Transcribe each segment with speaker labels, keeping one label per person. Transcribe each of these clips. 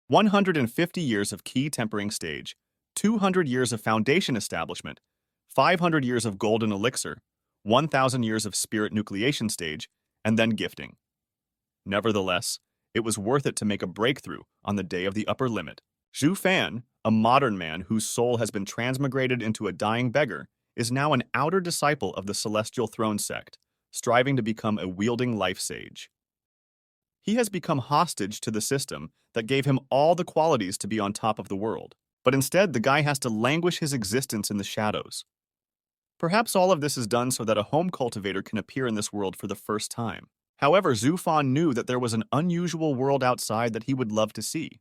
Speaker 1: 150 years of key tempering stage, 200 years of foundation establishment, 500 years of golden elixir, 1,000 years of spirit nucleation stage, and then gifting. Nevertheless, it was worth it to make a breakthrough on the day of the upper limit. Zhu Fan, a modern man whose soul has been transmigrated into a dying beggar, is now an outer disciple of the Celestial Throne sect, striving to become a wielding life sage. He has become hostage to the system that gave him all the qualities to be on top of the world, but instead the guy has to languish his existence in the shadows. Perhaps all of this is done so that a home cultivator can appear in this world for the first time. However, Zhu Fan knew that there was an unusual world outside that he would love to see.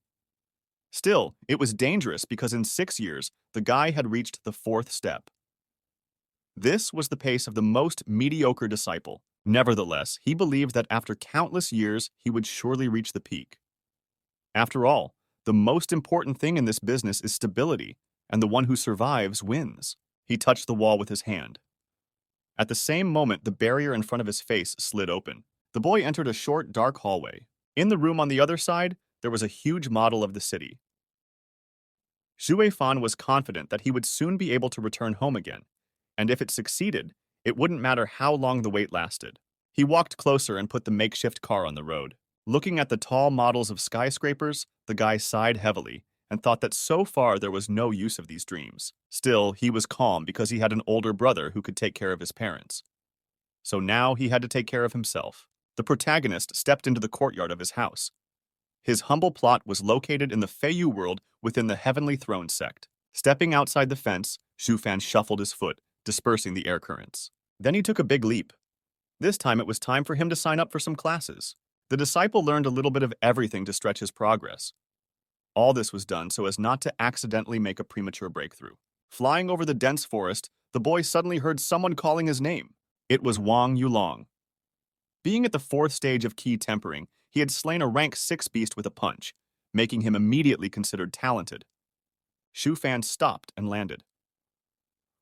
Speaker 1: Still, it was dangerous because in 6 years, the guy had reached the 4th step. This was the pace of the most mediocre disciple. Nevertheless, he believed that after countless years, he would surely reach the peak. After all, the most important thing in this business is stability, and the one who survives wins. He touched the wall with his hand. At the same moment, the barrier in front of his face slid open. The boy entered a short, dark hallway. In the room on the other side, there was a huge model of the city. Zhu Fan was confident that he would soon be able to return home again, and if it succeeded, it wouldn't matter how long the wait lasted. He walked closer and put the makeshift car on the road. Looking at the tall models of skyscrapers, the guy sighed heavily and thought that so far there was no use of these dreams. Still, he was calm because he had an older brother who could take care of his parents. So now he had to take care of himself. The protagonist stepped into the courtyard of his house. His humble plot was located in the Feiyu world within the Heavenly Throne sect. Stepping outside the fence, Zhu Fan shuffled his foot, dispersing the air currents. Then he took a big leap. This time it was time for him to sign up for some classes. The disciple learned a little bit of everything to stretch his progress. All this was done so as not to accidentally make a premature breakthrough. Flying over the dense forest, the boy suddenly heard someone calling his name. It was Wang Yulong. Being at the 4th stage of key tempering, he had slain a rank 6 beast with a punch, making him immediately considered talented. Zhu Fan stopped and landed.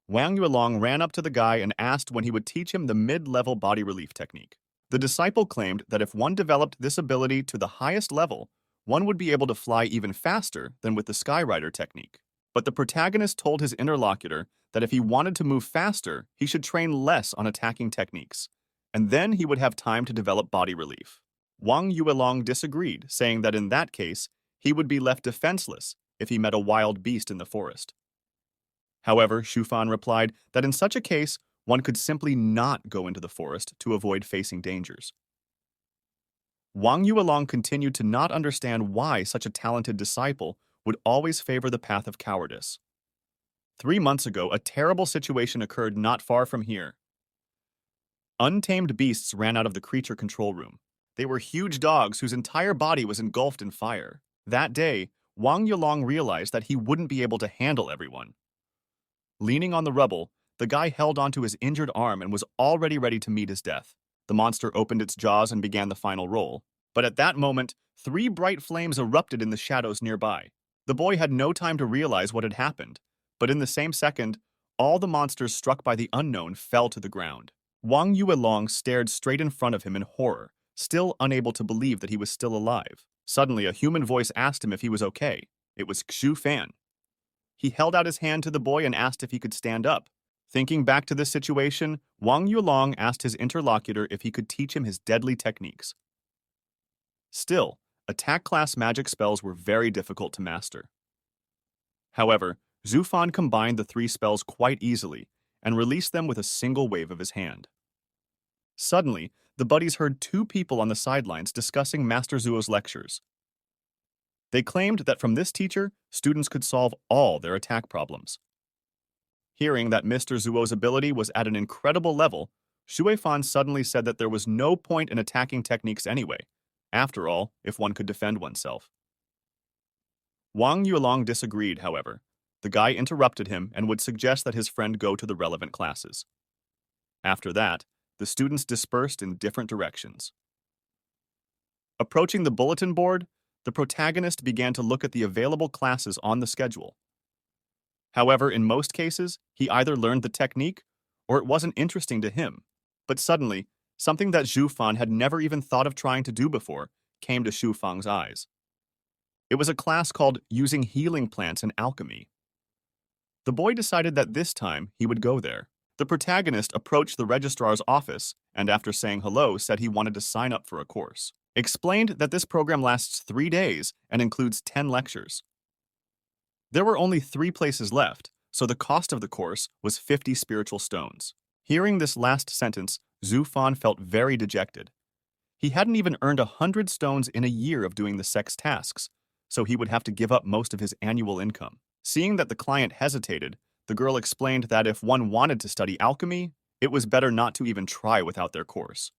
Speaker 1: Wang Yulong ran up to the guy and asked when he would teach him the mid-level body relief technique. The disciple claimed that if one developed this ability to the highest level, one would be able to fly even faster than with the Skyrider technique. But the protagonist told his interlocutor that if he wanted to move faster, he should train less on attacking techniques, and then he would have time to develop body relief. Wang Yulong disagreed, saying that in that case, he would be left defenseless if he met a wild beast in the forest. However, Zhu Fan replied that in such a case, one could simply not go into the forest to avoid facing dangers. Wang Yulong continued to not understand why such a talented disciple would always favor the path of cowardice. 3 months ago, a terrible situation occurred not far from here. Untamed beasts ran out of the creature control room. They were huge dogs whose entire body was engulfed in fire. That day, Wang Yulong realized that he wouldn't be able to handle everyone. Leaning on the rubble, the guy held onto his injured arm and was already ready to meet his death. The monster opened its jaws and began the final roll. But at that moment, 3 bright flames erupted in the shadows nearby. The boy had no time to realize what had happened, but in the same second, all the monsters struck by the unknown fell to the ground. Wang Yulong stared straight in front of him in horror, still unable to believe that he was still alive. Suddenly, a human voice asked him if he was okay. It was Zhu Fan. He held out his hand to the boy and asked if he could stand up. Thinking back to this situation, Wang Yulong asked his interlocutor if he could teach him his deadly techniques. Still, attack class magic spells were very difficult to master. However, Zhu Fan combined the 3 spells quite easily and released them with a single wave of his hand. Suddenly, the buddies heard 2 people on the sidelines discussing Master Zuo's lectures. They claimed that from this teacher, students could solve all their attack problems. Hearing that Mr. Zuo's ability was at an incredible level, Zhu Fan suddenly said that there was no point in attacking techniques anyway, after all, if one could defend oneself. Wang Yulong disagreed, however. The guy interrupted him and would suggest that his friend go to the relevant classes. After that, the students dispersed in different directions. Approaching the bulletin board, the protagonist began to look at the available classes on the schedule. However, in most cases, he either learned the technique or it wasn't interesting to him. But suddenly, something that Zhu Fan had never even thought of trying to do before came to Zhu Fang's eyes. It was a class called Using Healing Plants in Alchemy. The boy decided that this time he would go there. The protagonist approached the registrar's office and, after saying hello, said he wanted to sign up for a course. Explained that this program lasts 3 days and includes 10 lectures. There were only 3 places left, so the cost of the course was 50 spiritual stones. Hearing this last sentence, Zhu Fan felt very dejected. He hadn't even earned 100 stones in a year of doing the sex tasks, so he would have to give up most of his annual income. Seeing that the client hesitated, the girl explained that if one wanted to study alchemy, it was better not to even try without their course.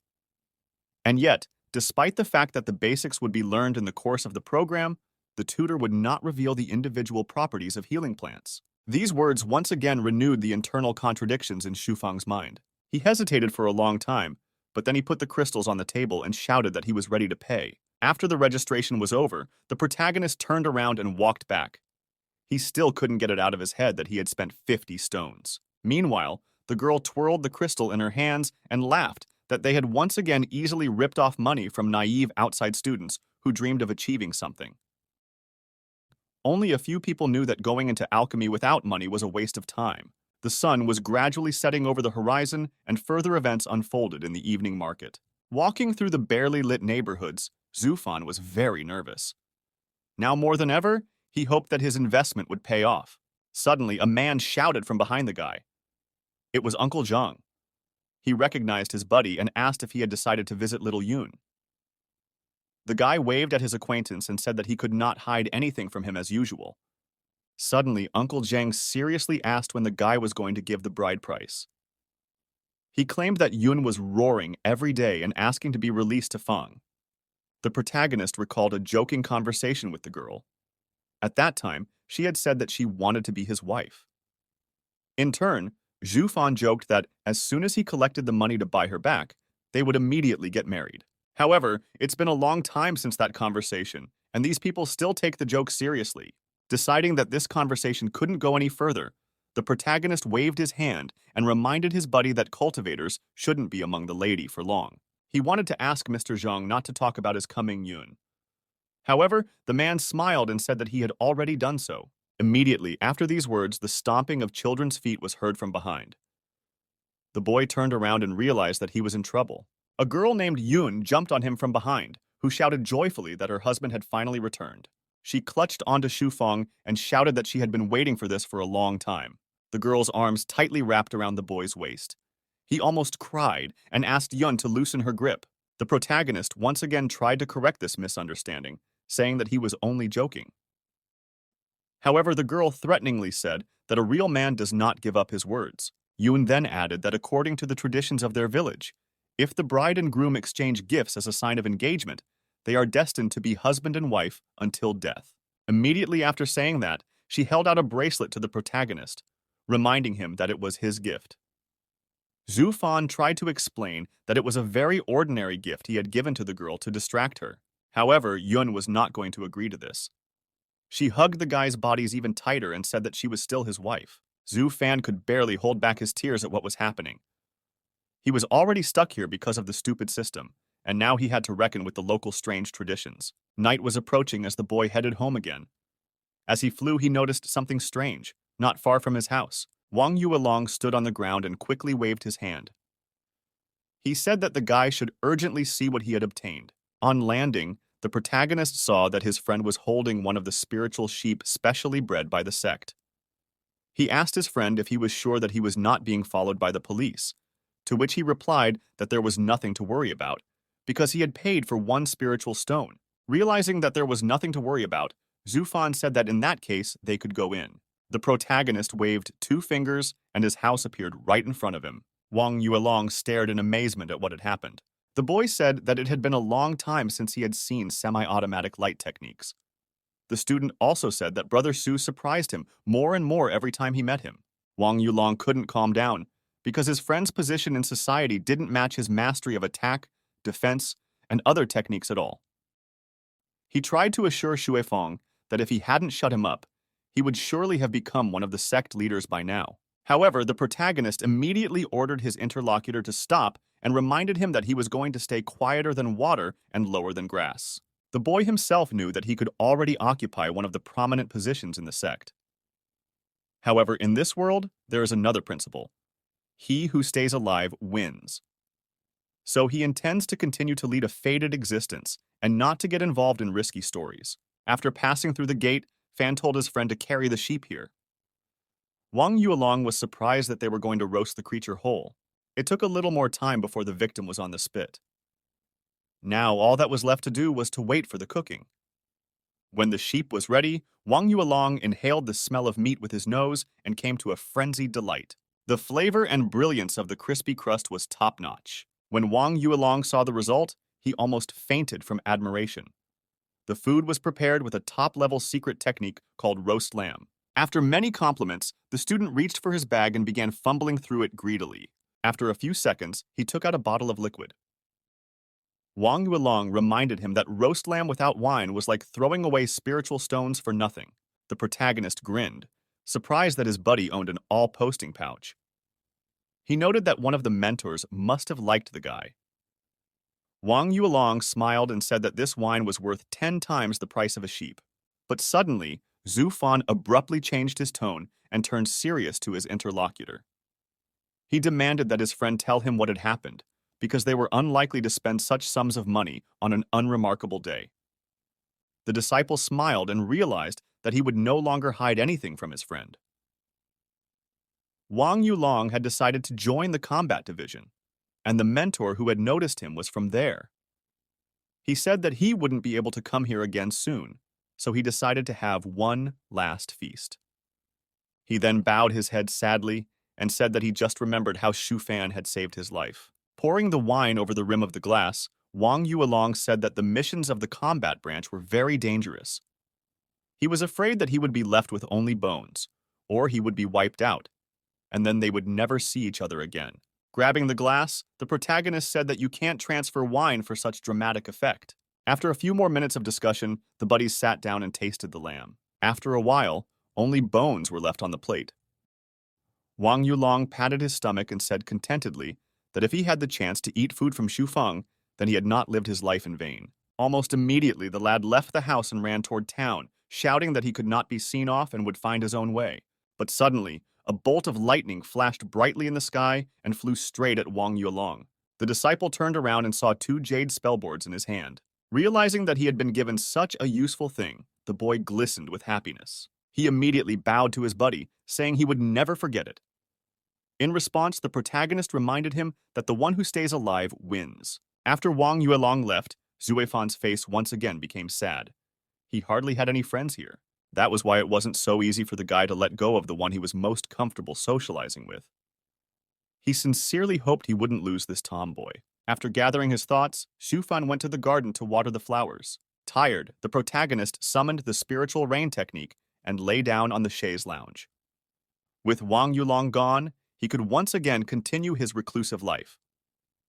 Speaker 1: And yet, despite the fact that the basics would be learned in the course of the program, the tutor would not reveal the individual properties of healing plants. These words once again renewed the internal contradictions in Shufang's mind. He hesitated for a long time, but then he put the crystals on the table and shouted that he was ready to pay. After the registration was over, the protagonist turned around and walked back. He still couldn't get it out of his head that he had spent 50 stones. Meanwhile, the girl twirled the crystal in her hands and laughed that they had once again easily ripped off money from naive outside students who dreamed of achieving something. Only a few people knew that going into alchemy without money was a waste of time. The sun was gradually setting over the horizon, and further events unfolded in the evening market. Walking through the barely lit neighborhoods, Zhu Fan was very nervous. Now more than ever, he hoped that his investment would pay off. Suddenly, a man shouted from behind the guy. It was Uncle Zhang. He recognized his buddy and asked if he had decided to visit little Yun. The guy waved at his acquaintance and said that he could not hide anything from him as usual. Suddenly, Uncle Zhang seriously asked when the guy was going to give the bride price. He claimed that Yun was roaring every day and asking to be released to Fang. The protagonist recalled a joking conversation with the girl. At that time, she had said that she wanted to be his wife. In turn, Zhu Fan joked that as soon as he collected the money to buy her back, they would immediately get married. However, it's been a long time since that conversation, and these people still take the joke seriously. Deciding that this conversation couldn't go any further, the protagonist waved his hand and reminded his buddy that cultivators shouldn't be among the lady for long. He wanted to ask Mr. Zhang not to talk about his coming Yun. However, the man smiled and said that he had already done so. Immediately after these words, the stomping of children's feet was heard from behind. The boy turned around and realized that he was in trouble. A girl named Yun jumped on him from behind, who shouted joyfully that her husband had finally returned. She clutched onto Shufang and shouted that she had been waiting for this for a long time. The girl's arms tightly wrapped around the boy's waist. He almost cried and asked Yun to loosen her grip. The protagonist once again tried to correct this misunderstanding, saying that he was only joking. However, the girl threateningly said that a real man does not give up his words. Yun then added that according to the traditions of their village, if the bride and groom exchange gifts as a sign of engagement, they are destined to be husband and wife until death. Immediately after saying that, she held out a bracelet to the protagonist, reminding him that it was his gift. Zhu Fan tried to explain that it was a very ordinary gift he had given to the girl to distract her. However, Yun was not going to agree to this. She hugged the guy's bodies even tighter and said that she was still his wife. Zhu Fan could barely hold back his tears at what was happening. He was already stuck here because of the stupid system, and now he had to reckon with the local strange traditions. Night was approaching as the boy headed home again. As he flew, he noticed something strange, not far from his house. Wang Yuelong stood on the ground and quickly waved his hand. He said that the guy should urgently see what he had obtained. On landing, the protagonist saw that his friend was holding one of the spiritual sheep specially bred by the sect. He asked his friend if he was sure that he was not being followed by the police, to which he replied that there was nothing to worry about, because he had paid for 1 spiritual stone. Realizing that there was nothing to worry about, Zhu Fan said that in that case, they could go in. The protagonist waved 2 fingers, and his house appeared right in front of him. Wang Yuelong stared in amazement at what had happened. The boy said that it had been a long time since he had seen semi-automatic light techniques. The student also said that Brother Su surprised him more and more every time he met him. Wang Yuelong couldn't calm down, because his friend's position in society didn't match his mastery of attack, defense, and other techniques at all. He tried to assure Xuefeng that if he hadn't shut him up, he would surely have become one of the sect leaders by now. However, the protagonist immediately ordered his interlocutor to stop and reminded him that he was going to stay quieter than water and lower than grass. The boy himself knew that he could already occupy one of the prominent positions in the sect. However, in this world, there is another principle. He who stays alive wins. So he intends to continue to lead a fated existence and not to get involved in risky stories. After passing through the gate, Fan told his friend to carry the sheep here. Wang Yuelong was surprised that they were going to roast the creature whole. It took a little more time before the victim was on the spit. Now all that was left to do was to wait for the cooking. When the sheep was ready, Wang Yuelong inhaled the smell of meat with his nose and came to a frenzied delight. The flavor and brilliance of the crispy crust was top-notch. When Wang Yuelong saw the result, he almost fainted from admiration. The food was prepared with a top-level secret technique called roast lamb. After many compliments, the student reached for his bag and began fumbling through it greedily. After a few seconds, he took out a bottle of liquid. Wang Yuelong reminded him that roast lamb without wine was like throwing away spiritual stones for nothing. The protagonist grinned, surprised that his buddy owned an all-posting pouch. He noted that one of the mentors must have liked the guy. Wang Yuelong smiled and said that this wine was worth 10 times the price of a sheep. But suddenly, Zhu Fan abruptly changed his tone and turned serious to his interlocutor. He demanded that his friend tell him what had happened, because they were unlikely to spend such sums of money on an unremarkable day. The disciple smiled and realized that he would no longer hide anything from his friend. Wang Yuelong had decided to join the combat division, and the mentor who had noticed him was from there. He said that he wouldn't be able to come here again soon, so he decided to have one last feast. He then bowed his head sadly and said that he just remembered how Shu Fan had saved his life. Pouring the wine over the rim of the glass, Wang Yuelong said that the missions of the combat branch were very dangerous. He was afraid that he would be left with only bones, or he would be wiped out, and then they would never see each other again. Grabbing the glass, the protagonist said that you can't transfer wine for such dramatic effect. After a few more minutes of discussion, the buddies sat down and tasted the lamb. After a while, only bones were left on the plate. Wang Yuelong patted his stomach and said contentedly that if he had the chance to eat food from Shu Feng, then he had not lived his life in vain. Almost immediately, the lad left the house and ran toward town, shouting that he could not be seen off and would find his own way. But suddenly, a bolt of lightning flashed brightly in the sky and flew straight at Wang Yuelong. The disciple turned around and saw 2 jade spellboards in his hand. Realizing that he had been given such a useful thing, the boy glistened with happiness. He immediately bowed to his buddy, saying he would never forget it. In response, the protagonist reminded him that the one who stays alive wins. After Wang Yuelong left, Zhu Fan's face once again became sad. He hardly had any friends here. That was why it wasn't so easy for the guy to let go of the one he was most comfortable socializing with. He sincerely hoped he wouldn't lose this tomboy. After gathering his thoughts, Shu Fan went to the garden to water the flowers. Tired, the protagonist summoned the spiritual rain technique and lay down on the chaise lounge. With Wang Yuelong gone, he could once again continue his reclusive life.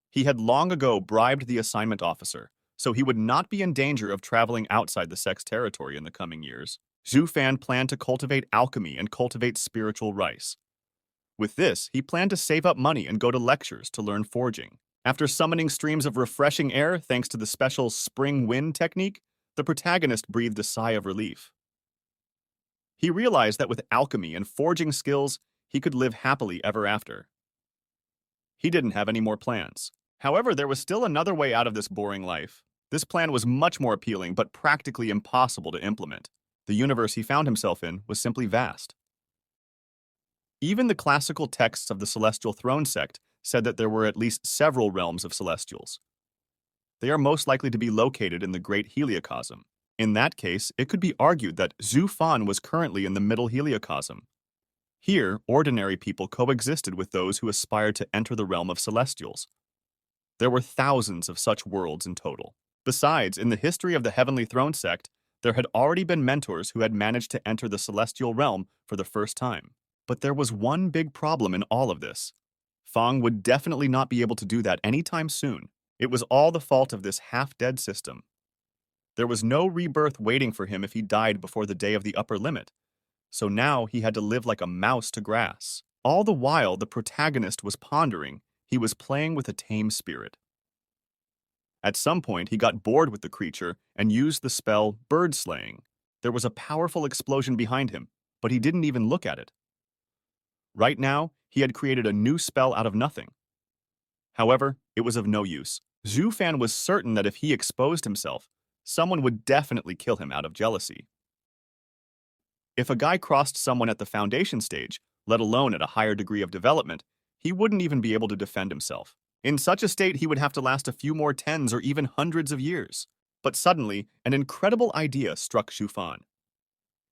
Speaker 1: He had long ago bribed the assignment officer, so he would not be in danger of traveling outside the sect's territory in the coming years. Zhu Fan planned to cultivate alchemy and cultivate spiritual rice. With this, he planned to save up money and go to lectures to learn forging. After summoning streams of refreshing air thanks to the special spring wind technique, the protagonist breathed a sigh of relief. He realized that with alchemy and forging skills, he could live happily ever after. He didn't have any more plans. However, there was still another way out of this boring life. This plan was much more appealing, but practically impossible to implement. The universe he found himself in was simply vast. Even the classical texts of the Celestial Throne sect said that there were at least several realms of celestials. They are most likely to be located in the Great Heliocosm. In that case, it could be argued that Zhu Fan was currently in the Middle Heliocosm. Here, ordinary people coexisted with those who aspired to enter the realm of celestials. There were thousands of such worlds in total. Besides, in the history of the Heavenly Throne sect, there had already been mentors who had managed to enter the celestial realm for the first time. But there was one big problem in all of this. Fang would definitely not be able to do that anytime soon. It was all the fault of this half-dead system. There was no rebirth waiting for him if he died before the day of the upper limit. So now he had to live like a mouse to grass. All the while the protagonist was pondering, he was playing with a tame spirit. At some point, he got bored with the creature and used the spell bird slaying. There was a powerful explosion behind him, but he didn't even look at it. Right now, he had created a new spell out of nothing. However, it was of no use. Zhu Fan was certain that if he exposed himself, someone would definitely kill him out of jealousy. If a guy crossed someone at the foundation stage, let alone at a higher degree of development, he wouldn't even be able to defend himself. In such a state, he would have to last a few more tens or even hundreds of years. But suddenly, an incredible idea struck Zhu Fan.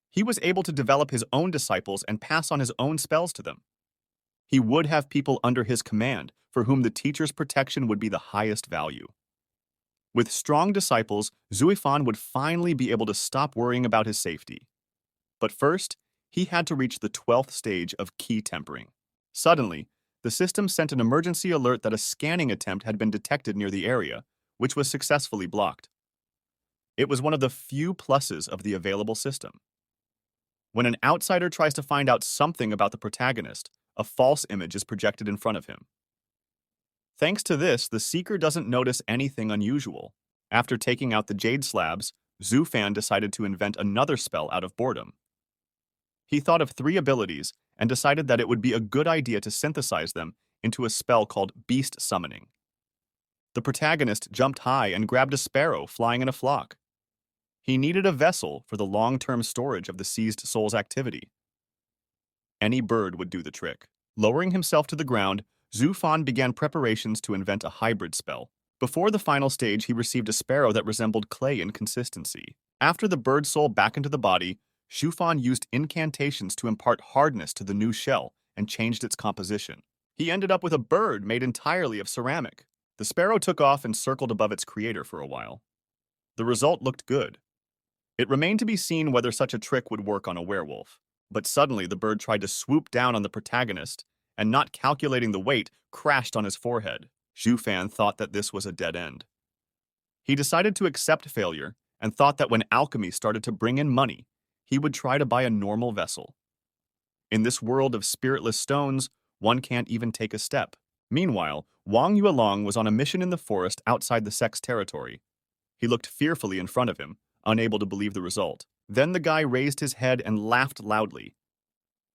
Speaker 1: He was able to develop his own disciples and pass on his own spells to them. He would have people under his command for whom the teacher's protection would be the highest value. With strong disciples, Zhu Fan would finally be able to stop worrying about his safety. But first, he had to reach the 12th stage of key tempering. Suddenly, the system sent an emergency alert that a scanning attempt had been detected near the area, which was successfully blocked. It was one of the few pluses of the available system. When an outsider tries to find out something about the protagonist, a false image is projected in front of him. Thanks to this, the seeker doesn't notice anything unusual. After taking out the jade slabs, Zhu Fan decided to invent another spell out of boredom. He thought of 3 abilities and decided that it would be a good idea to synthesize them into a spell called Beast Summoning. The protagonist jumped high and grabbed a sparrow flying in a flock. He needed a vessel for the long-term storage of the seized soul's activity. Any bird would do the trick. Lowering himself to the ground, Zhu Fan began preparations to invent a hybrid spell. Before the final stage, he received a sparrow that resembled clay in consistency. After the bird's soul back into the body, Zhu Fan used incantations to impart hardness to the new shell and changed its composition. He ended up with a bird made entirely of ceramic. The sparrow took off and circled above its creator for a while. The result looked good. It remained to be seen whether such a trick would work on a werewolf. But suddenly the bird tried to swoop down on the protagonist, and not calculating the weight, crashed on his forehead. Zhu Fan thought that this was a dead end. He decided to accept failure and thought that when alchemy started to bring in money, he would try to buy a normal vessel. In this world of spiritless stones, one can't even take a step. Meanwhile, Wang Yuelong was on a mission in the forest outside the sect's territory. He looked fearfully in front of him, unable to believe the result. Then the guy raised his head and laughed loudly.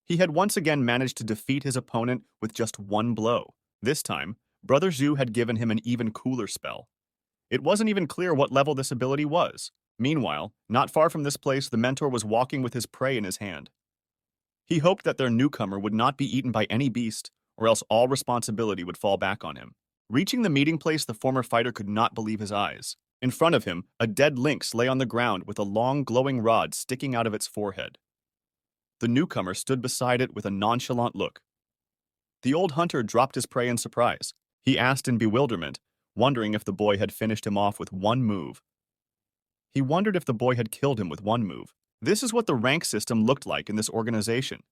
Speaker 1: He had once again managed to defeat his opponent with just one blow. This time, Brother Zhu had given him an even cooler spell. It wasn't even clear what level this ability was. Meanwhile, not far from this place, the mentor was walking with his prey in his hand. He hoped that their newcomer would not be eaten by any beast, or else all responsibility would fall back on him. Reaching the meeting place, the former fighter could not believe his eyes. In front of him, a dead lynx lay on the ground with a long, glowing rod sticking out of its forehead. The newcomer stood beside it with a nonchalant look. The old hunter dropped his prey in surprise. He asked in bewilderment, wondering if the boy had finished him off with one move. He wondered if the boy had killed him with one move. This is what the rank system looked like in this organization.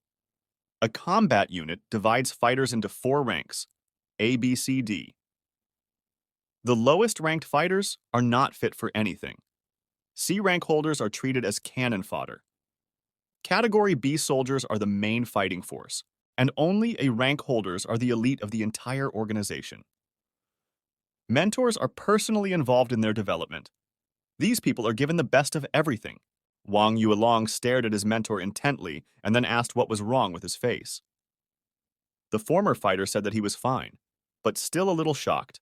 Speaker 1: A combat unit divides fighters into 4 ranks, A, B, C, D. The lowest ranked fighters are not fit for anything. C rank holders are treated as cannon fodder. Category B soldiers are the main fighting force, and only A rank holders are the elite of the entire organization. Mentors are personally involved in their development. These people are given the best of everything. Wang Yuelong stared at his mentor intently and then asked what was wrong with his face. The former fighter said that he was fine, but still a little shocked.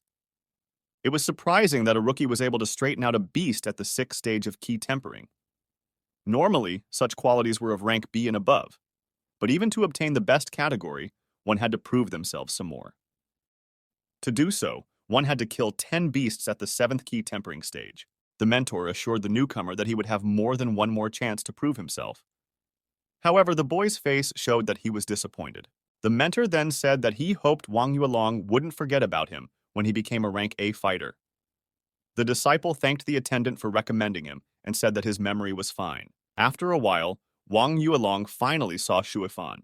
Speaker 1: It was surprising that a rookie was able to straighten out a beast at the 6th stage of key tempering. Normally, such qualities were of rank B and above, but even to obtain the best category, one had to prove themselves some more. To do so, one had to kill 10 beasts at the 7th key tempering stage. The mentor assured the newcomer that he would have more than one more chance to prove himself. However, the boy's face showed that he was disappointed. The mentor then said that he hoped Wang Yuelong wouldn't forget about him when he became a rank A fighter. The disciple thanked the attendant for recommending him and said that his memory was fine. After a while, Wang Yuelong finally saw Zhu Fan.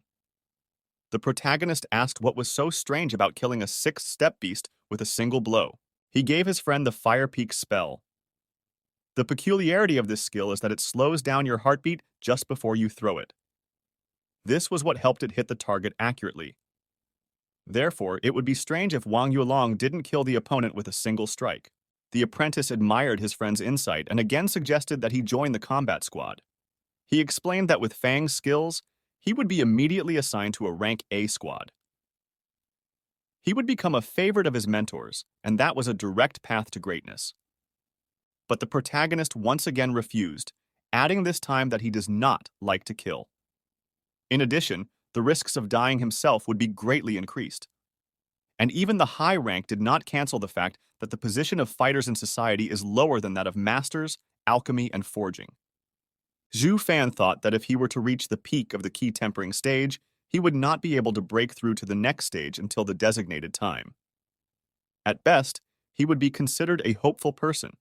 Speaker 1: The protagonist asked what was so strange about killing a 6th step beast with a single blow. He gave his friend the Fire Peak spell. The peculiarity of this skill is that it slows down your heartbeat just before you throw it. This was what helped it hit the target accurately. Therefore, it would be strange if Wang Yuelong didn't kill the opponent with a single strike. The apprentice admired his friend's insight and again suggested that he join the combat squad. He explained that with Fang's skills, he would be immediately assigned to a rank A squad. He would become a favorite of his mentors, and that was a direct path to greatness. But the protagonist once again refused, adding this time that he does not like to kill. In addition, the risks of dying himself would be greatly increased. And even the high rank did not cancel the fact that the position of fighters in society is lower than that of masters, alchemy, and forging. Zhu Fan thought that if he were to reach the peak of the key tempering stage, he would not be able to break through to the next stage until the designated time. At best, he would be considered a hopeful person,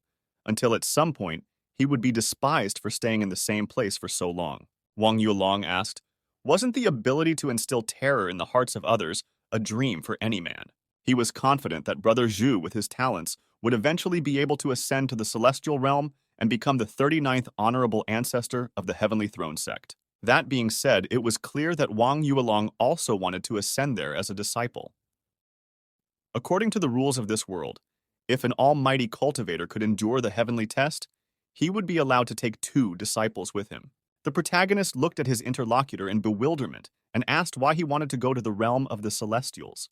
Speaker 1: until at some point he would be despised for staying in the same place for so long. Wang Yulong asked, wasn't the ability to instill terror in the hearts of others a dream for any man? He was confident that Brother Zhu, with his talents, would eventually be able to ascend to the celestial realm and become the 39th honorable ancestor of the Heavenly Throne sect. That being said, it was clear that Wang Yuelong also wanted to ascend there as a disciple. According to the rules of this world, if an almighty cultivator could endure the heavenly test, he would be allowed to take 2 disciples with him. The protagonist looked at his interlocutor in bewilderment and asked why he wanted to go to the realm of the Celestials.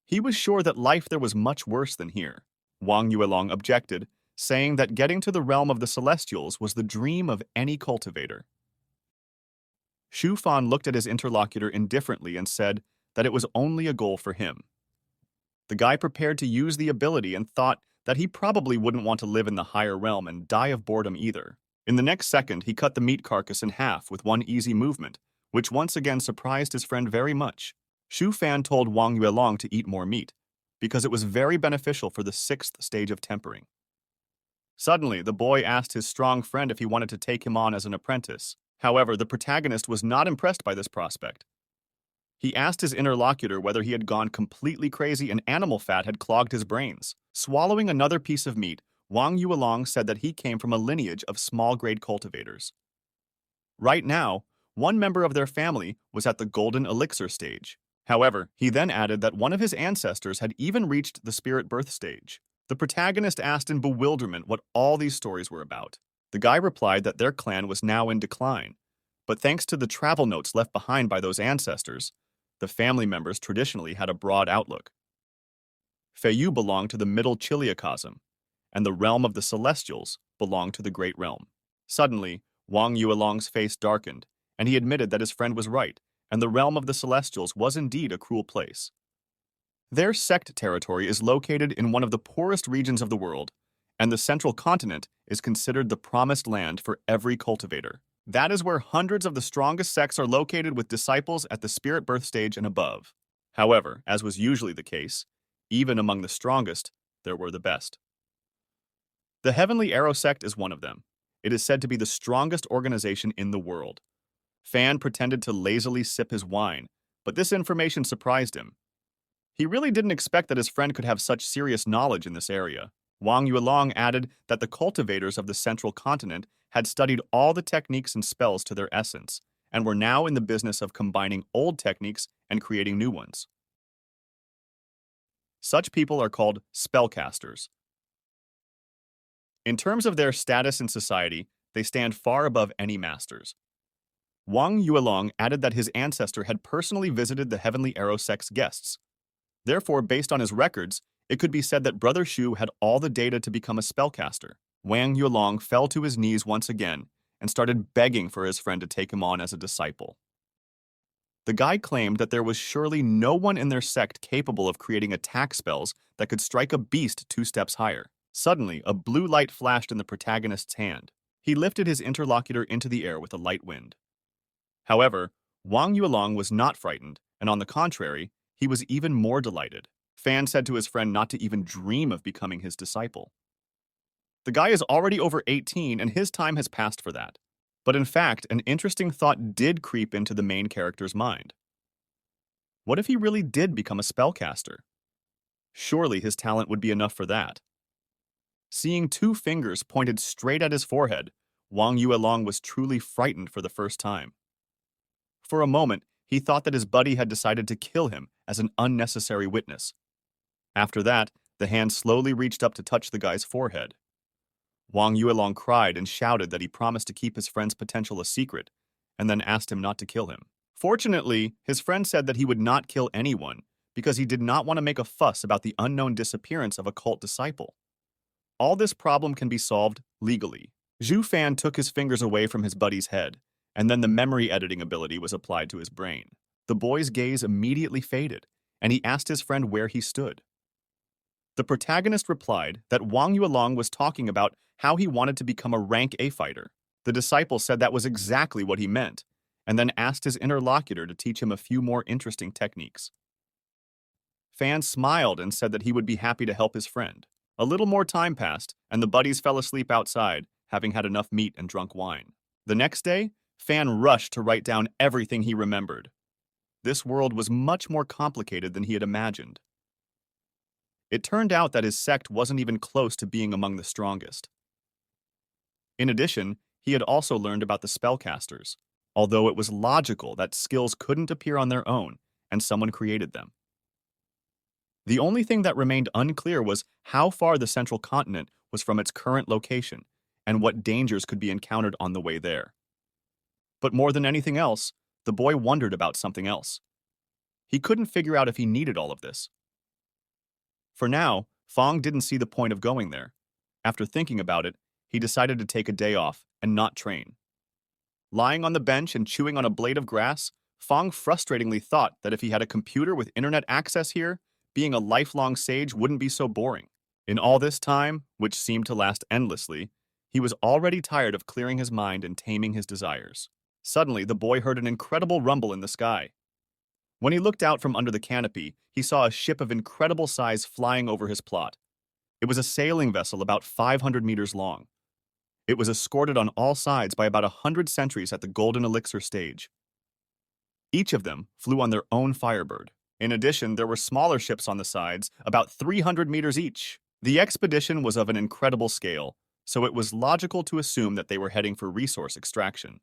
Speaker 1: He was sure that life there was much worse than here. Wang Yuelong objected, saying that getting to the realm of the Celestials was the dream of any cultivator. Shu Fan looked at his interlocutor indifferently and said that it was only a goal for him. The guy prepared to use the ability and thought that he probably wouldn't want to live in the higher realm and die of boredom either. In the next second, he cut the meat carcass in half with one easy movement, which once again surprised his friend very much. Shu Fan told Wang Yuelong to eat more meat, because it was very beneficial for the 6th stage of tempering. Suddenly, the boy asked his strong friend if he wanted to take him on as an apprentice. However, the protagonist was not impressed by this prospect. He asked his interlocutor whether he had gone completely crazy and animal fat had clogged his brains. Swallowing another piece of meat, Wang Yuelong said that he came from a lineage of small-grade cultivators. Right now, one member of their family was at the golden elixir stage. However, he then added that one of his ancestors had even reached the spirit birth stage. The protagonist asked in bewilderment what all these stories were about. The guy replied that their clan was now in decline, but thanks to the travel notes left behind by those ancestors, the family members traditionally had a broad outlook. Feiyu belonged to the middle Chiliocosm, and the realm of the Celestials belonged to the Great Realm. Suddenly, Wang Yuelong's face darkened, and he admitted that his friend was right, and the realm of the Celestials was indeed a cruel place. Their sect territory is located in one of the poorest regions of the world, and the central continent is considered the promised land for every cultivator. That is where hundreds of the strongest sects are located with disciples at the spirit birth stage and above. However, as was usually the case, even among the strongest, there were the best. The Heavenly Arrow sect is one of them. It is said to be the strongest organization in the world. Fan pretended to lazily sip his wine, but this information surprised him. He really didn't expect that his friend could have such serious knowledge in this area. Wang Yuelong added that the cultivators of the central continent had studied all the techniques and spells to their essence, and were now in the business of combining old techniques and creating new ones. Such people are called spellcasters. In terms of their status in society, they stand far above any masters. Wang Yuelong added that his ancestor had personally visited the Heavenly Arrow sect's guests. Therefore, based on his records, it could be said that Brother Shu had all the data to become a spellcaster. Wang Yuelong fell to his knees once again and started begging for his friend to take him on as a disciple. The guy claimed that there was surely no one in their sect capable of creating attack spells that could strike a beast 2 steps higher. Suddenly, a blue light flashed in the protagonist's hand. He lifted his interlocutor into the air with a light wind. However, Wang Yuelong was not frightened, and on the contrary, he was even more delighted. Fan said to his friend not to even dream of becoming his disciple. The guy is already over 18 and his time has passed for that. But in fact, an interesting thought did creep into the main character's mind. What if he really did become a spellcaster? Surely his talent would be enough for that. Seeing 2 fingers pointed straight at his forehead, Wang Yuelong was truly frightened for the first time. For a moment, he thought that his buddy had decided to kill him as an unnecessary witness. After that, The hand slowly reached up to touch the guy's forehead. Wang Yuelong cried and shouted that he promised to keep his friend's potential a secret, and then asked him not to kill him. Fortunately, his friend said that he would not kill anyone because he did not want to make a fuss about the unknown disappearance of a cult disciple. All this problem can be solved legally. Zhu Fan took his fingers away from his buddy's head, and then the memory editing ability was applied to his brain. The boy's gaze immediately faded, and he asked his friend where he stood. The protagonist replied that Wang Yuelong was talking about how he wanted to become a rank A fighter. The disciple said that was exactly what he meant, and then asked his interlocutor to teach him a few more interesting techniques. Fan smiled and said that he would be happy to help his friend. A little more time passed, and the buddies fell asleep outside, having had enough meat and drunk wine. The next day, Fan rushed to write down everything he remembered. This world was much more complicated than he had imagined. It turned out that his sect wasn't even close to being among the strongest. In addition, he had also learned about the spellcasters, although it was logical that skills couldn't appear on their own, and someone created them. The only thing that remained unclear was how far the central continent was from its current location, and what dangers could be encountered on the way there. But more than anything else, the boy wondered about something else. He couldn't figure out if he needed all of this. For now, Fong didn't see the point of going there. After thinking about it, he decided to take a day off and not train. Lying on the bench and chewing on a blade of grass, Fong frustratingly thought that if he had a computer with internet access here, being a lifelong sage wouldn't be so boring. In all this time, which seemed to last endlessly, he was already tired of clearing his mind and taming his desires. Suddenly, the boy heard an incredible rumble in the sky. When he looked out from under the canopy, he saw a ship of incredible size flying over his plot. It was a sailing vessel about 500 meters long. It was escorted on all sides by about 100 sentries at the Golden Elixir stage. Each of them flew on their own Firebird. In addition, there were smaller ships on the sides, about 300 meters each. The expedition was of an incredible scale, so it was logical to assume that they were heading for resource extraction.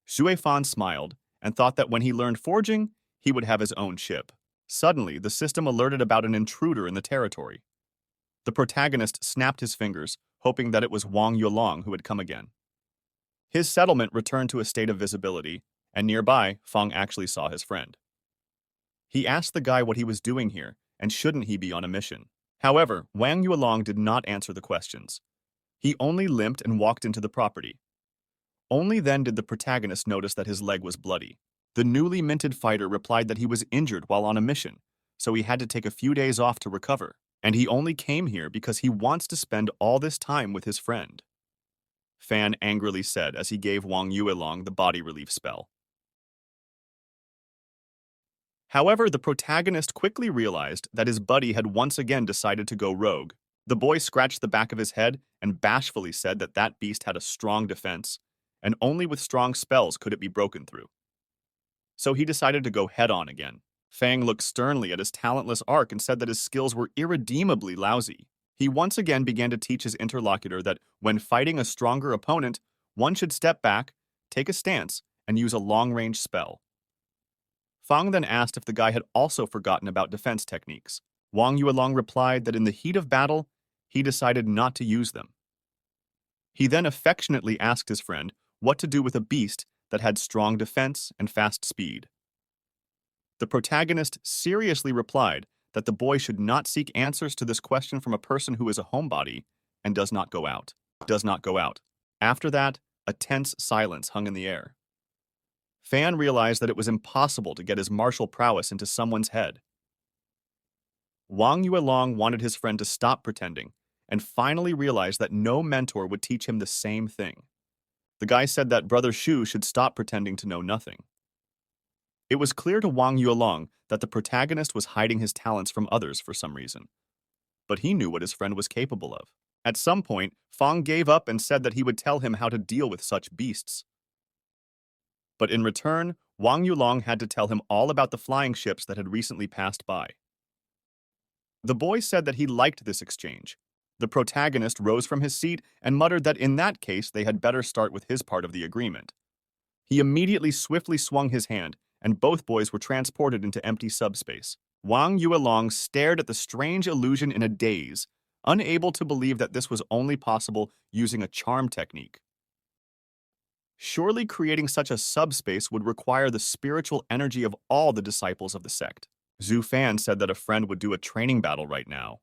Speaker 1: Xue Fan smiled and thought that when he learned forging, he would have his own ship. Suddenly, the system alerted about an intruder in the territory. The protagonist snapped his fingers, hoping that it was Wang Yuelong who had come again. His settlement returned to a state of visibility, and nearby, Fong actually saw his friend. He asked the guy what he was doing here, and shouldn't he be on a mission. However, Wang Yuelong did not answer the questions. He only limped and walked into the property. Only then did the protagonist notice that his leg was bloody. The newly minted fighter replied that he was injured while on a mission, so he had to take a few days off to recover, and he only came here because he wants to spend all this time with his friend. Fan angrily said as he gave Wang Yuelong the body relief spell. However, the protagonist quickly realized that his buddy had once again decided to go rogue. The boy scratched the back of his head and bashfully said that that beast had a strong defense, and only with strong spells could it be broken through. So he decided to go head-on again. Fang looked sternly at his talentless arc and said that his skills were irredeemably lousy. He once again began to teach his interlocutor that when fighting a stronger opponent, one should step back, take a stance, and use a long-range spell. Fang then asked if the guy had also forgotten about defense techniques. Wang Yuelong replied that in the heat of battle, he decided not to use them. He then affectionately asked his friend what to do with a beast that had strong defense and fast speed. The protagonist seriously replied that the boy should not seek answers to this question from a person who is a homebody and does not go out. After that, a tense silence hung in the air. Fan realized that it was impossible to get his martial prowess into someone's head. Wang Yuelong wanted his friend to stop pretending and finally realized that no mentor would teach him the same thing. The guy said that Brother Shu should stop pretending to know nothing. It was clear to Wang Yuelong that the protagonist was hiding his talents from others for some reason. But he knew what his friend was capable of. At some point, Fang gave up and said that he would tell him how to deal with such beasts. But in return, Wang Yuelong had to tell him all about the flying ships that had recently passed by. The boy said that he liked this exchange. The protagonist rose from his seat and muttered that in that case they had better start with his part of the agreement. He immediately swiftly swung his hand, and both boys were transported into empty subspace. Wang Yuelong stared at the strange illusion in a daze, unable to believe that this was only possible using a charm technique. Surely creating such a subspace would require the spiritual energy of all the disciples of the sect. Zhu Fan said that a friend would do a training battle right now.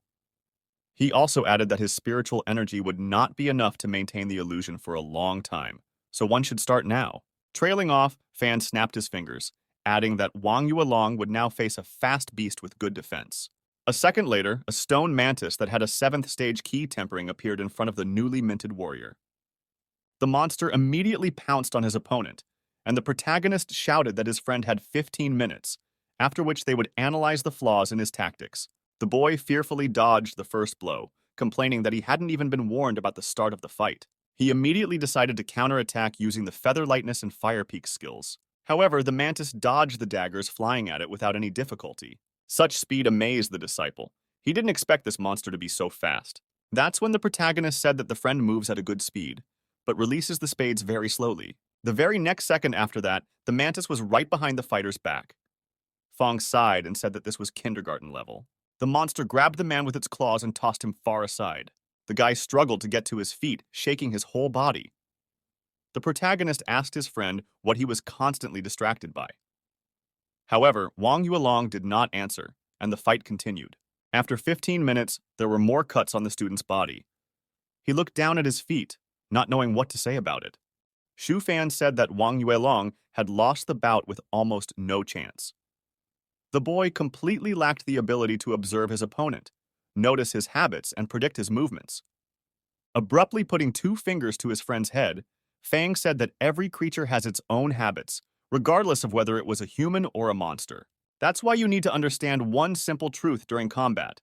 Speaker 1: He also added that his spiritual energy would not be enough to maintain the illusion for a long time, so one should start now. Trailing off, Fan snapped his fingers, adding that Wang Yuelong would now face a fast beast with good defense. A second later, a stone mantis that had a 7th stage key tempering appeared in front of the newly minted warrior. The monster immediately pounced on his opponent, and the protagonist shouted that his friend had 15 minutes, after which they would analyze the flaws in his tactics. The boy fearfully dodged the first blow, complaining that he hadn't even been warned about the start of the fight. He immediately decided to counterattack using the feather lightness and fire peak skills. However, the mantis dodged the daggers flying at it without any difficulty. Such speed amazed the disciple. He didn't expect this monster to be so fast. That's when the protagonist said that the friend moves at a good speed, but releases the spades very slowly. The very next second after that, the mantis was right behind the fighter's back. Fong sighed and said that this was kindergarten level. The monster grabbed the man with its claws and tossed him far aside. The guy struggled to get to his feet, shaking his whole body. The protagonist asked his friend what he was constantly distracted by. However, Wang Yuelong did not answer, and the fight continued. After 15 minutes, there were more cuts on the student's body. He looked down at his feet, not knowing what to say about it. Shu Fan said that Wang Yuelong had lost the bout with almost no chance. The boy completely lacked the ability to observe his opponent, notice his habits, and predict his movements. Abruptly putting 2 fingers to his friend's head, Fang said that every creature has its own habits, regardless of whether it was a human or a monster. That's why you need to understand one simple truth during combat.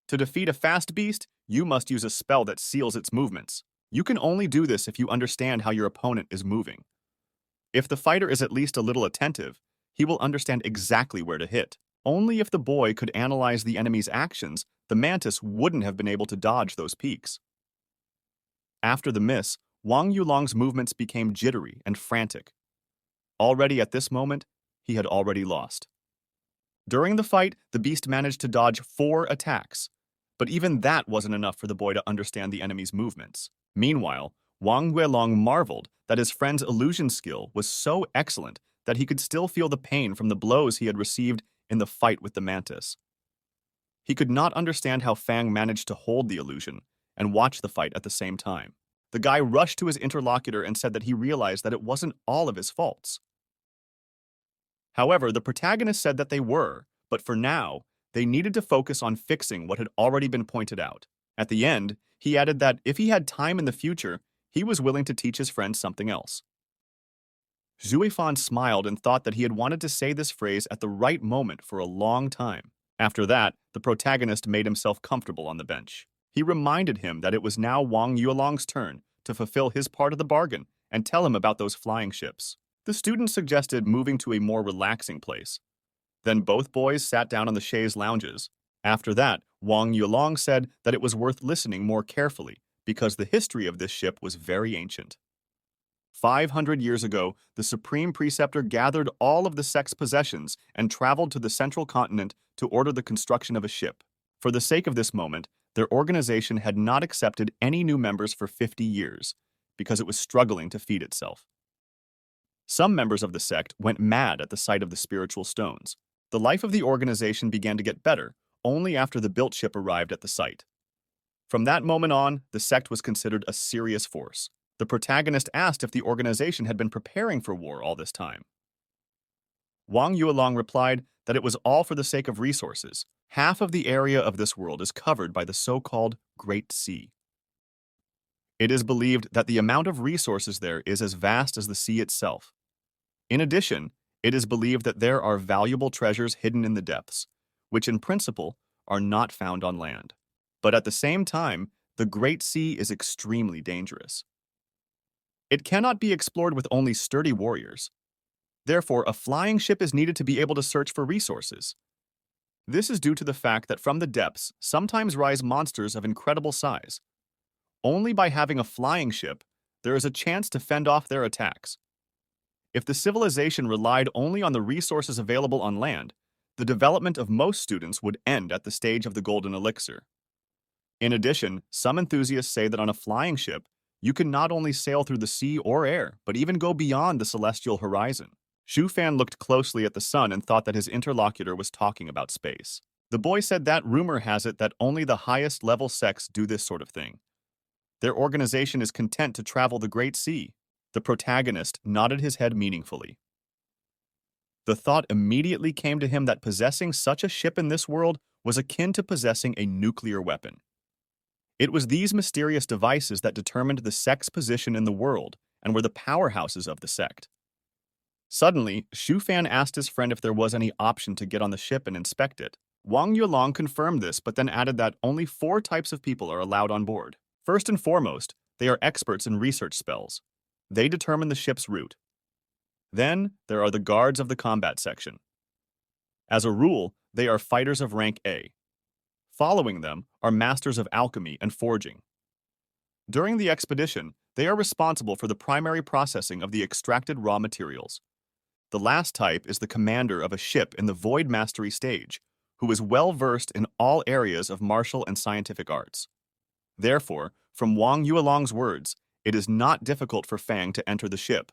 Speaker 1: To defeat a fast beast, you must use a spell that seals its movements. You can only do this if you understand how your opponent is moving. If the fighter is at least a little attentive, he will understand exactly where to hit. Only if the boy could analyze the enemy's actions, the mantis wouldn't have been able to dodge those peaks. After the miss, Wang Yuelong's movements became jittery and frantic. Already at this moment, he had already lost. During the fight, the beast managed to dodge 4 attacks, but even that wasn't enough for the boy to understand the enemy's movements. Meanwhile, Wang Yuelong marveled that his friend's illusion skill was so excellent that he could still feel the pain from the blows he had received in the fight with the mantis. He could not understand how Fang managed to hold the illusion and watch the fight at the same time. The guy rushed to his interlocutor and said that he realized that it wasn't all of his faults. However, the protagonist said that they were, but for now, they needed to focus on fixing what had already been pointed out. At the end, he added that if he had time in the future, he was willing to teach his friend something else. Zuifan smiled and thought that he had wanted to say this phrase at the right moment for a long time. After that, the protagonist made himself comfortable on the bench. He reminded him that it was now Wang Yuelong's turn to fulfill his part of the bargain and tell him about those flying ships. The student suggested moving to a more relaxing place. Then both boys sat down on the chaise lounges. After that, Wang Yuelong said that it was worth listening more carefully because the history of this ship was very ancient. 500 years ago, the Supreme Preceptor gathered all of the sect's possessions and traveled to the central continent to order the construction of a ship. For the sake of this moment, their organization had not accepted any new members for 50 years because it was struggling to feed itself. Some members of the sect went mad at the sight of the spiritual stones. The life of the organization began to get better only after the built ship arrived at the site. From that moment on, the sect was considered a serious force. The protagonist asked if the organization had been preparing for war all this time. Wang Yuelong replied that it was all for the sake of resources. Half of the area of this world is covered by the so-called Great Sea. It is believed that the amount of resources there is as vast as the sea itself. In addition, it is believed that there are valuable treasures hidden in the depths, which in principle are not found on land. But at the same time, the Great Sea is extremely dangerous. It cannot be explored with only sturdy warriors. Therefore, a flying ship is needed to be able to search for resources. This is due to the fact that from the depths sometimes rise monsters of incredible size. Only by having a flying ship, there is a chance to fend off their attacks. If the civilization relied only on the resources available on land, the development of most students would end at the stage of the golden elixir. In addition, some enthusiasts say that on a flying ship, you can not only sail through the sea or air, but even go beyond the celestial horizon. Shufan looked closely at the sun and thought that his interlocutor was talking about space. The boy said that rumor has it that only the highest level sects do this sort of thing. Their organization is content to travel the great sea. The protagonist nodded his head meaningfully. The thought immediately came to him that possessing such a ship in this world was akin to possessing a nuclear weapon. It was these mysterious devices that determined the sect's position in the world and were the powerhouses of the sect. Suddenly, Shufan asked his friend if there was any option to get on the ship and inspect it. Wang Yulong confirmed this, but then added that only 4 types of people are allowed on board. First and foremost, they are experts in research spells. They determine the ship's route. Then, there are the guards of the combat section. As a rule, they are fighters of rank A. Following them are masters of alchemy and forging. During the expedition, they are responsible for the primary processing of the extracted raw materials. The last type is the commander of a ship in the Void Mastery stage, who is well versed in all areas of martial and scientific arts. Therefore, from Wang Yuelong's words, it is not difficult for Fang to enter the ship.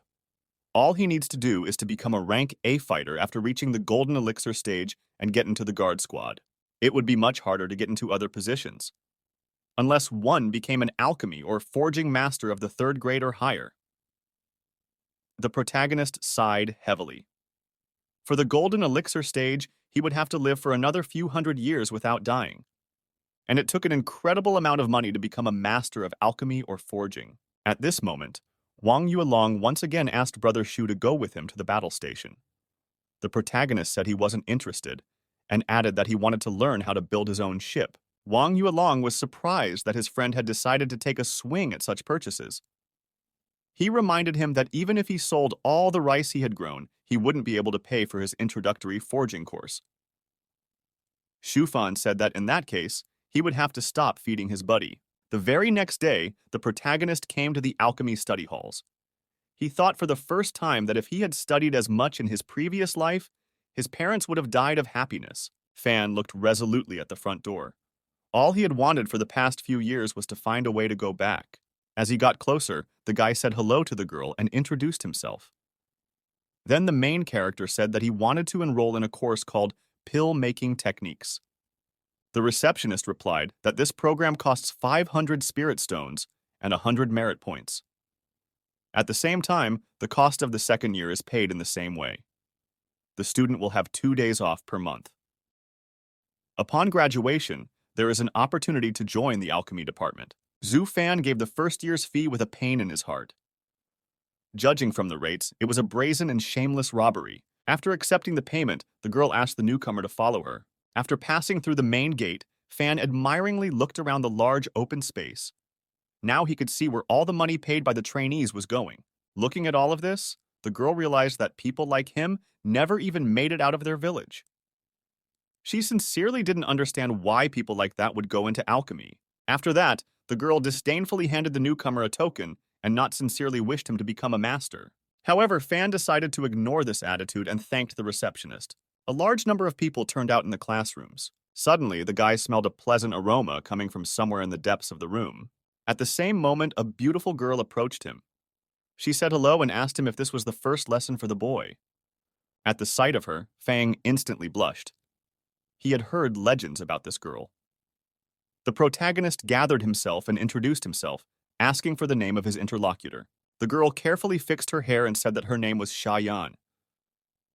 Speaker 1: All he needs to do is to become a rank A fighter after reaching the Golden Elixir stage and get into the guard squad. It would be much harder to get into other positions, unless one became an alchemy or forging master of the 3rd grade or higher. The protagonist sighed heavily. For the Golden Elixir stage, he would have to live for another few hundred years without dying. And it took an incredible amount of money to become a master of alchemy or forging. At this moment, Wang Yuelong once again asked Brother Shu to go with him to the battle station. The protagonist said he wasn't interested, and added that he wanted to learn how to build his own ship. Wang Yuelong was surprised that his friend had decided to take a swing at such purchases. He reminded him that even if he sold all the rice he had grown, he wouldn't be able to pay for his introductory forging course. Shufan said that in that case, he would have to stop feeding his buddy. The very next day, the protagonist came to the alchemy study halls. He thought for the first time that if he had studied as much in his previous life, his parents would have died of happiness. Fan looked resolutely at the front door. All he had wanted for the past few years was to find a way to go back. As he got closer, the guy said hello to the girl and introduced himself. Then the main character said that he wanted to enroll in a course called Pill-Making Techniques. The receptionist replied that this program costs 500 spirit stones and 100 merit points. At the same time, the cost of the 2nd year is paid in the same way. The student will have 2 days off per month. Upon graduation, there is an opportunity to join the alchemy department. Zhu Fan gave the 1st year's fee with a pain in his heart. Judging from the rates, it was a brazen and shameless robbery. After accepting the payment, the girl asked the newcomer to follow her. After passing through the main gate, Fan admiringly looked around the large open space. Now he could see where all the money paid by the trainees was going. Looking at all of this, the girl realized that people like him never even made it out of their village. She sincerely didn't understand why people like that would go into alchemy. After that, the girl disdainfully handed the newcomer a token and not sincerely wished him to become a master. However, Fan decided to ignore this attitude and thanked the receptionist. A large number of people turned out in the classrooms. Suddenly, the guy smelled a pleasant aroma coming from somewhere in the depths of the room. At the same moment, a beautiful girl approached him. She said hello and asked him if this was the first lesson for the boy. At the sight of her, Fang instantly blushed. He had heard legends about this girl. The protagonist gathered himself and introduced himself, asking for the name of his interlocutor. The girl carefully fixed her hair and said that her name was Sha Yan.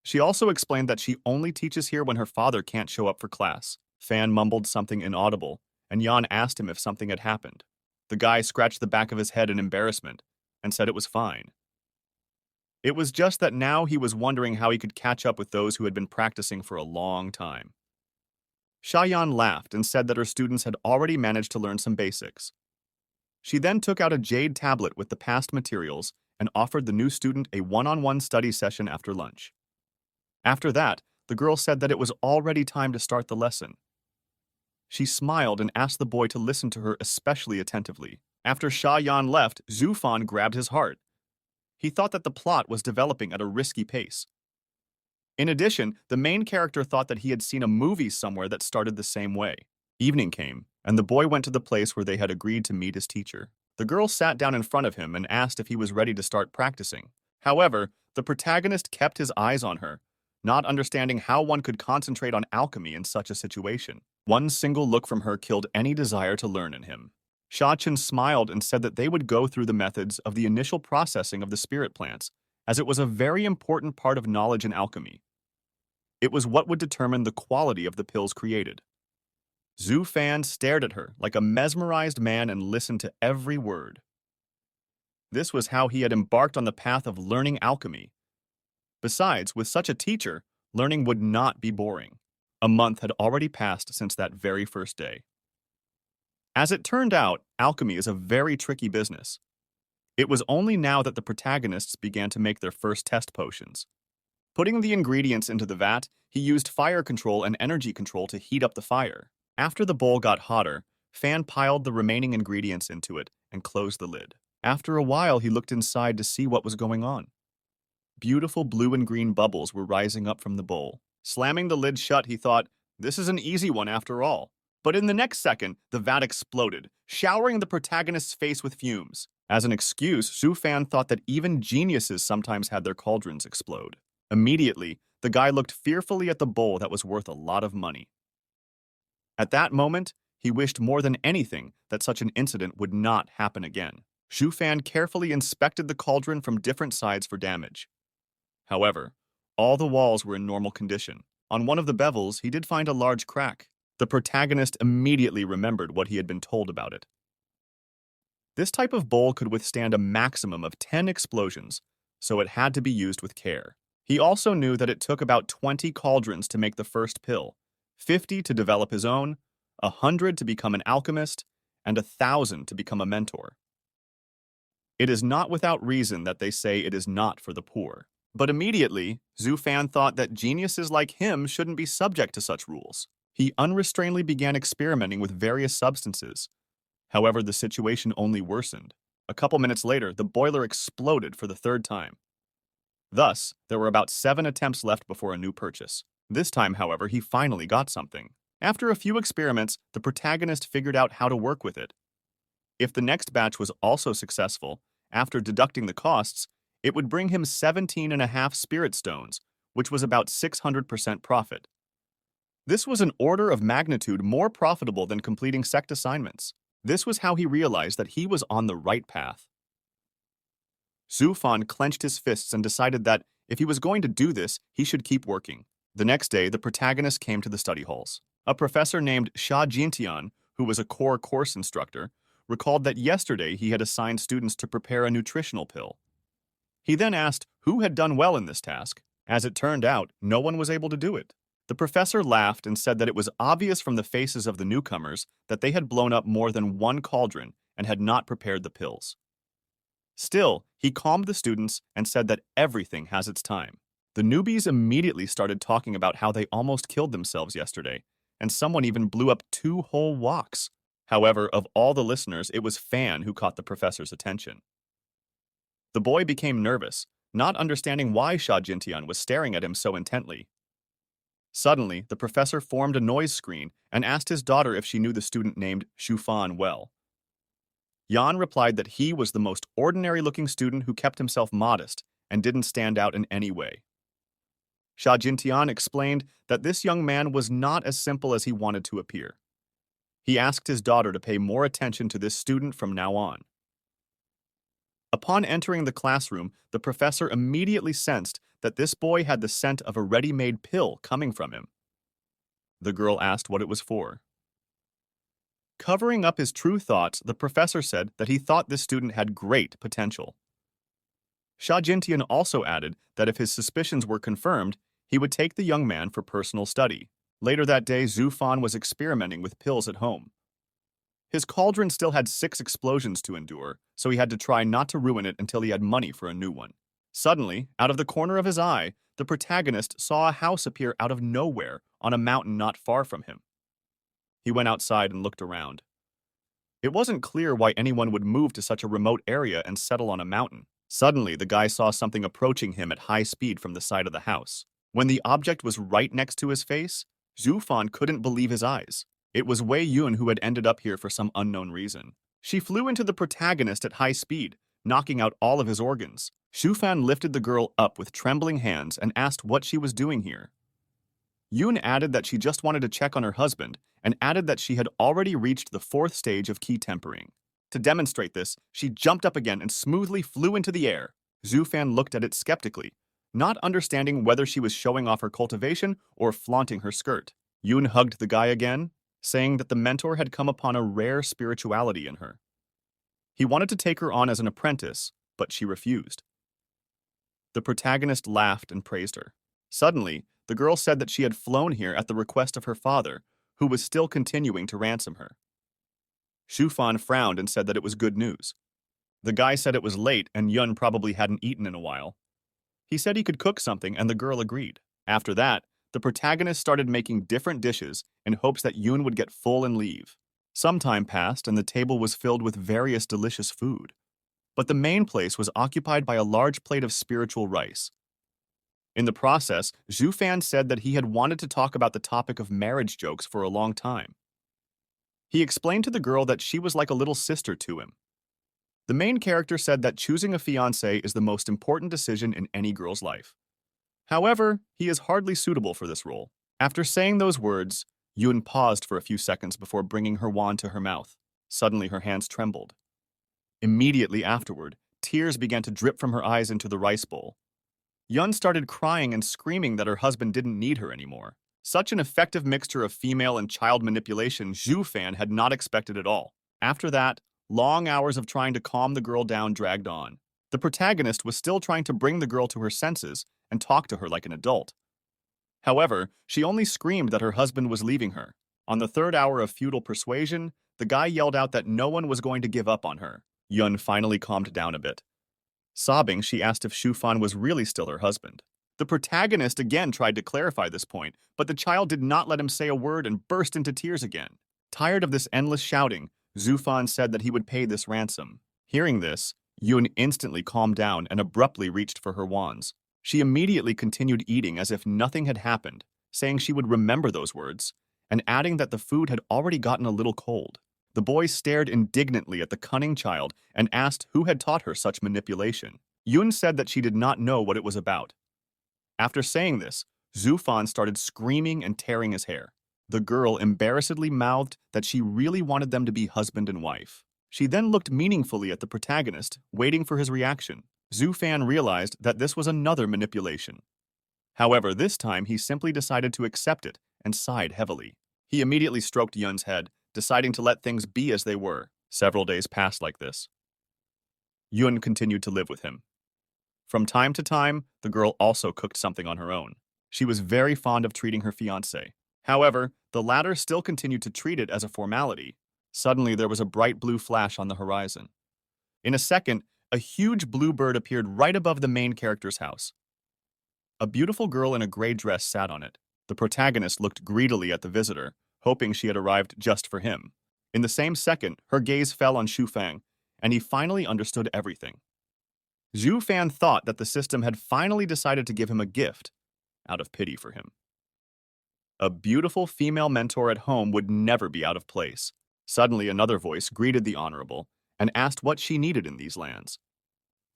Speaker 1: She also explained that she only teaches here when her father can't show up for class. Fan mumbled something inaudible, and Yan asked him if something had happened. The guy scratched the back of his head in embarrassment and said it was fine. It was just that now he was wondering how he could catch up with those who had been practicing for a long time. Shayan laughed and said that her students had already managed to learn some basics. She then took out a jade tablet with the past materials and offered the new student a one-on-one study session after lunch. After that, the girl said that it was already time to start the lesson. She smiled and asked the boy to listen to her especially attentively. After Sha Yan left, Zhu Fan grabbed his heart. He thought that the plot was developing at a risky pace. In addition, the main character thought that he had seen a movie somewhere that started the same way. Evening came, and the boy went to the place where they had agreed to meet his teacher. The girl sat down in front of him and asked if he was ready to start practicing. However, the protagonist kept his eyes on her, not understanding how one could concentrate on alchemy in such a situation. One single look from her killed any desire to learn in him. Shachin smiled and said that they would go through the methods of the initial processing of the spirit plants, as it was a very important part of knowledge in alchemy. It was what would determine the quality of the pills created. Zhu Fan stared at her like a mesmerized man and listened to every word. This was how he had embarked on the path of learning alchemy. Besides, with such a teacher, learning would not be boring. A month had already passed since that very first day. As it turned out, alchemy is a very tricky business. It was only now that the protagonists began to make their first test potions. Putting the ingredients into the vat, he used fire control and energy control to heat up the fire. After the bowl got hotter, Fan piled the remaining ingredients into it and closed the lid. After a while, he looked inside to see what was going on. Beautiful blue and green bubbles were rising up from the bowl. Slamming the lid shut, he thought, this is an easy one after all. But in the next second, the vat exploded, showering the protagonist's face with fumes. As an excuse, Zhu Fan thought that even geniuses sometimes had their cauldrons explode. Immediately, the guy looked fearfully at the bowl that was worth a lot of money. At that moment, he wished more than anything that such an incident would not happen again. Zhu Fan carefully inspected the cauldron from different sides for damage. However, all the walls were in normal condition. On one of the bevels, he did find a large crack. The protagonist immediately remembered what he had been told about it. This type of bowl could withstand a maximum of 10 explosions, so it had to be used with care. He also knew that it took about 20 cauldrons to make the first pill, 50 to develop his own, 100 to become an alchemist, and 1,000 to become a mentor. It is not without reason that they say it is not for the poor. But immediately, Zhu Fan thought that geniuses like him shouldn't be subject to such rules. He unrestrainedly began experimenting with various substances. However, the situation only worsened. A couple minutes later, the boiler exploded for the third time. Thus, there were about 7 attempts left before a new purchase. This time, however, he finally got something. After a few experiments, the protagonist figured out how to work with it. If the next batch was also successful, after deducting the costs, it would bring him 17.5 spirit stones, which was about 600% profit. This was an order of magnitude more profitable than completing sect assignments. This was how he realized that he was on the right path. Zhu Fan clenched his fists and decided that if he was going to do this, he should keep working. The next day, the protagonist came to the study halls. A professor named Sha Jintian, who was a core course instructor, recalled that yesterday he had assigned students to prepare a nutritional pill. He then asked who had done well in this task. As it turned out, no one was able to do it. The professor laughed and said that it was obvious from the faces of the newcomers that they had blown up more than one cauldron and had not prepared the pills. Still, he calmed the students and said that everything has its time. The newbies immediately started talking about how they almost killed themselves yesterday, and someone even blew up 2 whole woks. However, of all the listeners, it was Fan who caught the professor's attention. The boy became nervous, not understanding why Sha Jintian was staring at him so intently. Suddenly, the professor formed a noise screen and asked his daughter if she knew the student named Shu Fan well. Yan replied that he was the most ordinary-looking student who kept himself modest and didn't stand out in any way. Sha Jintian explained that this young man was not as simple as he wanted to appear. He asked his daughter to pay more attention to this student from now on. Upon entering the classroom, the professor immediately sensed that this boy had the scent of a ready-made pill coming from him. The girl asked what it was for. Covering up his true thoughts, the professor said that he thought this student had great potential. Sha Jintian also added that if his suspicions were confirmed, he would take the young man for personal study. Later that day, Zhu Fan was experimenting with pills at home. His cauldron still had 6 explosions to endure, so he had to try not to ruin it until he had money for a new one. Suddenly, out of the corner of his eye, the protagonist saw a house appear out of nowhere on a mountain not far from him. He went outside and looked around. It wasn't clear why anyone would move to such a remote area and settle on a mountain. Suddenly, the guy saw something approaching him at high speed from the side of the house. When the object was right next to his face, Zhu Fan couldn't believe his eyes. It was Wei Yun who had ended up here for some unknown reason. She flew into the protagonist at high speed, knocking out all of his organs. Zhu Fan lifted the girl up with trembling hands and asked what she was doing here. Yun added that she just wanted to check on her husband and added that she had already reached the 4th stage of key tempering. To demonstrate this, she jumped up again and smoothly flew into the air. Zhu Fan looked at it skeptically, not understanding whether she was showing off her cultivation or flaunting her skirt. Yun hugged the guy again, saying that the mentor had come upon a rare spirituality in her. He wanted to take her on as an apprentice, but she refused. The protagonist laughed and praised her. Suddenly, the girl said that she had flown here at the request of her father, who was still continuing to ransom her. Zhu Fan frowned and said that it was good news. The guy said it was late and Yun probably hadn't eaten in a while. He said he could cook something and the girl agreed. After that, the protagonist started making different dishes in hopes that Yun would get full and leave. Some time passed and the table was filled with various delicious food. But the main place was occupied by a large plate of spiritual rice. In the process, Zhu Fan said that he had wanted to talk about the topic of marriage jokes for a long time. He explained to the girl that she was like a little sister to him. The main character said that choosing a fiancé is the most important decision in any girl's life. However, he is hardly suitable for this role. After saying those words, Yun paused for a few seconds before bringing her wand to her mouth. Suddenly, her hands trembled. Immediately afterward, tears began to drip from her eyes into the rice bowl. Yun started crying and screaming that her husband didn't need her anymore. Such an effective mixture of female and child manipulation Zhu Fan had not expected at all. After that, long hours of trying to calm the girl down dragged on. The protagonist was still trying to bring the girl to her senses and talk to her like an adult. However, she only screamed that her husband was leaving her. On the 3rd hour of futile persuasion, the guy yelled out that no one was going to give up on her. Yun finally calmed down a bit. Sobbing, she asked if Zhu Fan was really still her husband. The protagonist again tried to clarify this point, but the child did not let him say a word and burst into tears again. Tired of this endless shouting, Zhu Fan said that he would pay this ransom. Hearing this, Yun instantly calmed down and abruptly reached for her wands. She immediately continued eating as if nothing had happened, saying she would remember those words, and adding that the food had already gotten a little cold. The boy stared indignantly at the cunning child and asked who had taught her such manipulation. Yun said that she did not know what it was about. After saying this, Zhu Fan started screaming and tearing his hair. The girl embarrassedly mouthed that she really wanted them to be husband and wife. She then looked meaningfully at the protagonist, waiting for his reaction. Zhu Fan realized that this was another manipulation. However, this time he simply decided to accept it and sighed heavily. He immediately stroked Yun's head, deciding to let things be as they were. Several days passed like this. Yun continued to live with him. From time to time, the girl also cooked something on her own. She was very fond of treating her fiancé. However, the latter still continued to treat it as a formality. Suddenly, there was a bright blue flash on the horizon. In a second, a huge blue bird appeared right above the main character's house. A beautiful girl in a gray dress sat on it. The protagonist looked greedily at the visitor, hoping she had arrived just for him. In the same second, her gaze fell on Zhu Fan, and he finally understood everything. Zhu Fan thought that the system had finally decided to give him a gift, out of pity for him. A beautiful female mentor at home would never be out of place. Suddenly, another voice greeted the Honorable and asked what she needed in these lands.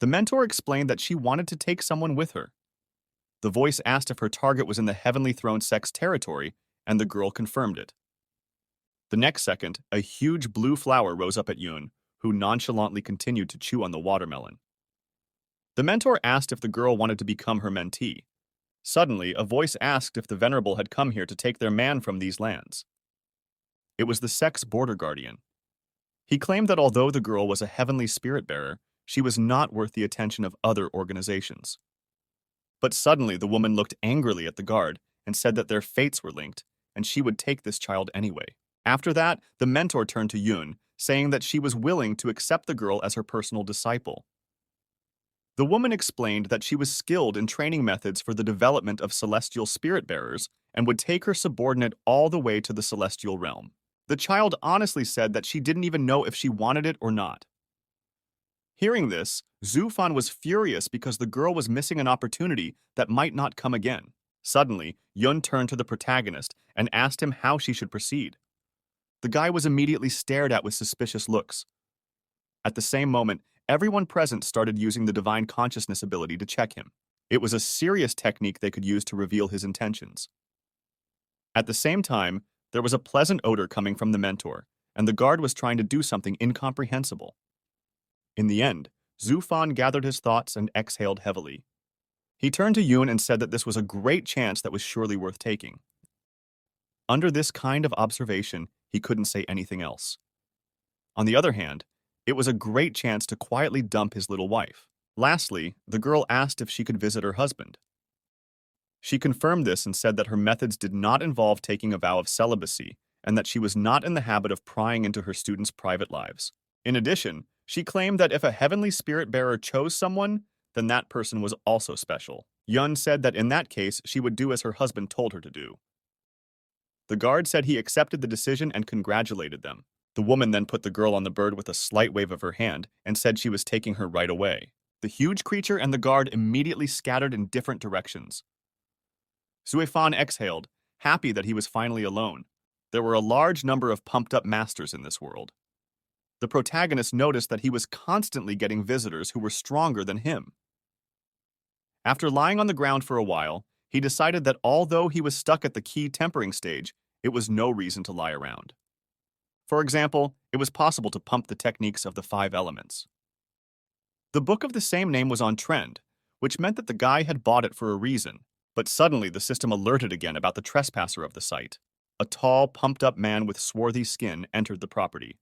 Speaker 1: The mentor explained that she wanted to take someone with her. The voice asked if her target was in the Heavenly Throne sex territory, and the girl confirmed it. The next second, a huge blue flower rose up at Yun, who nonchalantly continued to chew on the watermelon. The mentor asked if the girl wanted to become her mentee. Suddenly, a voice asked if the Venerable had come here to take their man from these lands. It was the sex border guardian. He claimed that although the girl was a heavenly spirit bearer, she was not worth the attention of other organizations. But suddenly, the woman looked angrily at the guard and said that their fates were linked, and she would take this child anyway. After that, the mentor turned to Yun, saying that she was willing to accept the girl as her personal disciple. The woman explained that she was skilled in training methods for the development of celestial spirit bearers and would take her subordinate all the way to the celestial realm. The child honestly said that she didn't even know if she wanted it or not. Hearing this, Zhu Fan was furious because the girl was missing an opportunity that might not come again. Suddenly, Yun turned to the protagonist and asked him how she should proceed. The guy was immediately stared at with suspicious looks. At the same moment, everyone present started using the divine consciousness ability to check him. It was a serious technique they could use to reveal his intentions. At the same time, there was a pleasant odor coming from the mentor, and the guard was trying to do something incomprehensible. In the end, Zhu Fan gathered his thoughts and exhaled heavily. He turned to Yun and said that this was a great chance that was surely worth taking. Under this kind of observation, he couldn't say anything else. On the other hand, it was a great chance to quietly dump his little wife. Lastly, the girl asked if she could visit her husband. She confirmed this and said that her methods did not involve taking a vow of celibacy and that she was not in the habit of prying into her students' private lives. In addition, she claimed that if a heavenly spirit bearer chose someone, then that person was also special. Yun said that in that case, she would do as her husband told her to do. The guard said he accepted the decision and congratulated them. The woman then put the girl on the bird with a slight wave of her hand and said she was taking her right away. The huge creature and the guard immediately scattered in different directions. Zuifan exhaled, happy that he was finally alone. There were a large number of pumped-up masters in this world. The protagonist noticed that he was constantly getting visitors who were stronger than him. After lying on the ground for a while, he decided that although he was stuck at the key tempering stage, it was no reason to lie around. For example, it was possible to pump the techniques of the 5 elements. The book of the same name was on trend, which meant that the guy had bought it for a reason. But suddenly the system alerted again about the trespasser of the site. A tall, pumped-up man with swarthy skin entered the property.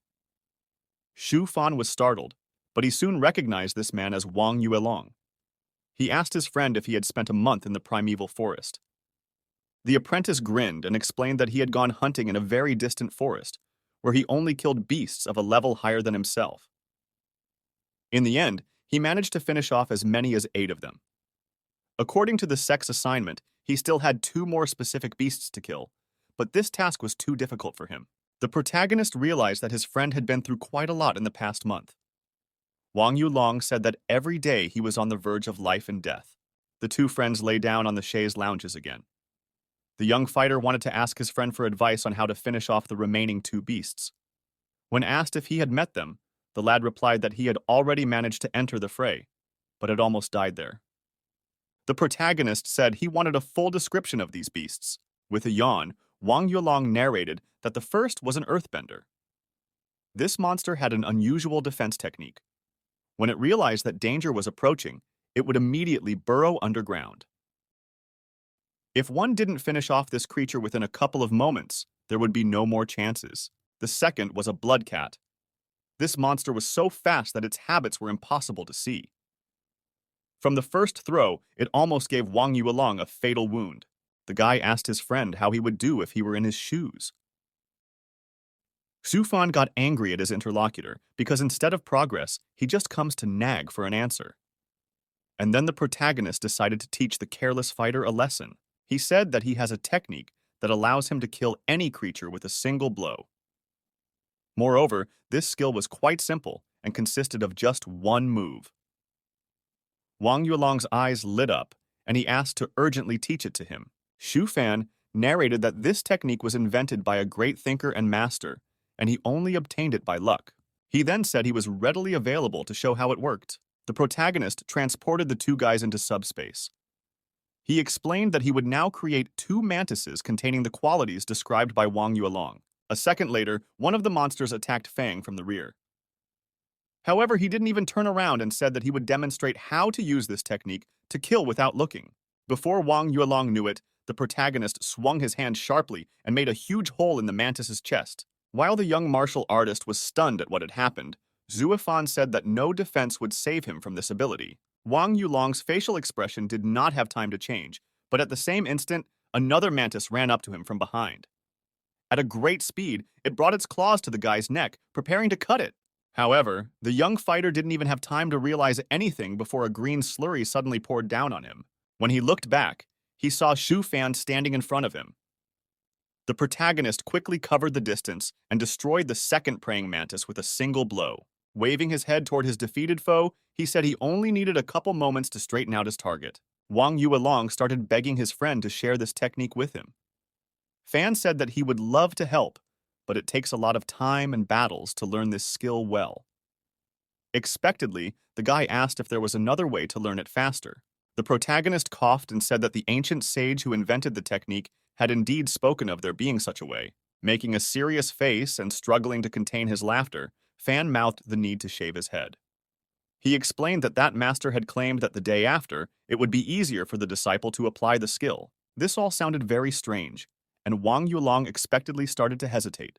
Speaker 1: Shu Fan was startled, but he soon recognized this man as Wang Yuelong. He asked his friend if he had spent a month in the primeval forest. The apprentice grinned and explained that he had gone hunting in a very distant forest, where he only killed beasts of a level higher than himself. In the end, he managed to finish off as many as 8 of them. According to the sex assignment, he still had 2 more specific beasts to kill, but this task was too difficult for him. The protagonist realized that his friend had been through quite a lot in the past month. Wang Yulong said that every day he was on the verge of life and death. The 2 friends lay down on the chaise lounges again. The young fighter wanted to ask his friend for advice on how to finish off the remaining 2 beasts. When asked if he had met them, the lad replied that he had already managed to enter the fray, but had almost died there. The protagonist said he wanted a full description of these beasts. With a yawn, Wang Yulong narrated that the first was an earthbender. This monster had an unusual defense technique. When it realized that danger was approaching, it would immediately burrow underground. If one didn't finish off this creature within a couple of moments, there would be no more chances. The second was a blood cat. This monster was so fast that its habits were impossible to see. From the first throw, it almost gave Wang Yuelong a fatal wound. The guy asked his friend how he would do if he were in his shoes. Xu Fan got angry at his interlocutor because instead of progress, he just comes to nag for an answer. And then the protagonist decided to teach the careless fighter a lesson. He said that he has a technique that allows him to kill any creature with a single blow. Moreover, this skill was quite simple and consisted of just one move. Wang Yulong's eyes lit up, and he asked to urgently teach it to him. Xu Fan narrated that this technique was invented by a great thinker and master, and he only obtained it by luck. He then said he was readily available to show how it worked. The protagonist transported the 2 guys into subspace. He explained that he would now create 2 mantises containing the qualities described by Wang Yuelong. A second later, one of the monsters attacked Fang from the rear. However, he didn't even turn around and said that he would demonstrate how to use this technique to kill without looking. Before Wang Yuelong knew it, the protagonist swung his hand sharply and made a huge hole in the mantis's chest. While the young martial artist was stunned at what had happened, Zuifan said that no defense would save him from this ability. Wang Yulong's facial expression did not have time to change, but at the same instant, another mantis ran up to him from behind. At a great speed, it brought its claws to the guy's neck, preparing to cut it. However, the young fighter didn't even have time to realize anything before a green slurry suddenly poured down on him. When he looked back, he saw Xu Fan standing in front of him. The protagonist quickly covered the distance and destroyed the second praying mantis with a single blow. Waving his head toward his defeated foe, he said he only needed a couple moments to straighten out his target. Wang Yuelong started begging his friend to share this technique with him. Fan said that he would love to help, but it takes a lot of time and battles to learn this skill well. Expectedly, the guy asked if there was another way to learn it faster. The protagonist coughed and said that the ancient sage who invented the technique had indeed spoken of there being such a way. Making a serious face and struggling to contain his laughter, Fan mouthed the need to shave his head. He explained that that master had claimed that the day after, it would be easier for the disciple to apply the skill. This all sounded very strange, and Wang Yulong expectedly started to hesitate.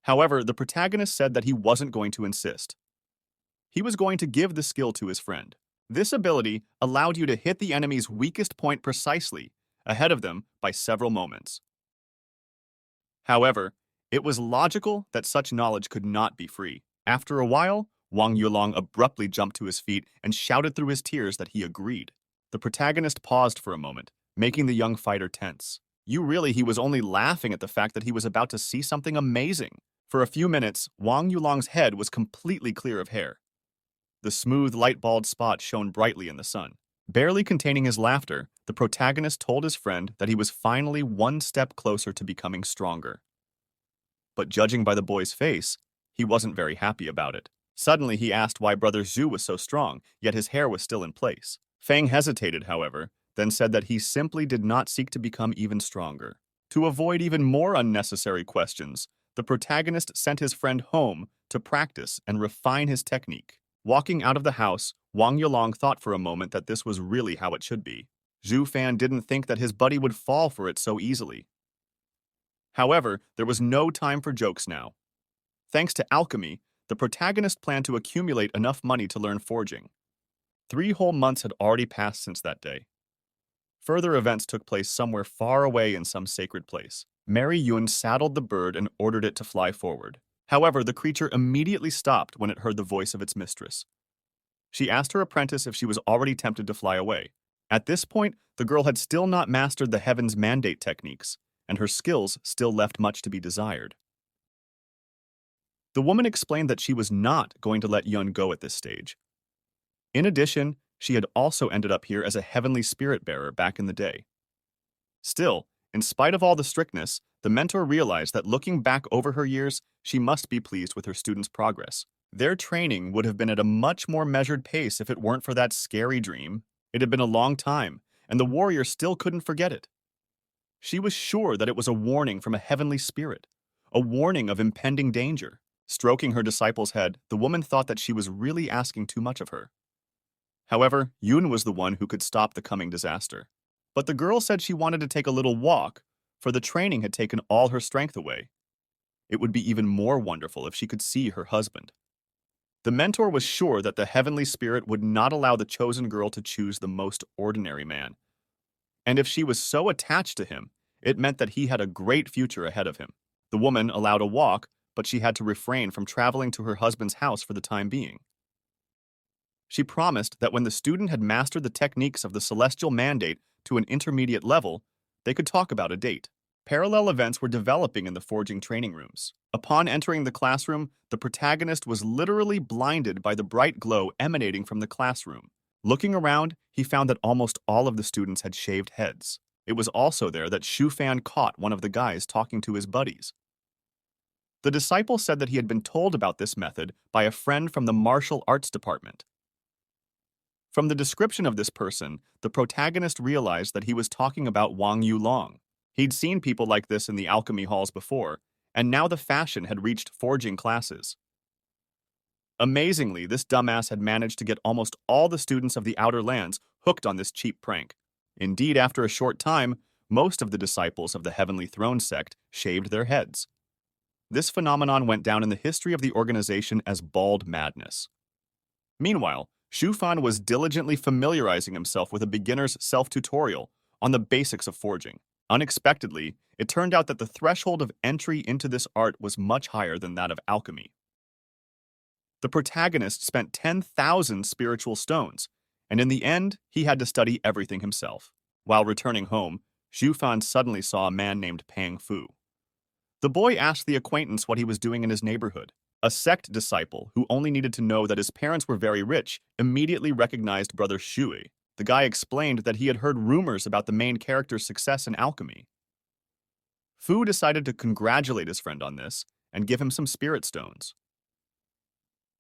Speaker 1: However, the protagonist said that he wasn't going to insist. He was going to give the skill to his friend. This ability allowed you to hit the enemy's weakest point precisely, ahead of them by several moments. However, it was logical that such knowledge could not be free. After a while, Wang Yulong abruptly jumped to his feet and shouted through his tears that he agreed. The protagonist paused for a moment, making the young fighter tense. He was only laughing at the fact that he was about to see something amazing. For a few minutes, Wang Yulong's head was completely clear of hair. The smooth, light bald spot shone brightly in the sun. Barely containing his laughter, the protagonist told his friend that he was finally one step closer to becoming stronger. But judging by the boy's face, he wasn't very happy about it. Suddenly, he asked why Brother Zhu was so strong, yet his hair was still in place. Fang hesitated, however, then said that he simply did not seek to become even stronger. To avoid even more unnecessary questions, the protagonist sent his friend home to practice and refine his technique. Walking out of the house, Wang Yulong thought for a moment that this was really how it should be. Zhu Fan didn't think that his buddy would fall for it so easily. However, there was no time for jokes now. Thanks to alchemy, the protagonist planned to accumulate enough money to learn forging. 3 whole months had already passed since that day. Further events took place somewhere far away in some sacred place. Mary Yun saddled the bird and ordered it to fly forward. However, the creature immediately stopped when it heard the voice of its mistress. She asked her apprentice if she was already tempted to fly away. At this point, the girl had still not mastered the Heaven's Mandate techniques, and her skills still left much to be desired. The woman explained that she was not going to let Yun go at this stage. In addition, she had also ended up here as a heavenly spirit bearer back in the day. Still, in spite of all the strictness, the mentor realized that looking back over her years, she must be pleased with her students' progress. Their training would have been at a much more measured pace if it weren't for that scary dream. It had been a long time, and the warrior still couldn't forget it. She was sure that it was a warning from a heavenly spirit, a warning of impending danger. Stroking her disciple's head, the woman thought that she was really asking too much of her. However, Yun was the one who could stop the coming disaster. But the girl said she wanted to take a little walk, for the training had taken all her strength away. It would be even more wonderful if she could see her husband. The mentor was sure that the heavenly spirit would not allow the chosen girl to choose the most ordinary man. And if she was so attached to him, it meant that he had a great future ahead of him. The woman allowed a walk, but she had to refrain from traveling to her husband's house for the time being. She promised that when the student had mastered the techniques of the celestial mandate to an intermediate level, they could talk about a date. Parallel events were developing in the forging training rooms. Upon entering the classroom, the protagonist was literally blinded by the bright glow emanating from the classroom. Looking around, he found that almost all of the students had shaved heads. It was also there that Shu Fan caught one of the guys talking to his buddies. The disciple said that he had been told about this method by a friend from the martial arts department. From the description of this person, the protagonist realized that he was talking about Wang Yulong. He'd seen people like this in the alchemy halls before, and now the fashion had reached forging classes. Amazingly, this dumbass had managed to get almost all the students of the Outer Lands hooked on this cheap prank. Indeed, after a short time, most of the disciples of the Heavenly Throne sect shaved their heads. This phenomenon went down in the history of the organization as bald madness. Meanwhile, Shu Fan was diligently familiarizing himself with a beginner's self-tutorial on the basics of forging. Unexpectedly, it turned out that the threshold of entry into this art was much higher than that of alchemy. The protagonist spent 10,000 spiritual stones, and in the end, he had to study everything himself. While returning home, Shu Fan suddenly saw a man named Pang Fu. The boy asked the acquaintance what he was doing in his neighborhood. A sect disciple, who only needed to know that his parents were very rich, immediately recognized Brother Shui. The guy explained that he had heard rumors about the main character's success in alchemy. Fu decided to congratulate his friend on this and give him some spirit stones.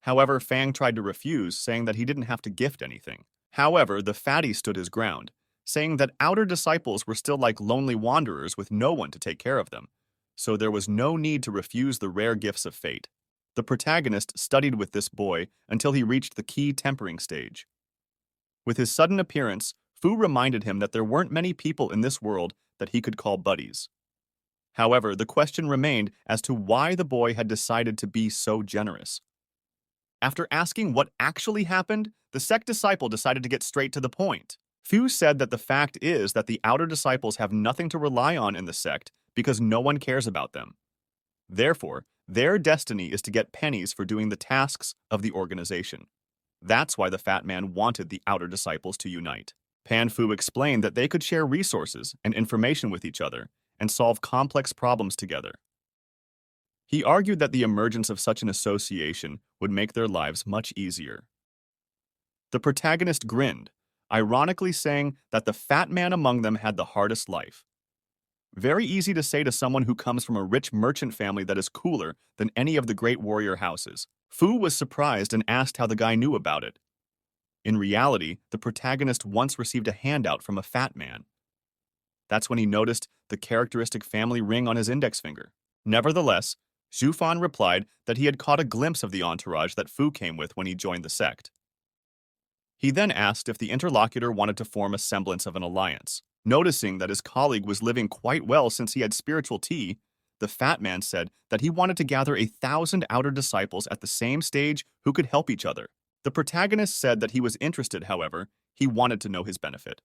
Speaker 1: However, Fang tried to refuse, saying that he didn't have to gift anything. However, the fatty stood his ground, saying that outer disciples were still like lonely wanderers with no one to take care of them, so there was no need to refuse the rare gifts of fate. The protagonist studied with this boy until he reached the key tempering stage. With his sudden appearance, Fu reminded him that there weren't many people in this world that he could call buddies. However, the question remained as to why the boy had decided to be so generous. After asking what actually happened, the sect disciple decided to get straight to the point. Fu said that the fact is that the outer disciples have nothing to rely on in the sect because no one cares about them. Therefore, their destiny is to get pennies for doing the tasks of the organization. That's why the fat man wanted the outer disciples to unite. Pan Fu explained that they could share resources and information with each other and solve complex problems together. He argued that the emergence of such an association would make their lives much easier. The protagonist grinned, ironically saying that the fat man among them had the hardest life. Very easy to say to someone who comes from a rich merchant family that is cooler than any of the great warrior houses. Fu was surprised and asked how the guy knew about it. In reality, the protagonist once received a handout from a fat man. That's when he noticed the characteristic family ring on his index finger. Nevertheless, Xu Fan replied that he had caught a glimpse of the entourage that Fu came with when he joined the sect. He then asked if the interlocutor wanted to form a semblance of an alliance. Noticing that his colleague was living quite well since he had spiritual tea, the fat man said that he wanted to gather 1,000 outer disciples at the same stage who could help each other. The protagonist said that he was interested, however, he wanted to know his benefit.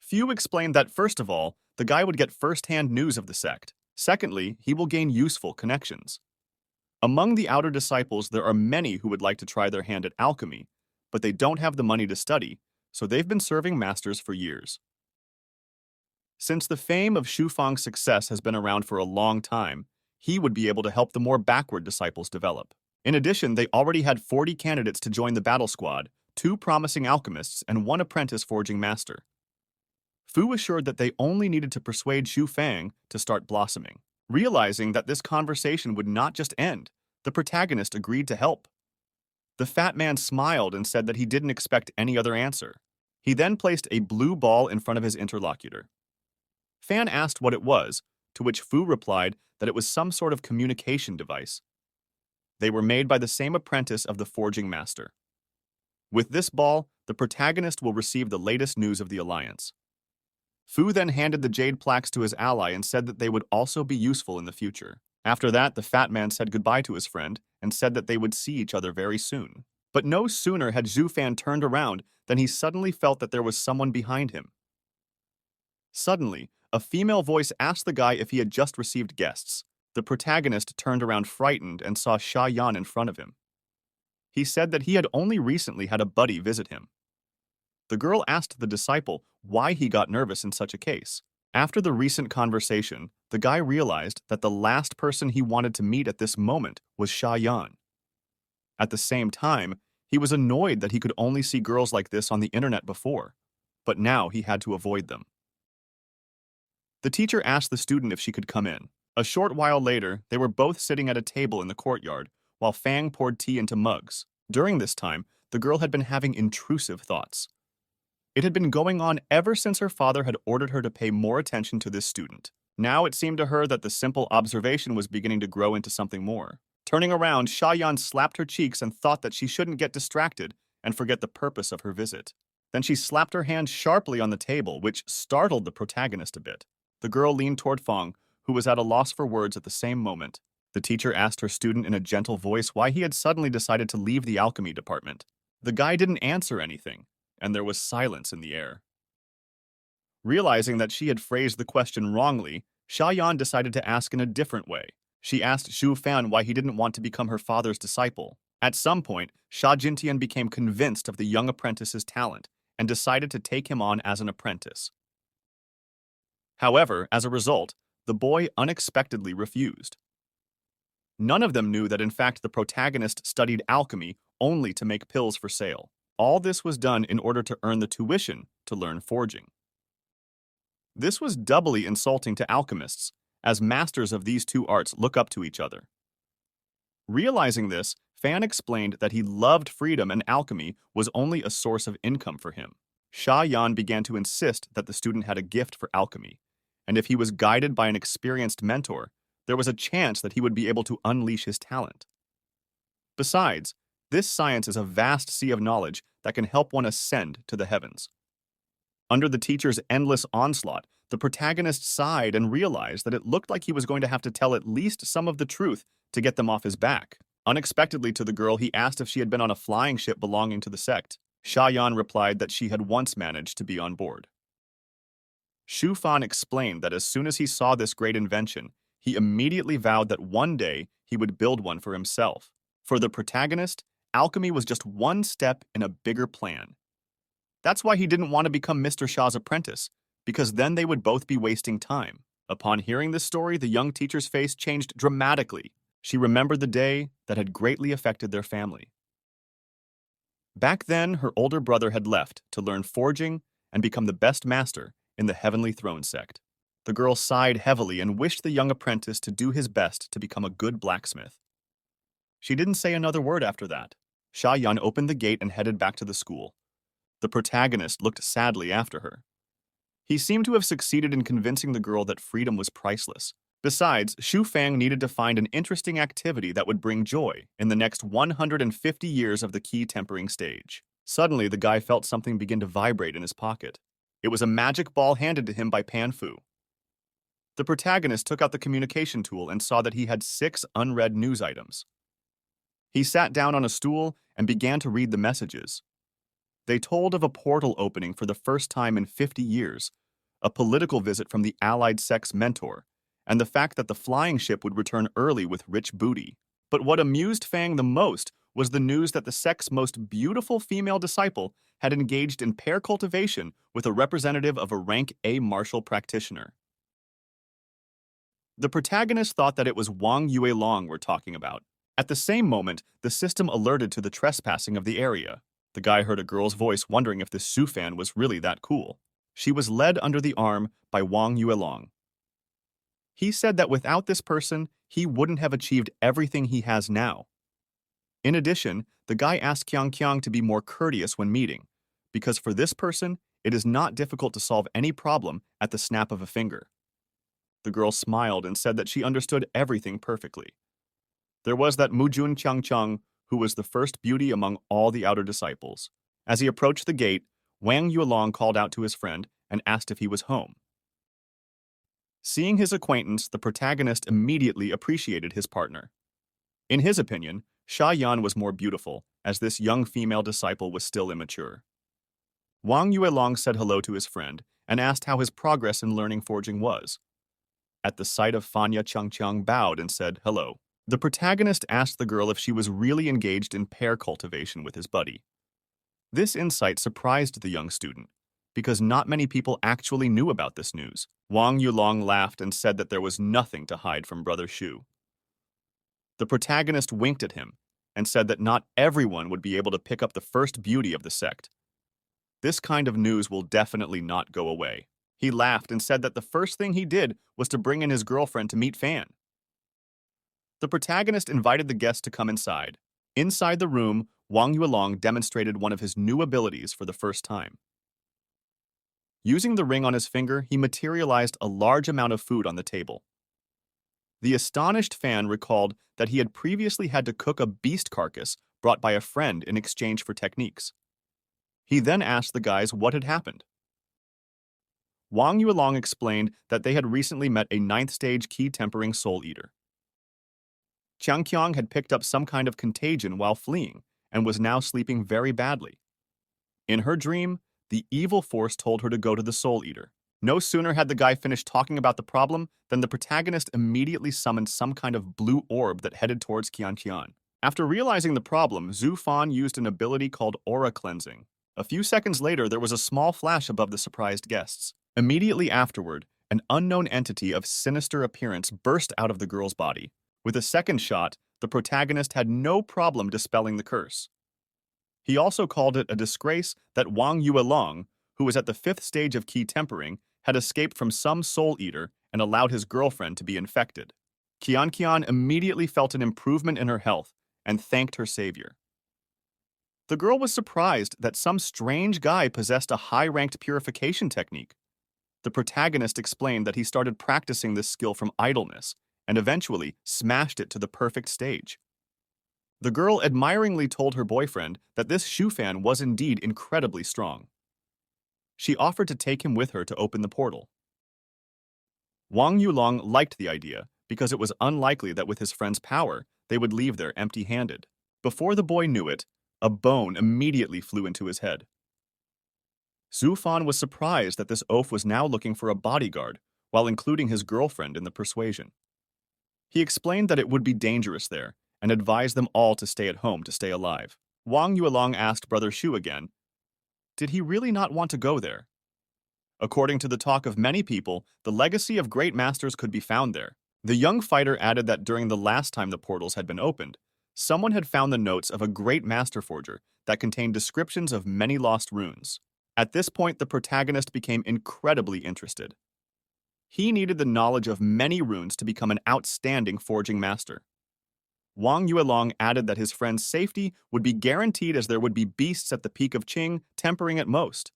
Speaker 1: Fu explained that first of all, the guy would get first-hand news of the sect. Secondly, he will gain useful connections. Among the outer disciples, there are many who would like to try their hand at alchemy, but they don't have the money to study, so they've been serving masters for years. Since the fame of Xu Fang's success has been around for a long time, he would be able to help the more backward disciples develop. In addition, they already had 40 candidates to join the battle squad, 2 promising alchemists and 1 apprentice forging master. Fu assured that they only needed to persuade Xu Fang to start blossoming. Realizing that this conversation would not just end, the protagonist agreed to help. The fat man smiled and said that he didn't expect any other answer. He then placed a blue ball in front of his interlocutor. Fan asked what it was, to which Fu replied that it was some sort of communication device. They were made by the same apprentice of the forging master. With this ball, the protagonist will receive the latest news of the alliance. Fu then handed the jade plaques to his ally and said that they would also be useful in the future. After that, the fat man said goodbye to his friend and said that they would see each other very soon. But no sooner had Xu Fan turned around than he suddenly felt that there was someone behind him. Suddenly, a female voice asked the guy if he had just received guests. The protagonist turned around frightened and saw Sha Yan in front of him. He said that he had only recently had a buddy visit him. The girl asked the disciple why he got nervous in such a case. After the recent conversation, the guy realized that the last person he wanted to meet at this moment was Sha Yan. At the same time, he was annoyed that he could only see girls like this on the internet before, but now he had to avoid them. The teacher asked the student if she could come in. A short while later, they were both sitting at a table in the courtyard, while Fang poured tea into mugs. During this time, the girl had been having intrusive thoughts. It had been going on ever since her father had ordered her to pay more attention to this student. Now it seemed to her that the simple observation was beginning to grow into something more. Turning around, Sha Yan slapped her cheeks and thought that she shouldn't get distracted and forget the purpose of her visit. Then she slapped her hand sharply on the table, which startled the protagonist a bit. The girl leaned toward Fang, who was at a loss for words at the same moment. The teacher asked her student in a gentle voice why he had suddenly decided to leave the alchemy department. The guy didn't answer anything, and there was silence in the air. Realizing that she had phrased the question wrongly, Sha Yan decided to ask in a different way. She asked Xu Fan why he didn't want to become her father's disciple. At some point, Sha Jintian became convinced of the young apprentice's talent and decided to take him on as an apprentice. However, as a result, the boy unexpectedly refused. None of them knew that in fact the protagonist studied alchemy only to make pills for sale. all this was done in order to earn the tuition to learn forging. This was doubly insulting to alchemists, as masters of these two arts look up to each other. Realizing this, Fan explained that he loved freedom and alchemy was only a source of income for him. Sha Yan began to insist that the student had a gift for alchemy, and if he was guided by an experienced mentor, there was a chance that he would be able to unleash his talent. Besides, this science is a vast sea of knowledge that can help one ascend to the heavens. Under the teacher's endless onslaught, the protagonist sighed and realized that it looked like he was going to have to tell at least some of the truth to get them off his back. Unexpectedly to the girl, he asked if she had been on a flying ship belonging to the sect. Sha Yan replied that she had once managed to be on board. Shu Fan explained that as soon as he saw this great invention, he immediately vowed that one day he would build one for himself. For the protagonist, alchemy was just one step in a bigger plan. That's why he didn't want to become Mr. Sha's apprentice, because then they would both be wasting time. Upon hearing this story, the young teacher's face changed dramatically. She remembered the day that had greatly affected their family. Back then, her older brother had left to learn forging and become the best master in the Heavenly Throne sect. The girl sighed heavily and wished the young apprentice to do his best to become a good blacksmith. She didn't say another word after that. Sha Yan opened the gate and headed back to the school. The protagonist looked sadly after her. He seemed to have succeeded in convincing the girl that freedom was priceless. Besides, Shu Fang needed to find an interesting activity that would bring joy in the next 150 years of the key tempering stage. Suddenly, the guy felt something begin to vibrate in his pocket. It was a magic ball handed to him by Pan Fu. The protagonist took out the communication tool and saw that he had 6 unread news items. He sat down on a stool and began to read the messages. They told of a portal opening for the first time in 50 years, a political visit from the allied sect's mentor, and the fact that the flying ship would return early with rich booty. But what amused Fang the most was the news that the sect's most beautiful female disciple had engaged in pair cultivation with a representative of a rank A martial practitioner. The protagonist thought that it was Wang Yuelong we're talking about. At the same moment, the system alerted to the trespassing of the area. The guy heard a girl's voice wondering if this Su Fan was really that cool. She was led under the arm by Wang Yuelong. He said that without this person, he wouldn't have achieved everything he has now. In addition, the guy asked Qiang Qiang to be more courteous when meeting, because for this person, it is not difficult to solve any problem at the snap of a finger. The girl smiled and said that she understood everything perfectly. There was that Mujun Qiang Qiang, who was the first beauty among all the outer disciples. As he approached the gate, Wang Yuelong called out to his friend and asked if he was home. Seeing his acquaintance, the protagonist immediately appreciated his partner. In his opinion, Sha Yan was more beautiful, as this young female disciple was still immature. Wang Yuelong said hello to his friend and asked how his progress in learning forging was. At the sight of Fanya, Qiang Qiang bowed and said hello. The protagonist asked the girl if she was really engaged in pair cultivation with his buddy. This insight surprised the young student, because not many people actually knew about this news. Wang Yulong laughed and said that there was nothing to hide from Brother Shu. The protagonist winked at him and said that not everyone would be able to pick up the first beauty of the sect. This kind of news will definitely not go away. He laughed and said that the first thing he did was to bring in his girlfriend to meet Fan. The protagonist invited the guest to come inside. Inside the room, Wang Yuelong demonstrated one of his new abilities for the first time. Using the ring on his finger, he materialized a large amount of food on the table. The astonished Fan recalled that he had previously had to cook a beast carcass brought by a friend in exchange for techniques. He then asked the guys what had happened. Wang Yuelong explained that they had recently met a 9th stage key tempering soul eater. Qiang Qiang had picked up some kind of contagion while fleeing and was now sleeping very badly. In her dream, the evil force told her to go to the soul eater. No sooner had the guy finished talking about the problem than the protagonist immediately summoned some kind of blue orb that headed towards Qian Qian. After realizing the problem, Zhu Fan used an ability called aura cleansing. A few seconds later, there was a small flash above the surprised guests. Immediately afterward, an unknown entity of sinister appearance burst out of the girl's body. With a second shot, the protagonist had no problem dispelling the curse. He also called it a disgrace that Wang Yuelong, who was at the 5th stage of key tempering, had escaped from some soul eater and allowed his girlfriend to be infected. Qian immediately felt an improvement in her health and thanked her savior. The girl was surprised that some strange guy possessed a high-ranked purification technique. The protagonist explained that he started practicing this skill from idleness and eventually smashed it to the perfect stage. The girl admiringly told her boyfriend that this Shufan was indeed incredibly strong. She offered to take him with her to open the portal. Wang Yulong liked the idea because it was unlikely that with his friend's power, they would leave there empty-handed. Before the boy knew it, a bone immediately flew into his head. Zhu Fan was surprised that this oaf was now looking for a bodyguard while including his girlfriend in the persuasion. He explained that it would be dangerous there and advised them all to stay at home to stay alive. Wang Yuelong asked Brother Shu again, did he really not want to go there? According to the talk of many people, the legacy of great masters could be found there. The young fighter added that during the last time the portals had been opened, someone had found the notes of a great master forger that contained descriptions of many lost runes. At this point, the protagonist became incredibly interested. He needed the knowledge of many runes to become an outstanding forging master. Wang Yuelong added that his friend's safety would be guaranteed as there would be beasts at the peak of Qing, tempering at most.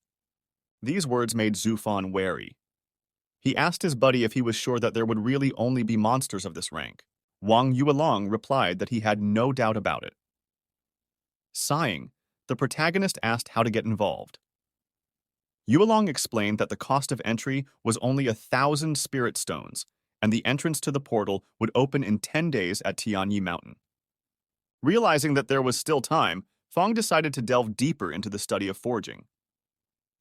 Speaker 1: These words made Zhu Fan wary. He asked his buddy if he was sure that there would really only be monsters of this rank. Wang Yuelong replied that he had no doubt about it. Sighing, the protagonist asked how to get involved. Yuelong explained that the cost of entry was only 1,000 spirit stones, and the entrance to the portal would open in 10 days at Tianyi Mountain. Realizing that there was still time, Fong decided to delve deeper into the study of forging.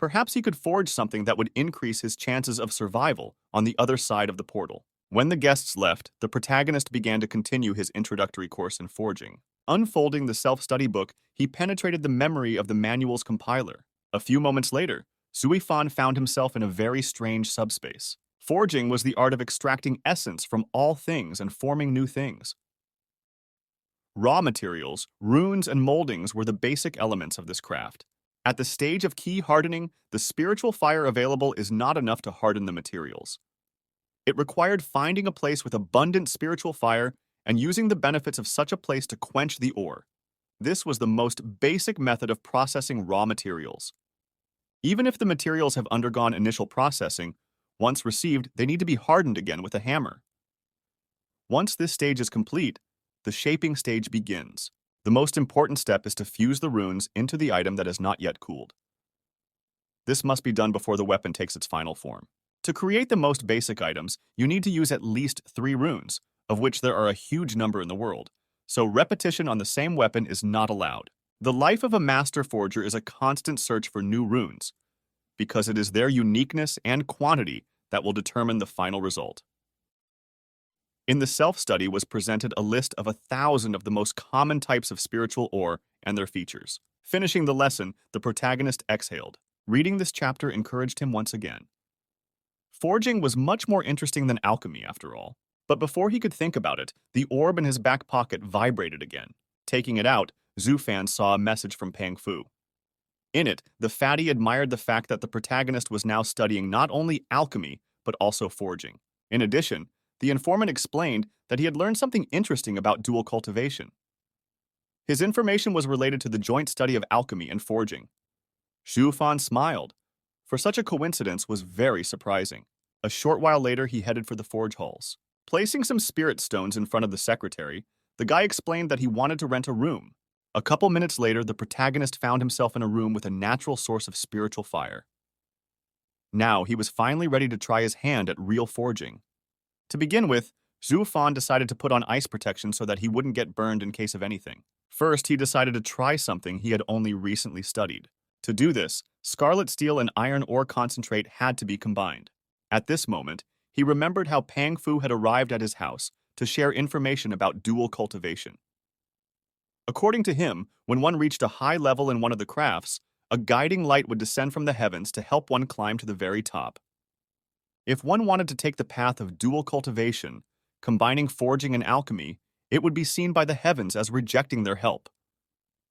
Speaker 1: Perhaps he could forge something that would increase his chances of survival on the other side of the portal. When the guests left, the protagonist began to continue his introductory course in forging. Unfolding the self-study book, he penetrated the memory of the manual's compiler. A few moments later, Zui Fan found himself in a very strange subspace. Forging was the art of extracting essence from all things and forming new things. Raw materials, runes, and moldings were the basic elements of this craft. At the stage of key hardening, the spiritual fire available is not enough to harden the materials. It required finding a place with abundant spiritual fire and using the benefits of such a place to quench the ore. This was the most basic method of processing raw materials. Even if the materials have undergone initial processing, once received, they need to be hardened again with a hammer. Once this stage is complete, the shaping stage begins. The most important step is to fuse the runes into the item that is not yet cooled. This must be done before the weapon takes its final form. To create the most basic items, you need to use at least 3 runes, of which there are a huge number in the world, so repetition on the same weapon is not allowed. The life of a master forger is a constant search for new runes, because it is their uniqueness and quantity that will determine the final result. In the self-study was presented a list of 1,000 of the most common types of spiritual ore and their features. Finishing the lesson, the protagonist exhaled. Reading this chapter encouraged him once again. Forging was much more interesting than alchemy, after all. But before he could think about it, the orb in his back pocket vibrated again. Taking it out, Zhu Fan saw a message from Pang Fu. In it, the fatty admired the fact that the protagonist was now studying not only alchemy, but also forging. In addition, the informant explained that he had learned something interesting about dual cultivation. His information was related to the joint study of alchemy and forging. Zhu Fan smiled, for such a coincidence was very surprising. A short while later, he headed for the forge halls. Placing some spirit stones in front of the secretary, the guy explained that he wanted to rent a room. A couple minutes later, the protagonist found himself in a room with a natural source of spiritual fire. Now, he was finally ready to try his hand at real forging. To begin with, Zhu Fan decided to put on ice protection so that he wouldn't get burned in case of anything. First, he decided to try something he had only recently studied. To do this, scarlet steel and iron ore concentrate had to be combined. At this moment, he remembered how Pang Fu had arrived at his house to share information about dual cultivation. According to him, when one reached a high level in one of the crafts, a guiding light would descend from the heavens to help one climb to the very top. If one wanted to take the path of dual cultivation, combining forging and alchemy, it would be seen by the heavens as rejecting their help.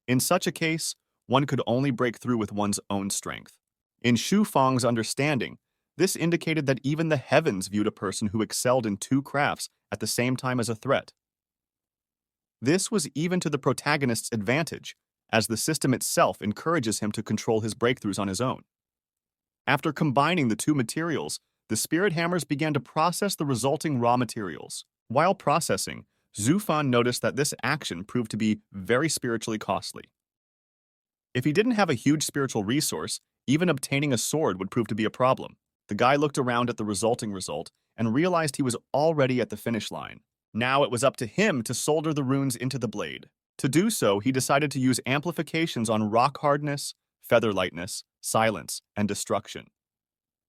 Speaker 1: In such a case, one could only break through with one's own strength. In Xu Fang's understanding, this indicated that even the heavens viewed a person who excelled in two crafts at the same time as a threat. This was even to the protagonist's advantage, as the system itself encourages him to control his breakthroughs on his own. After combining the two materials, the spirit hammers began to process the resulting raw materials. While processing, Xu Fan noticed that this action proved to be very spiritually costly. If he didn't have a huge spiritual resource, even obtaining a sword would prove to be a problem. The guy looked around at the resulting result and realized he was already at the finish line. Now it was up to him to solder the runes into the blade. To do so, he decided to use amplifications on rock hardness, feather lightness, silence, and destruction.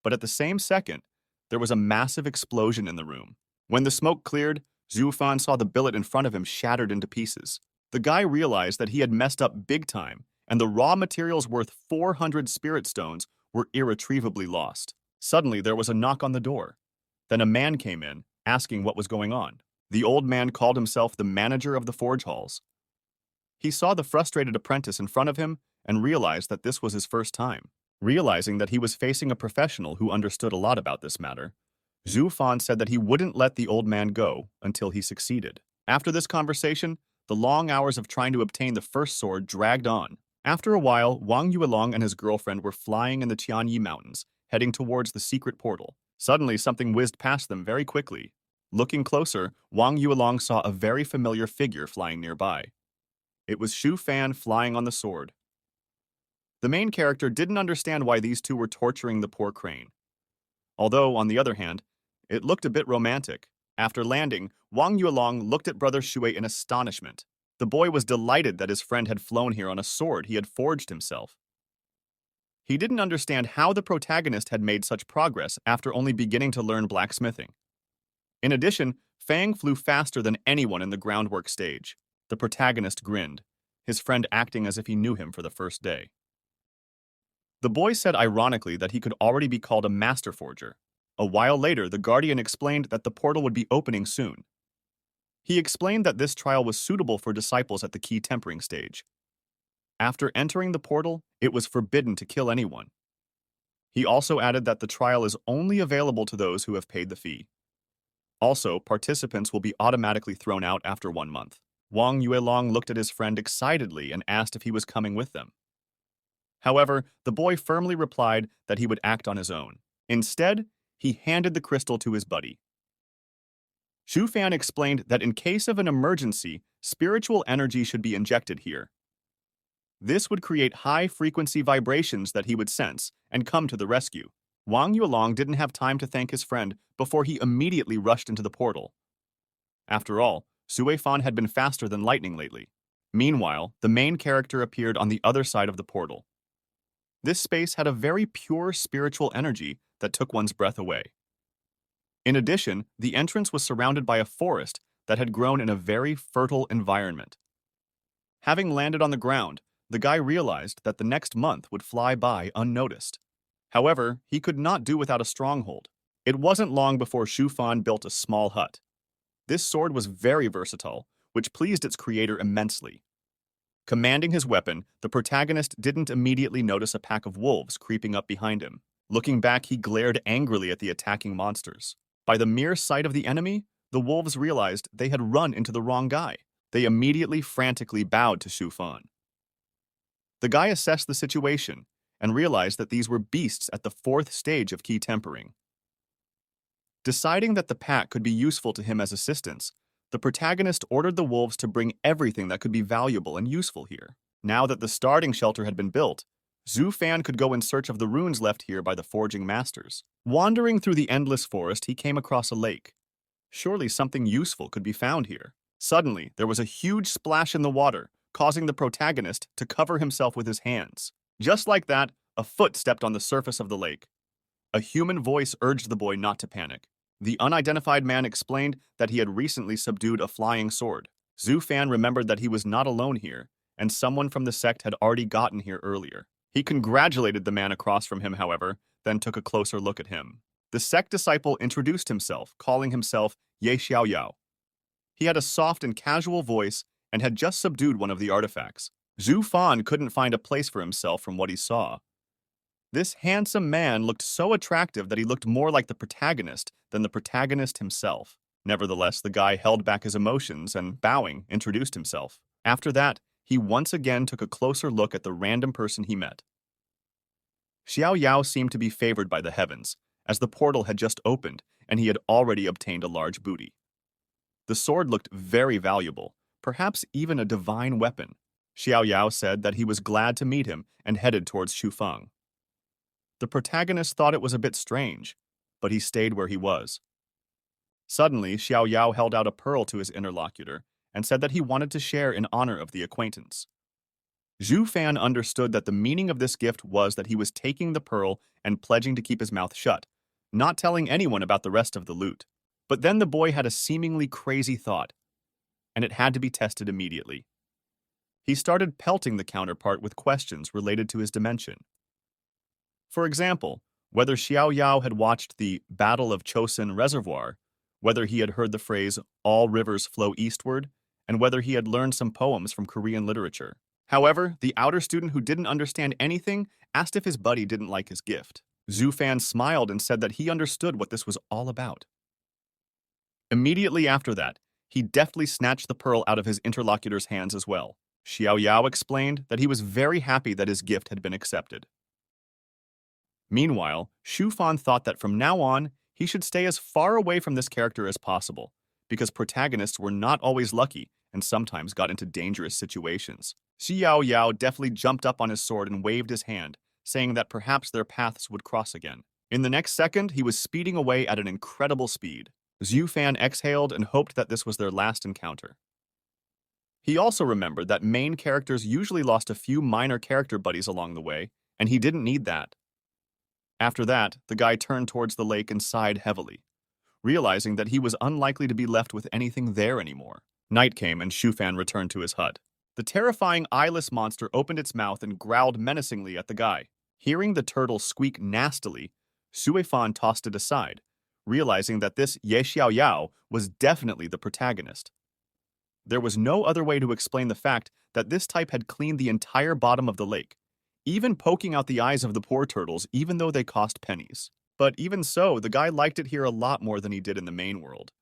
Speaker 1: But at the same second, there was a massive explosion in the room. When the smoke cleared, Xu Fan saw the billet in front of him shattered into pieces. The guy realized that he had messed up big time, and the raw materials worth 400 spirit stones were irretrievably lost. Suddenly, there was a knock on the door. Then a man came in, asking what was going on. The old man called himself the manager of the forge halls. He saw the frustrated apprentice in front of him and realized that this was his first time. Realizing that he was facing a professional who understood a lot about this matter, Xu Fan said that he wouldn't let the old man go until he succeeded. After this conversation, the long hours of trying to obtain the first sword dragged on. After a while, Wang Yuelong and his girlfriend were flying in the Tianyi Mountains, heading towards the secret portal. Suddenly, something whizzed past them very quickly. Looking closer, Wang Yuelong saw a very familiar figure flying nearby. It was Xu Fan flying on the sword. The main character didn't understand why these two were torturing the poor crane. Although, on the other hand, it looked a bit romantic. After landing, Wang Yuelong looked at Brother Shui in astonishment. The boy was delighted that his friend had flown here on a sword he had forged himself. He didn't understand how the protagonist had made such progress after only beginning to learn blacksmithing. In addition, Fang flew faster than anyone in the groundwork stage. The protagonist grinned, his friend acting as if he knew him for the first day. The boy said ironically that he could already be called a master forger. A while later, the guardian explained that the portal would be opening soon. He explained that this trial was suitable for disciples at the key tempering stage. After entering the portal, it was forbidden to kill anyone. He also added that the trial is only available to those who have paid the fee. Also, participants will be automatically thrown out after 1 month. Wang Yuelong looked at his friend excitedly and asked if he was coming with them. However, the boy firmly replied that he would act on his own. Instead, he handed the crystal to his buddy. Xu Fan explained that in case of an emergency, spiritual energy should be injected here. This would create high-frequency vibrations that he would sense and come to the rescue. Wang Yuelong didn't have time to thank his friend before he immediately rushed into the portal. After all, Sui Fan had been faster than lightning lately. Meanwhile, the main character appeared on the other side of the portal. This space had a very pure spiritual energy that took one's breath away. In addition, the entrance was surrounded by a forest that had grown in a very fertile environment. Having landed on the ground, the guy realized that the next month would fly by unnoticed. However, he could not do without a stronghold. It wasn't long before Xu Fan built a small hut. This sword was very versatile, which pleased its creator immensely. Commanding his weapon, the protagonist didn't immediately notice a pack of wolves creeping up behind him. Looking back, he glared angrily at the attacking monsters. By the mere sight of the enemy, the wolves realized they had run into the wrong guy. They immediately frantically bowed to Xu Fan. The guy assessed the situation and realized that these were beasts at the 4th stage of key tempering. Deciding that the pack could be useful to him as assistants, the protagonist ordered the wolves to bring everything that could be valuable and useful here. Now that the starting shelter had been built, Xu Fan could go in search of the runes left here by the forging masters. Wandering through the endless forest, he came across a lake. Surely something useful could be found here. Suddenly, there was a huge splash in the water, causing the protagonist to cover himself with his hands. Just like that, a foot stepped on the surface of the lake. A human voice urged the boy not to panic. The unidentified man explained that he had recently subdued a flying sword. Xu Fan remembered that he was not alone here, and someone from the sect had already gotten here earlier. He congratulated the man across from him, however, then took a closer look at him. The sect disciple introduced himself, calling himself Ye Xiao Yao. He had a soft and casual voice and had just subdued one of the artifacts. Zhu Fan couldn't find a place for himself from what he saw. This handsome man looked so attractive that he looked more like the protagonist than the protagonist himself. Nevertheless, the guy held back his emotions and, bowing, introduced himself. After that, he once again took a closer look at the random person he met. Xiao Yao seemed to be favored by the heavens, as the portal had just opened and he had already obtained a large booty. The sword looked very valuable, perhaps even a divine weapon. Xiao Yao said that he was glad to meet him and headed towards Shufeng. The protagonist thought it was a bit strange, but he stayed where he was. Suddenly, Xiao Yao held out a pearl to his interlocutor and said that he wanted to share in honor of the acquaintance. Zhu Fan understood that the meaning of this gift was that he was taking the pearl and pledging to keep his mouth shut, not telling anyone about the rest of the loot. But then the boy had a seemingly crazy thought, and it had to be tested immediately. He started pelting the counterpart with questions related to his dimension. For example, whether Xiao Yao had watched the Battle of Chosin Reservoir, whether he had heard the phrase, "all rivers flow eastward," and whether he had learned some poems from Korean literature. However, the outer student who didn't understand anything asked if his buddy didn't like his gift. Zhu Fan smiled and said that he understood what this was all about. Immediately after that, he deftly snatched the pearl out of his interlocutor's hands as well. Xiao Yao explained that he was very happy that his gift had been accepted. Meanwhile, Shu Fan thought that from now on, he should stay as far away from this character as possible, because protagonists were not always lucky and sometimes got into dangerous situations. Xiao Yao deftly jumped up on his sword and waved his hand, saying that perhaps their paths would cross again. In the next second, he was speeding away at an incredible speed. Zhu Fan exhaled and hoped that this was their last encounter. He also remembered that main characters usually lost a few minor character buddies along the way, and he didn't need that. After that, the guy turned towards the lake and sighed heavily, realizing that he was unlikely to be left with anything there anymore. Night came and Shu Fan returned to his hut. The terrifying eyeless monster opened its mouth and growled menacingly at the guy. Hearing the turtle squeak nastily, Sui Fan tossed it aside, realizing that this Ye Xiao Yao was definitely the protagonist. There was no other way to explain the fact that this type had cleaned the entire bottom of the lake, even poking out the eyes of the poor turtles even though they cost pennies. But even so, the guy liked it here a lot more than he did in the main world.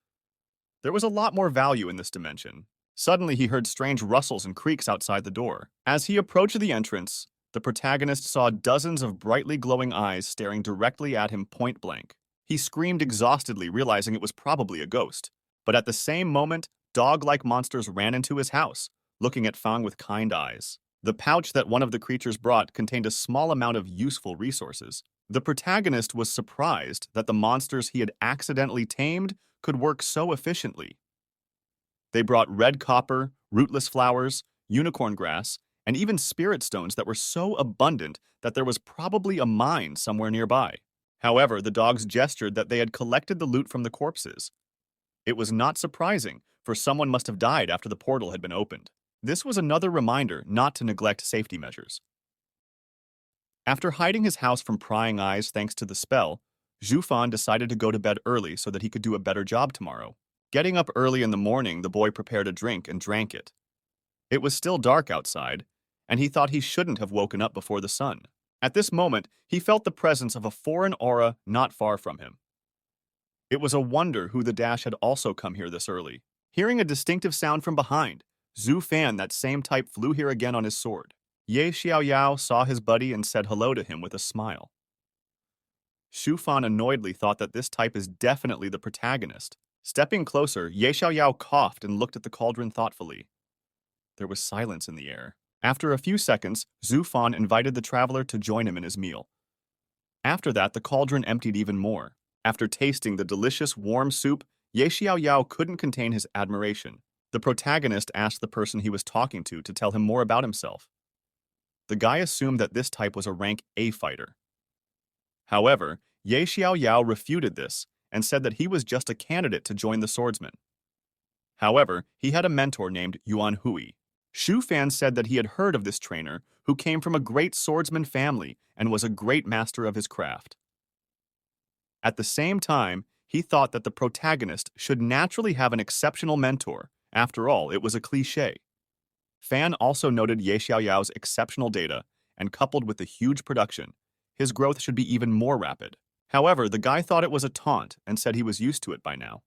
Speaker 1: There was a lot more value in this dimension. Suddenly he heard strange rustles and creaks outside the door. As he approached the entrance, the protagonist saw dozens of brightly glowing eyes staring directly at him point blank. He screamed exhaustedly, realizing it was probably a ghost. But at the same moment, dog-like monsters ran into his house, looking at Fang with kind eyes. The pouch that one of the creatures brought contained a small amount of useful resources. The protagonist was surprised that the monsters he had accidentally tamed could work so efficiently. They brought red copper, rootless flowers, unicorn grass, and even spirit stones that were so abundant that there was probably a mine somewhere nearby. However, the dogs gestured that they had collected the loot from the corpses. It was not surprising, for someone must have died after the portal had been opened. This was another reminder not to neglect safety measures. After hiding his house from prying eyes thanks to the spell, Zhu Fan decided to go to bed early so that he could do a better job tomorrow. Getting up early in the morning, the boy prepared a drink and drank it. It was still dark outside, and he thought he shouldn't have woken up before the sun. At this moment, he felt the presence of a foreign aura not far from him. It was a wonder who the dash had also come here this early. Hearing a distinctive sound from behind, Zhu Fan, that same type, flew here again on his sword. Ye Xiao Yao saw his buddy and said hello to him with a smile. Shu Fan annoyedly thought that this type is definitely the protagonist. Stepping closer, Ye Xiao Yao coughed and looked at the cauldron thoughtfully. There was silence in the air. After a few seconds, Zhu Fan invited the traveler to join him in his meal. After that, the cauldron emptied even more. After tasting the delicious warm soup, Ye Xiao Yao couldn't contain his admiration. The protagonist asked the person he was talking to tell him more about himself. The guy assumed that this type was a rank A fighter. However, Ye Xiao Yao refuted this and said that he was just a candidate to join the swordsmen. However, he had a mentor named Yuan Hui. Shu Fan said that he had heard of this trainer who came from a great swordsman family and was a great master of his craft. At the same time, he thought that the protagonist should naturally have an exceptional mentor. After all, it was a cliché. Fan also noted Ye Xiaoyao's exceptional data, and coupled with the huge production, his growth should be even more rapid. However, the guy thought it was a taunt and said he was used to it by now.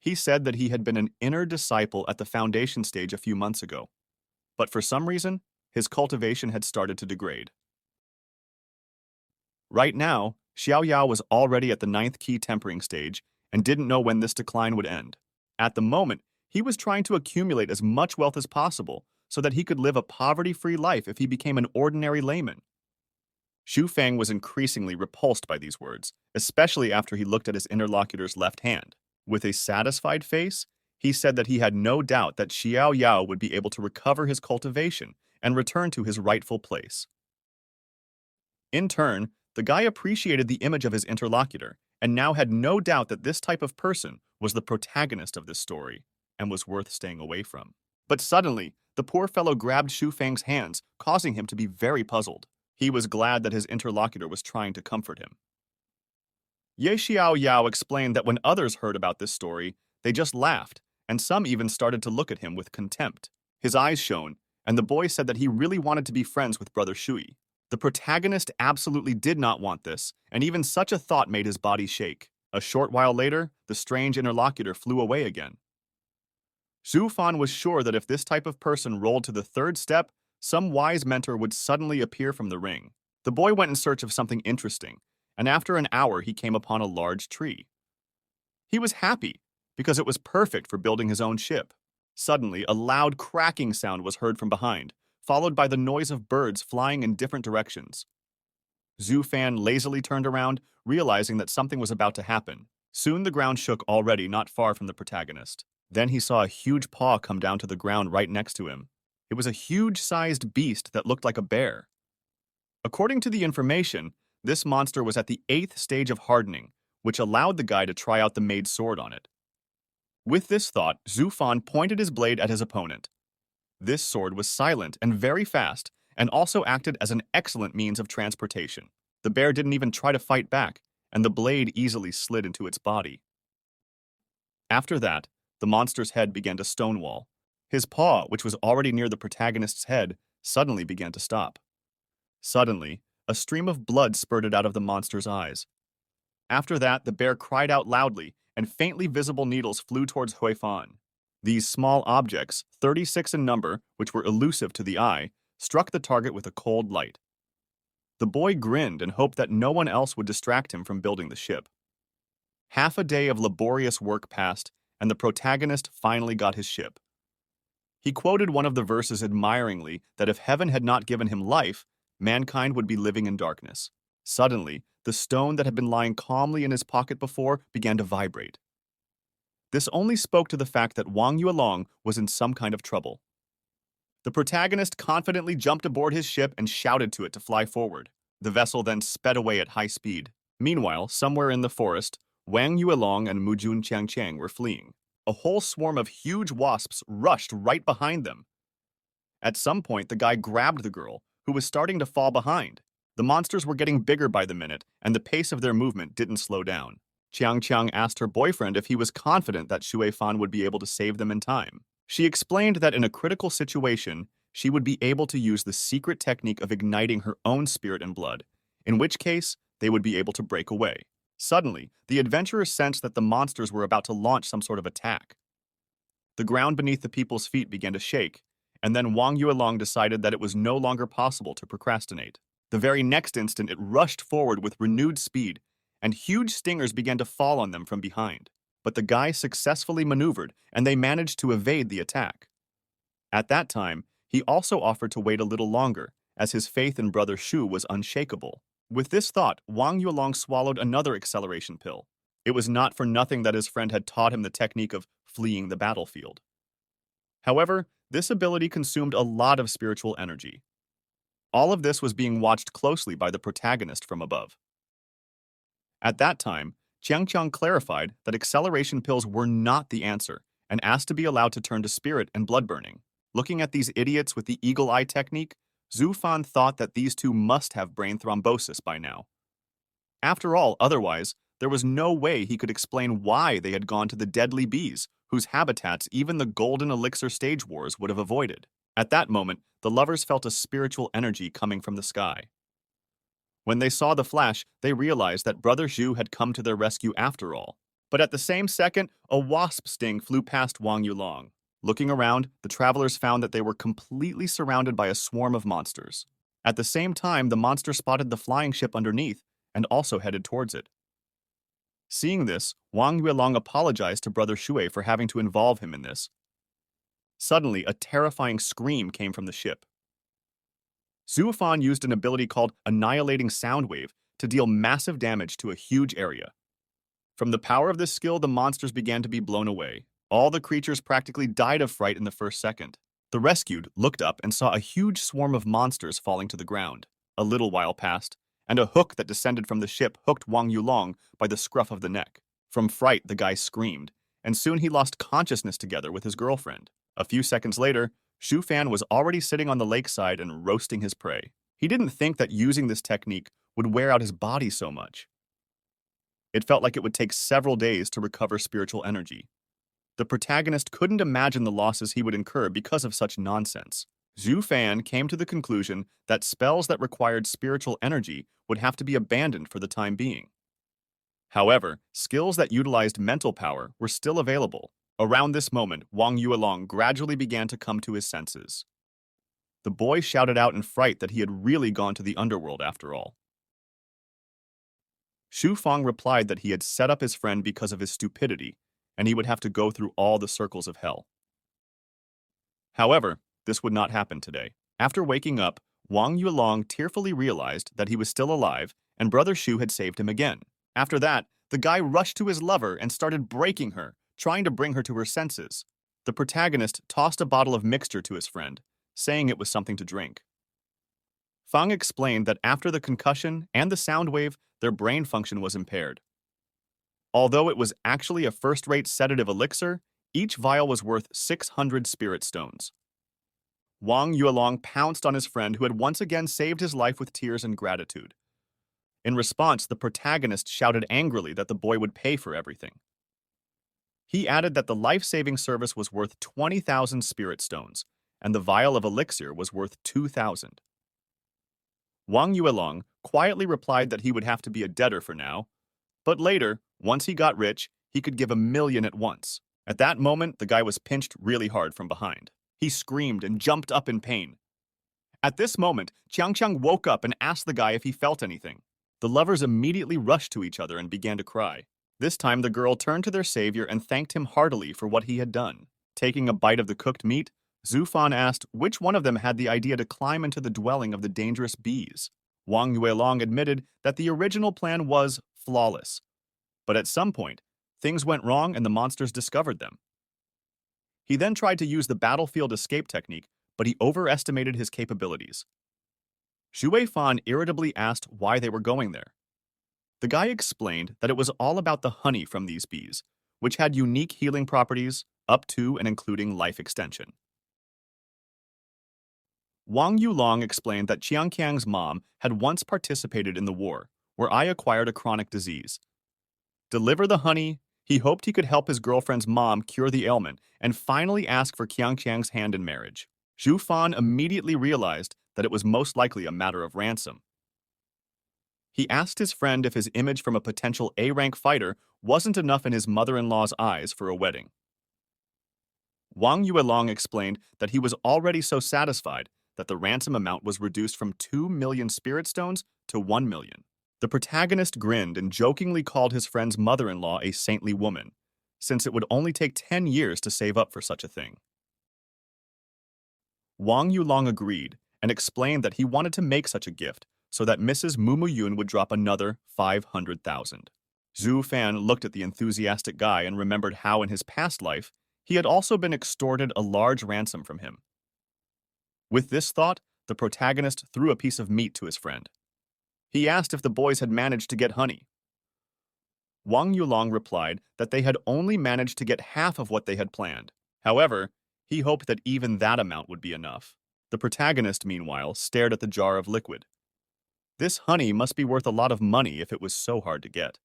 Speaker 1: He said that he had been an inner disciple at the foundation stage a few months ago, but for some reason, his cultivation had started to degrade. Right now, Xiaoyao was already at the 9th key tempering stage and didn't know when this decline would end. At the moment, he was trying to accumulate as much wealth as possible so that he could live a poverty-free life if he became an ordinary layman. Xu Fang was increasingly repulsed by these words, especially after he looked at his interlocutor's left hand. With a satisfied face, he said that he had no doubt that Xiao Yao would be able to recover his cultivation and return to his rightful place. In turn, the guy appreciated the image of his interlocutor and now had no doubt that this type of person was the protagonist of this story and was worth staying away from. But suddenly, the poor fellow grabbed Xu Fang's hands, causing him to be very puzzled. He was glad that his interlocutor was trying to comfort him. Ye Xiao Yao explained that when others heard about this story, they just laughed, and some even started to look at him with contempt. His eyes shone, and the boy said that he really wanted to be friends with Brother Shui. The protagonist absolutely did not want this, and even such a thought made his body shake. A short while later, the strange interlocutor flew away again. Xu Fan was sure that if this type of person rolled to the 3rd step, some wise mentor would suddenly appear from the ring. The boy went in search of something interesting, and after an hour he came upon a large tree. He was happy, because it was perfect for building his own ship. Suddenly, a loud cracking sound was heard from behind, followed by the noise of birds flying in different directions. Xu Fan lazily turned around, realizing that something was about to happen. Soon the ground shook already not far from the protagonist. Then he saw a huge paw come down to the ground right next to him. It was a huge-sized beast that looked like a bear. According to the information, this monster was at the 8th stage of hardening, which allowed the guy to try out the made sword on it. With this thought, Xu Fan pointed his blade at his opponent. This sword was silent and very fast, and also acted as an excellent means of transportation. The bear didn't even try to fight back, and the blade easily slid into its body. After that, the monster's head began to stonewall. His paw, which was already near the protagonist's head, suddenly began to stop. Suddenly, a stream of blood spurted out of the monster's eyes. After that, the bear cried out loudly, and faintly visible needles flew towards Hui Fan. These small objects, 36 in number, which were elusive to the eye, struck the target with a cold light. The boy grinned and hoped that no one else would distract him from building the ship. Half a day of laborious work passed, and the protagonist finally got his ship. He quoted one of the verses admiringly that if heaven had not given him life, mankind would be living in darkness. Suddenly, the stone that had been lying calmly in his pocket before began to vibrate. This only spoke to the fact that Wang Yuelong was in some kind of trouble. The protagonist confidently jumped aboard his ship and shouted to it to fly forward. The vessel then sped away at high speed. Meanwhile, somewhere in the forest, Wang Yuelong and Mujun Changchang were fleeing. A whole swarm of huge wasps rushed right behind them. At some point, the guy grabbed the girl, who was starting to fall behind. The monsters were getting bigger by the minute, and the pace of their movement didn't slow down. Chiang Chiang asked her boyfriend if he was confident that Xue Fan would be able to save them in time. She explained that in a critical situation, she would be able to use the secret technique of igniting her own spirit and blood, in which case they would be able to break away. Suddenly, the adventurers sensed that the monsters were about to launch some sort of attack. The ground beneath the people's feet began to shake, and then Wang Yuelong decided that it was no longer possible to procrastinate. The very next instant, it rushed forward with renewed speed, and huge stingers began to fall on them from behind. But the guy successfully maneuvered, and they managed to evade the attack. At that time, he also offered to wait a little longer, as his faith in Brother Shu was unshakable. With this thought, Wang Yuelong swallowed another acceleration pill. It was not for nothing that his friend had taught him the technique of fleeing the battlefield. However, this ability consumed a lot of spiritual energy. All of this was being watched closely by the protagonist from above. At that time, Chiang Chiang clarified that acceleration pills were not the answer and asked to be allowed to turn to spirit and blood burning. Looking at these idiots with the eagle eye technique, Xu Fan thought that these two must have brain thrombosis by now. After all, otherwise, there was no way he could explain why they had gone to the deadly bees, whose habitats even the golden elixir stage wars would have avoided. At that moment, the lovers felt a spiritual energy coming from the sky. When they saw the flash, they realized that Brother Zhu had come to their rescue after all. But at the same second, a wasp sting flew past Wang Yulong. Looking around, the travelers found that they were completely surrounded by a swarm of monsters. At the same time, the monster spotted the flying ship underneath and also headed towards it. Seeing this, Wang Yulong apologized to Brother Shui for having to involve him in this. Suddenly, a terrifying scream came from the ship. Zhu Fan used an ability called Annihilating Soundwave to deal massive damage to a huge area. From the power of this skill, the monsters began to be blown away. All the creatures practically died of fright in the first second. The rescued looked up and saw a huge swarm of monsters falling to the ground. A little while passed, and a hook that descended from the ship hooked Wang Yulong by the scruff of the neck. From fright, the guy screamed, and soon he lost consciousness together with his girlfriend. A few seconds later, Shu Fan was already sitting on the lakeside and roasting his prey. He didn't think that using this technique would wear out his body so much. It felt like it would take several days to recover spiritual energy. The protagonist couldn't imagine the losses he would incur because of such nonsense. Zhu Fan came to the conclusion that spells that required spiritual energy would have to be abandoned for the time being. However, skills that utilized mental power were still available. Around this moment, Wang Yulong gradually began to come to his senses. The boy shouted out in fright that he had really gone to the underworld after all. Shu Fang replied that he had set up his friend because of his stupidity, and he would have to go through all the circles of hell. However, this would not happen today. After waking up, Wang Yulong tearfully realized that he was still alive and Brother Shu had saved him again. After that, the guy rushed to his lover and started breaking her, trying to bring her to her senses. The protagonist tossed a bottle of mixture to his friend, saying it was something to drink. Fang explained that after the concussion and the sound wave, their brain function was impaired. Although it was actually a first-rate sedative elixir, each vial was worth 600 spirit stones. Wang Yulong pounced on his friend who had once again saved his life with tears and gratitude. In response, the protagonist shouted angrily that the boy would pay for everything. He added that the life-saving service was worth 20,000 spirit stones, and the vial of elixir was worth 2,000. Wang Yulong quietly replied that he would have to be a debtor for now, but later, once he got rich, he could give 1,000,000 at once. At that moment, the guy was pinched really hard from behind. He screamed and jumped up in pain. At this moment, Qiang woke up and asked the guy if he felt anything. The lovers immediately rushed to each other and began to cry. This time, the girl turned to their savior and thanked him heartily for what he had done. Taking a bite of the cooked meat, Zhu Fan asked which one of them had the idea to climb into the dwelling of the dangerous bees. Wang Yuelong admitted that the original plan was flawless. But at some point, things went wrong and the monsters discovered them. He then tried to use the battlefield escape technique, but he overestimated his capabilities. Xu Fan irritably asked why they were going there. The guy explained that it was all about the honey from these bees, which had unique healing properties up to and including life extension. Wang Yulong explained that Qiangqiang's mom had once participated in the war, where I acquired a chronic disease. Deliver the honey, he hoped he could help his girlfriend's mom cure the ailment and finally ask for Qiangqiang's hand in marriage. Zhu Fan immediately realized that it was most likely a matter of ransom. He asked his friend if his image from a potential A-rank fighter wasn't enough in his mother-in-law's eyes for a wedding. Wang Yuelong explained that he was already so satisfied that the ransom amount was reduced from 2,000,000 spirit stones to 1,000,000. The protagonist grinned and jokingly called his friend's mother-in-law a saintly woman, since it would only take 10 years to save up for such a thing. Wang Yulong agreed and explained that he wanted to make such a gift so that Mrs. Mumuyun would drop another 500,000. Zhu Fan looked at the enthusiastic guy and remembered how in his past life he had also been extorted a large ransom from him. With this thought, the protagonist threw a piece of meat to his friend. He asked if the boys had managed to get honey. Wang Yulong replied that they had only managed to get half of what they had planned. However, he hoped that even that amount would be enough. The protagonist, meanwhile, stared at the jar of liquid. This honey must be worth a lot of money if it was so hard to get.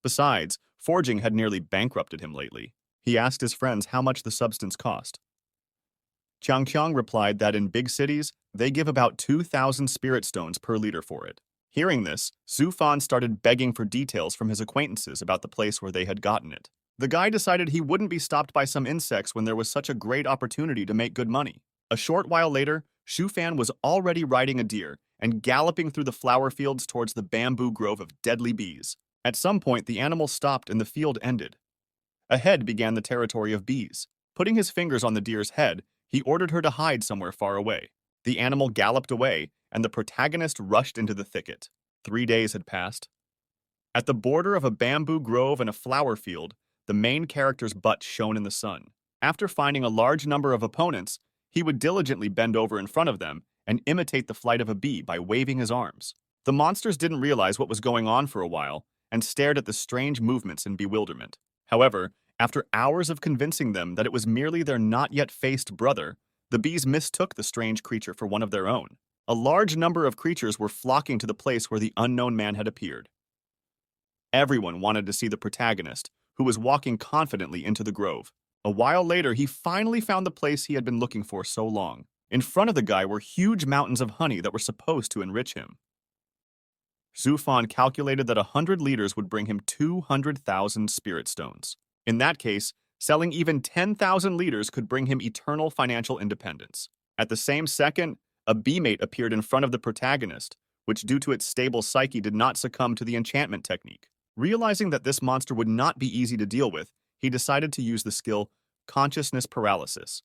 Speaker 1: Besides, forging had nearly bankrupted him lately. He asked his friends how much the substance cost. Qiang replied that in big cities, they give about 2,000 spirit stones per liter for it. Hearing this, Zhu Fan started begging for details from his acquaintances about the place where they had gotten it. The guy decided he wouldn't be stopped by some insects when there was such a great opportunity to make good money. A short while later, Zhu Fan was already riding a deer and galloping through the flower fields towards the bamboo grove of deadly bees. At some point, the animal stopped and the field ended. Ahead began the territory of bees. Putting his fingers on the deer's head, he ordered her to hide somewhere far away. The animal galloped away, and the protagonist rushed into the thicket. 3 days had passed. At the border of a bamboo grove and a flower field, the main character's butt shone in the sun. After finding a large number of opponents, he would diligently bend over in front of them and imitate the flight of a bee by waving his arms. The monsters didn't realize what was going on for a while and stared at the strange movements in bewilderment. However, after hours of convincing them that it was merely their not-yet-faced brother, the bees mistook the strange creature for one of their own. A large number of creatures were flocking to the place where the unknown man had appeared. Everyone wanted to see the protagonist, who was walking confidently into the grove. A while later, he finally found the place he had been looking for so long. In front of the guy were huge mountains of honey that were supposed to enrich him. Zhu Fan calculated that 100 liters would bring him 200,000 spirit stones. In that case, selling even 10,000 liters could bring him eternal financial independence. At the same second, a bee-mate appeared in front of the protagonist, which due to its stable psyche did not succumb to the enchantment technique. Realizing that this monster would not be easy to deal with, he decided to use the skill consciousness paralysis.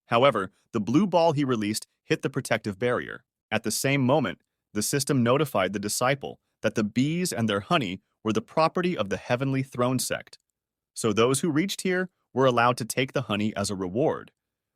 Speaker 1: However, the blue ball he released hit the protective barrier. At the same moment, the system notified the disciple that the bees and their honey were the property of the Heavenly Throne sect. So those who reached here were allowed to take the honey as a reward,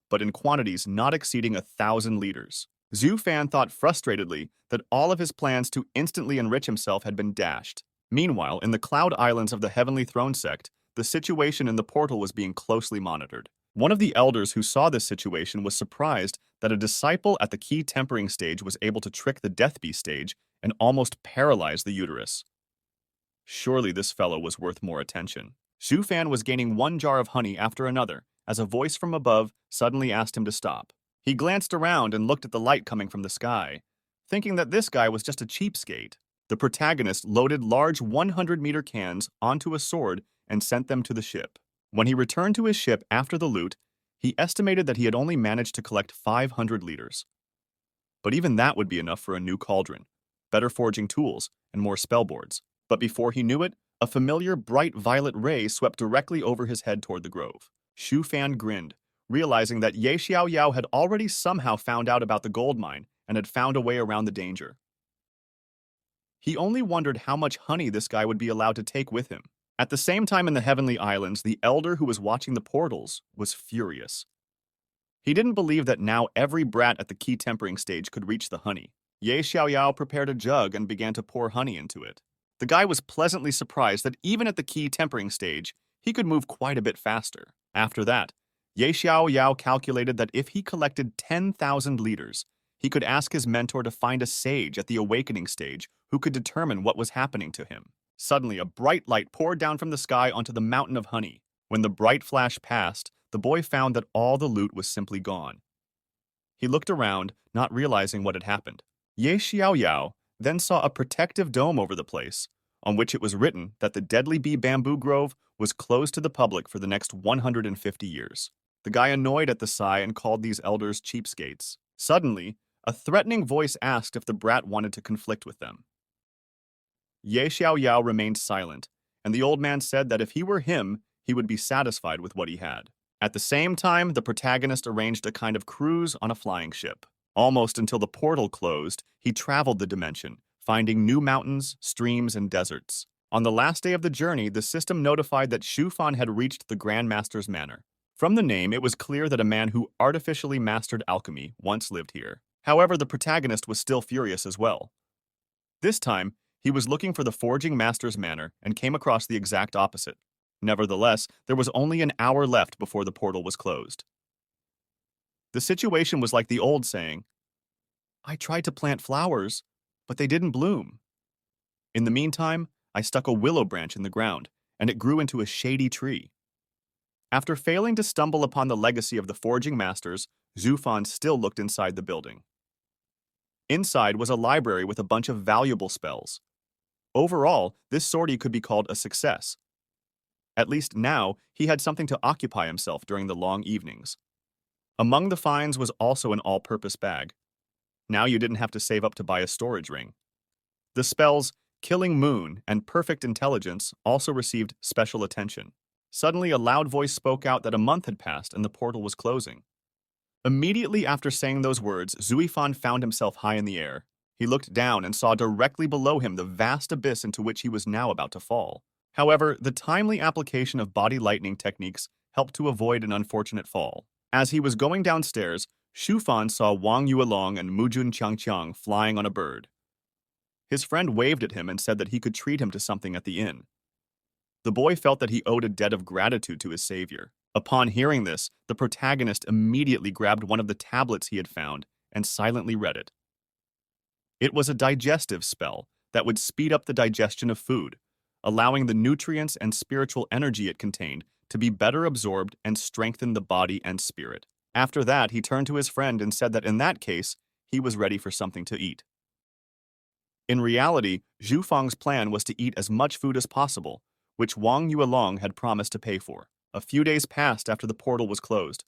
Speaker 1: but in quantities not exceeding 1,000 liters. Zhu Fan thought frustratedly that all of his plans to instantly enrich himself had been dashed. Meanwhile, in the Cloud Islands of the Heavenly Throne sect, the situation in the portal was being closely monitored. One of the elders who saw this situation was surprised that a disciple at the key tempering stage was able to trick the Death Bee stage and almost paralyze the uterus. Surely this fellow was worth more attention. Zhu Fan was gaining one jar of honey after another, as a voice from above suddenly asked him to stop. He glanced around and looked at the light coming from the sky, thinking that this guy was just a cheapskate. The protagonist loaded large 100-meter cans onto a sword and sent them to the ship. When he returned to his ship after the loot, he estimated that he had only managed to collect 500 liters. But even that would be enough for a new cauldron, better forging tools, and more spellboards. But before he knew it, a familiar bright violet ray swept directly over his head toward the grove. Zhu Fan grinned, realizing that Ye Xiaoyao had already somehow found out about the gold mine and had found a way around the danger. He only wondered how much honey this guy would be allowed to take with him. At the same time in the Heavenly Islands, the elder who was watching the portals was furious. He didn't believe that now every brat at the key tempering stage could reach the honey. Ye Xiaoyao prepared a jug and began to pour honey into it. The guy was pleasantly surprised that even at the key tempering stage, he could move quite a bit faster. After that, Ye Xiaoyao calculated that if he collected 10,000 liters, he could ask his mentor to find a sage at the awakening stage who could determine what was happening to him. Suddenly, a bright light poured down from the sky onto the mountain of honey. When the bright flash passed, the boy found that all the loot was simply gone. He looked around, not realizing what had happened. Ye Xiaoyao then saw a protective dome over the place, on which it was written that the Deadly Bee Bamboo Grove was closed to the public for the next 150 years. The guy annoyed at the sigh and called these elders cheapskates. Suddenly, a threatening voice asked if the brat wanted to conflict with them. Ye Xiaoyao remained silent, and the old man said that if he were him, he would be satisfied with what he had. At the same time, the protagonist arranged a kind of cruise on a flying ship. Almost until the portal closed, he traveled the dimension, finding new mountains, streams, and deserts. On the last day of the journey, the system notified that Zhu Fan had reached the Grand Master's manor. From the name, it was clear that a man who artificially mastered alchemy once lived here. However, the protagonist was still furious as well. This time, he was looking for the forging master's manor and came across the exact opposite. Nevertheless, there was only an hour left before the portal was closed. The situation was like the old saying, "I tried to plant flowers, but they didn't bloom." In the meantime, I stuck a willow branch in the ground, and it grew into a shady tree. After failing to stumble upon the legacy of the forging masters, Zhu Fan still looked inside the building. Inside was a library with a bunch of valuable spells. Overall, this sortie could be called a success. At least now, he had something to occupy himself during the long evenings. Among the finds was also an all-purpose bag. Now you didn't have to save up to buy a storage ring. The spells Killing Moon and Perfect Intelligence also received special attention. Suddenly, a loud voice spoke out that a month had passed and the portal was closing. Immediately after saying those words, Zuifan found himself high in the air. He looked down and saw directly below him the vast abyss into which he was now about to fall. However, the timely application of body lightning techniques helped to avoid an unfortunate fall. As he was going downstairs, Shufan saw Wang Yuelong and Mujun Qiangqiang flying on a bird. His friend waved at him and said that he could treat him to something at the inn. The boy felt that he owed a debt of gratitude to his savior. Upon hearing this, the protagonist immediately grabbed one of the tablets he had found and silently read it. It was a digestive spell that would speed up the digestion of food, allowing the nutrients and spiritual energy it contained to be better absorbed and strengthen the body and spirit. After that, he turned to his friend and said that in that case, he was ready for something to eat. In reality, Zhu Fang's plan was to eat as much food as possible, which Wang Yuelong had promised to pay for. A few days passed after the portal was closed.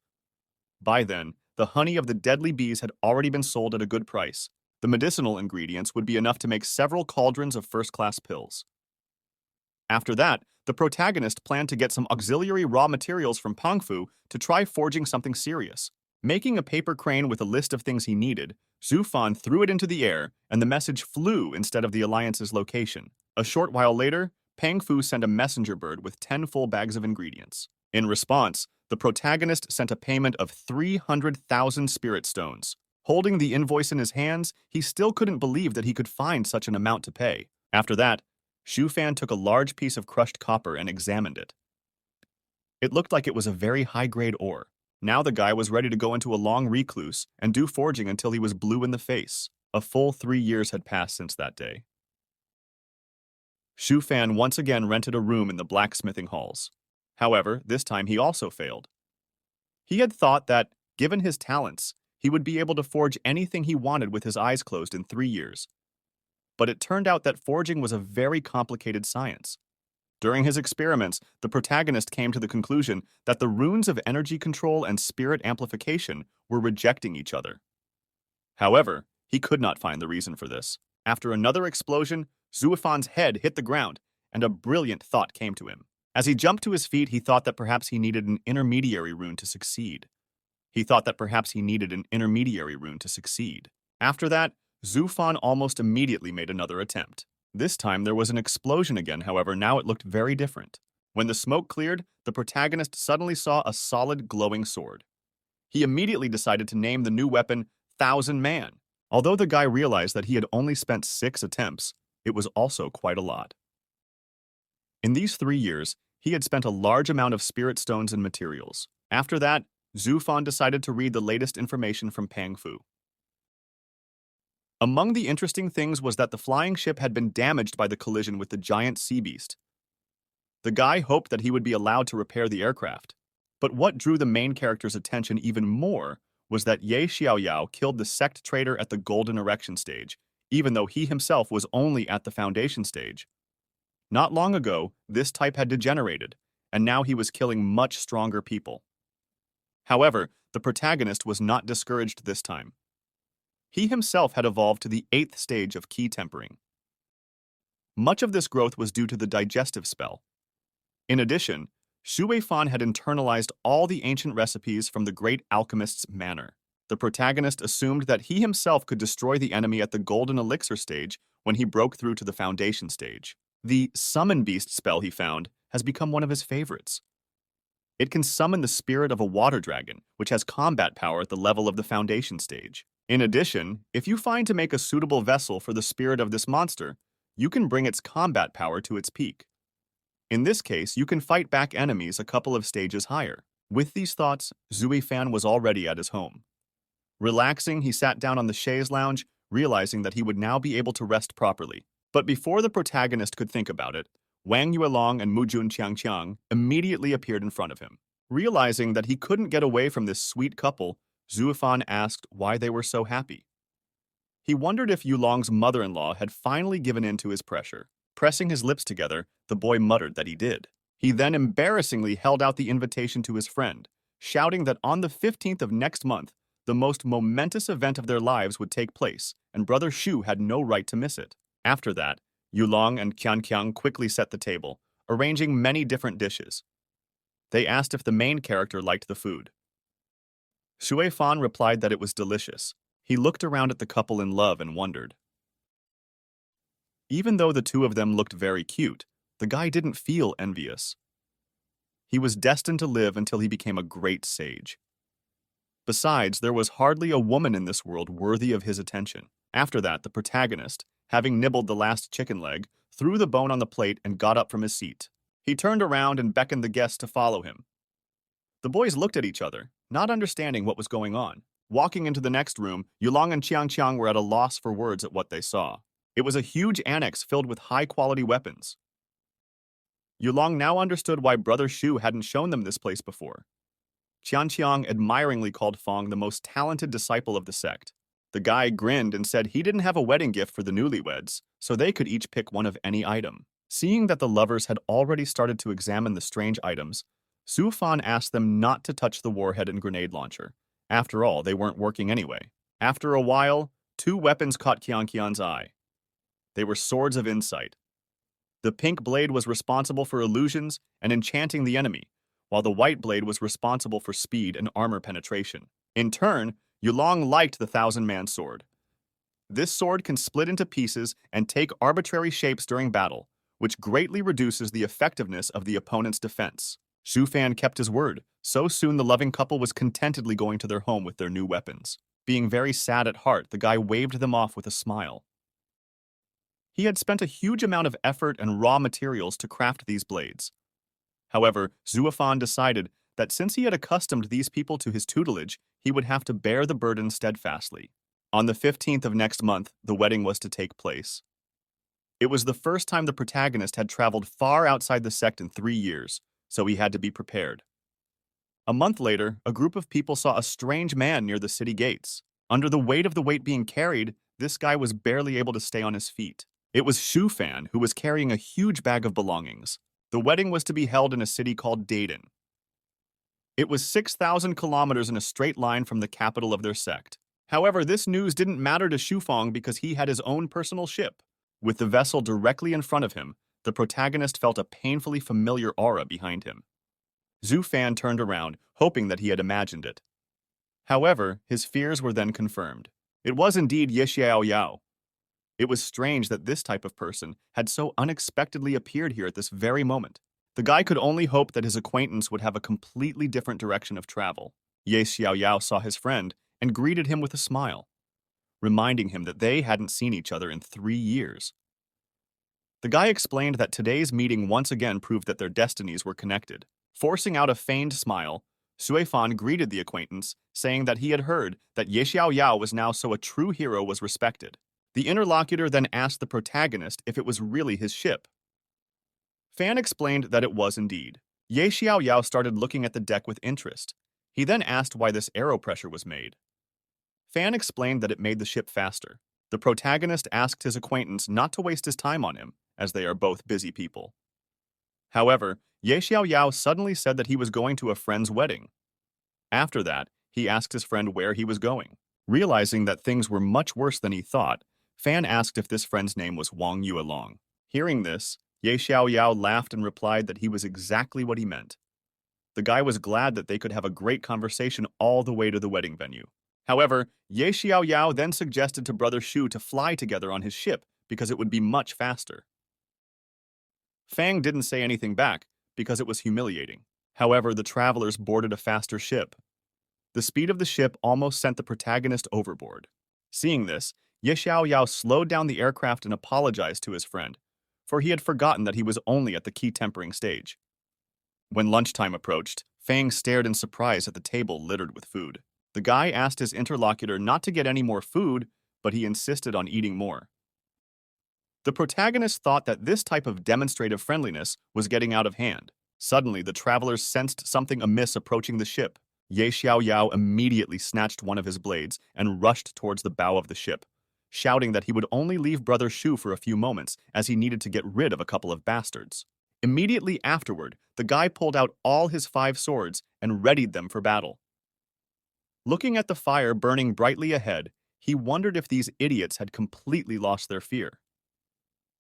Speaker 1: By then, the honey of the deadly bees had already been sold at a good price. The medicinal ingredients would be enough to make several cauldrons of first-class pills. After that, the protagonist planned to get some auxiliary raw materials from Pangfu to try forging something serious. Making a paper crane with a list of things he needed, Zhu Fan threw it into the air, and the message flew instead of the Alliance's location. A short while later, Pangfu sent a messenger bird with 10 full bags of ingredients. In response, the protagonist sent a payment of 300,000 spirit stones. Holding the invoice in his hands, he still couldn't believe that he could find such an amount to pay. After that, Xu Fan took a large piece of crushed copper and examined it. It looked like it was a very high-grade ore. Now the guy was ready to go into a long recluse and do forging until he was blue in the face. A full 3 years had passed since that day. Xu Fan once again rented a room in the blacksmithing halls. However, this time he also failed. He had thought that, given his talents, he would be able to forge anything he wanted with his eyes closed in 3 years. But it turned out that forging was a very complicated science. During his experiments, the protagonist came to the conclusion that the runes of energy control and spirit amplification were rejecting each other. However, he could not find the reason for this. After another explosion, Zuifan's head hit the ground, and a brilliant thought came to him. As he jumped to his feet, he thought that perhaps he needed an intermediary rune to succeed. After that, Zhu Fan almost immediately made another attempt. This time there was an explosion again, however, now it looked very different. When the smoke cleared, the protagonist suddenly saw a solid glowing sword. He immediately decided to name the new weapon Thousand Man. Although the guy realized that he had only spent 6 attempts, it was also quite a lot. In these 3 years, he had spent a large amount of spirit stones and materials. After that, Zhu Fan decided to read the latest information from Pangfu. Among the interesting things was that the flying ship had been damaged by the collision with the giant sea beast. The guy hoped that he would be allowed to repair the aircraft. But what drew the main character's attention even more was that Ye Xiaoyao killed the sect traitor at the Golden Erection stage, even though he himself was only at the Foundation stage. Not long ago, this type had degenerated, and now he was killing much stronger people. However, the protagonist was not discouraged this time. He himself had evolved to the 8th stage of ki tempering. Much of this growth was due to the digestive spell. In addition, Xu Weifan had internalized all the ancient recipes from the great alchemist's manor. The protagonist assumed that he himself could destroy the enemy at the Golden Elixir stage when he broke through to the Foundation stage. The Summon Beast spell he found has become one of his favorites. It can summon the spirit of a water dragon, which has combat power at the level of the Foundation stage. In addition, if you find to make a suitable vessel for the spirit of this monster, you can bring its combat power to its peak. In this case, you can fight back enemies a couple of stages higher. With these thoughts, Zui Fan was already at his home. Relaxing, he sat down on the chaise lounge, realizing that he would now be able to rest properly. But before the protagonist could think about it, Wang Yuelong and Mujun Qiangqiang immediately appeared in front of him. Realizing that he couldn't get away from this sweet couple, Zuifan asked why they were so happy. He wondered if Yulong's mother-in-law had finally given in to his pressure. Pressing his lips together, the boy muttered that he did. He then embarrassingly held out the invitation to his friend, shouting that on the 15th of next month, the most momentous event of their lives would take place, and Brother Shu had no right to miss it. After that, Yulong and Qianqiang quickly set the table, arranging many different dishes. They asked if the main character liked the food. Shuifan replied that it was delicious. He looked around at the couple in love and wondered. Even though the two of them looked very cute, the guy didn't feel envious. He was destined to live until he became a great sage. Besides, there was hardly a woman in this world worthy of his attention. After that, the protagonist, having nibbled the last chicken leg, threw the bone on the plate and got up from his seat. He turned around and beckoned the guests to follow him. The boys looked at each other, not understanding what was going on. Walking into the next room, Yulong and Qianqiang were at a loss for words at what they saw. It was a huge annex filled with high-quality weapons. Yulong now understood why Brother Shu hadn't shown them this place before. Qianqiang admiringly called Fong the most talented disciple of the sect. The guy grinned and said he didn't have a wedding gift for the newlyweds, so they could each pick one of any item. Seeing that the lovers had already started to examine the strange items, Su Fan asked them not to touch the warhead and grenade launcher. After all, they weren't working anyway. After a while, two weapons caught Qianqian's eye. They were swords of insight. The pink blade was responsible for illusions and enchanting the enemy, while the white blade was responsible for speed and armor penetration. In turn, Yulong liked the thousand-man sword. This sword can split into pieces and take arbitrary shapes during battle, which greatly reduces the effectiveness of the opponent's defense. Shu Fan kept his word. So soon the loving couple was contentedly going to their home with their new weapons. Being very sad at heart, the guy waved them off with a smile. He had spent a huge amount of effort and raw materials to craft these blades. However, Zuifan decided that since he had accustomed these people to his tutelage, he would have to bear the burden steadfastly. On the 15th of next month, the wedding was to take place. It was the first time the protagonist had traveled far outside the sect in 3 years, so he had to be prepared. A month later, a group of people saw a strange man near the city gates. Under the weight of the weight being carried, this guy was barely able to stay on his feet. It was Shu Fan, who was carrying a huge bag of belongings. The wedding was to be held in a city called Dayton. It was 6,000 kilometers in a straight line from the capital of their sect. However, this news didn't matter to Shu Fong because he had his own personal ship. With the vessel directly in front of him, the protagonist felt a painfully familiar aura behind him. Zhu Fan turned around, hoping that he had imagined it. However, his fears were then confirmed. It was indeed Ye Xiao Yao. It was strange that this type of person had so unexpectedly appeared here at this very moment. The guy could only hope that his acquaintance would have a completely different direction of travel. Ye Xiao Yao saw his friend and greeted him with a smile, reminding him that they hadn't seen each other in 3 years. The guy explained that today's meeting once again proved that their destinies were connected. Forcing out a feigned smile, Suifan greeted the acquaintance, saying that he had heard that Ye Xiao Yao was now so a true hero was respected. The interlocutor then asked the protagonist if it was really his ship. Fan explained that it was indeed. Ye Xiao Yao started looking at the deck with interest. He then asked why this aero pressure was made. Fan explained that it made the ship faster. The protagonist asked his acquaintance not to waste his time on him, as they are both busy people. However, Ye Xiao Yao suddenly said that he was going to a friend's wedding. After that, he asked his friend where he was going. Realizing that things were much worse than he thought, Fan asked if this friend's name was Wang Yuelong. Hearing this, Ye Xiao Yao laughed and replied that he was exactly what he meant. The guy was glad that they could have a great conversation all the way to the wedding venue. However, Ye Xiao Yao then suggested to Brother Shu to fly together on his ship because it would be much faster. Fang didn't say anything back because it was humiliating. However, the travelers boarded a faster ship. The speed of the ship almost sent the protagonist overboard. Seeing this, Ye Xiao Yao slowed down the aircraft and apologized to his friend, for he had forgotten that he was only at the key tempering stage. When lunchtime approached, Fang stared in surprise at the table littered with food. The guy asked his interlocutor not to get any more food, but he insisted on eating more. The protagonist thought that this type of demonstrative friendliness was getting out of hand. Suddenly, the travelers sensed something amiss approaching the ship. Ye Xiaoyao immediately snatched one of his blades and rushed towards the bow of the ship, shouting that he would only leave Brother Shu for a few moments as he needed to get rid of a couple of bastards. Immediately afterward, the guy pulled out all his 5 swords and readied them for battle. Looking at the fire burning brightly ahead, he wondered if these idiots had completely lost their fear.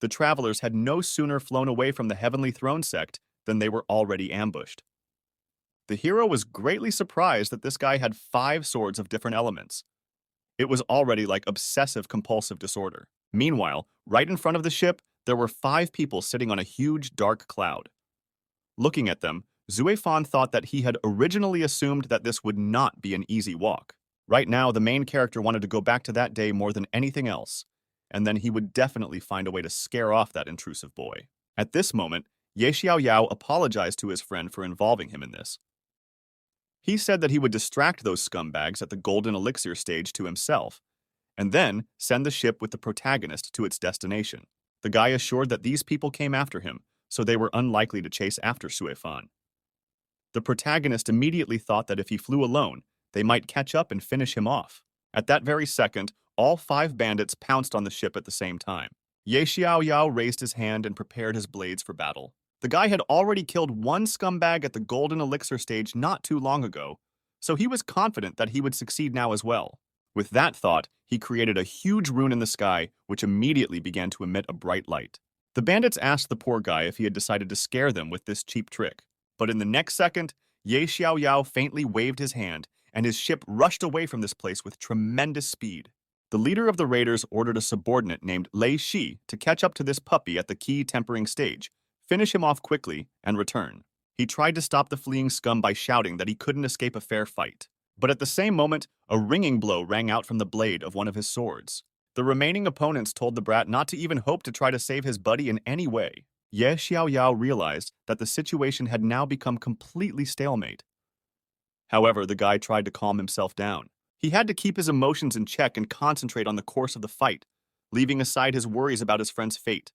Speaker 1: The travelers had no sooner flown away from the Heavenly Throne sect than they were already ambushed. The hero was greatly surprised that this guy had 5 swords of different elements. It was already like obsessive-compulsive disorder. Meanwhile, right in front of the ship, there were 5 people sitting on a huge dark cloud. Looking at them, Zuefan thought that he had originally assumed that this would not be an easy walk. Right now, the main character wanted to go back to that day more than anything else, and then he would definitely find a way to scare off that intrusive boy. At this moment, Ye Xiaoyao apologized to his friend for involving him in this. He said that he would distract those scumbags at the Golden Elixir stage to himself, and then send the ship with the protagonist to its destination. The guy assured that these people came after him, so they were unlikely to chase after Suefan. The protagonist immediately thought that if he flew alone, they might catch up and finish him off. At that very second, all 5 bandits pounced on the ship at the same time. Ye Xiaoyao raised his hand and prepared his blades for battle. The guy had already killed one scumbag at the Golden Elixir stage not too long ago, so he was confident that he would succeed now as well. With that thought, he created a huge rune in the sky, which immediately began to emit a bright light. The bandits asked the poor guy if he had decided to scare them with this cheap trick, but in the next second, Ye Xiaoyao faintly waved his hand, and his ship rushed away from this place with tremendous speed. The leader of the raiders ordered a subordinate named Lei Shi to catch up to this puppy at the key tempering stage, finish him off quickly, and return. He tried to stop the fleeing scum by shouting that he couldn't escape a fair fight. But at the same moment, a ringing blow rang out from the blade of one of his swords. The remaining opponents told the brat not to even hope to try to save his buddy in any way. Ye Xiaoyao realized that the situation had now become completely stalemate. However, the guy tried to calm himself down. He had to keep his emotions in check and concentrate on the course of the fight, leaving aside his worries about his friend's fate.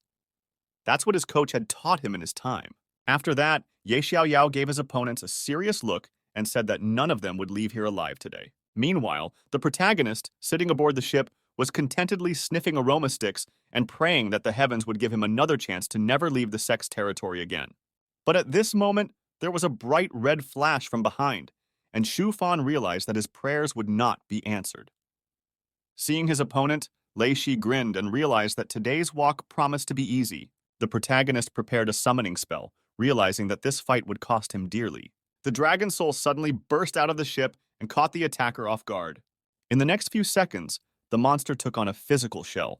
Speaker 1: That's what his coach had taught him in his time. After that, Ye Xiaoyao gave his opponents a serious look and said that none of them would leave here alive today. Meanwhile, the protagonist, sitting aboard the ship, was contentedly sniffing aroma sticks and praying that the heavens would give him another chance to never leave the sect's territory again. But at this moment, there was a bright red flash from behind, and Shu Fan realized that his prayers would not be answered. Seeing his opponent, Lei Shi grinned and realized that today's walk promised to be easy. The protagonist prepared a summoning spell, realizing that this fight would cost him dearly. The dragon soul suddenly burst out of the ship and caught the attacker off guard. In the next few seconds, the monster took on a physical shell.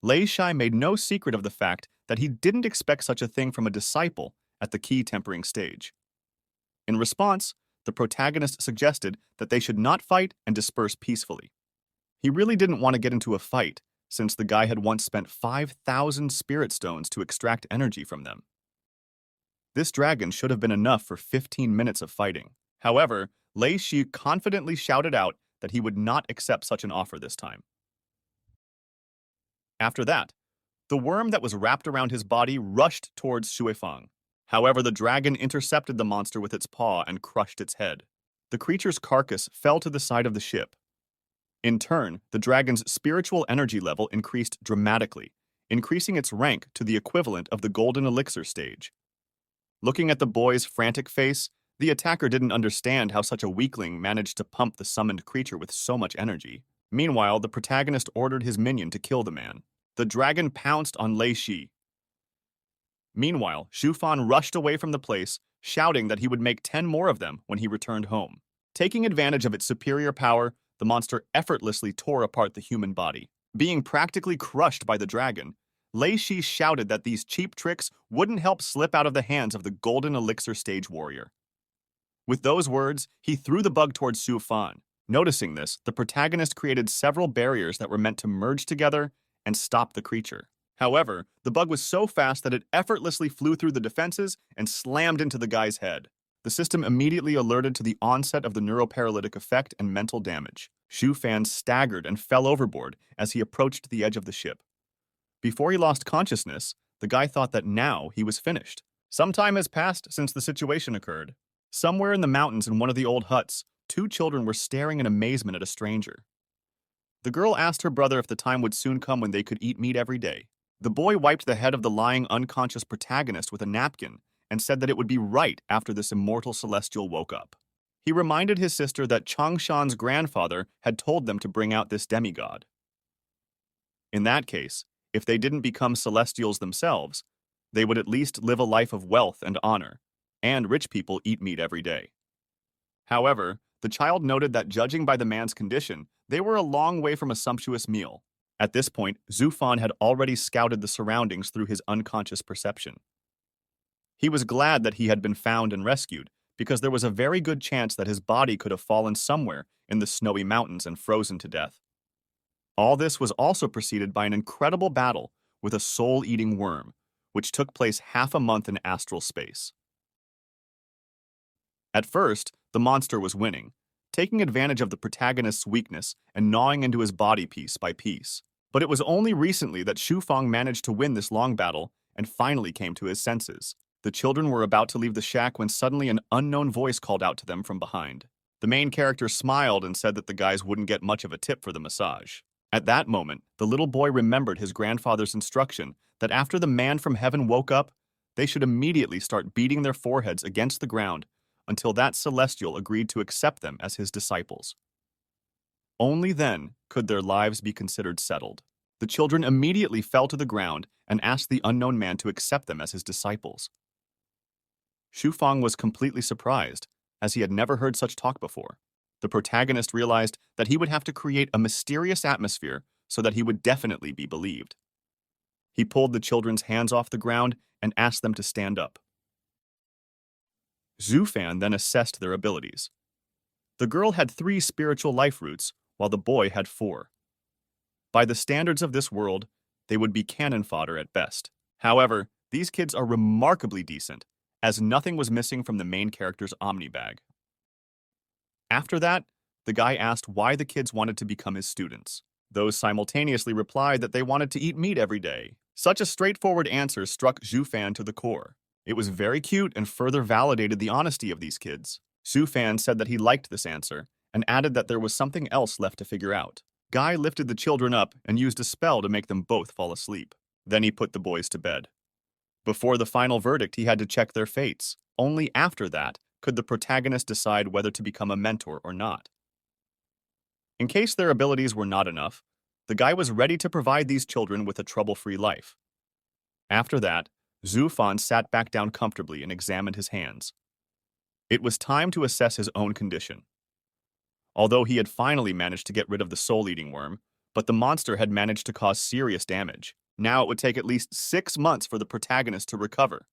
Speaker 1: Lei Shi made no secret of the fact that he didn't expect such a thing from a disciple at the key tempering stage. In response, the protagonist suggested that they should not fight and disperse peacefully. He really didn't want to get into a fight, since the guy had once spent 5,000 spirit stones to extract energy from them. This dragon should have been enough for 15 minutes of fighting. However, Lei Shi confidently shouted out that he would not accept such an offer this time. After that, the worm that was wrapped around his body rushed towards Xuefang. However, the dragon intercepted the monster with its paw and crushed its head. The creature's carcass fell to the side of the ship. In turn, the dragon's spiritual energy level increased dramatically, increasing its rank to the equivalent of the Golden Elixir stage. Looking at the boy's frantic face, the attacker didn't understand how such a weakling managed to pump the summoned creature with so much energy. Meanwhile, the protagonist ordered his minion to kill the man. The dragon pounced on Lei Shi. Meanwhile, Shu Fan rushed away from the place, shouting that he would make 10 more of them when he returned home. Taking advantage of its superior power, the monster effortlessly tore apart the human body. Being practically crushed by the dragon, Lei Shi shouted that these cheap tricks wouldn't help slip out of the hands of the Golden Elixir stage warrior. With those words, he threw the bug towards Shu Fan. Noticing this, the protagonist created several barriers that were meant to merge together and stop the creature. However, the bug was so fast that it effortlessly flew through the defenses and slammed into the guy's head. The system immediately alerted to the onset of the neuroparalytic effect and mental damage. Shu Fan staggered and fell overboard as he approached the edge of the ship. Before he lost consciousness, the guy thought that now he was finished. Some time has passed since the situation occurred. Somewhere in the mountains in one of the old huts, two children were staring in amazement at a stranger. The girl asked her brother if the time would soon come when they could eat meat every day. The boy wiped the head of the lying unconscious protagonist with a napkin and said that it would be right after this immortal celestial woke up. He reminded his sister that Changshan's grandfather had told them to bring out this demigod. In that case, if they didn't become celestials themselves, they would at least live a life of wealth and honor, and rich people eat meat every day. However, the child noted that judging by the man's condition, they were a long way from a sumptuous meal. At this point, Zufan had already scouted the surroundings through his unconscious perception. He was glad that he had been found and rescued, because there was a very good chance that his body could have fallen somewhere in the snowy mountains and frozen to death. All this was also preceded by an incredible battle with a soul-eating worm, which took place half a month in astral space. At first, the monster was winning, taking advantage of the protagonist's weakness and gnawing into his body piece by piece. But it was only recently that Shufang managed to win this long battle and finally came to his senses. The children were about to leave the shack when suddenly an unknown voice called out to them from behind. The main character smiled and said that the guys wouldn't get much of a tip for the massage. At that moment, the little boy remembered his grandfather's instruction that after the man from heaven woke up, they should immediately start beating their foreheads against the ground until that celestial agreed to accept them as his disciples. Only then could their lives be considered settled. The children immediately fell to the ground and asked the unknown man to accept them as his disciples. Shufang was completely surprised, as he had never heard such talk before. The protagonist realized that he would have to create a mysterious atmosphere so that he would definitely be believed. He pulled the children's hands off the ground and asked them to stand up. Zufan then assessed their abilities. The girl had 3 spiritual life roots, while the boy had 4. By the standards of this world, they would be cannon fodder at best. However, these kids are remarkably decent, as nothing was missing from the main character's Omni bag. After that, the guy asked why the kids wanted to become his students. Those simultaneously replied that they wanted to eat meat every day. Such a straightforward answer struck Zufan to the core. It was very cute and further validated the honesty of these kids. Zufan said that he liked this answer, and added that there was something else left to figure out. Guy lifted the children up and used a spell to make them both fall asleep. Then he put the boys to bed. Before the final verdict, he had to check their fates. Only after that could the protagonist decide whether to become a mentor or not. In case their abilities were not enough, the guy was ready to provide these children with a trouble-free life. After that, Zufan sat back down comfortably and examined his hands. It was time to assess his own condition. Although he had finally managed to get rid of the soul-eating worm, but the monster had managed to cause serious damage. Now it would take at least 6 months for the protagonist to recover.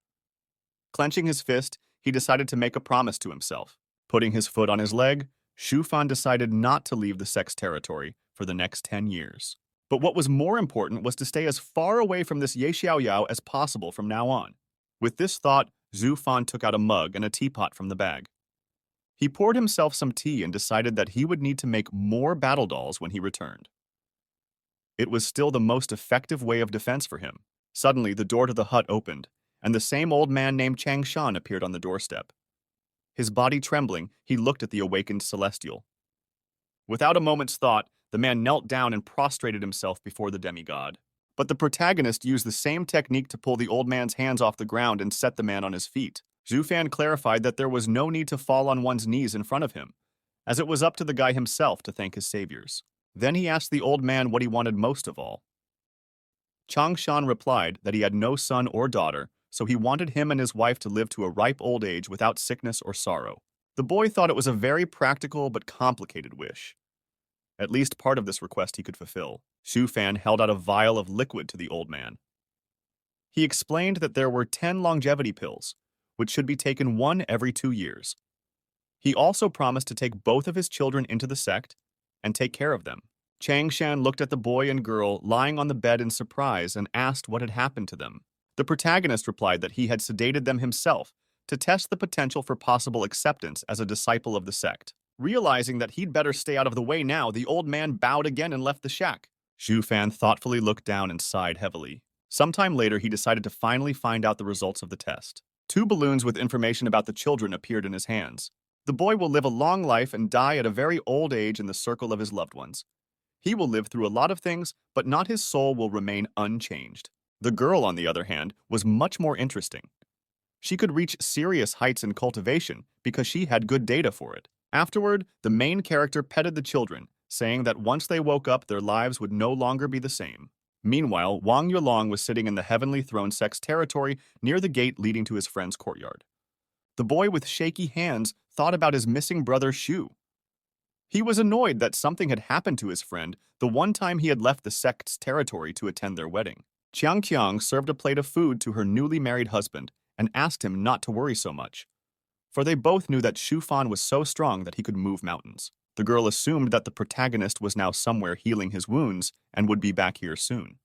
Speaker 1: Clenching his fist, he decided to make a promise to himself. Putting his foot on his leg, Shufan decided not to leave the sex territory for the next 10 years. But what was more important was to stay as far away from this Ye Xiao Yao as possible from now on. With this thought, Zufan took out a mug and a teapot from the bag. He poured himself some tea and decided that he would need to make more battle dolls when he returned. It was still the most effective way of defense for him. Suddenly, the door to the hut opened, and the same old man named Changshan appeared on the doorstep. His body trembling, he looked at the awakened celestial. Without a moment's thought, the man knelt down and prostrated himself before the demigod. But the protagonist used the same technique to pull the old man's hands off the ground and set the man on his feet. Zufan clarified that there was no need to fall on one's knees in front of him, as it was up to the guy himself to thank his saviors. Then he asked the old man what he wanted most of all. Changshan replied that he had no son or daughter, so he wanted him and his wife to live to a ripe old age without sickness or sorrow. The boy thought it was a very practical but complicated wish. At least part of this request he could fulfill. Shufan held out a vial of liquid to the old man. He explained that there were 10 longevity pills, which should be taken 1 every 2 years. He also promised to take both of his children into the sect and take care of them. Changshan looked at the boy and girl lying on the bed in surprise and asked what had happened to them. The protagonist replied that he had sedated them himself to test the potential for possible acceptance as a disciple of the sect. Realizing that he'd better stay out of the way now, the old man bowed again and left the shack. Shufan thoughtfully looked down and sighed heavily. Sometime later, he decided to finally find out the results of the test. Two balloons with information about the children appeared in his hands. The boy will live a long life and die at a very old age in the circle of his loved ones. He will live through a lot of things, but not his soul will remain unchanged. The girl, on the other hand, was much more interesting. She could reach serious heights in cultivation because she had good data for it. Afterward, the main character petted the children, saying that once they woke up, their lives would no longer be the same. Meanwhile, Wang Yulong was sitting in the Heavenly Throne Sect's territory near the gate leading to his friend's courtyard. The boy with shaky hands thought about his missing brother Shu. He was annoyed that something had happened to his friend the one time he had left the sect's territory to attend their wedding. Qiang Qiang served a plate of food to her newly married husband and asked him not to worry so much, for they both knew that Shu Fan was so strong that he could move mountains. The girl assumed that the protagonist was now somewhere healing his wounds and would be back here soon.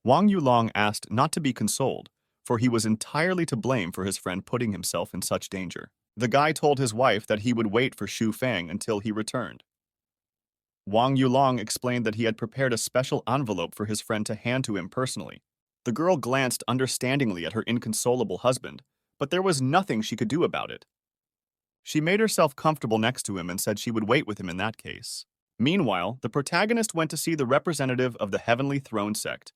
Speaker 1: Wang Yulong asked not to be consoled, for he was entirely to blame for his friend putting himself in such danger. The guy told his wife that he would wait for Shu Fang until he returned. Wang Yulong explained that he had prepared a special envelope for his friend to hand to him personally. The girl glanced understandingly at her inconsolable husband, but there was nothing she could do about it. She made herself comfortable next to him and said she would wait with him in that case. Meanwhile, the protagonist went to see the representative of the Heavenly Throne Sect.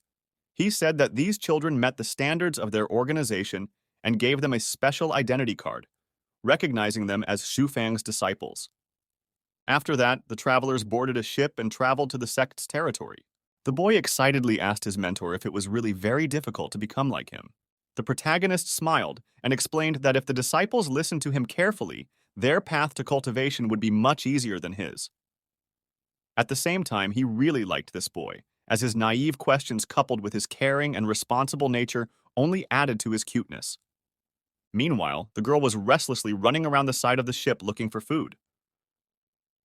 Speaker 1: He said that these children met the standards of their organization and gave them a special identity card, recognizing them as Shu Fang's disciples. After that, the travelers boarded a ship and traveled to the sect's territory. The boy excitedly asked his mentor if it was really very difficult to become like him. The protagonist smiled and explained that if the disciples listened to him carefully, their path to cultivation would be much easier than his. At the same time, he really liked this boy, as his naive questions coupled with his caring and responsible nature only added to his cuteness. Meanwhile, the girl was restlessly running around the side of the ship looking for food.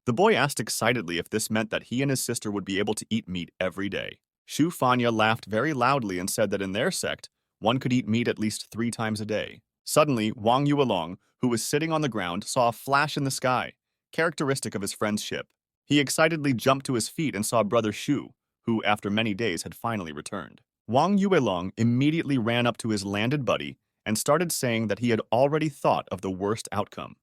Speaker 1: The boy asked excitedly if this meant that he and his sister would be able to eat meat every day. Shu Fanya laughed very loudly and said that in their sect, one could eat meat at least 3 times a day. Suddenly, Wang Yuelong, who was sitting on the ground, saw a flash in the sky, characteristic of his friend's ship. He excitedly jumped to his feet and saw brother Shu, who after many days had finally returned. Wang Yuelong immediately ran up to his landed buddy and started saying that he had already thought of the worst outcome.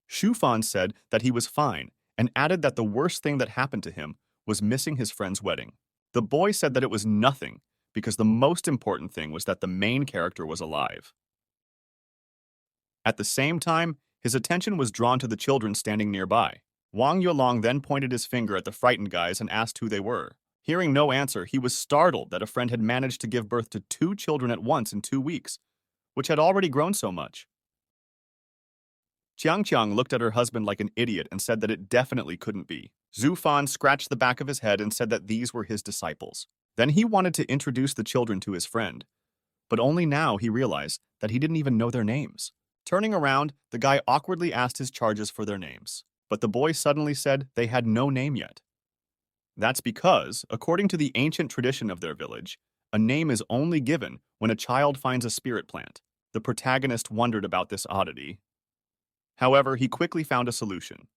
Speaker 1: Shu Fan said that he was fine and added that the worst thing that happened to him was missing his friend's wedding. The boy said that it was nothing because the most important thing was that the main character was alive. At the same time, his attention was drawn to the children standing nearby. Wang Yuelong then pointed his finger at the frightened guys and asked who they were. Hearing no answer, he was startled that a friend had managed to give birth to 2 children at once in 2 weeks, which had already grown so much. Qiang Qiang looked at her husband like an idiot and said that it definitely couldn't be. Zhu Fan scratched the back of his head and said that these were his disciples. Then he wanted to introduce the children to his friend, but only now he realized that he didn't even know their names. Turning around, the guy awkwardly asked his charges for their names, but the boy suddenly said they had no name yet. That's because, according to the ancient tradition of their village, a name is only given when a child finds a spirit plant. The protagonist wondered about this oddity. However, he quickly found a solution.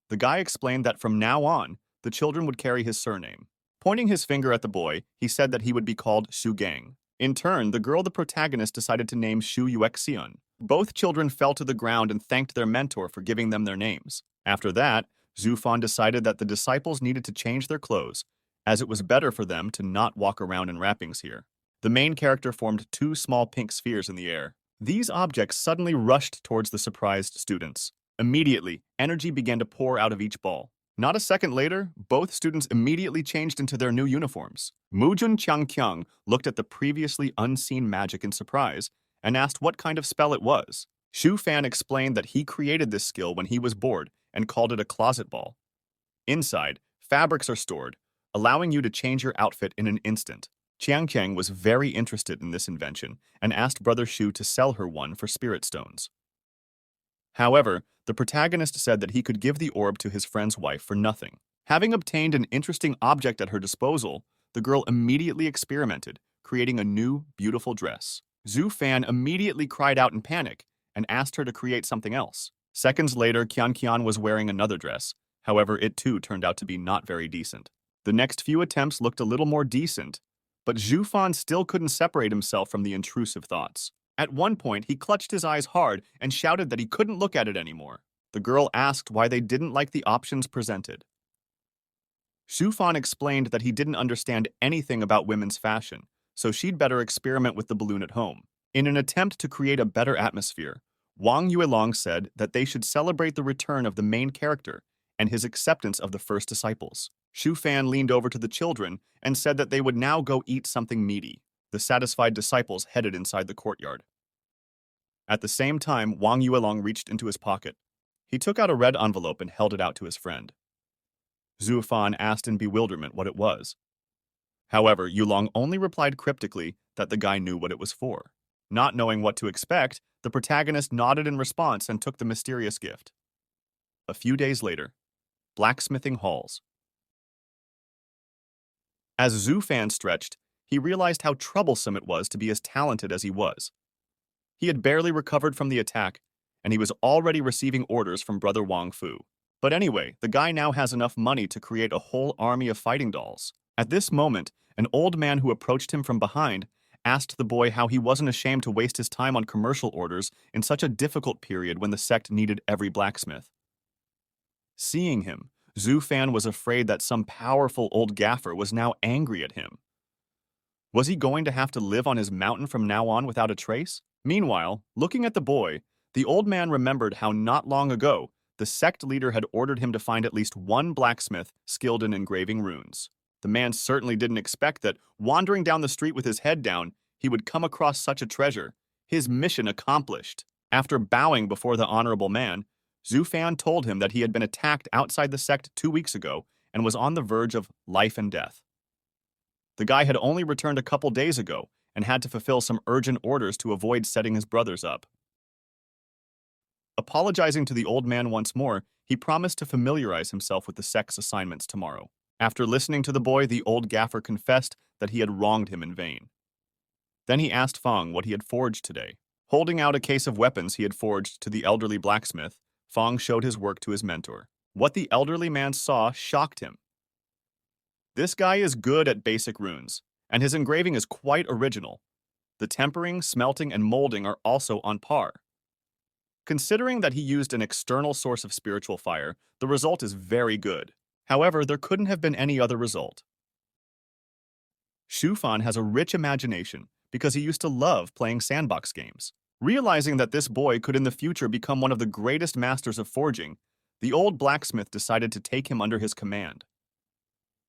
Speaker 1: The guy explained that from now on, the children would carry his surname. Pointing his finger at the boy, he said that he would be called Shu Gang. In turn, the girl the protagonist decided to name Shu Yuexian. Both children fell to the ground and thanked their mentor for giving them their names. After that, Zhu Fan decided that the disciples needed to change their clothes, as it was better for them to not walk around in wrappings here. The main character formed 2 small pink spheres in the air. These objects suddenly rushed towards the surprised students. Immediately, energy began to pour out of each ball. Not a second later, both students immediately changed into their new uniforms. Mujun Qiang looked at the previously unseen magic in surprise and asked what kind of spell it was. Shu Fan explained that he created this skill when he was bored and called it a closet ball. Inside, fabrics are stored, allowing you to change your outfit in an instant. Qiang Qiang was very interested in this invention and asked Brother Shu to sell her one for spirit stones. However, the protagonist said that he could give the orb to his friend's wife for nothing. Having obtained an interesting object at her disposal, the girl immediately experimented, creating a new, beautiful dress. Zhu Fan immediately cried out in panic and asked her to create something else. Seconds later, Qian Qian was wearing another dress. However, it too turned out to be not very decent. The next few attempts looked a little more decent, But Zhu Fan still couldn't separate himself from the intrusive thoughts. At one point, he clutched his eyes hard and shouted that he couldn't look at it anymore. The girl asked why they didn't like the options presented. Zhu Fan explained that he didn't understand anything about women's fashion, so she'd better experiment with the balloon at home. In an attempt to create a better atmosphere, Wang Yuelong said that they should celebrate the return of the main character and his acceptance of the first disciples. Xu Fan leaned over to the children and said that they would now go eat something meaty. The satisfied disciples headed inside the courtyard. At the same time, Wang Yuelong reached into his pocket. He took out a red envelope and held it out to his friend. Zhu Fan asked in bewilderment what it was. However, Yulong only replied cryptically that the guy knew what it was for. Not knowing what to expect, the protagonist nodded in response and took the mysterious gift. A few days later, blacksmithing halls. As Zhu Fan stretched, he realized how troublesome it was to be as talented as he was. He had barely recovered from the attack, and he was already receiving orders from Brother Wang Fu. But anyway, the guy now has enough money to create a whole army of fighting dolls. At this moment, an old man who approached him from behind asked the boy how he wasn't ashamed to waste his time on commercial orders in such a difficult period when the sect needed every blacksmith. Seeing him, Zhu Fan was afraid that some powerful old gaffer was now angry at him. Was he going to have to live on his mountain from now on without a trace? Meanwhile, looking at the boy, the old man remembered how not long ago, the sect leader had ordered him to find at least one blacksmith skilled in engraving runes. The man certainly didn't expect that, wandering down the street with his head down, he would come across such a treasure. His mission accomplished. After bowing before the honorable man, Zhu Fan told him that he had been attacked outside the sect 2 weeks ago and was on the verge of life and death. The guy had only returned a couple days ago and had to fulfill some urgent orders to avoid setting his brothers up. Apologizing to the old man once more, he promised to familiarize himself with the sect's assignments tomorrow. After listening to the boy, the old gaffer confessed that he had wronged him in vain. Then he asked Fang what he had forged today. Holding out a case of weapons he had forged to the elderly blacksmith, Fang showed his work to his mentor. What the elderly man saw shocked him. This guy is good at basic runes, and his engraving is quite original. The tempering, smelting, and molding are also on par. Considering that he used an external source of spiritual fire, the result is very good. However, there couldn't have been any other result. Xu Fan has a rich imagination because he used to love playing sandbox games. Realizing that this boy could in the future become one of the greatest masters of forging, the old blacksmith decided to take him under his command.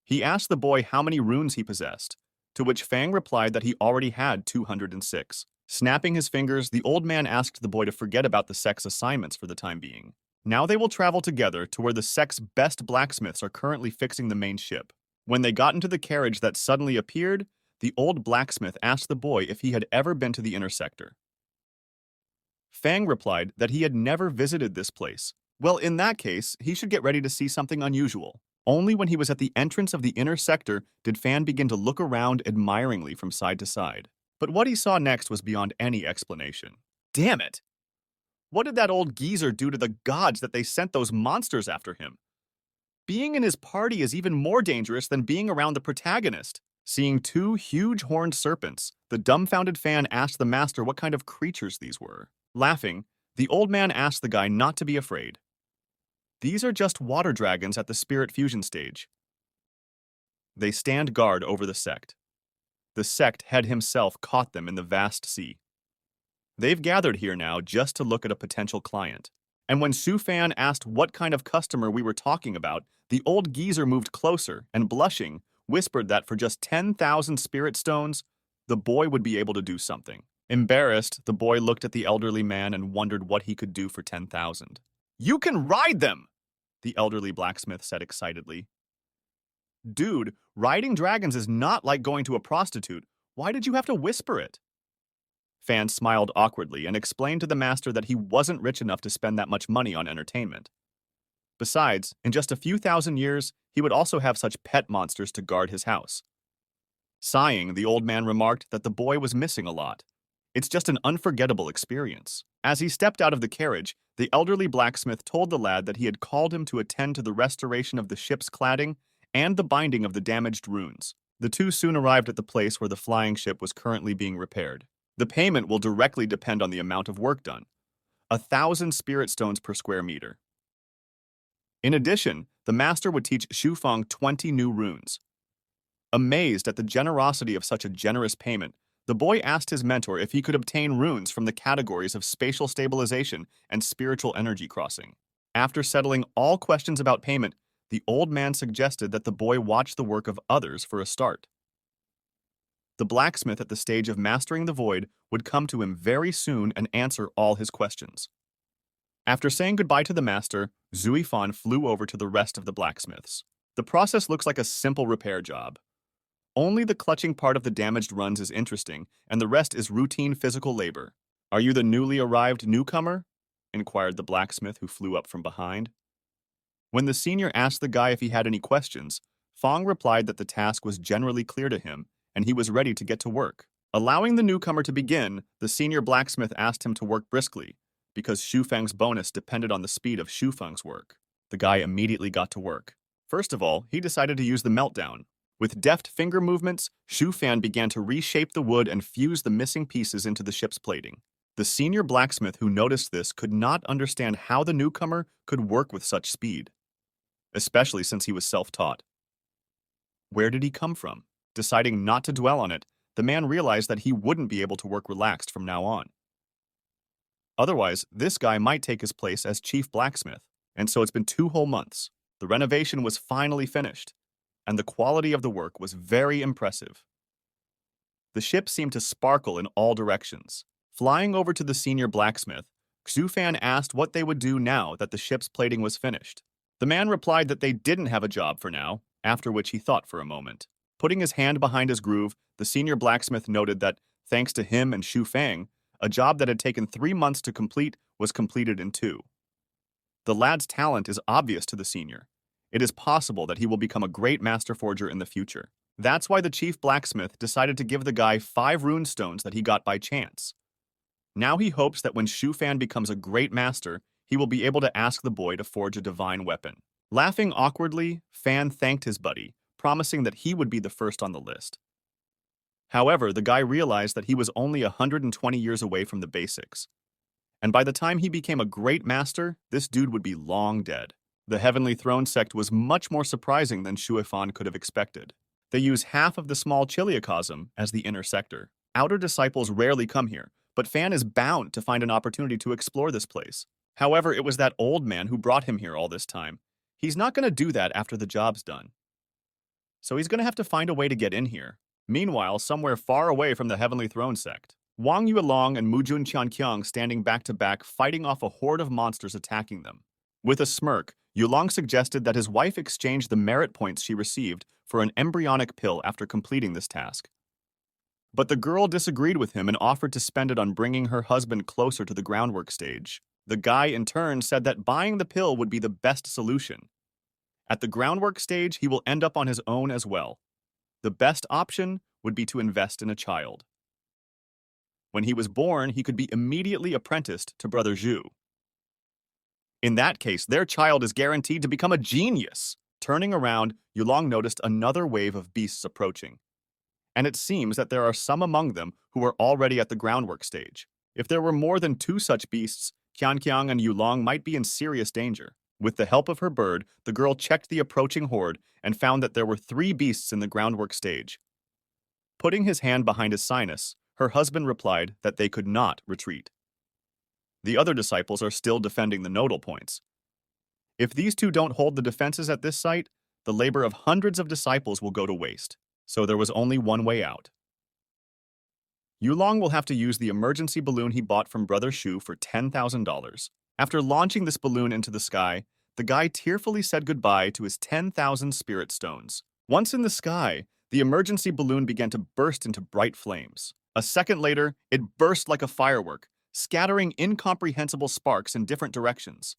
Speaker 1: He asked the boy how many runes he possessed, to which Fang replied that he already had 206. Snapping his fingers, the old man asked the boy to forget about the sect's assignments for the time being. Now they will travel together to where the sect's best blacksmiths are currently fixing the main ship. When they got into the carriage that suddenly appeared, the old blacksmith asked the boy if he had ever been to the inner sector. Fang replied that he had never visited this place. Well, in that case, he should get ready to see something unusual. Only when he was at the entrance of the inner sector did Fan begin to look around admiringly from side to side. But what he saw next was beyond any explanation. Damn it! What did that old geezer do to the gods that they sent those monsters after him? Being in his party is even more dangerous than being around the protagonist. Seeing 2 huge horned serpents, the dumbfounded Fan asked the master what kind of creatures these were. Laughing, the old man asked the guy not to be afraid. These are just water dragons at the spirit fusion stage. They stand guard over the sect. The sect head himself caught them in the vast sea. They've gathered here now just to look at a potential client. And when Xu Fan asked what kind of customer we were talking about, the old geezer moved closer and, blushing, whispered that for just 10,000 spirit stones, the boy would be able to do something. Embarrassed, the boy looked at the elderly man and wondered what he could do for 10,000. You can ride them! The elderly blacksmith said excitedly. Dude, riding dragons is not like going to a prostitute. Why did you have to whisper it? Fan smiled awkwardly and explained to the master that he wasn't rich enough to spend that much money on entertainment. Besides, in just a few thousand years, he would also have such pet monsters to guard his house. Sighing, the old man remarked that the boy was missing a lot. It's just an unforgettable experience. As he stepped out of the carriage, the elderly blacksmith told the lad that he had called him to attend to the restoration of the ship's cladding and the binding of the damaged runes. The two soon arrived at the place where the flying ship was currently being repaired. The payment will directly depend on the amount of work done. 1,000 spirit stones per square meter. In addition, the master would teach Shufeng 20 new runes. Amazed at the generosity of such a generous payment, the boy asked his mentor if he could obtain runes from the categories of spatial stabilization and spiritual energy crossing. After settling all questions about payment, the old man suggested that the boy watch the work of others for a start. The blacksmith at the stage of mastering the void would come to him very soon and answer all his questions. After saying goodbye to the master, Zuifan flew over to the rest of the blacksmiths. The process looks like a simple repair job. Only the clutching part of the damaged runs is interesting, and the rest is routine physical labor. "Are you the newly arrived newcomer?" inquired the blacksmith who flew up from behind. When the senior asked the guy if he had any questions, Fong replied that the task was generally clear to him, and he was ready to get to work. Allowing the newcomer to begin, the senior blacksmith asked him to work briskly, because Shufeng's bonus depended on the speed of Shufeng's work. The guy immediately got to work. First of all, he decided to use the meltdown. With deft finger movements, Shufan began to reshape the wood and fuse the missing pieces into the ship's plating. The senior blacksmith who noticed this could not understand how the newcomer could work with such speed, especially since he was self-taught. Where did he come from? Deciding not to dwell on it, the man realized that he wouldn't be able to work relaxed from now on. Otherwise, this guy might take his place as chief blacksmith, and so it's been 2 whole months. The renovation was finally finished, and the quality of the work was very impressive. The ship seemed to sparkle in all directions. Flying over to the senior blacksmith, Xufan asked what they would do now that the ship's plating was finished. The man replied that they didn't have a job for now, after which he thought for a moment. Putting his hand behind his groove, the senior blacksmith noted that, thanks to him and Xu Fang, a job that had taken 3 months to complete was completed in 2. The lad's talent is obvious to the senior. It is possible that he will become a great master forger in the future. That's why the chief blacksmith decided to give the guy 5 rune stones that he got by chance. Now he hopes that when Xu Fan becomes a great master, he will be able to ask the boy to forge a divine weapon. Laughing awkwardly, Fan thanked his buddy, promising that he would be the first on the list. However, the guy realized that he was only 120 years away from the basics. And by the time he became a great master, this dude would be long dead. The Heavenly Throne sect was much more surprising than Shuifan could have expected. They use half of the small Chiliacosm as the inner sector. Outer disciples rarely come here, but Fan is bound to find an opportunity to explore this place. However, it was that old man who brought him here all this time. He's not going to do that after the job's done. So he's going to have to find a way to get in here. Meanwhile, somewhere far away from the Heavenly Throne sect, Wang Yuelong and Mujun Qianqiang standing back to back fighting off a horde of monsters attacking them. With a smirk, Yulong suggested that his wife exchange the merit points she received for an embryonic pill after completing this task. But the girl disagreed with him and offered to spend it on bringing her husband closer to the groundwork stage. The guy, in turn, said that buying the pill would be the best solution. At the groundwork stage, he will end up on his own as well. The best option would be to invest in a child. When he was born, he could be immediately apprenticed to Brother Zhu. In that case, their child is guaranteed to become a genius. Turning around, Yulong noticed another wave of beasts approaching. And it seems that there are some among them who are already at the groundwork stage. If there were more than 2 such beasts, Qianqiang and Yulong might be in serious danger. With the help of her bird, the girl checked the approaching horde and found that there were 3 beasts in the groundwork stage. Putting his hand behind his sinus, her husband replied that they could not retreat. The other disciples are still defending the nodal points. If these 2 don't hold the defenses at this site, the labor of hundreds of disciples will go to waste. So there was only one way out. Yulong will have to use the emergency balloon he bought from Brother Shu for $10,000. After launching this balloon into the sky, the guy tearfully said goodbye to his 10,000 spirit stones. Once in the sky, the emergency balloon began to burst into bright flames. A second later, it burst like a firework, scattering incomprehensible sparks in different directions.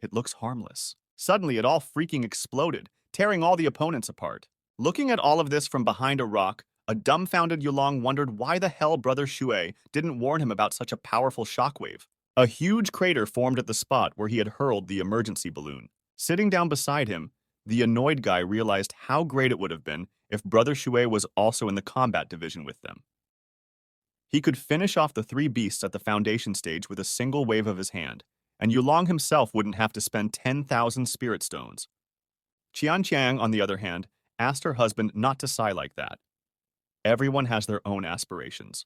Speaker 1: It looks harmless. Suddenly, it all freaking exploded, tearing all the opponents apart. Looking at all of this from behind a rock, a dumbfounded Yulong wondered why the hell Brother Shui didn't warn him about such a powerful shockwave. A huge crater formed at the spot where he had hurled the emergency balloon. Sitting down beside him, the annoyed guy realized how great it would have been if Brother Shui was also in the combat division with them. He could finish off the three beasts at the foundation stage with a single wave of his hand, and Yulong himself wouldn't have to spend 10,000 spirit stones. Qianqiang, on the other hand, asked her husband not to sigh like that. Everyone has their own aspirations.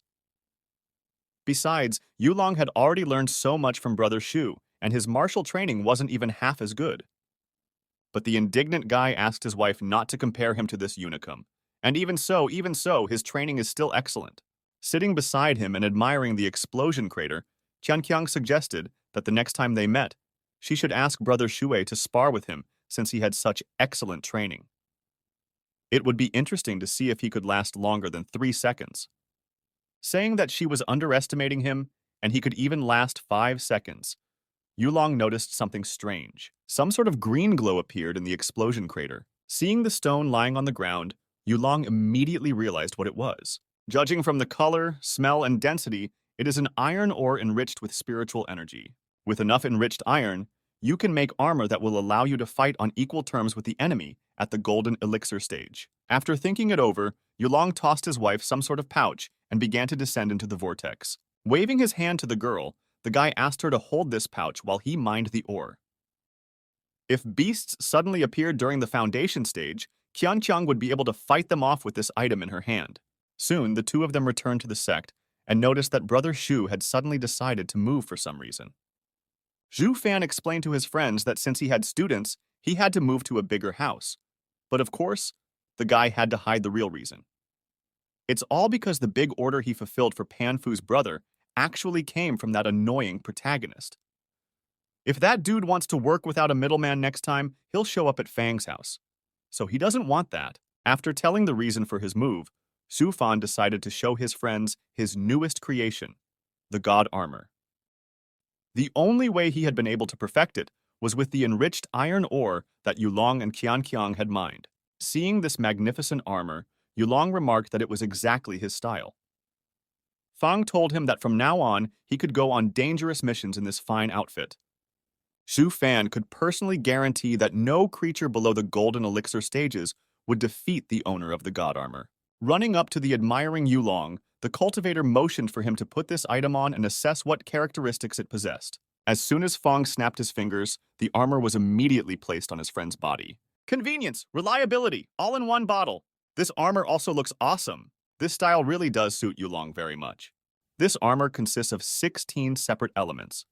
Speaker 1: Besides, Yulong had already learned so much from Brother Shu, and his martial training wasn't even half as good. But the indignant guy asked his wife not to compare him to this unicum, and even so, his training is still excellent. Sitting beside him and admiring the explosion crater, Qianqiang suggested that the next time they met, she should ask Brother Shui to spar with him since he had such excellent training. It would be interesting to see if he could last longer than 3 seconds. Saying that she was underestimating him, and he could even last 5 seconds, Yulong noticed something strange. Some sort of green glow appeared in the explosion crater. Seeing the stone lying on the ground, Yulong immediately realized what it was. Judging from the color, smell, and density, it is an iron ore enriched with spiritual energy. With enough enriched iron, you can make armor that will allow you to fight on equal terms with the enemy at the golden elixir stage. After thinking it over, Yulong tossed his wife some sort of pouch and began to descend into the vortex. Waving his hand to the girl, the guy asked her to hold this pouch while he mined the ore. If beasts suddenly appeared during the foundation stage, Qianqiang would be able to fight them off with this item in her hand. Soon, the two of them returned to the sect and noticed that Brother Shu had suddenly decided to move for some reason. Zhu Fan explained to his friends that since he had students, he had to move to a bigger house. But of course, the guy had to hide the real reason. It's all because the big order he fulfilled for Panfu's brother actually came from that annoying protagonist. If that dude wants to work without a middleman next time, he'll show up at Fang's house. So he doesn't want that. After telling the reason for his move, Su Fan decided to show his friends his newest creation, the God Armor. The only way he had been able to perfect it was with the enriched iron ore that Yulong and Qianqiang had mined. Seeing this magnificent armor, Yulong remarked that it was exactly his style. Fang told him that from now on, he could go on dangerous missions in this fine outfit. Zhu Fan could personally guarantee that no creature below the golden elixir stages would defeat the owner of the God Armor. Running up to the admiring Yulong, the cultivator motioned for him to put this item on and assess what characteristics it possessed. As soon as Fang snapped his fingers, the armor was immediately placed on his friend's body. Convenience, reliability, all in one bottle. This armor also looks awesome. This style really does suit Yulong very much. This armor consists of 16 separate elements.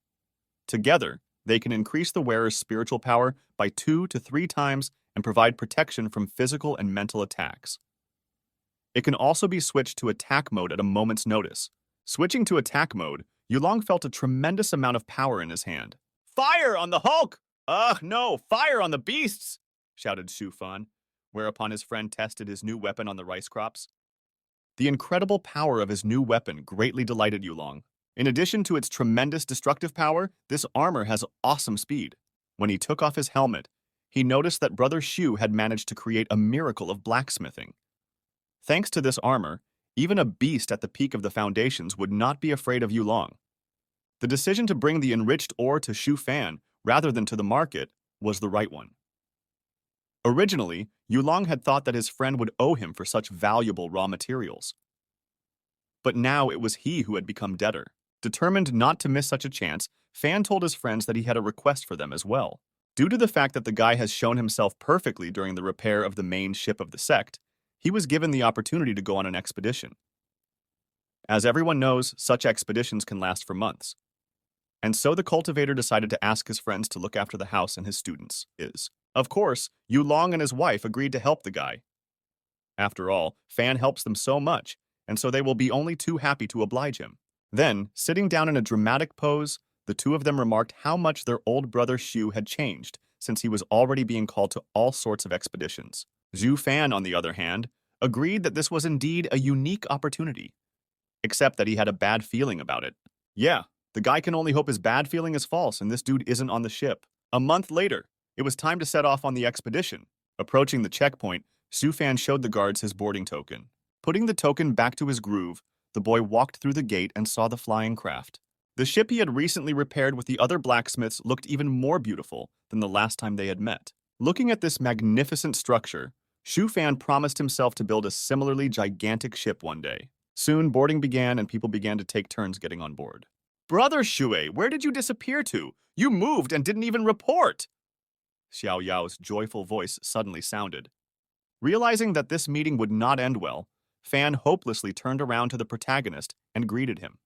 Speaker 1: Together, they can increase the wearer's spiritual power by 2 to 3 times and provide protection from physical and mental attacks. It can also be switched to attack mode at a moment's notice. Switching to attack mode, Yulong felt a tremendous amount of power in his hand. "Fire on the Hulk! Ugh, no, fire on the beasts!" shouted Shu Fan, whereupon his friend tested his new weapon on the rice crops. The incredible power of his new weapon greatly delighted Yulong. In addition to its tremendous destructive power, this armor has awesome speed. When he took off his helmet, he noticed that Brother Shu had managed to create a miracle of blacksmithing. Thanks to this armor, even a beast at the peak of the foundations would not be afraid of Yulong. The decision to bring the enriched ore to Shu Fan rather than to the market was the right one. Originally, Yulong had thought that his friend would owe him for such valuable raw materials. But now it was he who had become debtor. Determined not to miss such a chance, Fan told his friends that he had a request for them as well. Due to the fact that the guy has shown himself perfectly during the repair of the main ship of the sect, he was given the opportunity to go on an expedition. As everyone knows, such expeditions can last for months. And so the cultivator decided to ask his friends to look after the house and his students. Of course, Yulong and his wife agreed to help the guy. After all, Fan helps them so much, and so they will be only too happy to oblige him. Then, sitting down in a dramatic pose, the two of them remarked how much their old brother Shu had changed since he was already being called to all sorts of expeditions. Zhu Fan, on the other hand, agreed that this was indeed a unique opportunity, except that he had a bad feeling about it. Yeah, the guy can only hope his bad feeling is false and this dude isn't on the ship. A month later, it was time to set off on the expedition. Approaching the checkpoint, Zhu Fan showed the guards his boarding token. Putting the token back to his groove, the boy walked through the gate and saw the flying craft. The ship he had recently repaired with the other blacksmiths looked even more beautiful than the last time they had met. Looking at this magnificent structure, Shu Fan promised himself to build a similarly gigantic ship one day. Soon, boarding began and people began to take turns getting on board. "Brother Shui, where did you disappear to? You moved and didn't even report!" Xiao Yao's joyful voice suddenly sounded. Realizing that this meeting would not end well, Fan hopelessly turned around to the protagonist and greeted him.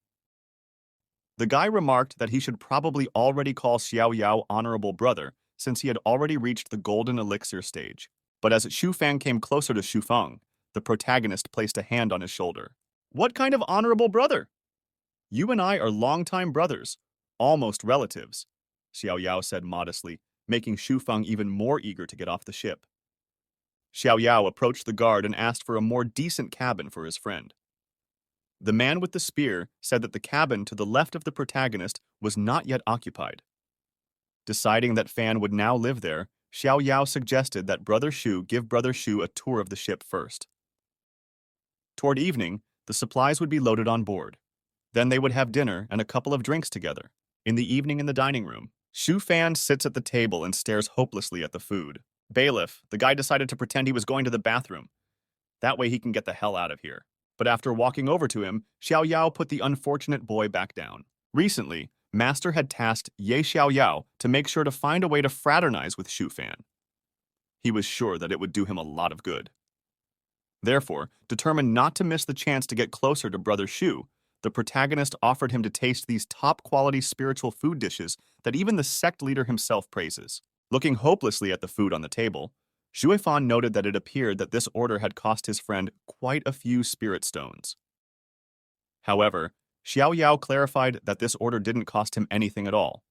Speaker 1: The guy remarked that he should probably already call Xiao Yao honorable brother since he had already reached the golden elixir stage. But as Shu Fan came closer to Shu Feng, the protagonist placed a hand on his shoulder. "What kind of honorable brother? You and I are longtime brothers, almost relatives," Xiao Yao said modestly, making Shu Feng even more eager to get off the ship. Xiao Yao approached the guard and asked for a more decent cabin for his friend. The man with the spear said that the cabin to the left of the protagonist was not yet occupied. Deciding that Fan would now live there, Xiao Yao suggested that Brother Shu give Brother Shu a tour of the ship first. Toward evening, the supplies would be loaded on board. Then they would have dinner and a couple of drinks together. In the evening in the dining room, Shu Fan sits at the table and stares hopelessly at the food. "Bailiff, the guy decided to pretend he was going to the bathroom. That way he can get the hell out of here." But after walking over to him, Xiao Yao put the unfortunate boy back down. Recently, Master had tasked Ye Xiao Yao to make sure to find a way to fraternize with Shu Fan. He was sure that it would do him a lot of good. Therefore, determined not to miss the chance to get closer to Brother Shu, the protagonist offered him to taste these top-quality spiritual food dishes that even the sect leader himself praises. Looking hopelessly at the food on the table, Shu Fan noted that it appeared that this order had cost his friend quite a few spirit stones. However, Xiao Yao clarified that this order didn't cost him anything at all.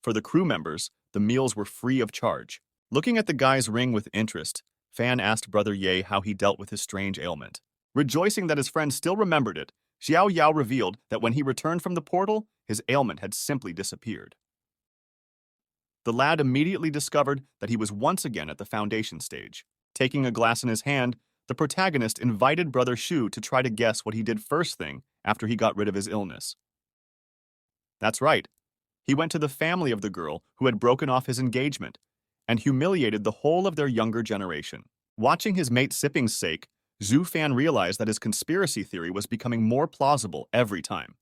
Speaker 1: For the crew members, the meals were free of charge. Looking at the guy's ring with interest, Fan asked Brother Ye how he dealt with his strange ailment. Rejoicing that his friend still remembered it, Xiao Yao revealed that when he returned from the portal, his ailment had simply disappeared. The lad immediately discovered that he was once again at the foundation stage. Taking a glass in his hand, the protagonist invited Brother Shu to try to guess what he did first thing after he got rid of his illness. That's right. He went to the family of the girl who had broken off his engagement and humiliated the whole of their younger generation. Watching his mate sipping's sake, Zhu Fan realized that his conspiracy theory was becoming more plausible every time.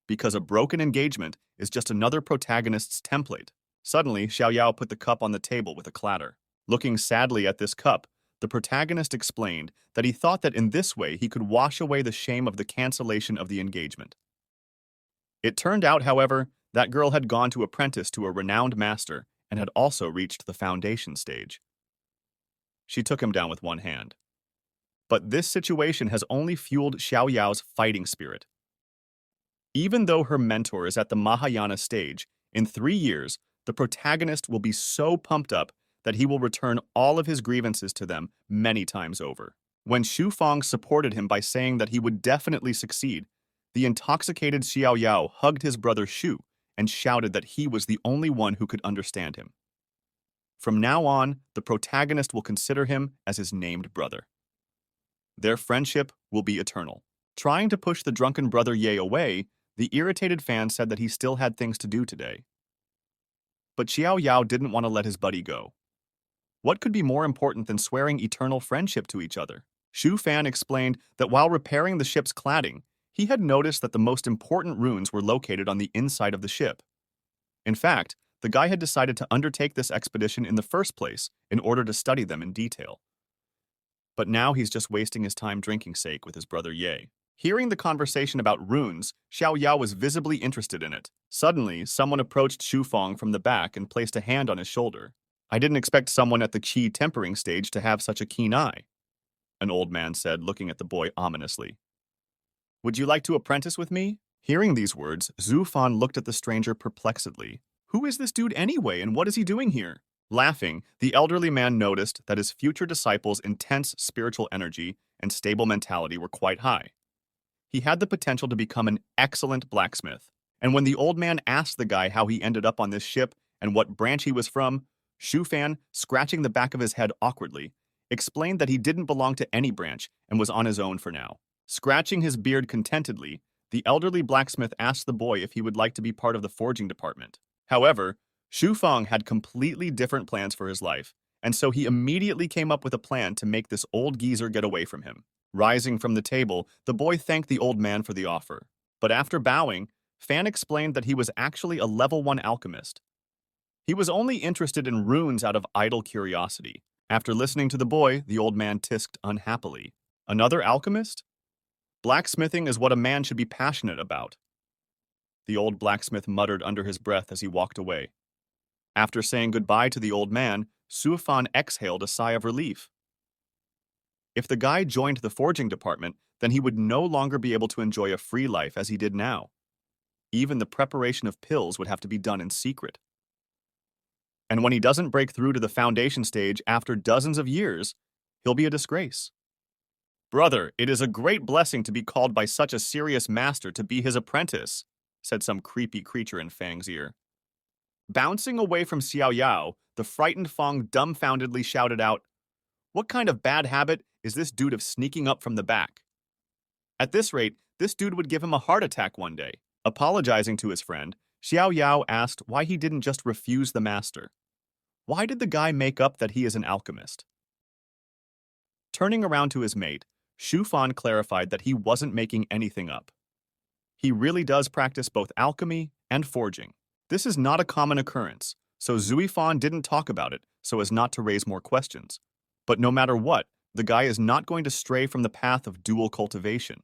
Speaker 1: Because a broken engagement is just another protagonist's template. Suddenly, Xiao Yao put the cup on the table with a clatter. Looking sadly at this cup, the protagonist explained that he thought that in this way he could wash away the shame of the cancellation of the engagement. It turned out, however, that girl had gone to apprentice to a renowned master and had also reached the foundation stage. She took him down with one hand. But this situation has only fueled Xiao Yao's fighting spirit. Even though her mentor is at the Mahayana stage, in 3 years, the protagonist will be so pumped up that he will return all of his grievances to them many times over. When Shu Feng supported him by saying that he would definitely succeed, the intoxicated Xiao Yao hugged his brother Shu and shouted that he was the only one who could understand him. From now on, the protagonist will consider him as his named brother. Their friendship will be eternal. Trying to push the drunken brother Ye away, the irritated fan said that he still had things to do today. But Xiao Yao didn't want to let his buddy go. What could be more important than swearing eternal friendship to each other? Shu Fan explained that while repairing the ship's cladding, he had noticed that the most important runes were located on the inside of the ship. In fact, the guy had decided to undertake this expedition in the first place in order to study them in detail. But now he's just wasting his time drinking sake with his brother Ye. Hearing the conversation about runes, Xiao Yao was visibly interested in it. Suddenly, someone approached Shu Feng from the back and placed a hand on his shoulder. "I didn't expect someone at the qi tempering stage to have such a keen eye," an old man said, looking at the boy ominously. "Would you like to apprentice with me?" Hearing these words, Zhu Fan looked at the stranger perplexedly. Who is this dude anyway, and what is he doing here? Laughing, the elderly man noticed that his future disciple's intense spiritual energy and stable mentality were quite high. He had the potential to become an excellent blacksmith. And when the old man asked the guy how he ended up on this ship and what branch he was from, Shu Fan, scratching the back of his head awkwardly, explained that he didn't belong to any branch and was on his own for now. Scratching his beard contentedly, the elderly blacksmith asked the boy if he would like to be part of the forging department. However, Xu Feng had completely different plans for his life, and so he immediately came up with a plan to make this old geezer get away from him. Rising from the table, the boy thanked the old man for the offer. But after bowing, Fan explained that he was actually a level 1 alchemist. He was only interested in runes out of idle curiosity. After listening to the boy, the old man tisked unhappily. Another alchemist? Blacksmithing is what a man should be passionate about. The old blacksmith muttered under his breath as he walked away. After saying goodbye to the old man, Suifan exhaled a sigh of relief. If the guy joined the forging department, then he would no longer be able to enjoy a free life as he did now. Even the preparation of pills would have to be done in secret. And when he doesn't break through to the foundation stage after dozens of years, he'll be a disgrace. Brother, it is a great blessing to be called by such a serious master to be his apprentice, said some creepy creature in Fang's ear. Bouncing away from Xiao Yao, the frightened Fang dumbfoundedly shouted out, "What kind of bad habit is this dude of sneaking up from the back?" At this rate, this dude would give him a heart attack one day. Apologizing to his friend, Xiao Yao asked why he didn't just refuse the master. Why did the guy make up that he is an alchemist? Turning around to his mate, Xu Fan clarified that he wasn't making anything up. He really does practice both alchemy and forging. This is not a common occurrence, so Zui Fan didn't talk about it so as not to raise more questions. But no matter what, the guy is not going to stray from the path of dual cultivation.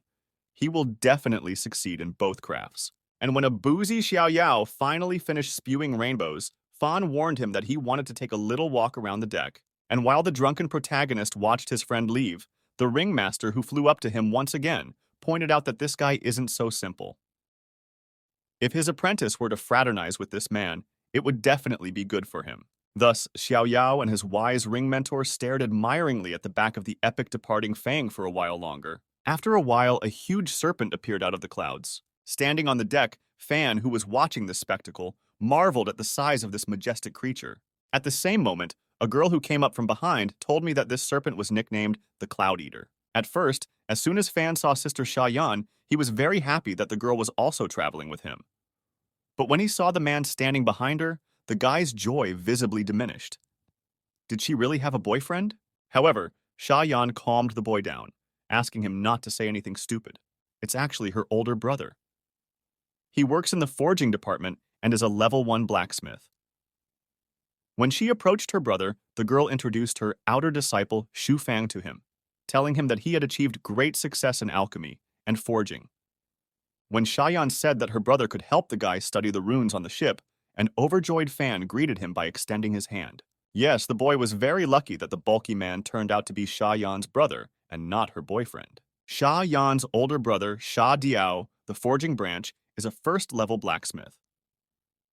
Speaker 1: He will definitely succeed in both crafts. And when a boozy Xiao Yao finally finished spewing rainbows, Fan warned him that he wanted to take a little walk around the deck. And while the drunken protagonist watched his friend leave, the ringmaster who flew up to him once again pointed out that this guy isn't so simple. If his apprentice were to fraternize with this man, it would definitely be good for him. Thus, Xiao Yao and his wise ring mentor stared admiringly at the back of the epic departing Fang for a while longer. After a while, a huge serpent appeared out of the clouds. Standing on the deck, Fan, who was watching this spectacle, marveled at the size of this majestic creature. At the same moment, a girl who came up from behind told me that this serpent was nicknamed the Cloud Eater. At first, as soon as Fan saw Sister Shayan, he was very happy that the girl was also traveling with him. But when he saw the man standing behind her, the guy's joy visibly diminished. Did she really have a boyfriend? However, Shayan calmed the boy down, asking him not to say anything stupid. It's actually her older brother. He works in the forging department and is a level 1 blacksmith. When she approached her brother, the girl introduced her outer disciple Xu Fang to him, telling him that he had achieved great success in alchemy and forging. When Shayan said that her brother could help the guy study the runes on the ship, an overjoyed Fan greeted him by extending his hand. Yes, the boy was very lucky that the bulky man turned out to be Shayan's brother and not her boyfriend. Shayan's older brother, Sha Diao, the forging branch, is a first-level blacksmith.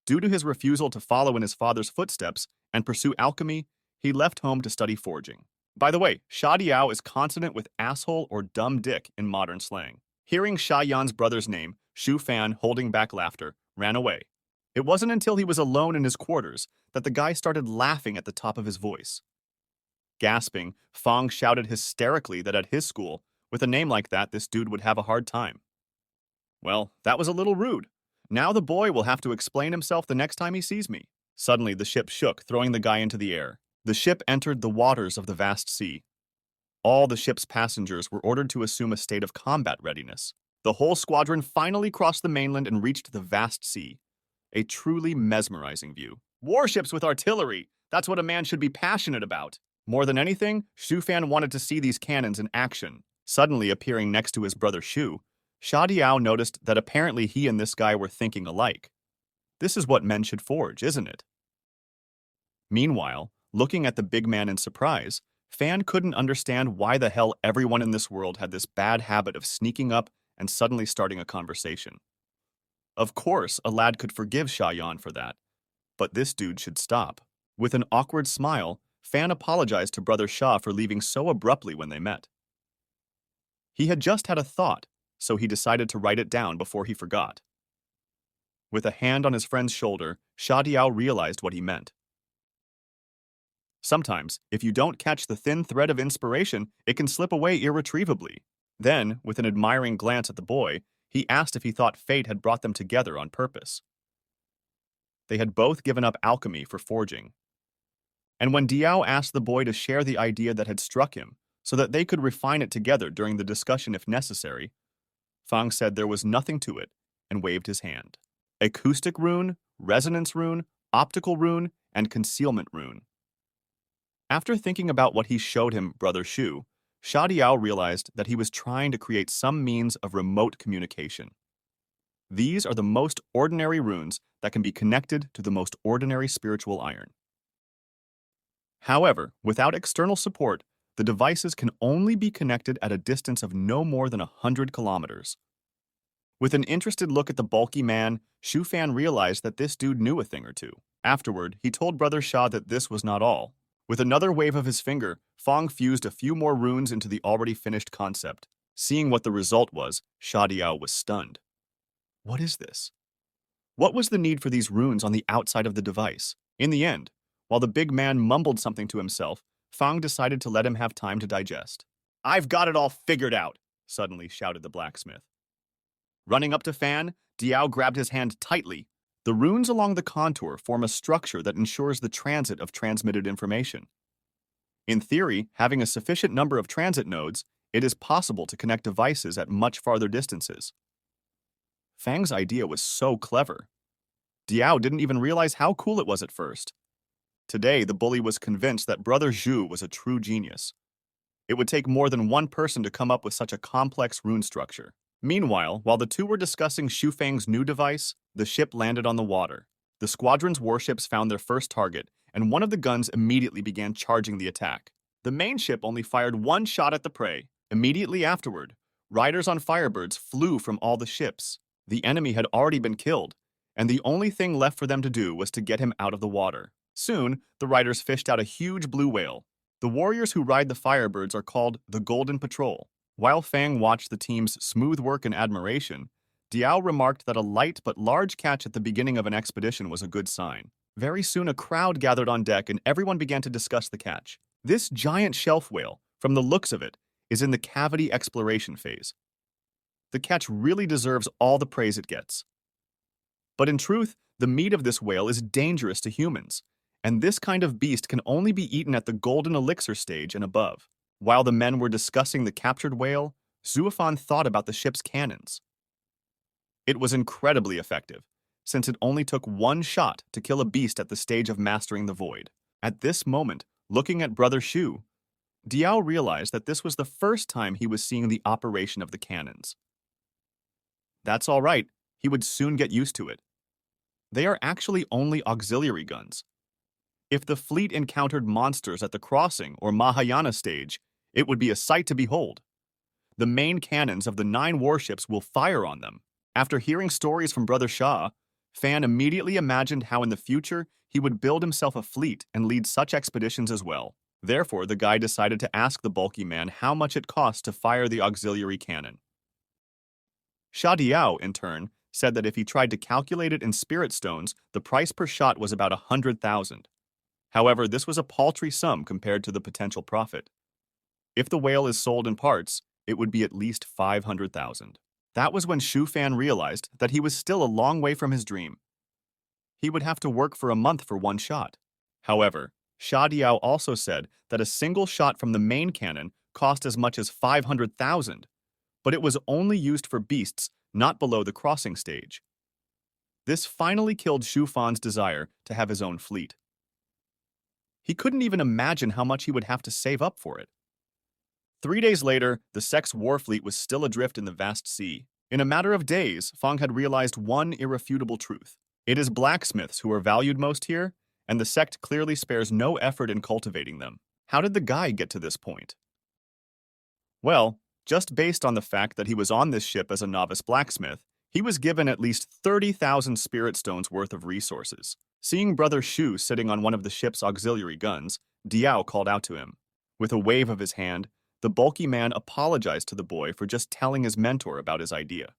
Speaker 1: Due to his refusal to follow in his father's footsteps and pursue alchemy, he left home to study forging. By the way, Sha Diao is consonant with asshole or dumb dick in modern slang. Hearing Shayan's brother's name, Xu Fan, holding back laughter, ran away. It wasn't until he was alone in his quarters that the guy started laughing at the top of his voice. Gasping, Fang shouted hysterically that at his school, with a name like that, this dude would have a hard time. Well, that was a little rude. Now the boy will have to explain himself the next time he sees me. Suddenly, the ship shook, throwing the guy into the air. The ship entered the waters of the vast sea. All the ship's passengers were ordered to assume a state of combat readiness. The whole squadron finally crossed the mainland and reached the vast sea. A truly mesmerizing view. Warships with artillery! That's what a man should be passionate about. More than anything, Xu Fan wanted to see these cannons in action. Suddenly appearing next to his brother Xu, Sha Diao noticed that apparently he and this guy were thinking alike. This is what men should forge, isn't it? Meanwhile, looking at the big man in surprise, Fan couldn't understand why the hell everyone in this world had this bad habit of sneaking up and suddenly starting a conversation. Of course, a lad could forgive Shayan for that, but this dude should stop. With an awkward smile, Fan apologized to Brother Sha for leaving so abruptly when they met. He had just had a thought, so he decided to write it down before he forgot. With a hand on his friend's shoulder, Sha Diao realized what he meant. Sometimes, if you don't catch the thin thread of inspiration, it can slip away irretrievably. Then, with an admiring glance at the boy, he asked if he thought fate had brought them together on purpose. They had both given up alchemy for forging. And when Diao asked the boy to share the idea that had struck him, so that they could refine it together during the discussion if necessary, Fang said there was nothing to it and waved his hand. Acoustic rune, resonance rune, optical rune, and concealment rune. After thinking about what he showed him, Brother Shu, Sha Diao realized that he was trying to create some means of remote communication. These are the most ordinary runes that can be connected to the most ordinary spiritual iron. However, without external support, the devices can only be connected at a distance of no more than 100 kilometers. With an interested look at the bulky man, Shu Fan realized that this dude knew a thing or two. Afterward, he told Brother Sha that this was not all. With another wave of his finger, Fang fused a few more runes into the already finished concept. Seeing what the result was, Sha Diao was stunned. What is this? What was the need for these runes on the outside of the device? In the end, while the big man mumbled something to himself, Fang decided to let him have time to digest. "I've got it all figured out," suddenly shouted the blacksmith. Running up to Fan, Diao grabbed his hand tightly. The runes along the contour form a structure that ensures the transit of transmitted information. In theory, having a sufficient number of transit nodes, it is possible to connect devices at much farther distances. Fang's idea was so clever. Diao didn't even realize how cool it was at first. Today, the bully was convinced that Brother Zhu was a true genius. It would take more than one person to come up with such a complex rune structure. Meanwhile, while the two were discussing Shu Fang's new device, the ship landed on the water. The squadron's warships found their first target, and one of the guns immediately began charging the attack. The main ship only fired one shot at the prey. Immediately afterward, riders on Firebirds flew from all the ships. The enemy had already been killed, and the only thing left for them to do was to get him out of the water. Soon, the riders fished out a huge blue whale. The warriors who ride the Firebirds are called the Golden Patrol. While Fang watched the team's smooth work in admiration, Diao remarked that a light but large catch at the beginning of an expedition was a good sign. Very soon a crowd gathered on deck and everyone began to discuss the catch. This giant shelf whale, from the looks of it, is in the cavity exploration phase. The catch really deserves all the praise it gets. But in truth, the meat of this whale is dangerous to humans, and this kind of beast can only be eaten at the golden elixir stage and above. While the men were discussing the captured whale, Zuofan thought about the ship's cannons. It was incredibly effective, since it only took one shot to kill a beast at the stage of mastering the void. At this moment, looking at Brother Shu, Diao realized that this was the first time he was seeing the operation of the cannons. That's all right, he would soon get used to it. They are actually only auxiliary guns. If the fleet encountered monsters at the crossing or Mahayana stage, it would be a sight to behold. The main cannons of the 9 warships will fire on them. After hearing stories from Brother Shah, Fan immediately imagined how in the future he would build himself a fleet and lead such expeditions as well. Therefore, the guy decided to ask the bulky man how much it cost to fire the auxiliary cannon. Sha Diao, in turn, said that if he tried to calculate it in spirit stones, the price per shot was about 100,000. However, this was a paltry sum compared to the potential profit. If the whale is sold in parts, it would be at least 500,000. That was when Shu Fan realized that he was still a long way from his dream. He would have to work for a month for one shot. However, Sha Diao also said that a single shot from the main cannon cost as much as 500,000, but it was only used for beasts not below the crossing stage. This finally killed Shu Fan's desire to have his own fleet. He couldn't even imagine how much he would have to save up for it. 3 days later, the Sect's war fleet was still adrift in the vast sea. In a matter of days, Fang had realized one irrefutable truth. It is blacksmiths who are valued most here, and the Sect clearly spares no effort in cultivating them. How did the guy get to this point? Well, just based on the fact that he was on this ship as a novice blacksmith, he was given at least 30,000 spirit stones worth of resources. Seeing Brother Shu sitting on one of the ship's auxiliary guns, Diao called out to him. With a wave of his hand, the bulky man apologized to the boy for just telling his mentor about his idea.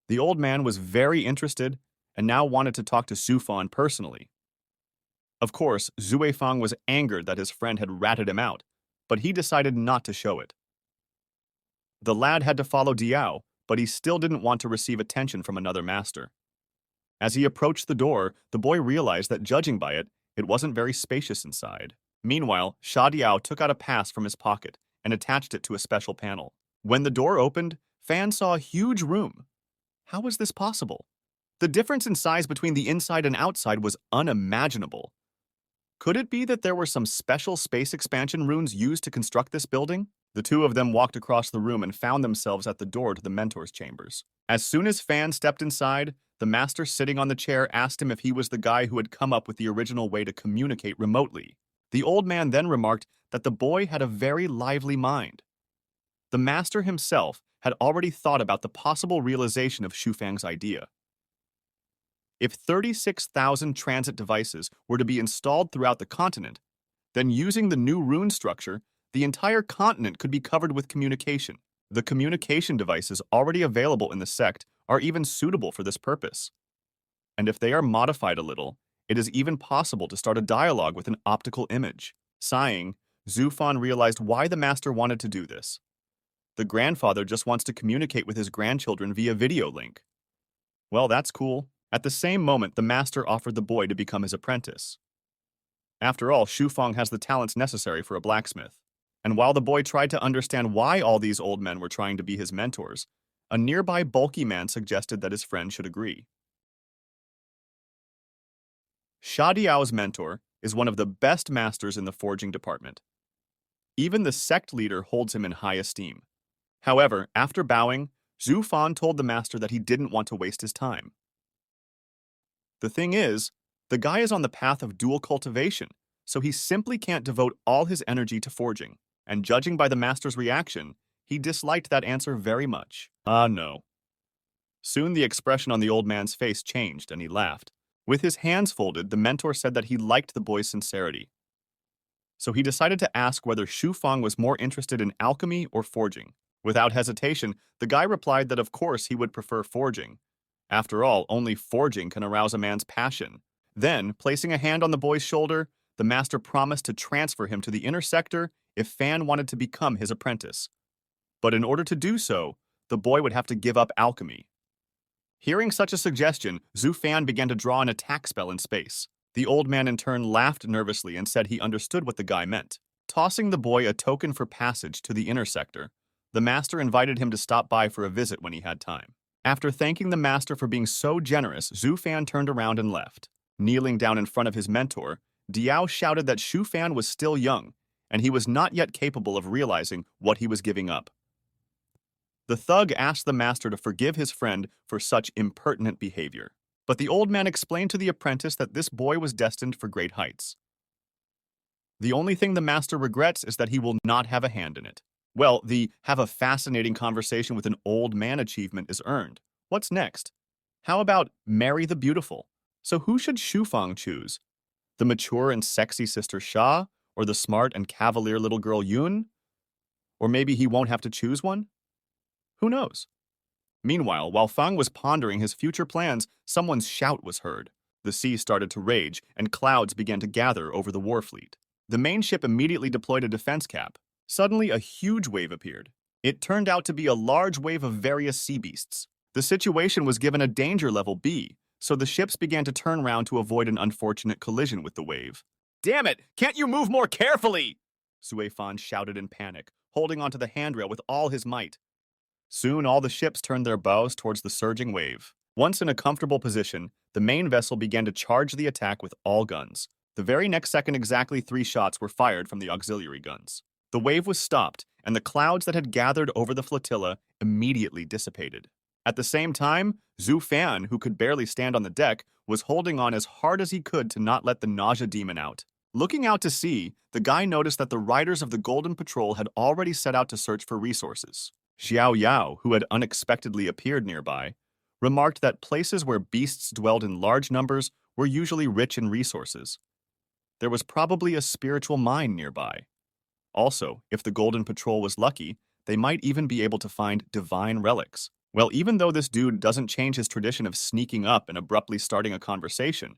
Speaker 1: The old man was very interested and now wanted to talk to Su Fan personally. Of course, Zue Fang was angered that his friend had ratted him out, but he decided not to show it. The lad had to follow Diao, but he still didn't want to receive attention from another master. As he approached the door, the boy realized that judging by it, it wasn't very spacious inside. Meanwhile, Xiaodiao took out a pass from his pocket and attached it to a special panel. When the door opened, Fan saw a huge room. How was this possible? The difference in size between the inside and outside was unimaginable. Could it be that there were some special space expansion runes used to construct this building? The two of them walked across the room and found themselves at the door to the mentor's chambers. As soon as Fan stepped inside, the master sitting on the chair asked him if he was the guy who had come up with the original way to communicate remotely. The old man then remarked that the boy had a very lively mind. The master himself had already thought about the possible realization of Shufang's idea. If 36,000 transit devices were to be installed throughout the continent, then using the new rune structure, the entire continent could be covered with communication. The communication devices already available in the sect are even suitable for this purpose. And if they are modified a little, it is even possible to start a dialogue with an optical image. Sighing, Zufan realized why the master wanted to do this. The grandfather just wants to communicate with his grandchildren via video link. Well, that's cool. At the same moment, the master offered the boy to become his apprentice. After all, Shufang has the talents necessary for a blacksmith. And while the boy tried to understand why all these old men were trying to be his mentors, a nearby bulky man suggested that his friend should agree. Xiaodiao's mentor is one of the best masters in the forging department. Even the sect leader holds him in high esteem. However, after bowing, Zhu Fan told the master that he didn't want to waste his time. The thing is, the guy is on the path of dual cultivation, so he simply can't devote all his energy to forging, and judging by the master's reaction, he disliked that answer very much. No. Soon the expression on the old man's face changed and he laughed. With his hands folded, the mentor said that he liked the boy's sincerity. So he decided to ask whether Shufang was more interested in alchemy or forging. Without hesitation, the guy replied that of course he would prefer forging. After all, only forging can arouse a man's passion. Then, placing a hand on the boy's shoulder, the master promised to transfer him to the inner sector if Fan wanted to become his apprentice. But in order to do so, the boy would have to give up alchemy. Hearing such a suggestion, Zhu Fan began to draw an attack spell in space. The old man in turn laughed nervously and said he understood what the guy meant. Tossing the boy a token for passage to the inner sector, the master invited him to stop by for a visit when he had time. After thanking the master for being so generous, Zhu Fan turned around and left. Kneeling down in front of his mentor, Diao shouted that Shu Fan was still young, and he was not yet capable of realizing what he was giving up. The thug asked the master to forgive his friend for such impertinent behavior. But the old man explained to the apprentice that this boy was destined for great heights. The only thing the master regrets is that he will not have a hand in it. Well, the have a fascinating conversation with an old man achievement is earned. What's next? How about marry the beautiful? So who should Shufang choose? The mature and sexy sister Sha, or the smart and cavalier little girl Yun? Or maybe he won't have to choose one? Who knows? Meanwhile, while Fang was pondering his future plans, someone's shout was heard. The sea started to rage, and clouds began to gather over the war fleet. The main ship immediately deployed a defense cap. Suddenly, a huge wave appeared. It turned out to be a large wave of various sea beasts. The situation was given a danger level B, so the ships began to turn round to avoid an unfortunate collision with the wave. "Damn it! Can't you move more carefully?" Sui Fan shouted in panic, holding onto the handrail with all his might. Soon all the ships turned their bows towards the surging wave. Once in a comfortable position, the main vessel began to charge the attack with all guns. The very next second, exactly 3 shots were fired from the auxiliary guns. The wave was stopped, and the clouds that had gathered over the flotilla immediately dissipated. At the same time, Zhu Fan, who could barely stand on the deck, was holding on as hard as he could to not let the nausea demon out. Looking out to sea, the guy noticed that the riders of the Golden Patrol had already set out to search for resources. Xiao Yao, who had unexpectedly appeared nearby, remarked that places where beasts dwelled in large numbers were usually rich in resources. There was probably a spiritual mine nearby. Also, if the Golden Patrol was lucky, they might even be able to find divine relics. Well, even though this dude doesn't change his tradition of sneaking up and abruptly starting a conversation,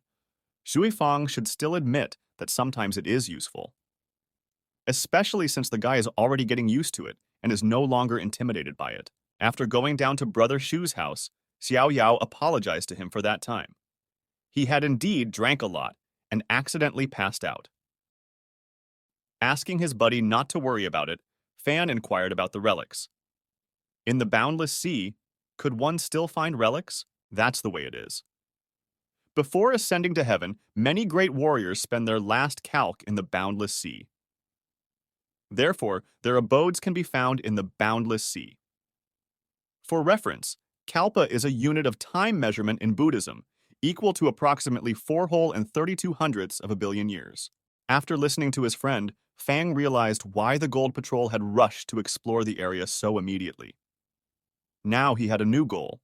Speaker 1: Shui Fang should still admit that sometimes it is useful. Especially since the guy is already getting used to it and is no longer intimidated by it. After going down to Brother Shu's house, Xiao Yao apologized to him for that time. He had indeed drank a lot and accidentally passed out. Asking his buddy not to worry about it, Fan inquired about the relics. In the boundless sea, could one still find relics? That's the way it is. Before ascending to heaven, many great warriors spend their last calc in the boundless sea. Therefore, their abodes can be found in the boundless sea. For reference, kalpa is a unit of time measurement in Buddhism, equal to approximately 4 whole and 32 hundredths of a billion years. After listening to his friend, Fang realized why the Gold Patrol had rushed to explore the area so immediately. Now he had a new goal.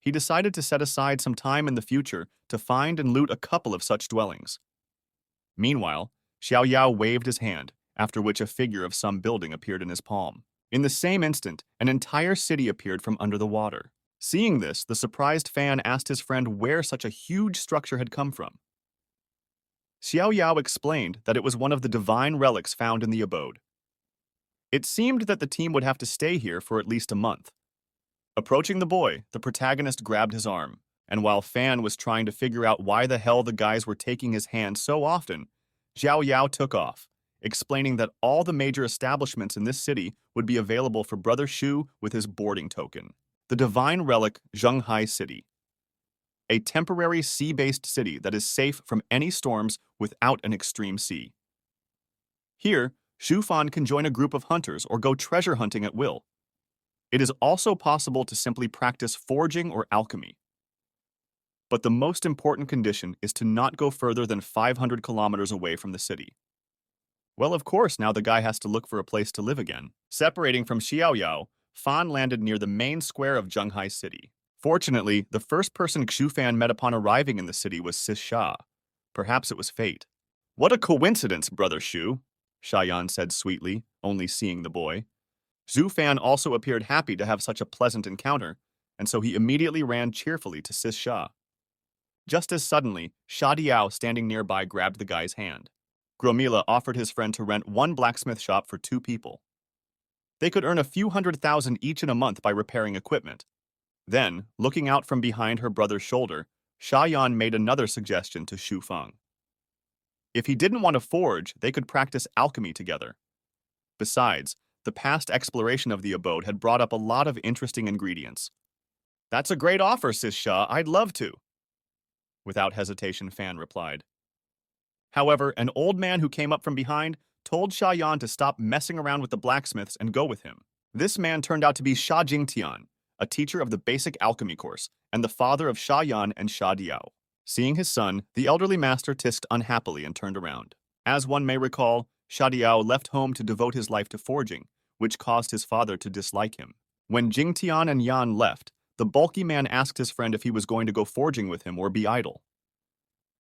Speaker 1: He decided to set aside some time in the future to find and loot a couple of such dwellings. Meanwhile, Xiao Yao waved his hand, after which a figure of some building appeared in his palm. In the same instant, an entire city appeared from under the water. Seeing this, the surprised Fan asked his friend where such a huge structure had come from. Xiao Yao explained that it was one of the divine relics found in the abode. It seemed that the team would have to stay here for at least a month. Approaching the boy, the protagonist grabbed his arm, and while Fan was trying to figure out why the hell the guys were taking his hand so often, Xiao Yao took off, explaining that all the major establishments in this city would be available for Brother Shu with his boarding token. The divine relic Zhenghai City. A temporary sea-based city that is safe from any storms without an extreme sea. Here, Shu Fan can join a group of hunters or go treasure hunting at will. It is also possible to simply practice forging or alchemy. But the most important condition is to not go further than 500 kilometers away from the city. Well, of course, now the guy has to look for a place to live again. Separating from Xiao Yao, Fan landed near the main square of Zhenghai City. Fortunately, the first person Xu Fan met upon arriving in the city was Sis Sha. Perhaps it was fate. What a coincidence, Brother Shu, Shayan said sweetly, only seeing the boy. Xu Fan also appeared happy to have such a pleasant encounter, and so he immediately ran cheerfully to Sis Sha. Just as suddenly, Sha Diao standing nearby grabbed the guy's hand. Gromila offered his friend to rent one blacksmith shop for 2 people. They could earn a few $100,000 each in a month by repairing equipment. Then, looking out from behind her brother's shoulder, Shayan made another suggestion to Shu Feng. If he didn't want to forge, they could practice alchemy together. Besides, the past exploration of the abode had brought up a lot of interesting ingredients. That's a great offer, Sis Sha. I'd love to. Without hesitation, Fan replied. However, an old man who came up from behind told Shayan to stop messing around with the blacksmiths and go with him. This man turned out to be Sha Jingtian, a teacher of the basic alchemy course, and the father of Shayan and Sha Diao. Seeing his son, the elderly master tisked unhappily and turned around. As one may recall, Sha Diao left home to devote his life to forging, which caused his father to dislike him. When Jingtian and Yan left, the bulky man asked his friend if he was going to go forging with him or be idle.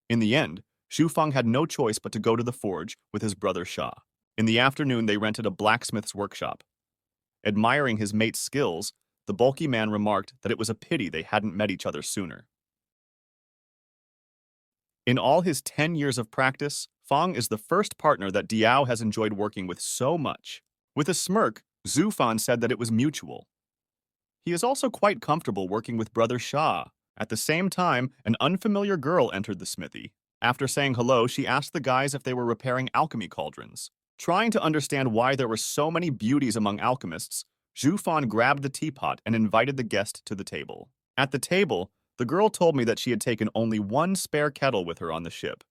Speaker 1: In the end, Shu Feng had no choice but to go to the forge with his brother Sha. In the afternoon, they rented a blacksmith's workshop. Admiring his mate's skills, the bulky man remarked that it was a pity they hadn't met each other sooner. In all his 10 years of practice, Feng is the first partner that Diao has enjoyed working with so much. With a smirk, Zhu Fan said that it was mutual. He is also quite comfortable working with brother Sha. At the same time, an unfamiliar girl entered the smithy. After saying hello, she asked the guys if they were repairing alchemy cauldrons. Trying to understand why there were so many beauties among alchemists, Zhu Fan grabbed the teapot and invited the guest to the table. At the table, the girl told me that she had taken only one spare kettle with her on the ship.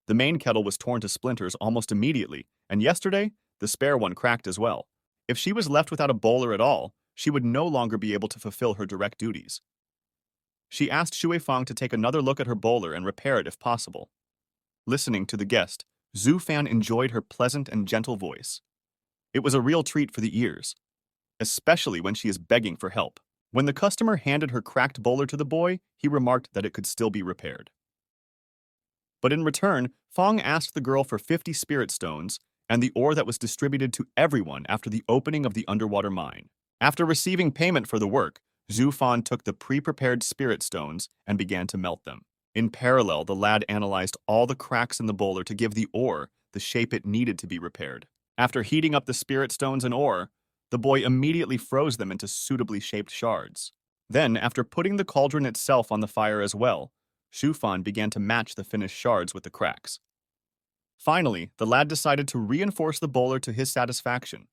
Speaker 1: The main kettle was torn to splinters almost immediately, and yesterday, the spare one cracked as well. If she was left without a bowler at all, she would no longer be able to fulfill her direct duties. She asked Shui Fang to take another look at her bowler and repair it if possible. Listening to the guest, Zhu Fan enjoyed her pleasant and gentle voice. It was a real treat for the ears, especially when she is begging for help. When the customer handed her cracked bowler to the boy, he remarked that it could still be repaired. But in return, Fang asked the girl for 50 spirit stones and the ore that was distributed to everyone after the opening of the underwater mine. After receiving payment for the work, Zhu Fan took the pre-prepared spirit stones and began to melt them. In parallel, the lad analyzed all the cracks in the bowler to give the ore the shape it needed to be repaired. After heating up the spirit stones and ore, the boy immediately froze them into suitably shaped shards. Then, after putting the cauldron itself on the fire as well, Shufan began to match the finished shards with the cracks. Finally, the lad decided to reinforce the bowler to his satisfaction.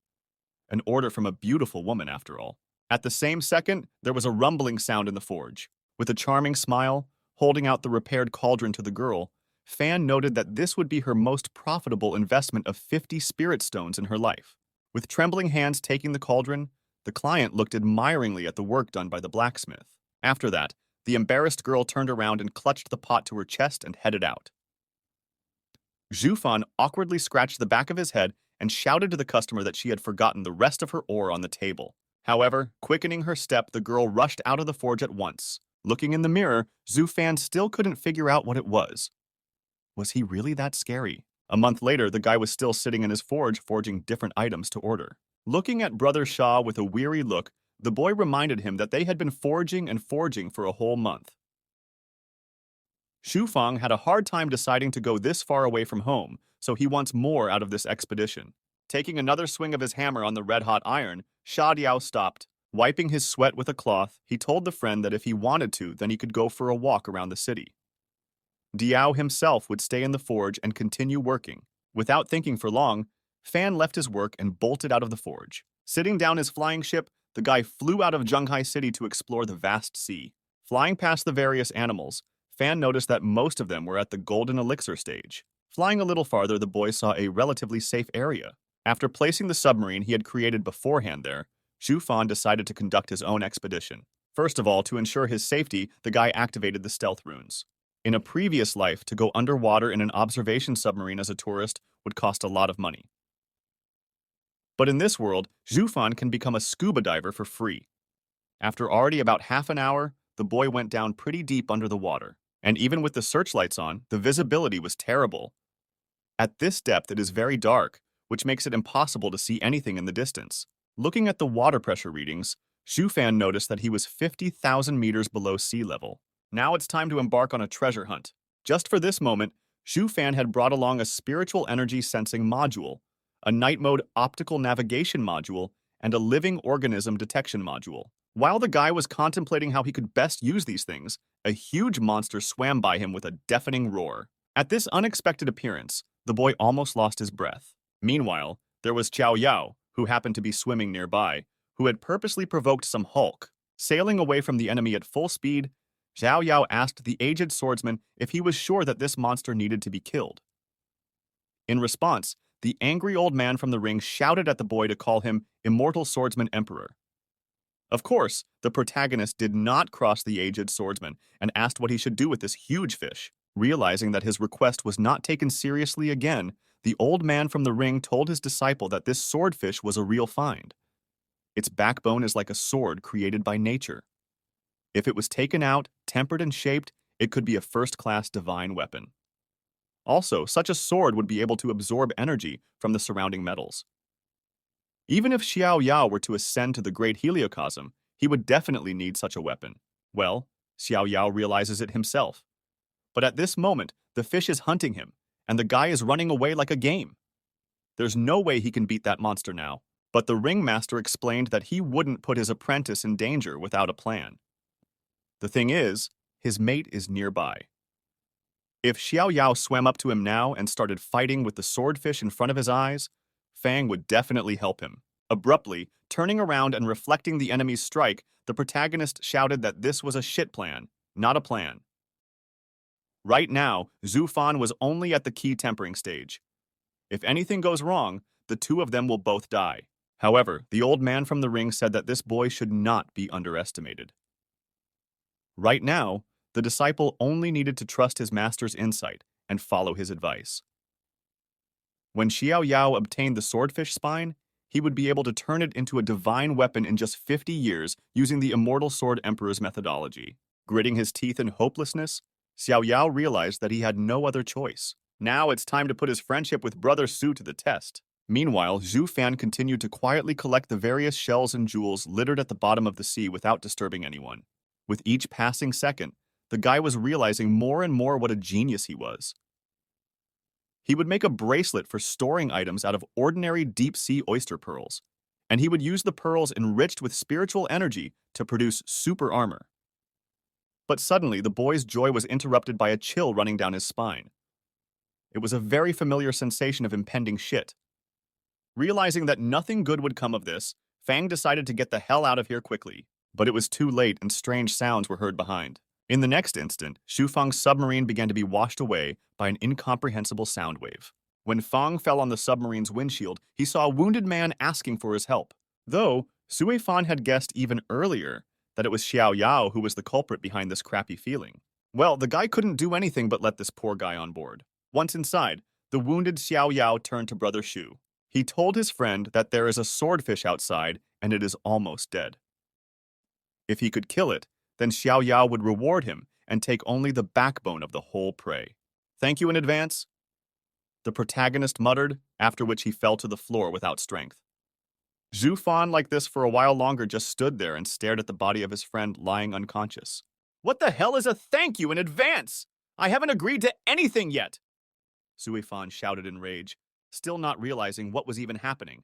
Speaker 1: An order from a beautiful woman, after all. At the same second, there was a rumbling sound in the forge. With a charming smile, holding out the repaired cauldron to the girl, Fan noted that this would be her most profitable investment of 50 spirit stones in her life. With trembling hands taking the cauldron, the client looked admiringly at the work done by the blacksmith. After that, the embarrassed girl turned around and clutched the pot to her chest and headed out. Zhufan awkwardly scratched the back of his head and shouted to the customer that she had forgotten the rest of her ore on the table. However, quickening her step, the girl rushed out of the forge at once. Looking in the mirror, Zhufan still couldn't figure out what it was. Was he really that scary? A month later, the guy was still sitting in his forge forging different items to order. Looking at Brother Shah with a weary look, the boy reminded him that they had been forging and forging for a whole month. Shufang had a hard time deciding to go this far away from home, so he wants more out of this expedition. Taking another swing of his hammer on the red-hot iron, Sha Diao stopped. Wiping his sweat with a cloth, he told the friend that if he wanted to, then he could go for a walk around the city. Diao himself would stay in the forge and continue working. Without thinking for long, Fan left his work and bolted out of the forge. Sitting down his flying ship, the guy flew out of Zhenghai City to explore the vast sea. Flying past the various animals, Fan noticed that most of them were at the golden elixir stage. Flying a little farther, the boy saw a relatively safe area. After placing the submarine he had created beforehand there, Zhu Fan decided to conduct his own expedition. First of all, to ensure his safety, the guy activated the stealth runes. In a previous life, to go underwater in an observation submarine as a tourist would cost a lot of money. But in this world, Zhu Fan can become a scuba diver for free. After already about half an hour, the boy went down pretty deep under the water. And even with the searchlights on, the visibility was terrible. At this depth, it is very dark, which makes it impossible to see anything in the distance. Looking at the water pressure readings, Zhu Fan noticed that he was 50,000 meters below sea level. Now it's time to embark on a treasure hunt. Just for this moment, Zhu Fan had brought along a spiritual energy sensing module, a night mode optical navigation module, and a living organism detection module. While the guy was contemplating how he could best use these things, a huge monster swam by him with a deafening roar. At this unexpected appearance, the boy almost lost his breath. Meanwhile, there was Qiao Yao, who happened to be swimming nearby, who had purposely provoked some hulk. Sailing away from the enemy at full speed, Xiao Yao asked the aged swordsman if he was sure that this monster needed to be killed. In response, the angry old man from the ring shouted at the boy to call him Immortal Swordsman Emperor. Of course, the protagonist did not cross the aged swordsman and asked what he should do with this huge fish. Realizing that his request was not taken seriously again, the old man from the ring told his disciple that this swordfish was a real find. Its backbone is like a sword created by nature. If it was taken out, tempered and shaped, it could be a first-class divine weapon. Also, such a sword would be able to absorb energy from the surrounding metals. Even if Xiao Yao were to ascend to the Great Heliocosm, he would definitely need such a weapon. Well, Xiao Yao realizes it himself. But at this moment, the fish is hunting him, and the guy is running away like a game. There's no way he can beat that monster now, but the ringmaster explained that he wouldn't put his apprentice in danger without a plan. The thing is, his mate is nearby. If Xiao Yao swam up to him now and started fighting with the swordfish in front of his eyes, Fang would definitely help him. Abruptly, turning around and reflecting the enemy's strike, the protagonist shouted that this was a shit plan, not a plan. Right now, Zhu Fan was only at the key tempering stage. If anything goes wrong, the two of them will both die. However, the old man from the ring said that this boy should not be underestimated. Right now, the disciple only needed to trust his master's insight and follow his advice. When Xiao Yao obtained the swordfish spine, he would be able to turn it into a divine weapon in just 50 years using the Immortal Sword Emperor's methodology. Gritting his teeth in hopelessness, Xiao Yao realized that he had no other choice. Now it's time to put his friendship with Brother Su to the test. Meanwhile, Zhu Fan continued to quietly collect the various shells and jewels littered at the bottom of the sea without disturbing anyone. With each passing second, the guy was realizing more and more what a genius he was. He would make a bracelet for storing items out of ordinary deep-sea oyster pearls, and he would use the pearls enriched with spiritual energy to produce super armor. But suddenly, the boy's joy was interrupted by a chill running down his spine. It was a very familiar sensation of impending shit. Realizing that nothing good would come of this, Fang decided to get the hell out of here quickly. But it was too late and strange sounds were heard behind. In the next instant, Shu Fang's submarine began to be washed away by an incomprehensible sound wave. When Fang fell on the submarine's windshield, he saw a wounded man asking for his help. Though, Sui Fan had guessed even earlier that it was Xiao Yao who was the culprit behind this crappy feeling. Well, the guy couldn't do anything but let this poor guy on board. Once inside, the wounded Xiao Yao turned to Brother Shu. He told his friend that there is a swordfish outside and it is almost dead. If he could kill it, then Xiao Yao would reward him and take only the backbone of the whole prey. Thank you in advance, the protagonist muttered, after which he fell to the floor without strength. Zhu Fan, like this for a while longer, just stood there and stared at the body of his friend lying unconscious. What the hell is a thank you in advance? I haven't agreed to anything yet! Sui Fan shouted in rage, still not realizing what was even happening.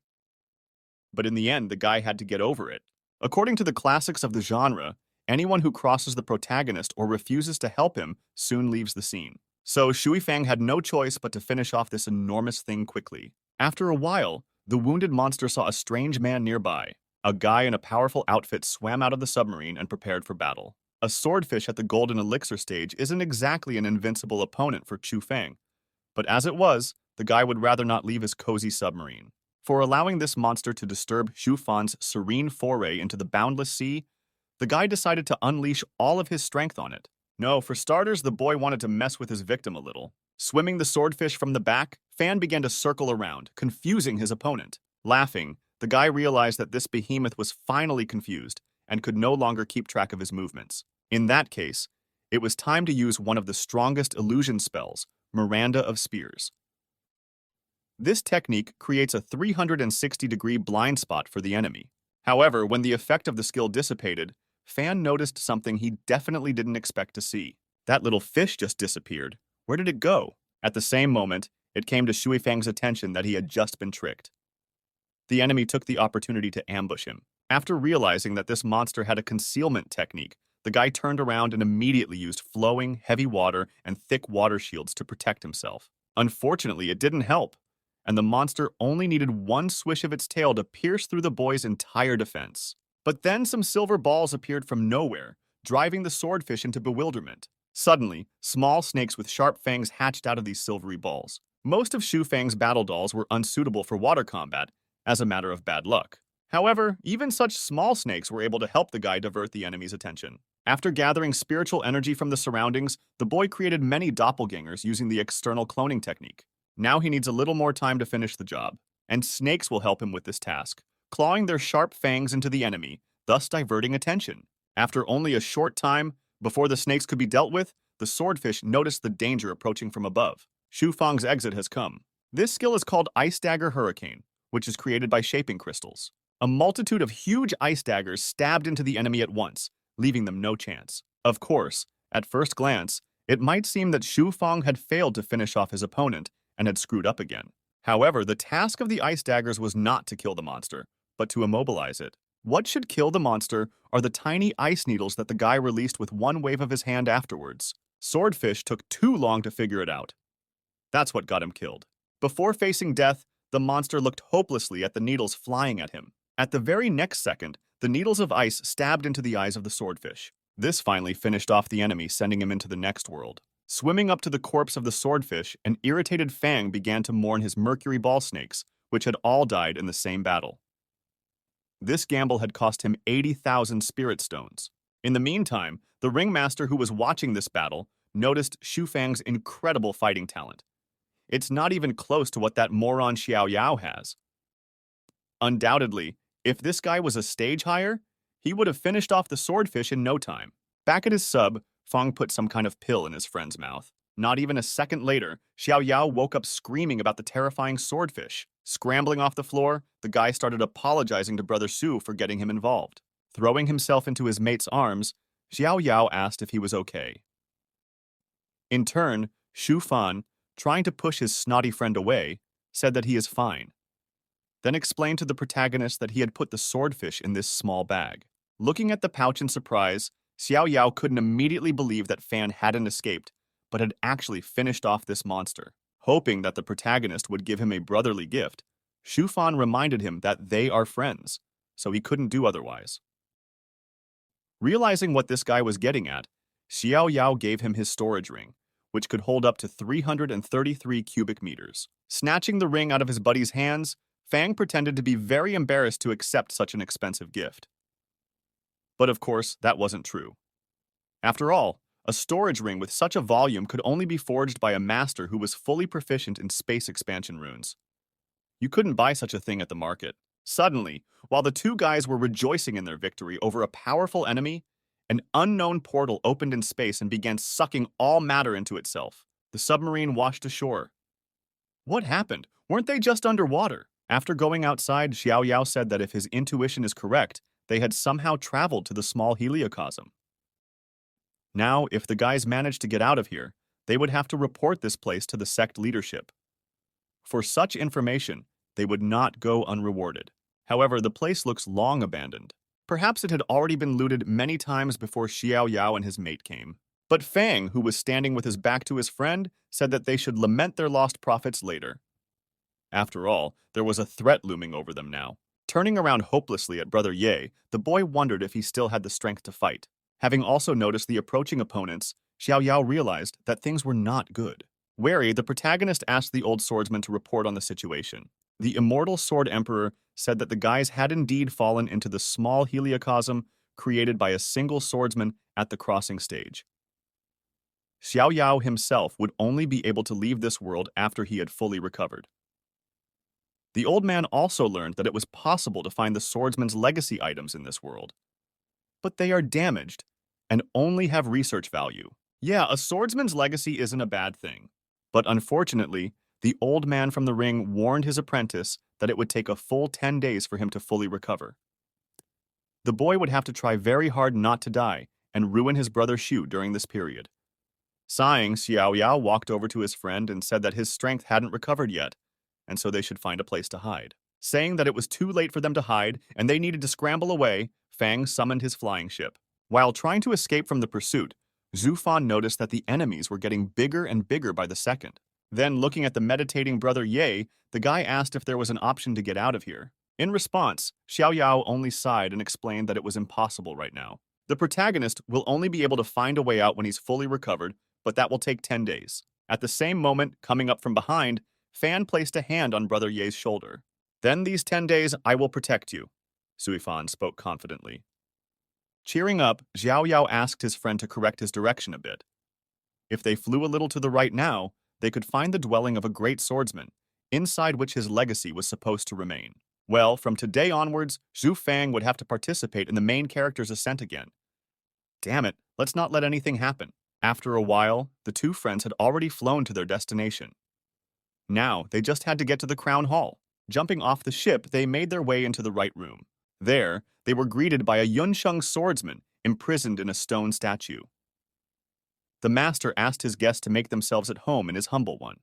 Speaker 1: But in the end, the guy had to get over it. According to the classics of the genre, anyone who crosses the protagonist or refuses to help him soon leaves the scene. So Shui Fang had no choice but to finish off this enormous thing quickly. After a while, the wounded monster saw a strange man nearby. A guy in a powerful outfit swam out of the submarine and prepared for battle. A swordfish at the golden elixir stage isn't exactly an invincible opponent for Chu Fang. But as it was, the guy would rather not leave his cozy submarine. For allowing this monster to disturb Shu Fan's serene foray into the boundless sea, the guy decided to unleash all of his strength on it. No, for starters, the boy wanted to mess with his victim a little. Swimming the swordfish from the back, Fan began to circle around, confusing his opponent. Laughing, the guy realized that this behemoth was finally confused and could no longer keep track of his movements. In that case, it was time to use one of the strongest illusion spells, Miranda of Spears. This technique creates a 360-degree blind spot for the enemy. However, when the effect of the skill dissipated, Fan noticed something he definitely didn't expect to see. That little fish just disappeared. Where did it go? At the same moment, it came to Shui Fang's attention that he had just been tricked. The enemy took the opportunity to ambush him. After realizing that this monster had a concealment technique, the guy turned around and immediately used flowing, heavy water and thick water shields to protect himself. Unfortunately, it didn't help, and the monster only needed one swish of its tail to pierce through the boy's entire defense. But then some silver balls appeared from nowhere, driving the swordfish into bewilderment. Suddenly, small snakes with sharp fangs hatched out of these silvery balls. Most of Shu Fang's battle dolls were unsuitable for water combat, as a matter of bad luck. However, even such small snakes were able to help the guy divert the enemy's attention. After gathering spiritual energy from the surroundings, the boy created many doppelgangers using the external cloning technique. Now he needs a little more time to finish the job, and snakes will help him with this task, clawing their sharp fangs into the enemy, thus diverting attention. After only a short time, before the snakes could be dealt with, the swordfish noticed the danger approaching from above. Shu Fang's exit has come. This skill is called Ice Dagger Hurricane, which is created by shaping crystals. A multitude of huge ice daggers stabbed into the enemy at once, leaving them no chance. Of course, at first glance, it might seem that Shu Fang had failed to finish off his opponent and had screwed up again. However, the task of the ice daggers was not to kill the monster, but to immobilize it. What should kill the monster are the tiny ice needles that the guy released with one wave of his hand afterwards. Swordfish took too long to figure it out. That's what got him killed. Before facing death, the monster looked hopelessly at the needles flying at him. At the very next second, the needles of ice stabbed into the eyes of the swordfish. This finally finished off the enemy, sending him into the next world. Swimming up to the corpse of the swordfish, an irritated Fang began to mourn his mercury ball snakes, which had all died in the same battle. This gamble had cost him 80,000 spirit stones. In the meantime, the ringmaster who was watching this battle noticed Shu Fang's incredible fighting talent. It's not even close to what that moron Xiao Yao has. Undoubtedly, if this guy was a stage hire, he would have finished off the swordfish in no time. Back at his sub, Fang put some kind of pill in his friend's mouth. Not even a second later, Xiao Yao woke up screaming about the terrifying swordfish. Scrambling off the floor, the guy started apologizing to Brother Su for getting him involved. Throwing himself into his mate's arms, Xiao Yao asked if he was okay. In turn, Shu Fan, trying to push his snotty friend away, said that he is fine. Then explained to the protagonist that he had put the swordfish in this small bag. Looking at the pouch in surprise, Xiao Yao couldn't immediately believe that Fan hadn't escaped, but had actually finished off this monster. Hoping that the protagonist would give him a brotherly gift, Shufan reminded him that they are friends, so he couldn't do otherwise. Realizing what this guy was getting at, Xiao Yao gave him his storage ring, which could hold up to 333 cubic meters. Snatching the ring out of his buddy's hands, Fang pretended to be very embarrassed to accept such an expensive gift. But of course, that wasn't true. After all, a storage ring with such a volume could only be forged by a master who was fully proficient in space expansion runes. You couldn't buy such a thing at the market. Suddenly, while the two guys were rejoicing in their victory over a powerful enemy, an unknown portal opened in space and began sucking all matter into itself. The submarine washed ashore. What happened? Weren't they just underwater? After going outside, Xiao Yao said that if his intuition is correct, they had somehow traveled to the small heliocosm. Now, if the guys managed to get out of here, they would have to report this place to the sect leadership. For such information, they would not go unrewarded. However, the place looks long abandoned. Perhaps it had already been looted many times before Xiao Yao and his mate came. But Fang, who was standing with his back to his friend, said that they should lament their lost profits later. After all, there was a threat looming over them now. Turning around hopelessly at Brother Ye, the boy wondered if he still had the strength to fight. Having also noticed the approaching opponents, Xiao Yao realized that things were not good. Wary, the protagonist asked the old swordsman to report on the situation. The immortal Sword Emperor said that the guys had indeed fallen into the small heliocosm created by a single swordsman at the crossing stage. Xiao Yao himself would only be able to leave this world after he had fully recovered. The old man also learned that it was possible to find the swordsman's legacy items in this world. But they are damaged and only have research value. Yeah, a swordsman's legacy isn't a bad thing. But unfortunately, the old man from the ring warned his apprentice that it would take a full 10 days for him to fully recover. The boy would have to try very hard not to die and ruin his brother Shu during this period. Sighing, Xiao Yao walked over to his friend and said that his strength hadn't recovered yet, and so they should find a place to hide. Saying that it was too late for them to hide and they needed to scramble away, Fang summoned his flying ship. While trying to escape from the pursuit, Zhu Fan noticed that the enemies were getting bigger and bigger by the second. Then, looking at the meditating Brother Ye, the guy asked if there was an option to get out of here. In response, Xiao Yao only sighed and explained that it was impossible right now. The protagonist will only be able to find a way out when he's fully recovered, but that will take 10 days. At the same moment, coming up from behind, Fan placed a hand on Brother Ye's shoulder. Then these 10 days, I will protect you, Suifan spoke confidently. Cheering up, Xiao Yao asked his friend to correct his direction a bit. If they flew a little to the right now, they could find the dwelling of a great swordsman, inside which his legacy was supposed to remain. Well, from today onwards, Zhu Fang would have to participate in the main character's ascent again. Damn it, let's not let anything happen. After a while, the two friends had already flown to their destination. Now, they just had to get to the Crown Hall. Jumping off the ship, they made their way into the right room. There, they were greeted by a Yunsheng swordsman imprisoned in a stone statue. The master asked his guests to make themselves at home in his humble one.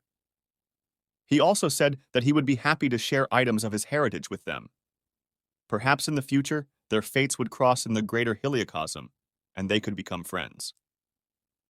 Speaker 1: He also said that he would be happy to share items of his heritage with them. Perhaps in the future, their fates would cross in the greater heliocosm, and they could become friends.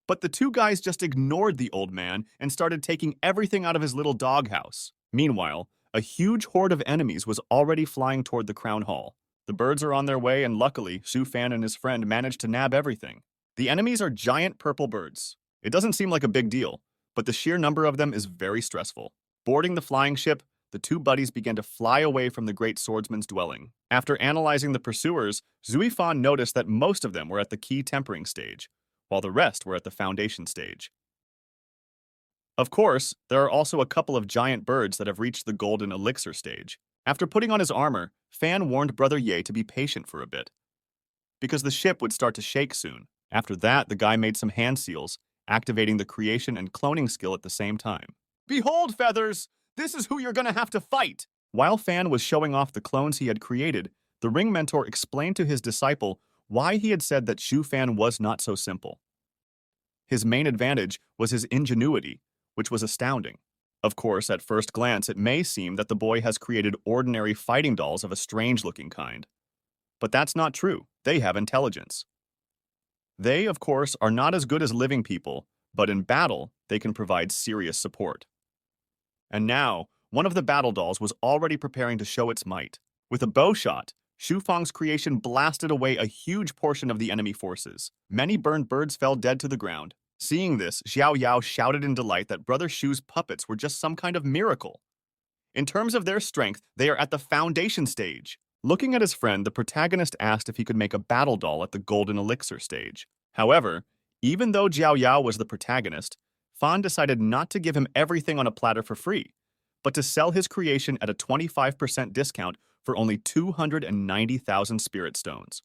Speaker 1: But the two guys just ignored the old man and started taking everything out of his little doghouse. Meanwhile, a huge horde of enemies was already flying toward the Crown Hall. The birds are on their way, and luckily, Xu Fan and his friend managed to nab everything. The enemies are giant purple birds. It doesn't seem like a big deal, but the sheer number of them is very stressful. Boarding the flying ship, the two buddies began to fly away from the great swordsman's dwelling. After analyzing the pursuers, Zui Fan noticed that most of them were at the key tempering stage, while the rest were at the foundation stage. Of course, there are also a couple of giant birds that have reached the golden elixir stage. After putting on his armor, Fan warned Brother Ye to be patient for a bit, because the ship would start to shake soon. After that, the guy made some hand seals, activating the creation and cloning skill at the same time. Behold, Feathers! This is who you're gonna have to fight! While Fan was showing off the clones he had created, the ring mentor explained to his disciple why he had said that Shu Fan was not so simple. His main advantage was his ingenuity, which was astounding. Of course, at first glance, it may seem that the boy has created ordinary fighting dolls of a strange-looking kind. But that's not true. They have intelligence. They, of course, are not as good as living people, but in battle, they can provide serious support. And now, one of the battle dolls was already preparing to show its might. With a bow shot, Shufang's creation blasted away a huge portion of the enemy forces. Many burned birds fell dead to the ground. Seeing this, Xiao Yao shouted in delight that Brother Shu's puppets were just some kind of miracle. In terms of their strength, they are at the foundation stage. Looking at his friend, the protagonist asked if he could make a battle doll at the golden elixir stage. However, even though Xiao Yao was the protagonist, Fan decided not to give him everything on a platter for free, but to sell his creation at a 25% discount for only 290,000 spirit stones.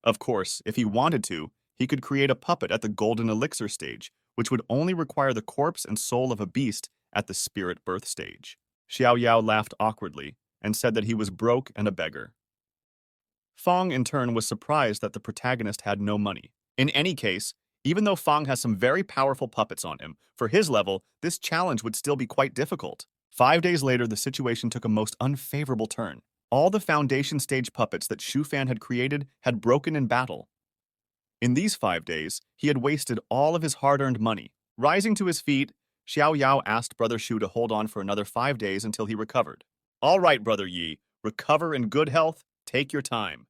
Speaker 1: Of course, if he wanted to, he could create a puppet at the golden elixir stage, which would only require the corpse and soul of a beast at the spirit birth stage. Xiao Yao laughed awkwardly and said that he was broke and a beggar. Fang, in turn, was surprised that the protagonist had no money. In any case, even though Fang has some very powerful puppets on him, for his level, this challenge would still be quite difficult. 5 days later, the situation took a most unfavorable turn. All the foundation stage puppets that Shufan had created had broken in battle. In these 5 days, he had wasted all of his hard-earned money. Rising to his feet, Xiao Yao asked Brother Shu to hold on for another 5 days until he recovered. "All right, Brother Yi, recover in good health, take your time."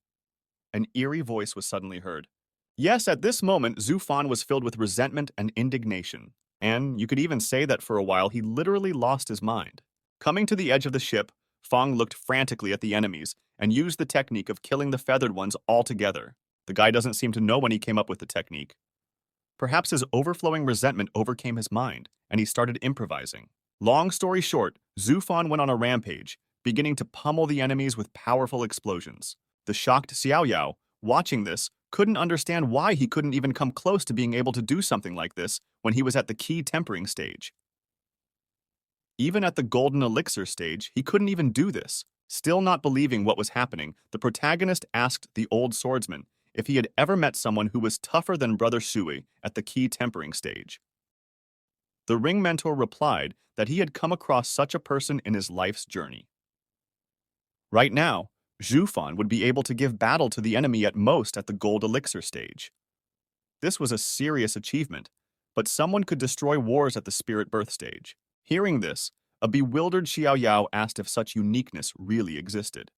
Speaker 1: An eerie voice was suddenly heard. Yes, at this moment, Zhu Fan was filled with resentment and indignation. And you could even say that for a while he literally lost his mind. Coming to the edge of the ship, Fang looked frantically at the enemies and used the technique of killing the feathered ones altogether. The guy doesn't seem to know when he came up with the technique. Perhaps his overflowing resentment overcame his mind, and he started improvising. Long story short, Zhu Fan went on a rampage, beginning to pummel the enemies with powerful explosions. The shocked Xiao Yao, watching this, couldn't understand why he couldn't even come close to being able to do something like this when he was at the key tempering stage. Even at the golden elixir stage, he couldn't even do this. Still not believing what was happening, the protagonist asked the old swordsman if he had ever met someone who was tougher than Brother Shui at the key tempering stage. The ring mentor replied that he had come across such a person in his life's journey. Right now, Zhu Fan would be able to give battle to the enemy at most at the gold elixir stage. This was a serious achievement, but someone could destroy wars at the spirit birth stage. Hearing this, a bewildered Xiao Yao asked if such uniqueness really existed.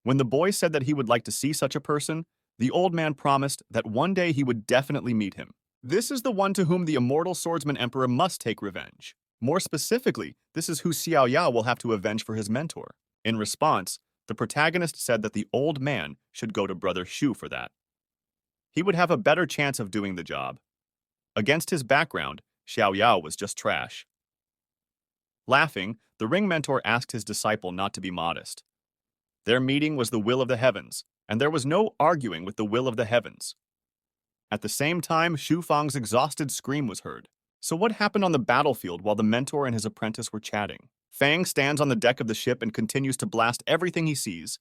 Speaker 1: When the boy said that he would like to see such a person, the old man promised that one day he would definitely meet him. This is the one to whom the immortal swordsman emperor must take revenge. More specifically, this is who Xiao Yao will have to avenge for his mentor. In response, the protagonist said that the old man should go to Brother Shu for that. He would have a better chance of doing the job. Against his background, Xiao Yao was just trash. Laughing, the ring mentor asked his disciple not to be modest. Their meeting was the will of the heavens, and there was no arguing with the will of the heavens. At the same time, Shu Fang's exhausted scream was heard. So what happened on the battlefield while the mentor and his apprentice were chatting? Fang stands on the deck of the ship and continues to blast everything he sees.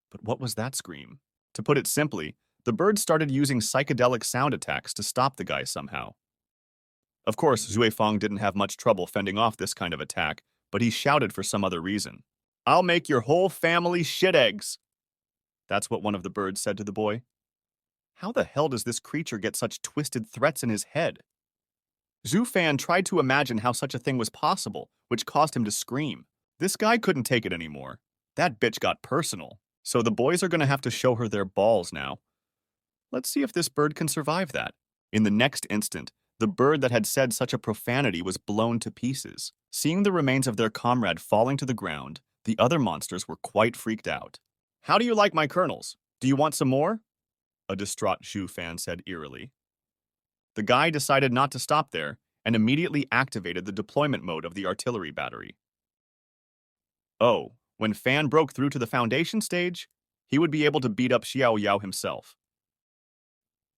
Speaker 1: But what was that scream? To put it simply, the bird started using psychedelic sound attacks to stop the guy somehow. Of course, Zhui Fang didn't have much trouble fending off this kind of attack, but he shouted for some other reason. "I'll make your whole family shit eggs." That's what one of the birds said to the boy. How the hell does this creature get such twisted threats in his head? Zhu Fan tried to imagine how such a thing was possible, which caused him to scream. This guy couldn't take it anymore. That bitch got personal. So the boys are going to have to show her their balls now. Let's see if this bird can survive that. In the next instant, the bird that had said such a profanity was blown to pieces. Seeing the remains of their comrade falling to the ground, the other monsters were quite freaked out. "How do you like my kernels? Do you want some more?" A distraught Zhu Fan said eerily. The guy decided not to stop there and immediately activated the deployment mode of the artillery battery. Oh, when Fan broke through to the foundation stage, he would be able to beat up Xiao Yao himself.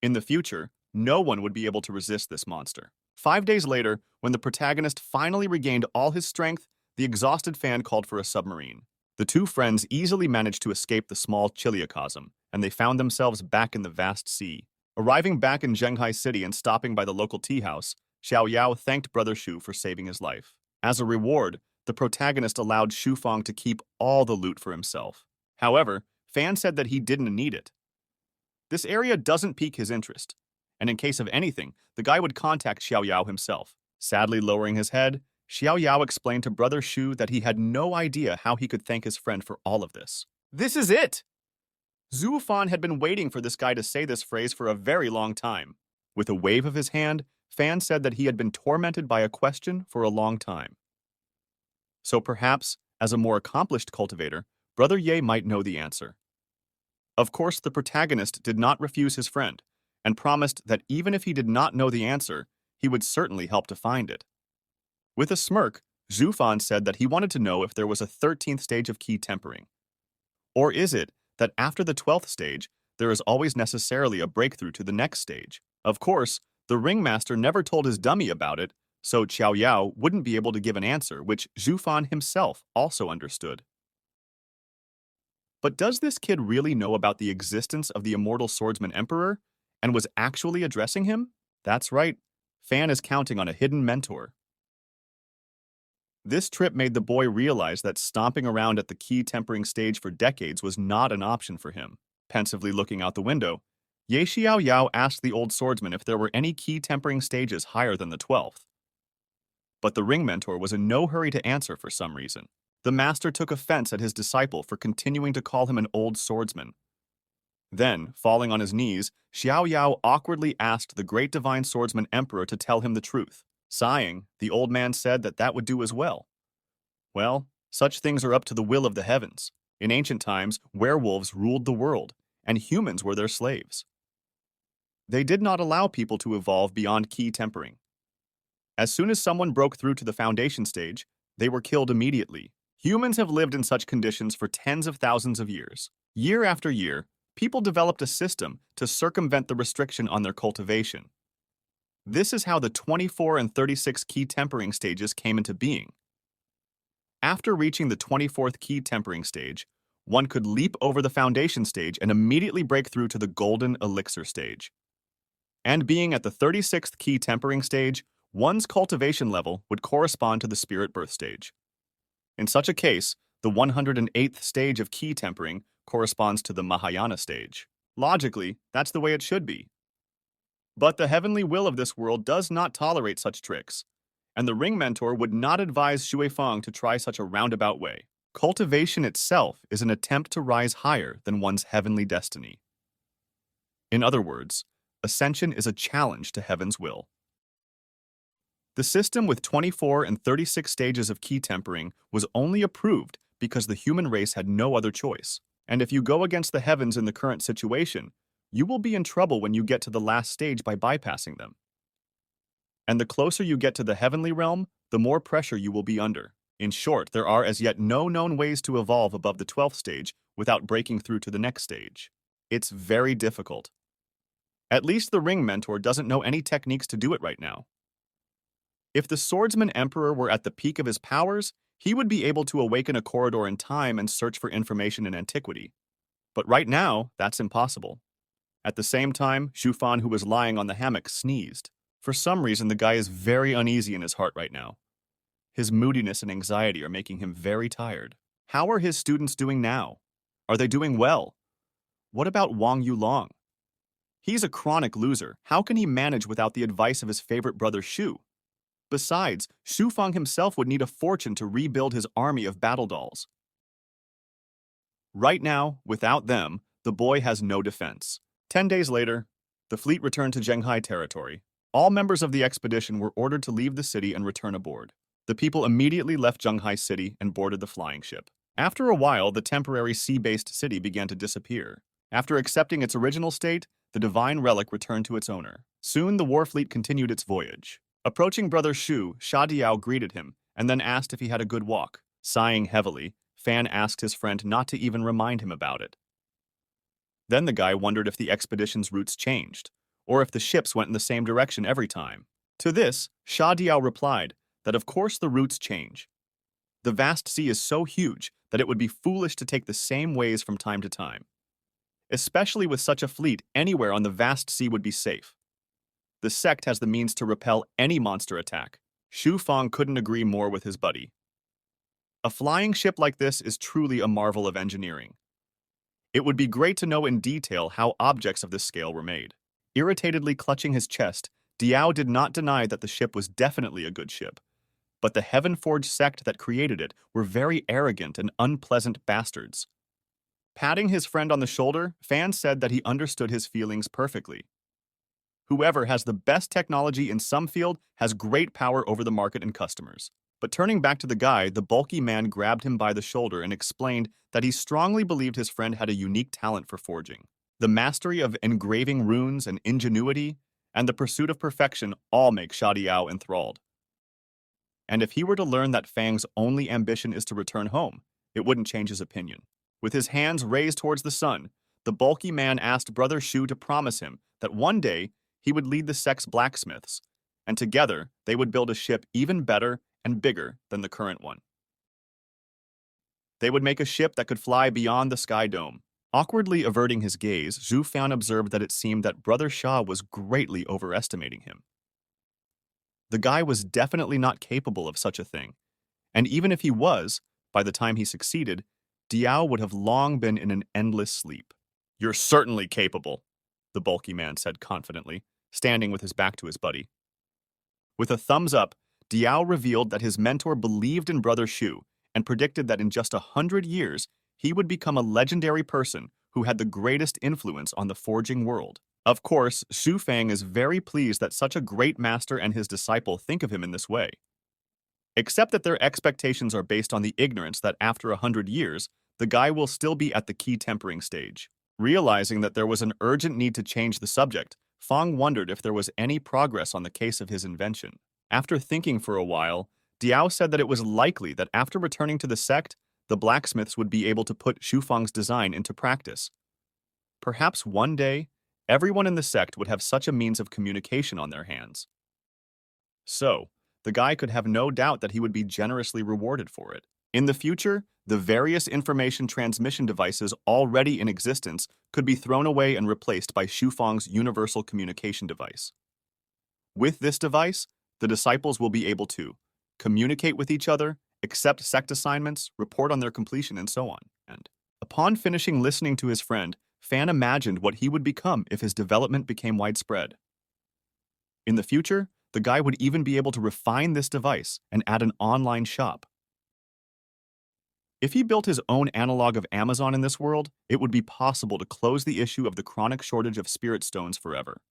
Speaker 1: In the future, no one would be able to resist this monster. 5 days later, when the protagonist finally regained all his strength, the exhausted Fan called for a submarine. The two friends easily managed to escape the small chiliocosm, and they found themselves back in the vast sea. Arriving back in Zhenghai City and stopping by the local tea house, Xiao Yao thanked Brother Shu for saving his life. As a reward, the protagonist allowed Shu Fang to keep all the loot for himself. However, Fan said that he didn't need it. This area doesn't pique his interest, and in case of anything, the guy would contact Xiao Yao himself. Sadly lowering his head, Xiao Yao explained to Brother Shu that he had no idea how he could thank his friend for all of this. This is it! Zhu Fan had been waiting for this guy to say this phrase for a very long time. With a wave of his hand, Fan said that he had been tormented by a question for a long time. So perhaps, as a more accomplished cultivator, Brother Ye might know the answer. Of course, the protagonist did not refuse his friend, and promised that even if he did not know the answer, he would certainly help to find it. With a smirk, Zhu Fan said that he wanted to know if there was a 13th stage of key tempering. Or is it that after the 12th stage, there is always necessarily a breakthrough to the next stage? Of course, the ringmaster never told his dummy about it, so Xiao Yao wouldn't be able to give an answer, which Zhu Fan himself also understood. But does this kid really know about the existence of the immortal swordsman emperor, and was actually addressing him? That's right, Fan is counting on a hidden mentor. This trip made the boy realize that stomping around at the key tempering stage for decades was not an option for him. Pensively looking out the window, Ye Xiao Yao asked the old swordsman if there were any key tempering stages higher than the 12th. But the ring mentor was in no hurry to answer for some reason. The master took offense at his disciple for continuing to call him an old swordsman. Then, falling on his knees, Xiao Yao awkwardly asked the great divine swordsman emperor to tell him the truth. Sighing, the old man said that that would do as well. Well, such things are up to the will of the heavens. In ancient times, werewolves ruled the world, and humans were their slaves. They did not allow people to evolve beyond key tempering. As soon as someone broke through to the foundation stage, they were killed immediately. Humans have lived in such conditions for tens of thousands of years. Year after year, people developed a system to circumvent the restriction on their cultivation. This is how the 24 and 36 key tempering stages came into being. After reaching the 24th key tempering stage, one could leap over the foundation stage and immediately break through to the golden elixir stage. And being at the 36th key tempering stage, one's cultivation level would correspond to the spirit birth stage. In such a case, the 108th stage of key tempering corresponds to the Mahayana stage. Logically, that's the way it should be. But the heavenly will of this world does not tolerate such tricks, and the ring mentor would not advise Xue Feng to try such a roundabout way. Cultivation itself is an attempt to rise higher than one's heavenly destiny. In other words, ascension is a challenge to heaven's will. The system with 24 and 36 stages of key tempering was only approved because the human race had no other choice. And if you go against the heavens in the current situation, you will be in trouble when you get to the last stage by bypassing them. And the closer you get to the heavenly realm, the more pressure you will be under. In short, there are as yet no known ways to evolve above the 12th stage without breaking through to the next stage. It's very difficult. At least the ring mentor doesn't know any techniques to do it right now. If the swordsman emperor were at the peak of his powers, he would be able to awaken a corridor in time and search for information in antiquity. But right now, that's impossible. At the same time, Xu Fan, who was lying on the hammock, sneezed. For some reason, the guy is very uneasy in his heart right now. His moodiness and anxiety are making him very tired. How are his students doing now? Are they doing well? What about Wang Yulong? He's a chronic loser. How can he manage without the advice of his favorite brother Shu? Besides, Xu Feng himself would need a fortune to rebuild his army of battle dolls. Right now, without them, the boy has no defense. 10 days later, the fleet returned to Zhenghai territory. All members of the expedition were ordered to leave the city and return aboard. The people immediately left Zhenghai City and boarded the flying ship. After a while, the temporary sea-based city began to disappear. After accepting its original state, the divine relic returned to its owner. Soon, the war fleet continued its voyage. Approaching Brother Shu, Sha Diao greeted him and then asked if he had a good walk. Sighing heavily, Fan asked his friend not to even remind him about it. Then the guy wondered if the expedition's routes changed, or if the ships went in the same direction every time. To this, Sha Diao replied that of course the routes change. The vast sea is so huge that it would be foolish to take the same ways from time to time. Especially with such a fleet, anywhere on the vast sea would be safe. The sect has the means to repel any monster attack. Xu Feng couldn't agree more with his buddy. A flying ship like this is truly a marvel of engineering. It would be great to know in detail how objects of this scale were made. Irritatedly clutching his chest, Diao did not deny that the ship was definitely a good ship. But the Heaven-Forged sect that created it were very arrogant and unpleasant bastards. Patting his friend on the shoulder, Fan said that he understood his feelings perfectly. Whoever has the best technology in some field has great power over the market and customers. But turning back to the guy, the bulky man grabbed him by the shoulder and explained that he strongly believed his friend had a unique talent for forging. The mastery of engraving runes and ingenuity, and the pursuit of perfection all make Xiadiao enthralled. And if he were to learn that Fang's only ambition is to return home, it wouldn't change his opinion. With his hands raised towards the sun, the bulky man asked Brother Shu to promise him that one day he would lead the sect's blacksmiths, and together they would build a ship even better and bigger than the current one. They would make a ship that could fly beyond the sky dome. Awkwardly averting his gaze, Zhu Fan observed that it seemed that Brother Sha was greatly overestimating him. The guy was definitely not capable of such a thing, and even if he was, by the time he succeeded, Diao would have long been in an endless sleep. "You're certainly capable," the bulky man said confidently, standing with his back to his buddy. With a thumbs up, Diao revealed that his mentor believed in Brother Shu and predicted that in just 100 years, he would become a legendary person who had the greatest influence on the forging world. Of course, Xu Fang is very pleased that such a great master and his disciple think of him in this way. Except that their expectations are based on the ignorance that after 100 years, the guy will still be at the key tempering stage. Realizing that there was an urgent need to change the subject, Fang wondered if there was any progress on the case of his invention. After thinking for a while, Diao said that it was likely that after returning to the sect, the blacksmiths would be able to put Xu Fang's design into practice. Perhaps one day, everyone in the sect would have such a means of communication on their hands. So, the guy could have no doubt that he would be generously rewarded for it. In the future, the various information transmission devices already in existence could be thrown away and replaced by Xu Fang's universal communication device. With this device, the disciples will be able to communicate with each other, accept sect assignments, report on their completion, and so on. And upon finishing listening to his friend, Fan imagined what he would become if his development became widespread. In the future, the guy would even be able to refine this device and add an online shop. If he built his own analog of Amazon in this world, it would be possible to close the issue of the chronic shortage of spirit stones forever.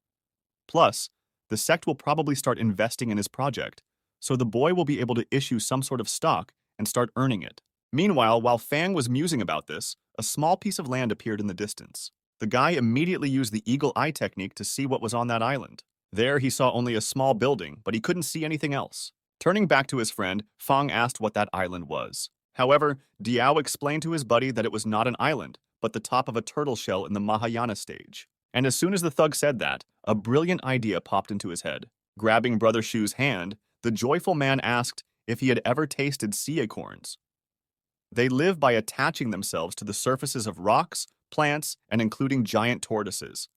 Speaker 1: Plus, the sect will probably start investing in his project, so the boy will be able to issue some sort of stock and start earning it. Meanwhile, while Fang was musing about this, a small piece of land appeared in the distance. The guy immediately used the eagle eye technique to see what was on that island. There he saw only a small building, but he couldn't see anything else. Turning back to his friend, Fang asked what that island was. However, Diao explained to his buddy that it was not an island, but the top of a turtle shell in the Mahayana stage. And as soon as the thug said that, a brilliant idea popped into his head. Grabbing Brother Shu's hand, the joyful man asked if he had ever tasted sea acorns. They live by attaching themselves to the surfaces of rocks, plants, and including giant tortoises.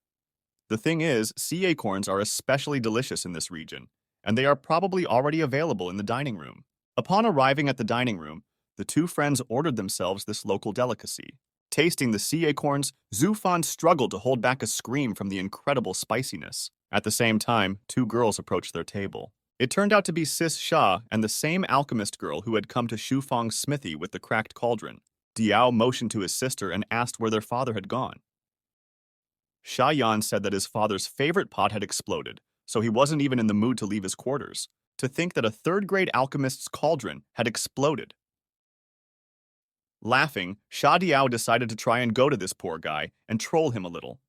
Speaker 1: The thing is, sea acorns are especially delicious in this region, and they are probably already available in the dining room. Upon arriving at the dining room, the two friends ordered themselves this local delicacy. Tasting the sea acorns, Zhu Fan struggled to hold back a scream from the incredible spiciness. At the same time, two girls approached their table. It turned out to be Sis Sha and the same alchemist girl who had come to Xu Fang's smithy with the cracked cauldron. Diao motioned to his sister and asked where their father had gone. Sha Yan said that his father's favorite pot had exploded, so he wasn't even in the mood to leave his quarters. To think that a third-grade alchemist's cauldron had exploded. Laughing, Sha Diao decided to try and go to this poor guy and troll him a little.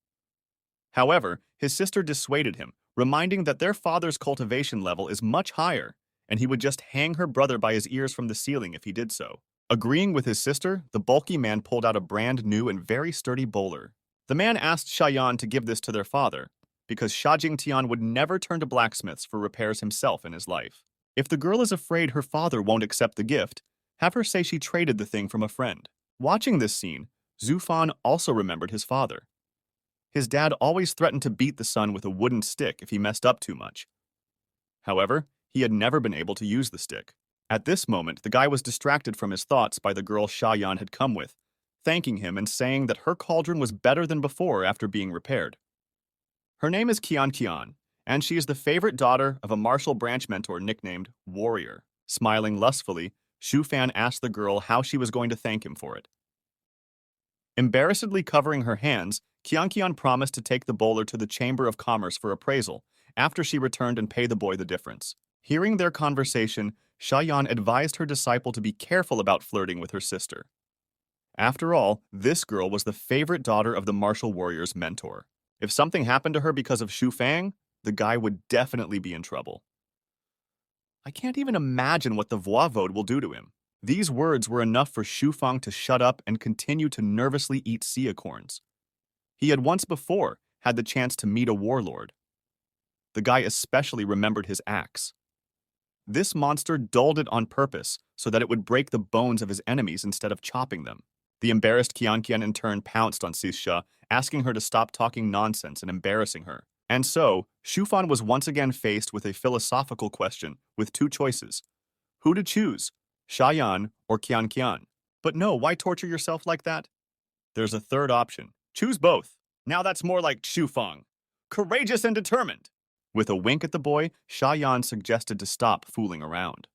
Speaker 1: However, his sister dissuaded him, reminding that their father's cultivation level is much higher, and he would just hang her brother by his ears from the ceiling if he did so. Agreeing with his sister, the bulky man pulled out a brand new and very sturdy bowler. The man asked Shayan to give this to their father, because Sha Jingtian would never turn to blacksmiths for repairs himself in his life. If the girl is afraid her father won't accept the gift, have her say she traded the thing from a friend. Watching this scene, Zhu Fan also remembered his father. His dad always threatened to beat the son with a wooden stick if he messed up too much. However, he had never been able to use the stick. At this moment, the guy was distracted from his thoughts by the girl Shayan had come with, thanking him and saying that her cauldron was better than before after being repaired. Her name is Qian, and she is the favorite daughter of a martial branch mentor nicknamed Warrior. Smiling lustfully, Shu Fan asked the girl how she was going to thank him for it. Embarrassedly covering her hands, Qian promised to take the bowler to the Chamber of Commerce for appraisal after she returned and pay the boy the difference. Hearing their conversation, Shayan advised her disciple to be careful about flirting with her sister. After all, this girl was the favorite daughter of the martial warrior's mentor. If something happened to her because of Shu Fang, the guy would definitely be in trouble. I can't even imagine what the voivode will do to him. These words were enough for Shu Fang to shut up and continue to nervously eat sea acorns. He had once before had the chance to meet a warlord. The guy especially remembered his axe. This monster dulled it on purpose so that it would break the bones of his enemies instead of chopping them. The embarrassed Qian in turn pounced on Sisha, asking her to stop talking nonsense and embarrassing her. And so, Shufan was once again faced with a philosophical question with two choices. Who to choose, Shayan or Qian? But no, why torture yourself like that? There's a third option. Choose both. Now that's more like Shufang. Courageous and determined. With a wink at the boy, Shayan suggested to stop fooling around.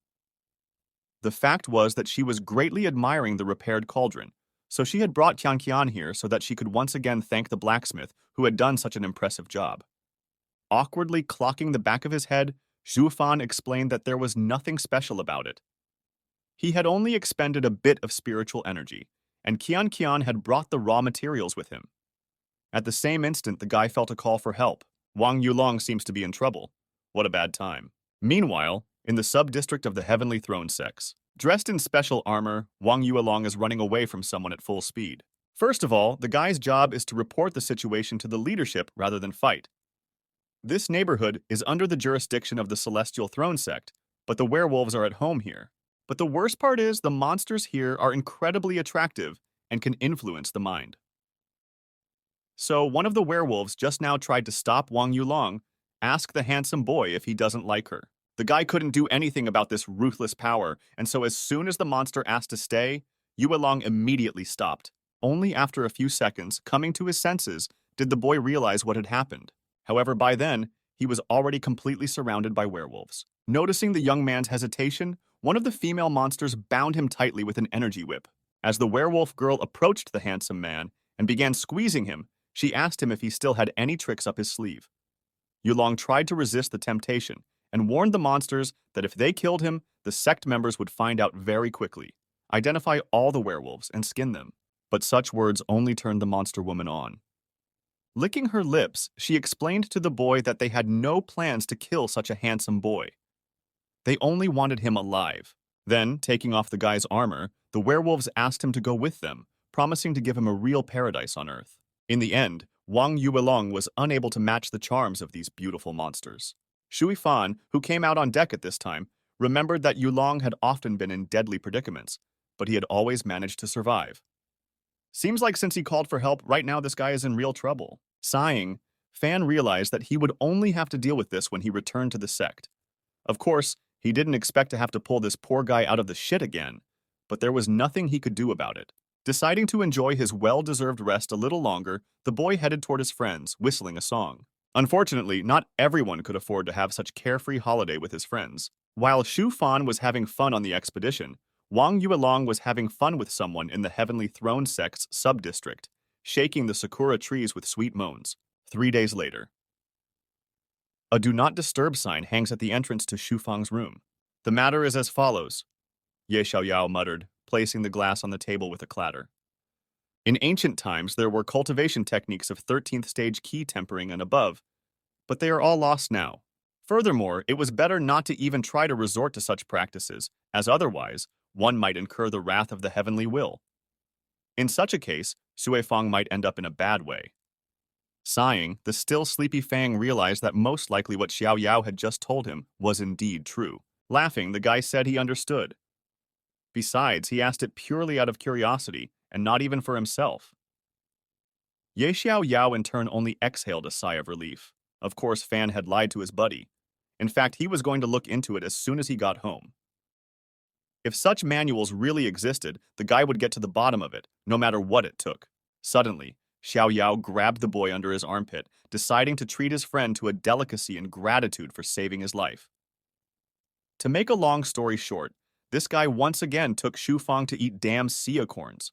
Speaker 1: The fact was that she was greatly admiring the repaired cauldron, so she had brought Qian here so that she could once again thank the blacksmith who had done such an impressive job. Awkwardly clocking the back of his head, Zhu Fan explained that there was nothing special about it. He had only expended a bit of spiritual energy, and Qian had brought the raw materials with him. At the same instant, the guy felt a call for help. Wang Yulong seems to be in trouble. What a bad time. Meanwhile, in the sub-district of the Heavenly Throne Sex, dressed in special armor, Wang Yulong is running away from someone at full speed. First of all, the guy's job is to report the situation to the leadership rather than fight. This neighborhood is under the jurisdiction of the Celestial Throne Sect, but the werewolves are at home here. But the worst part is the monsters here are incredibly attractive and can influence the mind. So one of the werewolves just now tried to stop Wang Yulong, ask the handsome boy if he doesn't like her. The guy couldn't do anything about this ruthless power, and so as soon as the monster asked to stay, Yulong immediately stopped. Only after a few seconds, coming to his senses, did the boy realize what had happened. However, by then, he was already completely surrounded by werewolves. Noticing the young man's hesitation, one of the female monsters bound him tightly with an energy whip. As the werewolf girl approached the handsome man and began squeezing him, she asked him if he still had any tricks up his sleeve. Yulong tried to resist the temptation and warned the monsters that if they killed him, the sect members would find out very quickly, identify all the werewolves, and skin them. But such words only turned the monster woman on. Licking her lips, she explained to the boy that they had no plans to kill such a handsome boy. They only wanted him alive. Then, taking off the guy's armor, the werewolves asked him to go with them, promising to give him a real paradise on Earth. In the end, Wang Yuelong was unable to match the charms of these beautiful monsters. Shui Fan, who came out on deck at this time, remembered that Yulong had often been in deadly predicaments, but he had always managed to survive. Seems like since he called for help, right now this guy is in real trouble. Sighing, Fan realized that he would only have to deal with this when he returned to the sect. Of course, he didn't expect to have to pull this poor guy out of the shit again, but there was nothing he could do about it. Deciding to enjoy his well-deserved rest a little longer, the boy headed toward his friends, whistling a song. Unfortunately, not everyone could afford to have such carefree holiday with his friends. While Shu Fan was having fun on the expedition, Wang Yuelong was having fun with someone in the Heavenly Throne Sect's sub-district, shaking the sakura trees with sweet moans. 3 days later. A Do Not Disturb sign hangs at the entrance to Shu Fang's room. The matter is as follows, Ye Xiaoyao muttered, placing the glass on the table with a clatter. In ancient times, there were cultivation techniques of 13th stage key tempering and above, but they are all lost now. Furthermore, it was better not to even try to resort to such practices, as otherwise, one might incur the wrath of the heavenly will. In such a case, Sui Fang might end up in a bad way. Sighing, the still sleepy Fang realized that most likely what Xiao Yao had just told him was indeed true. Laughing, the guy said he understood. Besides, he asked it purely out of curiosity, and not even for himself. Ye Xiao Yao in turn only exhaled a sigh of relief. Of course, Fan had lied to his buddy. In fact, he was going to look into it as soon as he got home. If such manuals really existed, the guy would get to the bottom of it, no matter what it took. Suddenly, Xiao Yao grabbed the boy under his armpit, deciding to treat his friend to a delicacy in gratitude for saving his life. To make a long story short, this guy once again took Shu Fang to eat damn sea acorns.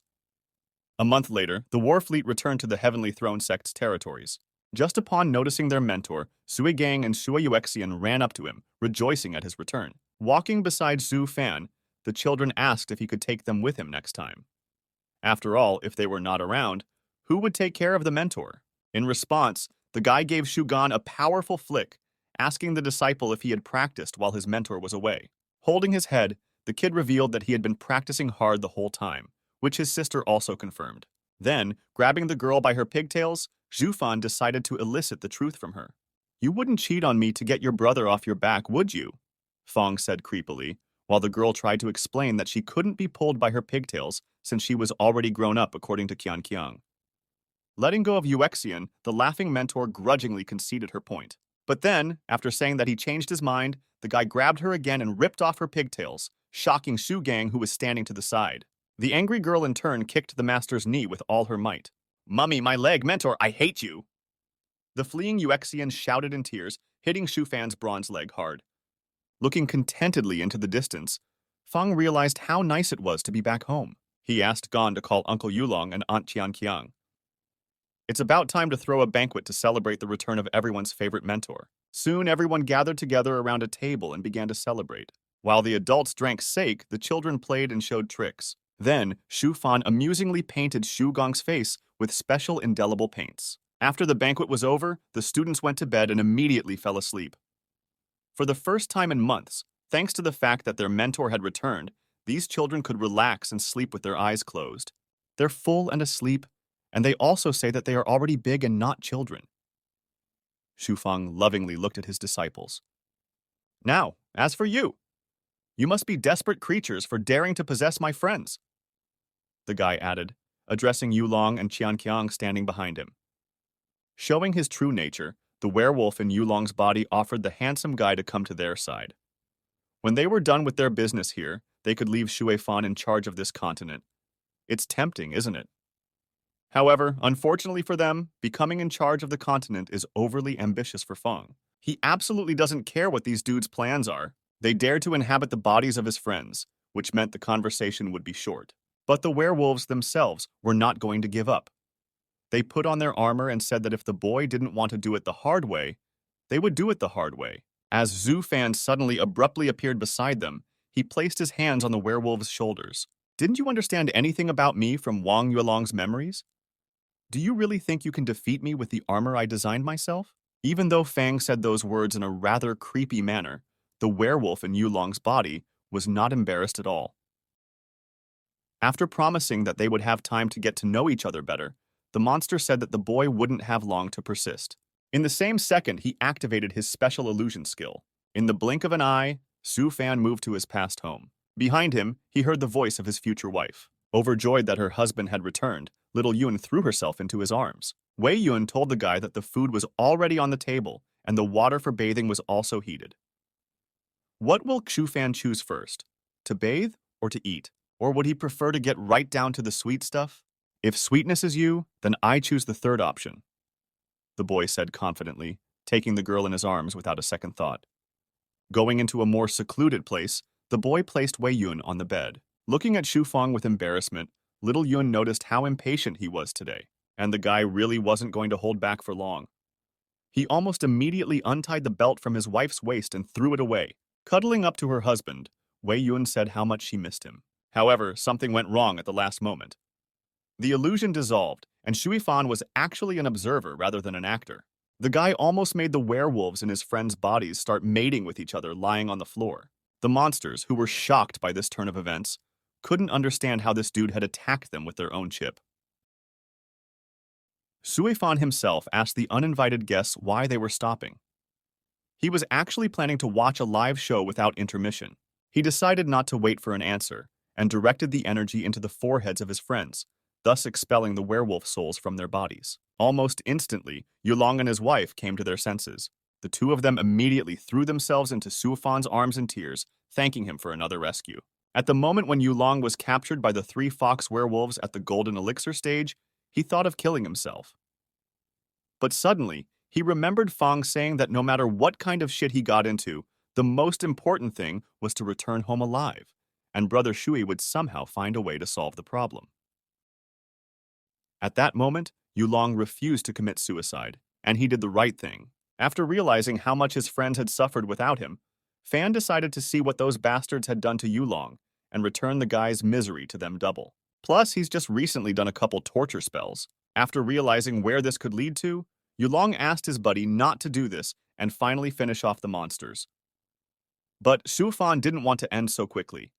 Speaker 1: A month later, the war fleet returned to the Heavenly Throne sect's territories. Just upon noticing their mentor, Sui Gang and Sui Yuexian ran up to him, rejoicing at his return. Walking beside Zhu Fan, the children asked if he could take them with him next time. After all, if they were not around, who would take care of the mentor? In response, the guy gave Shu Gan a powerful flick, asking the disciple if he had practiced while his mentor was away. Holding his head, the kid revealed that he had been practicing hard the whole time, which his sister also confirmed. Then, grabbing the girl by her pigtails, Zhu Fan decided to elicit the truth from her. "You wouldn't cheat on me to get your brother off your back, would you?" Fang said creepily, while the girl tried to explain that she couldn't be pulled by her pigtails since she was already grown up according to Qian Qiang. Letting go of Yuexian, the laughing mentor grudgingly conceded her point. But then, after saying that he changed his mind, the guy grabbed her again and ripped off her pigtails, shocking Shu Gang, who was standing to the side. The angry girl in turn kicked the master's knee with all her might. "Mummy, my leg, mentor, I hate you!" The fleeing Yuexian shouted in tears, hitting Shu Fan's bronze leg hard. Looking contentedly into the distance, Fang realized how nice it was to be back home. He asked Gon to call Uncle Yulong and Aunt Qian Qiang. It's about time to throw a banquet to celebrate the return of everyone's favorite mentor. Soon everyone gathered together around a table and began to celebrate. While the adults drank sake, the children played and showed tricks. Then, Shu Fan amusingly painted Shu Gong's face with special indelible paints. After the banquet was over, the students went to bed and immediately fell asleep. For the first time in months, thanks to the fact that their mentor had returned, these children could relax and sleep with their eyes closed. They're full and asleep, and they also say that they are already big and not children. Shu Fang lovingly looked at his disciples. "Now, as for you, you must be desperate creatures for daring to possess my friends," the guy added, addressing Yulong and Qian Qiang standing behind him. Showing his true nature, the werewolf in Yulong's body offered the handsome guy to come to their side. When they were done with their business here, they could leave Shui Fan in charge of this continent. It's tempting, isn't it? However, unfortunately for them, becoming in charge of the continent is overly ambitious for Fang. He absolutely doesn't care what these dudes' plans are. They dared to inhabit the bodies of his friends, which meant the conversation would be short. But the werewolves themselves were not going to give up. They put on their armor and said that if the boy didn't want to do it the hard way, they would do it the hard way. As Zhu Fan suddenly abruptly appeared beside them, he placed his hands on the werewolves' shoulders. "Didn't you understand anything about me from Wang Yuelong's memories? Do you really think you can defeat me with the armor I designed myself?" Even though Fang said those words in a rather creepy manner, the werewolf in Yulong's body was not embarrassed at all. After promising that they would have time to get to know each other better, the monster said that the boy wouldn't have long to persist. In the same second, he activated his special illusion skill. In the blink of an eye, Su Fan moved to his past home. Behind him, he heard the voice of his future wife. Overjoyed that her husband had returned, little Yun threw herself into his arms. Wei Yun told the guy that the food was already on the table, and the water for bathing was also heated. What will Xu Fan choose first? To bathe or to eat? Or would he prefer to get right down to the sweet stuff? "If sweetness is you, then I choose the third option," the boy said confidently, taking the girl in his arms without a second thought. Going into a more secluded place, the boy placed Wei Yun on the bed. Looking at Shu Fang with embarrassment, little Yun noticed how impatient he was today, and the guy really wasn't going to hold back for long. He almost immediately untied the belt from his wife's waist and threw it away. Cuddling up to her husband, Wei Yun said how much she missed him. However, something went wrong at the last moment. The illusion dissolved, and Shui Fan was actually an observer rather than an actor. The guy almost made the werewolves in his friends' bodies start mating with each other lying on the floor. The monsters, who were shocked by this turn of events, couldn't understand how this dude had attacked them with their own chip. Sui Fan himself asked the uninvited guests why they were stopping. He was actually planning to watch a live show without intermission. He decided not to wait for an answer, and directed the energy into the foreheads of his friends, thus expelling the werewolf souls from their bodies. Almost instantly, Yulong and his wife came to their senses. The two of them immediately threw themselves into Su Fan's arms in tears, thanking him for another rescue. At the moment when Yulong was captured by the three fox werewolves at the golden elixir stage, he thought of killing himself. But suddenly, he remembered Fang saying that no matter what kind of shit he got into, the most important thing was to return home alive, and Brother Shui would somehow find a way to solve the problem. At that moment, Yulong refused to commit suicide, and he did the right thing. After realizing how much his friends had suffered without him, Fan decided to see what those bastards had done to Yulong and return the guy's misery to them double. Plus, he's just recently done a couple torture spells. After realizing where this could lead to, Yulong asked his buddy not to do this and finally finish off the monsters. But Shu Fan didn't want to end so quickly.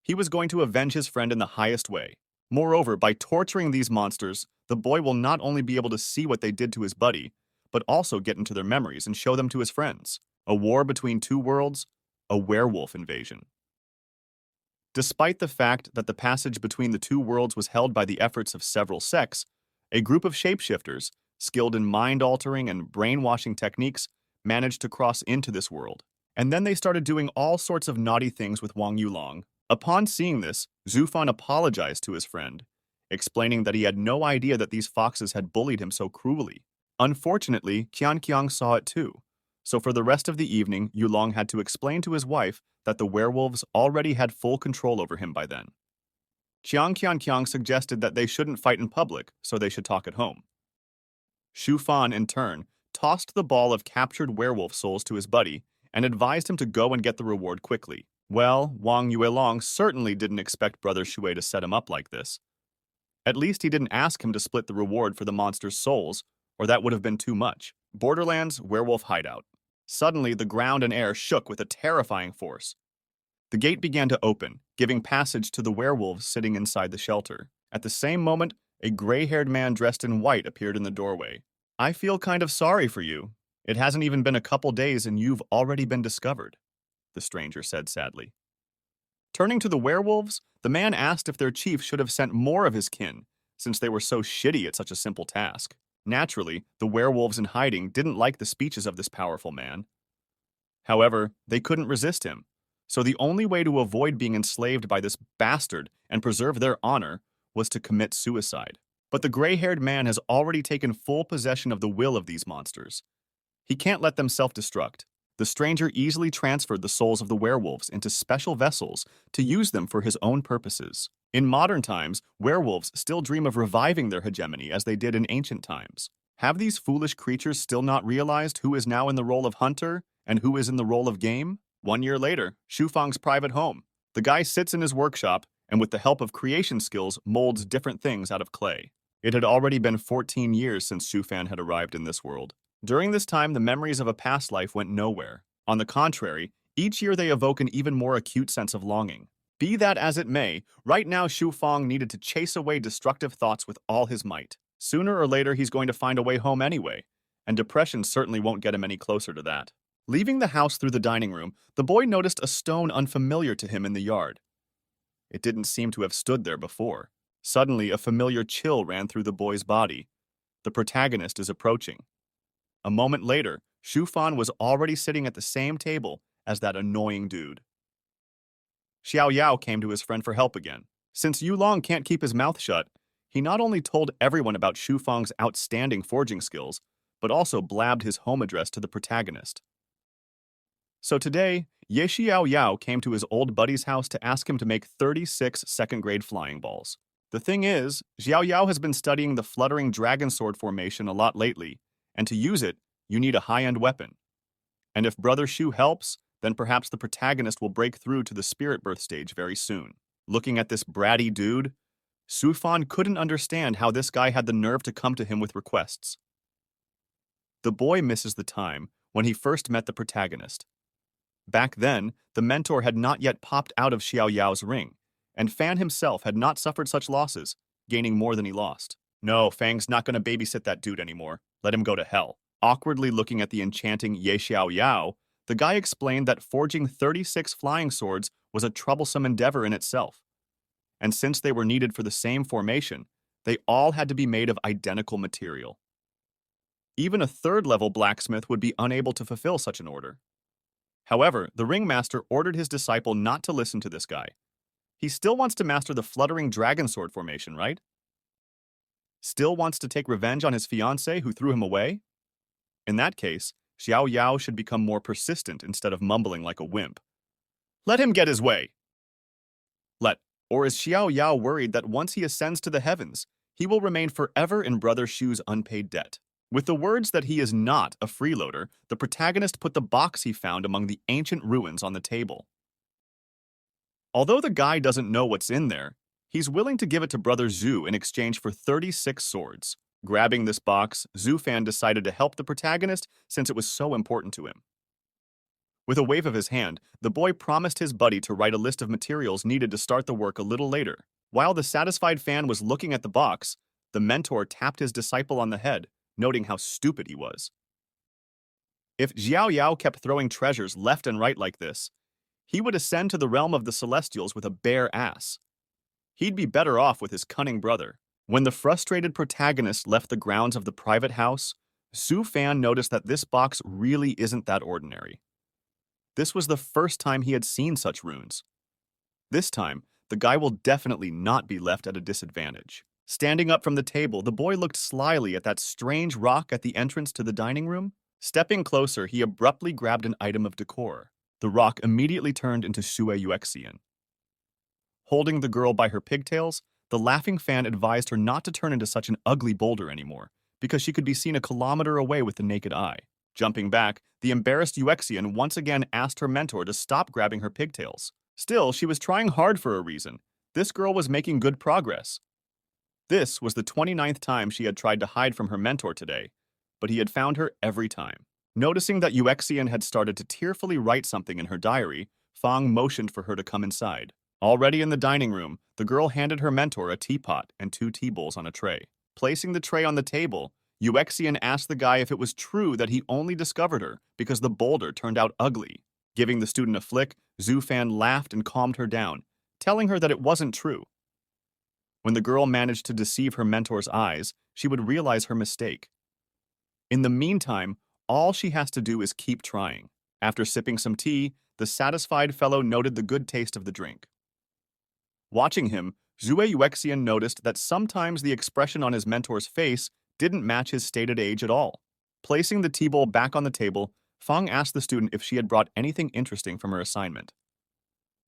Speaker 1: He was going to avenge his friend in the highest way. Moreover, by torturing these monsters, the boy will not only be able to see what they did to his buddy, but also get into their memories and show them to his friends. A war between two worlds, a werewolf invasion. Despite the fact that the passage between the two worlds was held by the efforts of several sects, a group of shapeshifters, skilled in mind-altering and brainwashing techniques, managed to cross into this world. And then they started doing all sorts of naughty things with Wang Yulong. Upon seeing this, Zhu Fan apologized to his friend, explaining that he had no idea that these foxes had bullied him so cruelly. Unfortunately, Qian Qiang saw it too. So for the rest of the evening, Yulong had to explain to his wife that the werewolves already had full control over him by then. Qiang Qiang suggested that they shouldn't fight in public, so they should talk at home. Shu Fan, in turn, tossed the ball of captured werewolf souls to his buddy and advised him to go and get the reward quickly. Well, Wang Yuelong certainly didn't expect Brother Shui to set him up like this. At least he didn't ask him to split the reward for the monster's souls, or that would have been too much. Borderlands Werewolf Hideout. Suddenly, the ground and air shook with a terrifying force. The gate began to open, giving passage to the werewolves sitting inside the shelter. At the same moment, a gray-haired man dressed in white appeared in the doorway. "I feel kind of sorry for you. It hasn't even been a couple days and you've already been discovered," the stranger said sadly. Turning to the werewolves, the man asked if their chief should have sent more of his kin, since they were so shitty at such a simple task. Naturally, the werewolves in hiding didn't like the speeches of this powerful man. However, they couldn't resist him, so the only way to avoid being enslaved by this bastard and preserve their honor was to commit suicide. But the gray-haired man has already taken full possession of the will of these monsters. He can't let them self-destruct. The stranger easily transferred the souls of the werewolves into special vessels to use them for his own purposes. In modern times, werewolves still dream of reviving their hegemony as they did in ancient times. Have these foolish creatures still not realized who is now in the role of hunter and who is in the role of game? 1 year later, Shu Fang's private home. The guy sits in his workshop and with the help of creation skills molds different things out of clay. It had already been 14 years since Shu Fan had arrived in this world. During this time, the memories of a past life went nowhere. On the contrary, each year they evoke an even more acute sense of longing. Be that as it may, right now Shu Fang needed to chase away destructive thoughts with all his might. Sooner or later he's going to find a way home anyway, and depression certainly won't get him any closer to that. Leaving the house through the dining room, the boy noticed a stone unfamiliar to him in the yard. It didn't seem to have stood there before. Suddenly, a familiar chill ran through the boy's body. The protagonist is approaching. A moment later, Shu Fan was already sitting at the same table as that annoying dude. Xiao Yao came to his friend for help again. Since Yulong can't keep his mouth shut, he not only told everyone about Shu Fang's outstanding forging skills, but also blabbed his home address to the protagonist. So today, Ye Xiao Yao came to his old buddy's house to ask him to make 36 second-grade flying balls. The thing is, Xiao Yao has been studying the fluttering dragon sword formation a lot lately, and to use it, you need a high-end weapon. And if Brother Shu helps, then perhaps the protagonist will break through to the spirit birth stage very soon. Looking at this bratty dude, Su Fan couldn't understand how this guy had the nerve to come to him with requests. The boy misses the time when he first met the protagonist. Back then, the mentor had not yet popped out of Xiao Yao's ring, and Fan himself had not suffered such losses, gaining more than he lost. No, Fang's not going to babysit that dude anymore. Let him go to hell. Awkwardly looking at the enchanting Ye Xiao Yao, the guy explained that forging 36 flying swords was a troublesome endeavor in itself. And since they were needed for the same formation, they all had to be made of identical material. Even a third-level blacksmith would be unable to fulfill such an order. However, the ringmaster ordered his disciple not to listen to this guy, He still wants to master the fluttering dragon sword formation, right? Still wants to take revenge on his fiancée who threw him away? In that case, Xiao Yao should become more persistent instead of mumbling like a wimp. Let him get his way. Or is Xiao Yao worried that once he ascends to the heavens, he will remain forever in Brother Shu's unpaid debt? With the words that he is not a freeloader, the protagonist put the box he found among the ancient ruins on the table. Although the guy doesn't know what's in there, he's willing to give it to Brother Zhu in exchange for 36 swords. Grabbing this box, Zhu Fan decided to help the protagonist since it was so important to him. With a wave of his hand, the boy promised his buddy to write a list of materials needed to start the work a little later. While the satisfied fan was looking at the box, the mentor tapped his disciple on the head, noting how stupid he was. If Xiao Yao kept throwing treasures left and right like this, he would ascend to the realm of the Celestials with a bare ass. He'd be better off with his cunning brother. When the frustrated protagonist left the grounds of the private house, Zhu Fan noticed that this box really isn't that ordinary. This was the first time he had seen such runes. This time, the guy will definitely not be left at a disadvantage. Standing up from the table, the boy looked slyly at that strange rock at the entrance to the dining room. Stepping closer, he abruptly grabbed an item of decor. The rock immediately turned into Sue Yuexian. Holding the girl by her pigtails, the laughing fan advised her not to turn into such an ugly boulder anymore, because she could be seen a kilometer away with the naked eye. Jumping back, the embarrassed Yuexian once again asked her mentor to stop grabbing her pigtails. Still, she was trying hard for a reason. This girl was making good progress. This was the 29th time she had tried to hide from her mentor today, but he had found her every time. Noticing that Yuexian had started to tearfully write something in her diary, Fang motioned for her to come inside. Already in the dining room, the girl handed her mentor a teapot and 2 tea bowls on a tray. Placing the tray on the table, Yuexian asked the guy if it was true that he only discovered her because the boulder turned out ugly. Giving the student a flick, Zhu Fan laughed and calmed her down, telling her that it wasn't true. When the girl managed to deceive her mentor's eyes, she would realize her mistake. In the meantime, all she has to do is keep trying. After sipping some tea, the satisfied fellow noted the good taste of the drink. Watching him, Zhu Yuexian noticed that sometimes the expression on his mentor's face didn't match his stated age at all. Placing the tea bowl back on the table, Fang asked the student if she had brought anything interesting from her assignment.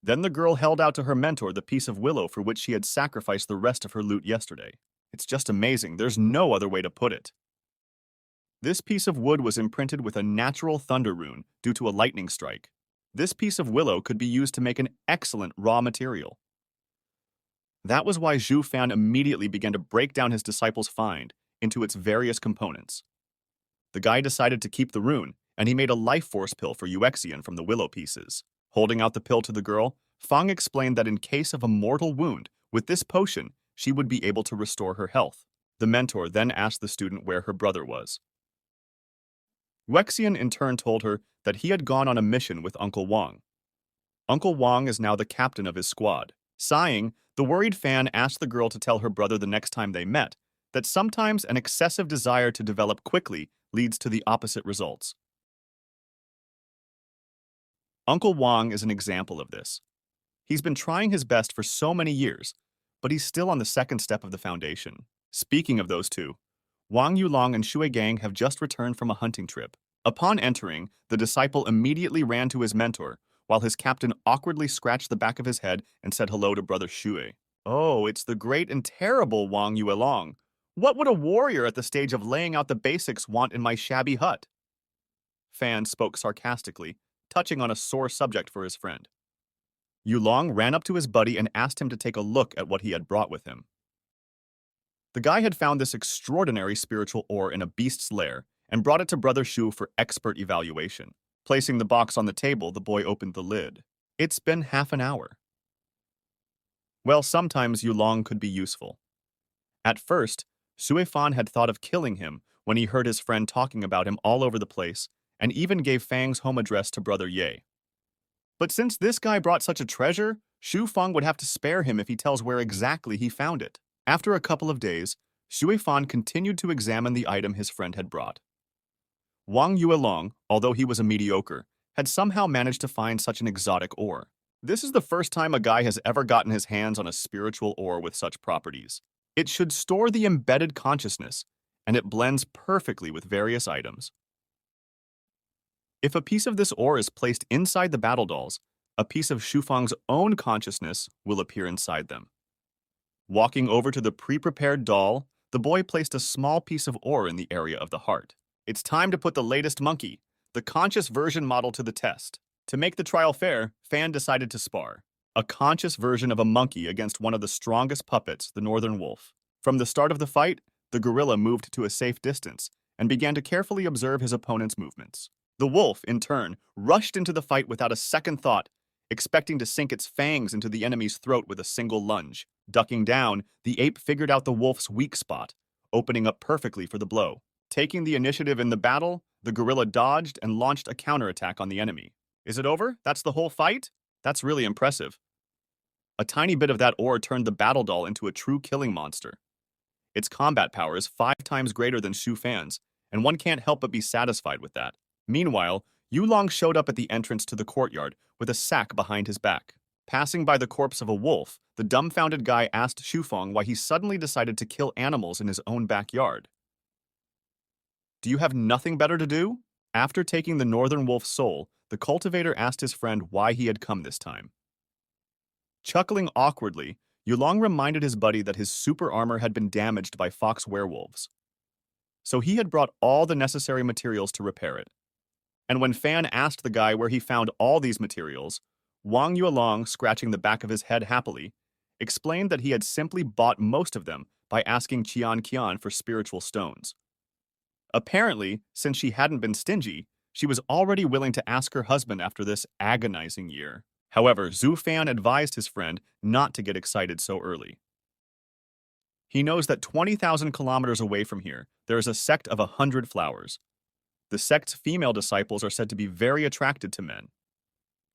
Speaker 1: Then the girl held out to her mentor the piece of willow for which she had sacrificed the rest of her loot yesterday. It's just amazing, there's no other way to put it. This piece of wood was imprinted with a natural thunder rune due to a lightning strike. This piece of willow could be used to make an excellent raw material. That was why Zhu Fan immediately began to break down his disciple's find into its various components. The guy decided to keep the rune, and he made a life force pill for Yuexian from the willow pieces. Holding out the pill to the girl, Fang explained that in case of a mortal wound, with this potion, she would be able to restore her health. The mentor then asked the student where her brother was. Yuexian in turn told her that he had gone on a mission with Uncle Wang. Uncle Wang is now the captain of his squad. Sighing, the worried fan asked the girl to tell her brother the next time they met that sometimes an excessive desire to develop quickly leads to the opposite results. Uncle Wang is an example of this. He's been trying his best for so many years, but he's still on the second step of the foundation. Speaking of those two, Wang Yulong and Shui Gang have just returned from a hunting trip. Upon entering, the disciple immediately ran to his mentor, while his captain awkwardly scratched the back of his head and said hello to Brother Shui. Oh, it's the great and terrible Wang Yulong. What would a warrior at the stage of laying out the basics want in my shabby hut? Fan spoke sarcastically, touching on a sore subject for his friend. Yulong ran up to his buddy and asked him to take a look at what he had brought with him. The guy had found this extraordinary spiritual ore in a beast's lair and brought it to Brother Shu for expert evaluation. Placing the box on the table, the boy opened the lid. It's been half an hour. Well, sometimes Yulong could be useful. At first, Sui Fan had thought of killing him when he heard his friend talking about him all over the place and even gave Fang's home address to Brother Ye. But since this guy brought such a treasure, Shu Fang would have to spare him if he tells where exactly he found it. After a couple of days, Shui Fan continued to examine the item his friend had brought. Wang Yuelong, although he was a mediocre, had somehow managed to find such an exotic ore. This is the first time a guy has ever gotten his hands on a spiritual ore with such properties. It should store the embedded consciousness, and it blends perfectly with various items. If a piece of this ore is placed inside the battle dolls, a piece of Shufang's own consciousness will appear inside them. Walking over to the pre-prepared doll, the boy placed a small piece of ore in the area of the heart. It's time to put the latest monkey, the conscious version model, to the test. To make the trial fair, Fan decided to spar a conscious version of a monkey against one of the strongest puppets, the northern wolf. From the start of the fight, the gorilla moved to a safe distance and began to carefully observe his opponent's movements. The wolf, in turn, rushed into the fight without a second thought, expecting to sink its fangs into the enemy's throat with a single lunge. Ducking down, the ape figured out the wolf's weak spot, opening up perfectly for the blow. Taking the initiative in the battle, the gorilla dodged and launched a counterattack on the enemy. Is it over? That's the whole fight? That's really impressive. A tiny bit of that ore turned the battle doll into a true killing monster. Its combat power is 5 times greater than Shu Fan's, and one can't help but be satisfied with that. Meanwhile, Yulong showed up at the entrance to the courtyard with a sack behind his back. Passing by the corpse of a wolf, the dumbfounded guy asked Shufang why he suddenly decided to kill animals in his own backyard. Do you have nothing better to do? After taking the northern wolf's soul, the cultivator asked his friend why he had come this time. Chuckling awkwardly, Yulong reminded his buddy that his super armor had been damaged by fox werewolves. So he had brought all the necessary materials to repair it. And when Fan asked the guy where he found all these materials, Wang Yuelong, scratching the back of his head happily, explained that he had simply bought most of them by asking Qian Qian for spiritual stones. Apparently, since she hadn't been stingy, she was already willing to ask her husband after this agonizing year. However, Zhu Fan advised his friend not to get excited so early. He knows that 20,000 kilometers away from here, there is a sect of 100 flowers. The sect's female disciples are said to be very attracted to men.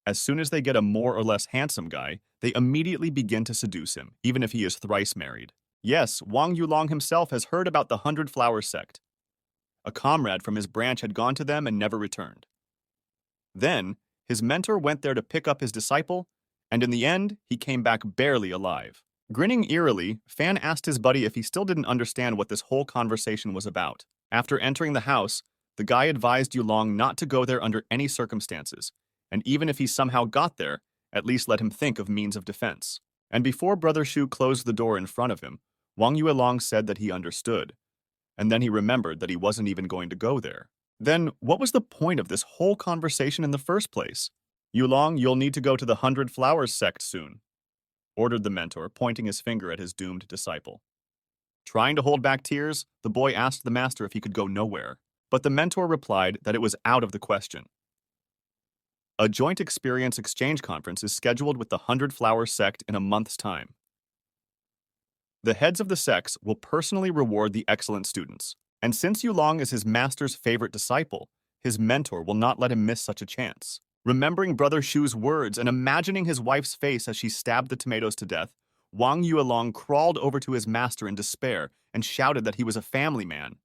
Speaker 1: As soon as they get a more or less handsome guy, they immediately begin to seduce him, even if he is thrice married. Yes, Wang Yulong himself has heard about the 100 Flowers sect. A comrade from his branch had gone to them and never returned. Then, his mentor went there to pick up his disciple, and in the end, he came back barely alive. Grinning eerily, Fan asked his buddy if he still didn't understand what this whole conversation was about. After entering the house, the guy advised Yulong not to go there under any circumstances, and even if he somehow got there, at least let him think of means of defense. And before Brother Shu closed the door in front of him, Wang Yuelong said that he understood, and then he remembered that he wasn't even going to go there. Then, what was the point of this whole conversation in the first place? Yulong, you'll need to go to the 100 Flowers sect soon, ordered the mentor, pointing his finger at his doomed disciple. Trying to hold back tears, the boy asked the master if he could go nowhere, but the mentor replied that it was out of the question. A joint experience exchange conference is scheduled with the 100 Flowers sect in a month's time. The heads of the sects will personally reward the excellent students, and since Yulong is his master's favorite disciple, his mentor will not let him miss such a chance. Remembering Brother Shu's words and imagining his wife's face as she stabbed the tomatoes to death, Wang Yuelong crawled over to his master in despair and shouted that he was a family man.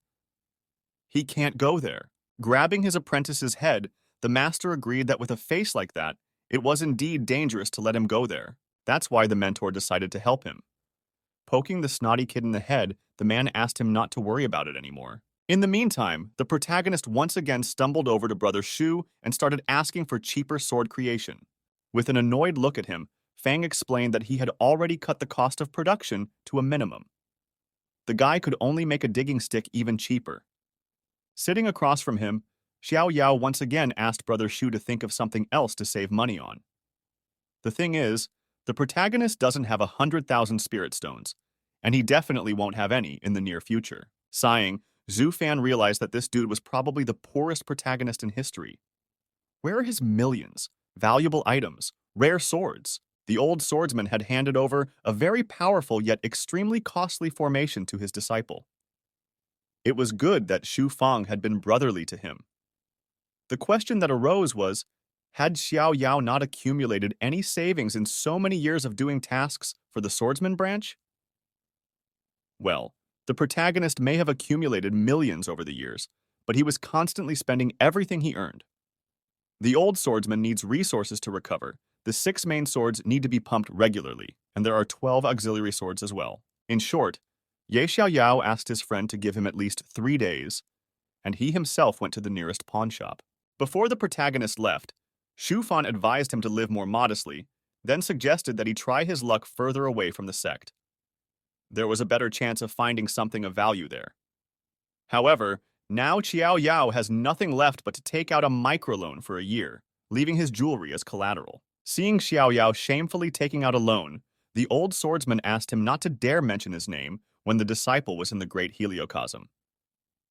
Speaker 1: He can't go there. Grabbing his apprentice's head, the master agreed that with a face like that, it was indeed dangerous to let him go there. That's why the mentor decided to help him. Poking the snotty kid in the head, the man asked him not to worry about it anymore. In the meantime, the protagonist once again stumbled over to Brother Shu and started asking for cheaper sword creation. With an annoyed look at him, Fang explained that he had already cut the cost of production to a minimum. The guy could only make a digging stick even cheaper. Sitting across from him, Xiao Yao once again asked Brother Shu to think of something else to save money on. The thing is, the protagonist doesn't have 100,000 spirit stones, and he definitely won't have any in the near future. Sighing, Zhu Fan realized that this dude was probably the poorest protagonist in history. Where are his millions, valuable items, rare swords? The old swordsman had handed over a very powerful yet extremely costly formation to his disciple. It was good that Shu Fang had been brotherly to him. The question that arose was, had Xiao Yao not accumulated any savings in so many years of doing tasks for the swordsman branch? Well, the protagonist may have accumulated millions over the years, but he was constantly spending everything he earned. The old swordsman needs resources to recover The 6 main swords need to be pumped regularly, and there are 12 auxiliary swords as well. In short, Ye Xiaoyao asked his friend to give him at least 3 days, and he himself went to the nearest pawn shop. Before the protagonist left, Shu Fan advised him to live more modestly, then suggested that he try his luck further away from the sect. There was a better chance of finding something of value there. However, now Qiao Yao has nothing left but to take out a microloan for a year, leaving his jewelry as collateral. Seeing Xiao Yao shamefully taking out a loan, the old swordsman asked him not to dare mention his name when the disciple was in the great heliocosm.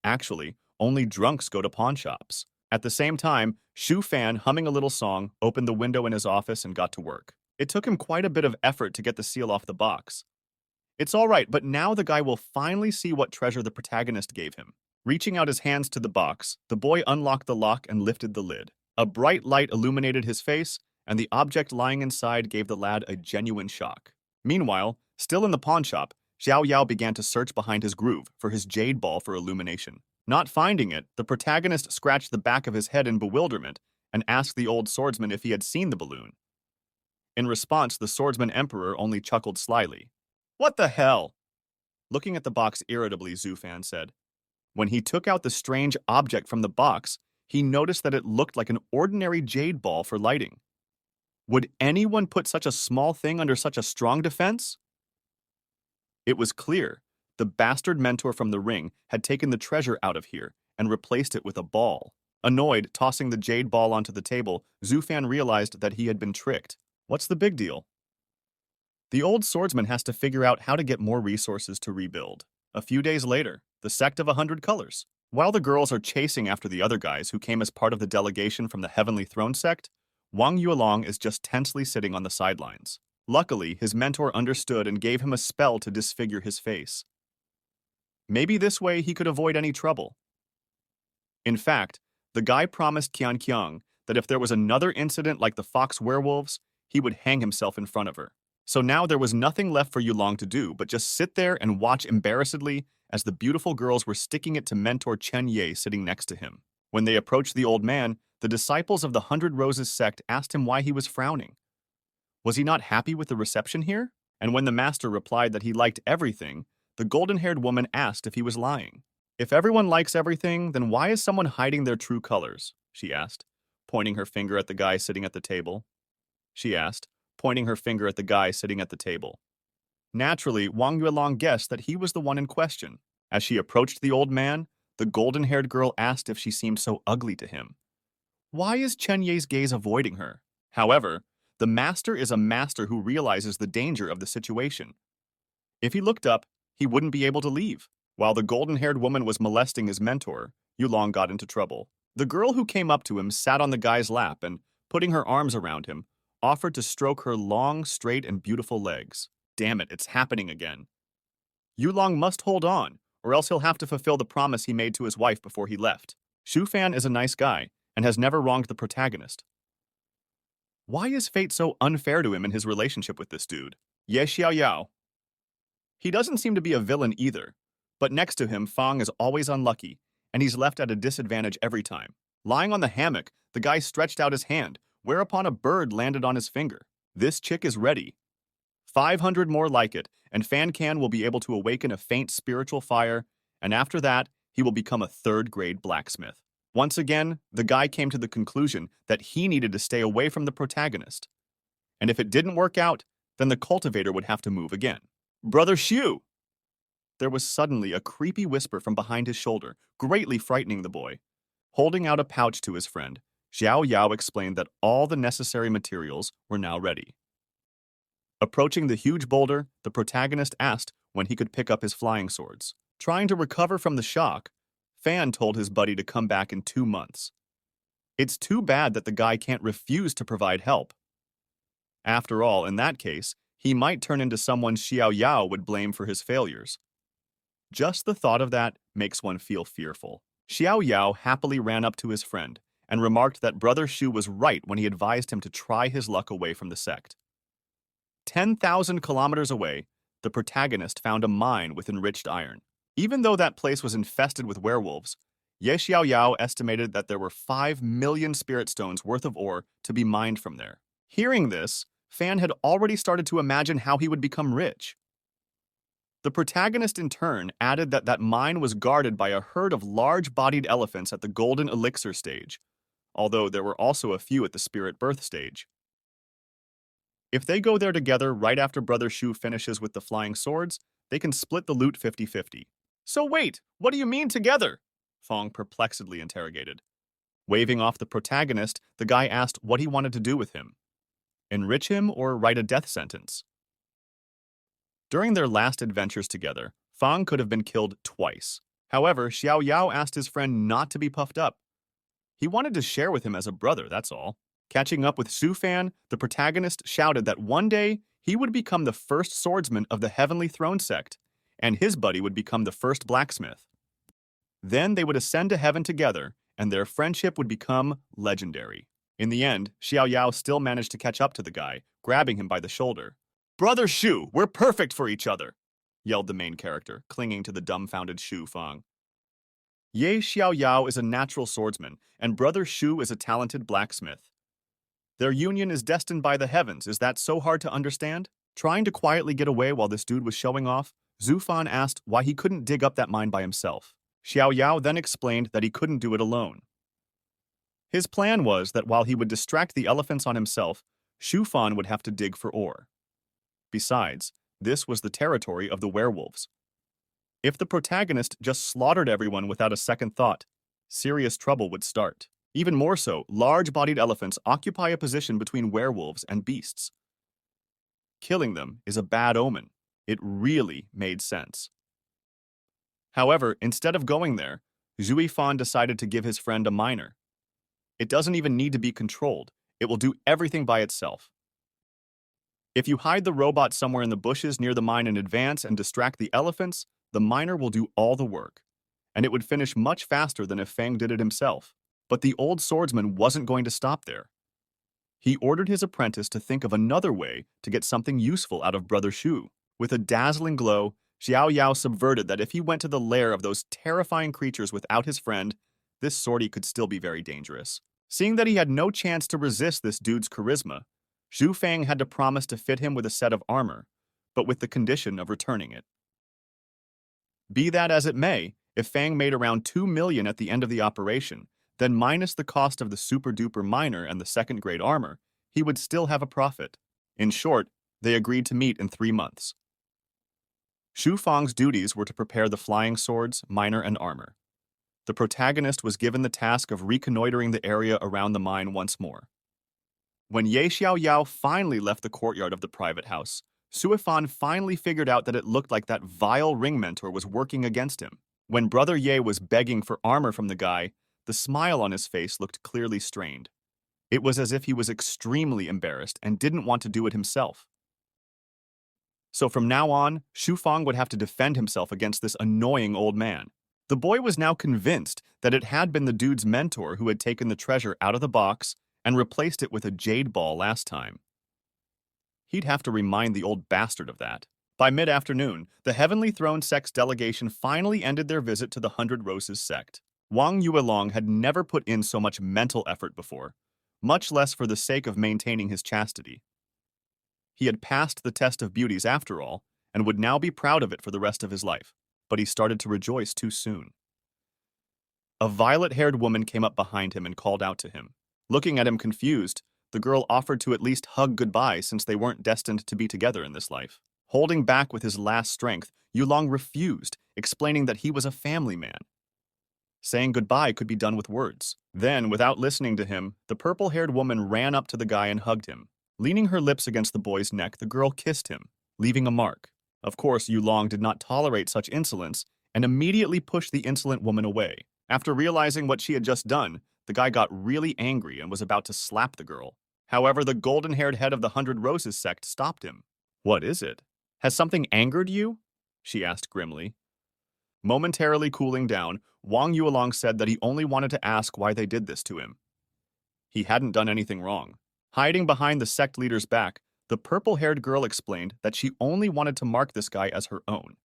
Speaker 1: Actually, only drunks go to pawn shops. At the same time, Shu Fan, humming a little song, opened the window in his office and got to work. It took him quite a bit of effort to get the seal off the box. It's all right, but now the guy will finally see what treasure the protagonist gave him. Reaching out his hands to the box, the boy unlocked the lock and lifted the lid. A bright light illuminated his face, and the object lying inside gave the lad a genuine shock. Meanwhile, still in the pawn shop, Xiao Yao began to search behind his groove for his jade ball for illumination. Not finding it, the protagonist scratched the back of his head in bewilderment and asked the old swordsman if he had seen the balloon. In response, the swordsman emperor only chuckled slyly. "What the hell?" Looking at the box irritably, Zhu Fan said. When he took out the strange object from the box, he noticed that it looked like an ordinary jade ball for lighting. Would anyone put such a small thing under such a strong defense? It was clear. The bastard mentor from the ring had taken the treasure out of here and replaced it with a ball. Annoyed, tossing the jade ball onto the table, Zhu Fan realized that he had been tricked. What's the big deal? The old swordsman has to figure out how to get more resources to rebuild. A few days later, the sect of 100 colors. While the girls are chasing after the other guys who came as part of the delegation from the Heavenly Throne sect, Wang Yuelong is just tensely sitting on the sidelines. Luckily, his mentor understood and gave him a spell to disfigure his face. Maybe this way he could avoid any trouble. In fact, the guy promised Qian Qiang that if there was another incident like the fox werewolves, he would hang himself in front of her. So now there was nothing left for Yulong to do but just sit there and watch embarrassedly as the beautiful girls were sticking it to mentor Chen Ye sitting next to him. When they approached the old man, the disciples of the 100 Roses sect asked him why he was frowning. Was he not happy with the reception here? And when the master replied that he liked everything, the golden-haired woman asked if he was lying. If everyone likes everything, then why is someone hiding their true colors? She asked, pointing her finger at the guy sitting at the table. Naturally, Wang Yuelong guessed that he was the one in question. As she approached the old man, the golden-haired girl asked if she seemed so ugly to him. Why is Chen Ye's gaze avoiding her? However, the master is a master who realizes the danger of the situation. If he looked up, he wouldn't be able to leave. While the golden-haired woman was molesting his mentor, Yulong got into trouble. The girl who came up to him sat on the guy's lap and, putting her arms around him, offered to stroke her long, straight, and beautiful legs. Damn it, it's happening again. Yulong must hold on, or else he'll have to fulfill the promise he made to his wife before he left. Shu Fan is a nice guy and has never wronged the protagonist. Why is fate so unfair to him in his relationship with this dude? Ye Xiaoyao. He doesn't seem to be a villain either, but next to him, Fang is always unlucky, and he's left at a disadvantage every time. Lying on the hammock, the guy stretched out his hand, whereupon a bird landed on his finger. This chick is ready. 500 more like it, and Fan Can will be able to awaken a faint spiritual fire, and after that, he will become a third-grade blacksmith. Once again, the guy came to the conclusion that he needed to stay away from the protagonist. And if it didn't work out, then the cultivator would have to move again. Brother Shu! There was suddenly a creepy whisper from behind his shoulder, greatly frightening the boy. Holding out a pouch to his friend, Xiao Yao explained that all the necessary materials were now ready. Approaching the huge boulder, the protagonist asked when he could pick up his flying swords. Trying to recover from the shock, Fan told his buddy to come back in 2 months. It's too bad that the guy can't refuse to provide help. After all, in that case, he might turn into someone Xiao Yao would blame for his failures. Just the thought of that makes one feel fearful. Xiao Yao happily ran up to his friend and remarked that Brother Shu was right when he advised him to try his luck away from the sect. 10,000 kilometers away, the protagonist found a mine with enriched iron. Even though that place was infested with werewolves, Ye Xiaoyao estimated that there were 5 million spirit stones worth of ore to be mined from there. Hearing this, Fan had already started to imagine how he would become rich. The protagonist in turn added that that mine was guarded by a herd of large-bodied elephants at the golden elixir stage, although there were also a few at the spirit birth stage. If they go there together right after Brother Shu finishes with the flying swords, they can split the loot 50-50. So wait, what do you mean together? Fong perplexedly interrogated. Waving off the protagonist, the guy asked what he wanted to do with him. Enrich him or write a death sentence? During their last adventures together, Fong could have been killed twice. However, Xiao Yao asked his friend not to be puffed up. He wanted to share with him as a brother, that's all. Catching up with Su Fan, the protagonist shouted that one day he would become the first swordsman of the Heavenly Throne sect, and his buddy would become the first blacksmith. Then they would ascend to heaven together, and their friendship would become legendary. In the end, Xiao Yao still managed to catch up to the guy, grabbing him by the shoulder. "Brother Shu, we're perfect for each other!" yelled the main character, clinging to the dumbfounded Shu Fang. Ye Xiao Yao is a natural swordsman, and Brother Shu is a talented blacksmith. Their union is destined by the heavens. Is that so hard to understand? Trying to quietly get away while this dude was showing off, Zhu Fan asked why he couldn't dig up that mine by himself. Xiao Yao then explained that he couldn't do it alone. His plan was that while he would distract the elephants on himself, Shu Fan would have to dig for ore. Besides, this was the territory of the werewolves. If the protagonist just slaughtered everyone without a second thought, serious trouble would start. Even more so, large-bodied elephants occupy a position between werewolves and beasts. Killing them is a bad omen. It really made sense. However, instead of going there, Zhui Fan decided to give his friend a miner. It doesn't even need to be controlled. It will do everything by itself. If you hide the robot somewhere in the bushes near the mine in advance and distract the elephants, the miner will do all the work. And it would finish much faster than if Fang did it himself. But the old swordsman wasn't going to stop there. He ordered his apprentice to think of another way to get something useful out of Brother Shu. With a dazzling glow, Xiao Yao subverted that if he went to the lair of those terrifying creatures without his friend, this sortie could still be very dangerous. Seeing that he had no chance to resist this dude's charisma, Zhu Fang had to promise to fit him with a set of armor, but with the condition of returning it. Be that as it may, if Fang made around 2 million at the end of the operation, then minus the cost of the super-duper miner and the second-grade armor, he would still have a profit. In short, they agreed to meet in 3 months. Shu Fang's duties were to prepare the flying swords, miner, and armor. The protagonist was given the task of reconnoitering the area around the mine once more. When Ye Xiao Yao finally left the courtyard of the private house, Suifan finally figured out that it looked like that vile ring mentor was working against him. When Brother Ye was begging for armor from the guy, the smile on his face looked clearly strained. It was as if he was extremely embarrassed and didn't want to do it himself. So from now on, Shu Fang would have to defend himself against this annoying old man. The boy was now convinced that it had been the dude's mentor who had taken the treasure out of the box and replaced it with a jade ball last time. He'd have to remind the old bastard of that. By mid-afternoon, the Heavenly Throne sect's delegation finally ended their visit to the 100 Roses sect. Wang Yuelong had never put in so much mental effort before, much less for the sake of maintaining his chastity. He had passed the test of beauties after all, and would now be proud of it for the rest of his life, but he started to rejoice too soon. A violet-haired woman came up behind him and called out to him. Looking at him confused, the girl offered to at least hug goodbye since they weren't destined to be together in this life. Holding back with his last strength, Yulong refused, explaining that he was a family man. Saying goodbye could be done with words. Then, without listening to him, the purple-haired woman ran up to the guy and hugged him. Leaning her lips against the boy's neck, the girl kissed him, leaving a mark. Of course, Yulong did not tolerate such insolence and immediately pushed the insolent woman away. After realizing what she had just done, the guy got really angry and was about to slap the girl. However, the golden-haired head of the 100 Roses sect stopped him. "What is it? Has something angered you?" she asked grimly. Momentarily cooling down, Wang Yuelong said that he only wanted to ask why they did this to him. He hadn't done anything wrong. Hiding behind the sect leader's back, the purple-haired girl explained that she only wanted to mark this guy as her own.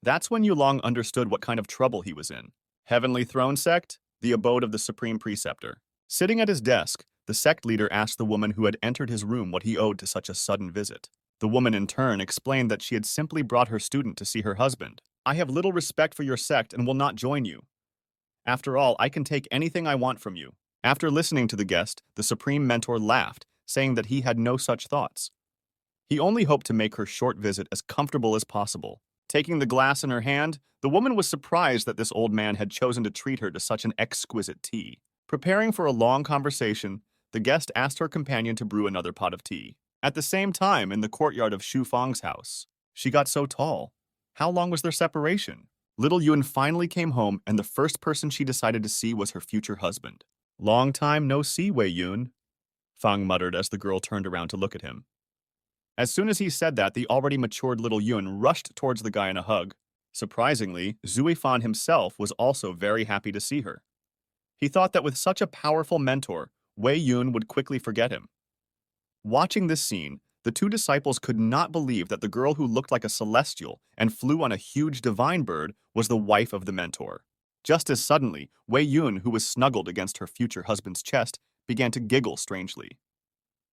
Speaker 1: That's when Yulong understood what kind of trouble he was in. Heavenly Throne Sect, the abode of the Supreme Preceptor. Sitting at his desk, The sect leader asked the woman who had entered his room what he owed to such a sudden visit. The woman in turn explained that she had simply brought her student to see her husband. I have little respect for your sect and will not join you. After all, I can take anything I want from you. After listening to the guest, the Supreme Mentor laughed, saying that he had no such thoughts. He only hoped to make her short visit as comfortable as possible. Taking the glass in her hand, the woman was surprised that this old man had chosen to treat her to such an exquisite tea. Preparing for a long conversation, the guest asked her companion to brew another pot of tea. At the same time, in the courtyard of Shu Fang's house, she got so tall. How long was their separation? Little Yun finally came home, and the first person she decided to see was her future husband. Long time no see, Wei Yun, Fang muttered as the girl turned around to look at him. As soon as he said that, the already matured little Yun rushed towards the guy in a hug. Surprisingly, Zui Fan himself was also very happy to see her. He thought that with such a powerful mentor, Wei Yun would quickly forget him. Watching this scene, the two disciples could not believe that the girl who looked like a celestial and flew on a huge divine bird was the wife of the mentor. Just as suddenly, Wei Yun, who was snuggled against her future husband's chest, began to giggle strangely.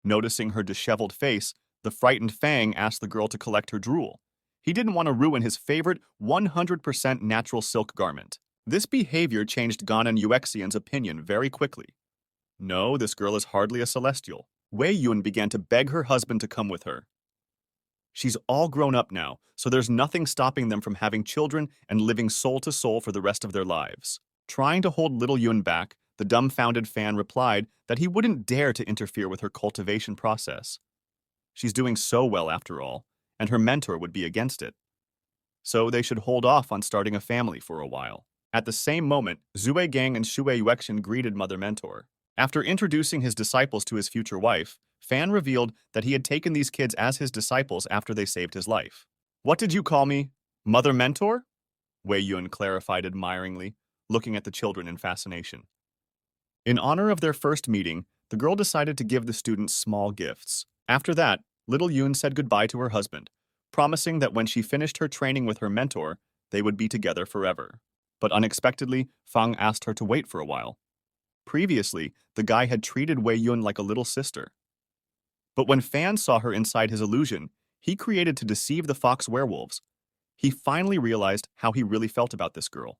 Speaker 1: Noticing her disheveled face, the frightened Fang asked the girl to collect her drool. He didn't want to ruin his favorite 100% natural silk garment. This behavior changed Ganan Yuexian's opinion very quickly. No, this girl is hardly a celestial. Wei Yun began to beg her husband to come with her. She's all grown up now, so there's nothing stopping them from having children and living soul to soul for the rest of their lives. Trying to hold little Yun back, the dumbfounded Fan replied that he wouldn't dare to interfere with her cultivation process. She's doing so well after all, and her mentor would be against it. So they should hold off on starting a family for a while. At the same moment, Zue Gang and Shui Yuexian greeted Mother Mentor. After introducing his disciples to his future wife, Fan revealed that he had taken these kids as his disciples after they saved his life. What did you call me? Mother Mentor? Wei Yun clarified admiringly, looking at the children in fascination. In honor of their first meeting, the girl decided to give the students small gifts. After that, little Yun said goodbye to her husband, promising that when she finished her training with her mentor, they would be together forever. But unexpectedly, Fang asked her to wait for a while. Previously, the guy had treated Wei Yun like a little sister. But when Fan saw her inside his illusion, he created to deceive the fox werewolves. He finally realized how he really felt about this girl.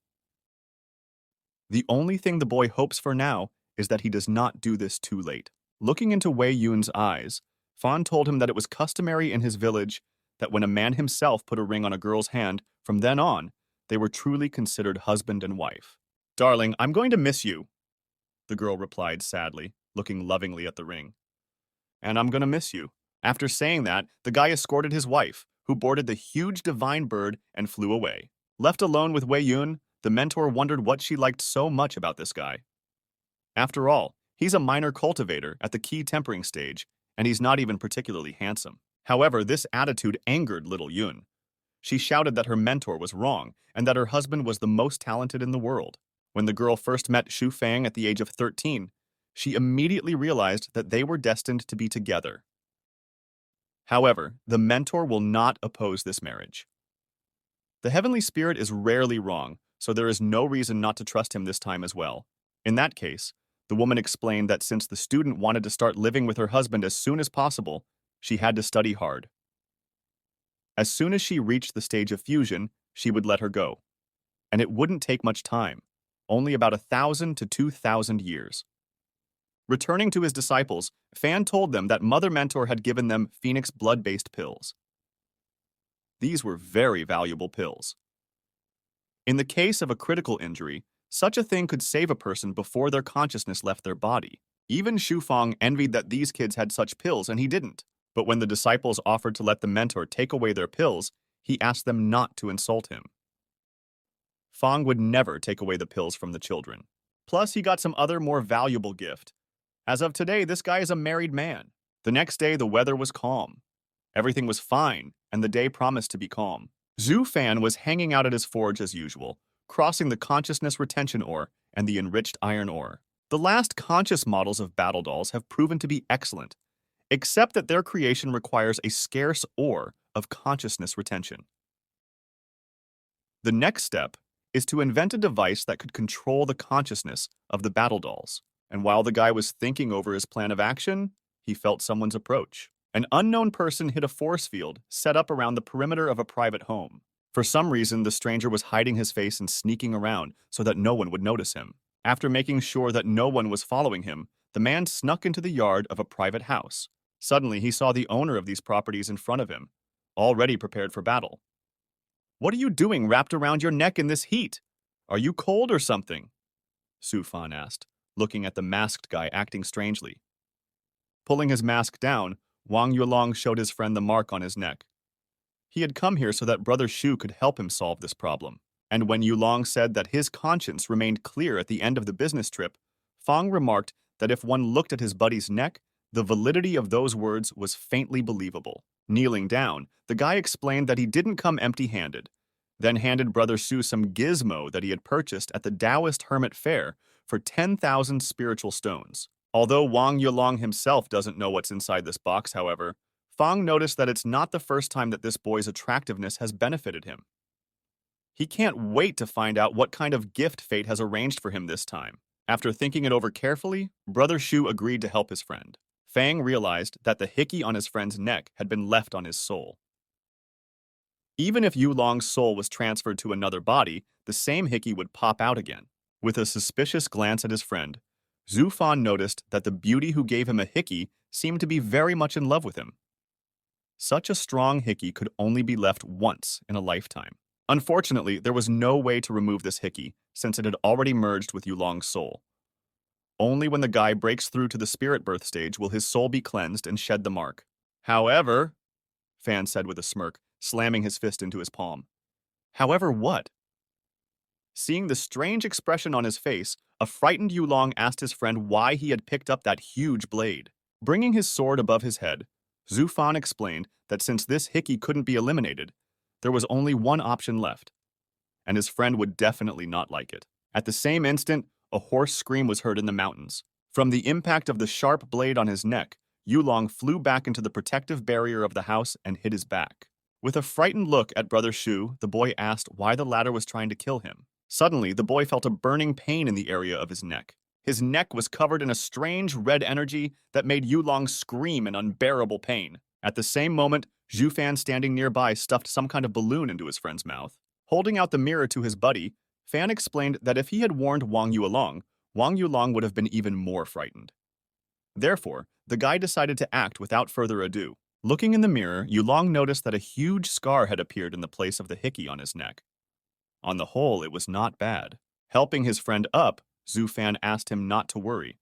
Speaker 1: The only thing the boy hopes for now is that he does not do this too late. Looking into Wei Yun's eyes, Fan told him that it was customary in his village that when a man himself put a ring on a girl's hand, from then on, they were truly considered husband and wife. Darling, I'm going to miss you, the girl replied sadly, looking lovingly at the ring. And I'm gonna miss you. After saying that, the guy escorted his wife, who boarded the huge divine bird and flew away. Left alone with Wei Yun, the mentor wondered what she liked so much about this guy. After all, he's a minor cultivator at the key tempering stage, and he's not even particularly handsome. However, this attitude angered little Yun. She shouted that her mentor was wrong and that her husband was the most talented in the world. When the girl first met Shu Fang at the age of 13, she immediately realized that they were destined to be together. However, the mentor will not oppose this marriage. The heavenly spirit is rarely wrong, so there is no reason not to trust him this time as well. In that case, the woman explained that since the student wanted to start living with her husband as soon as possible, she had to study hard. As soon as she reached the stage of fusion, she would let her go. And it wouldn't take much time, only about 1,000 to 2,000 years. Returning to his disciples, Fan told them that Mother Mentor had given them Phoenix blood-based pills. These were very valuable pills. In the case of a critical injury, such a thing could save a person before their consciousness left their body. Even Shu Fang envied that these kids had such pills and he didn't. But when the disciples offered to let the mentor take away their pills, he asked them not to insult him. Fang would never take away the pills from the children. Plus, he got some other more valuable gift. As of today, this guy is a married man. The next day, the weather was calm. Everything was fine, and the day promised to be calm. Zhu Fan was hanging out at his forge as usual, crossing the consciousness retention ore and the enriched iron ore. The last conscious models of battle dolls have proven to be excellent, except that their creation requires a scarce ore of consciousness retention. The next step is to invent a device that could control the consciousness of the battle dolls. And while the guy was thinking over his plan of action, he felt someone's approach. An unknown person hit a force field set up around the perimeter of a private home. For some reason, the stranger was hiding his face and sneaking around so that no one would notice him. After making sure that no one was following him, the man snuck into the yard of a private house. Suddenly, he saw the owner of these properties in front of him, already prepared for battle. "What are you doing wrapped around your neck in this heat? Are you cold or something?" Su Fan asked, looking at the masked guy acting strangely. Pulling his mask down, Wang Yulong showed his friend the mark on his neck. He had come here so that Brother Shu could help him solve this problem. And when Yulong said that his conscience remained clear at the end of the business trip, Fang remarked that if one looked at his buddy's neck, the validity of those words was faintly believable. Kneeling down, the guy explained that he didn't come empty-handed, then handed Brother Shu some gizmo that he had purchased at the Taoist Hermit Fair for 10,000 spiritual stones. Although Wang Yulong himself doesn't know what's inside this box, however, Fang noticed that it's not the first time that this boy's attractiveness has benefited him. He can't wait to find out what kind of gift fate has arranged for him this time. After thinking it over carefully, Brother Shu agreed to help his friend. Fang realized that the hickey on his friend's neck had been left on his soul. Even if Yulong's soul was transferred to another body, the same hickey would pop out again. With a suspicious glance at his friend, Zhu Fan noticed that the beauty who gave him a hickey seemed to be very much in love with him. Such a strong hickey could only be left once in a lifetime. Unfortunately, there was no way to remove this hickey, since it had already merged with Yulong's soul. Only when the guy breaks through to the spirit birth stage will his soul be cleansed and shed the mark. However, Fan said with a smirk, slamming his fist into his palm. However what? Seeing the strange expression on his face, a frightened Yulong asked his friend why he had picked up that huge blade. Bringing his sword above his head, Zhu Fan explained that since this hickey couldn't be eliminated, there was only one option left, and his friend would definitely not like it. At the same instant, a hoarse scream was heard in the mountains. From the impact of the sharp blade on his neck, Yulong flew back into the protective barrier of the house and hid his back. With a frightened look at Brother Shu, the boy asked why the latter was trying to kill him. Suddenly, the boy felt a burning pain in the area of his neck. His neck was covered in a strange red energy that made Yulong scream in unbearable pain. At the same moment, Zhu Fan standing nearby stuffed some kind of balloon into his friend's mouth. Holding out the mirror to his buddy, Fan explained that if he had warned Wang Yulong would have been even more frightened. Therefore, the guy decided to act without further ado. Looking in the mirror, Yulong noticed that a huge scar had appeared in the place of the hickey on his neck. On the whole, it was not bad. Helping his friend up, Zhu Fan asked him not to worry,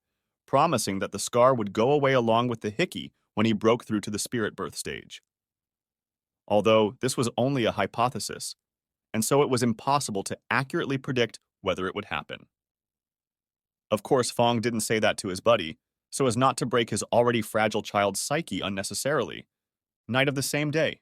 Speaker 1: promising that the scar would go away along with the hickey when he broke through to the spirit birth stage. Although this was only a hypothesis, and so it was impossible to accurately predict whether it would happen. Of course, Fang didn't say that to his buddy, so as not to break his already fragile child's psyche unnecessarily. Night of the same day.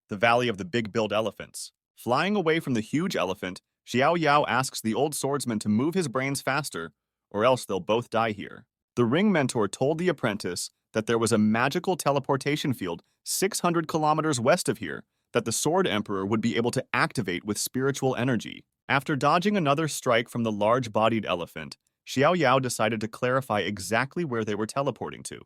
Speaker 1: The Valley of the Big-Billed Elephants. Flying away from the huge elephant, Xiao Yao asks the old swordsman to move his brains faster, or else they'll both die here. The ring mentor told the apprentice that there was a magical teleportation field 600 kilometers west of here that the Sword Emperor would be able to activate with spiritual energy. After dodging another strike from the large-bodied elephant, Xiao Yao decided to clarify exactly where they were teleporting to.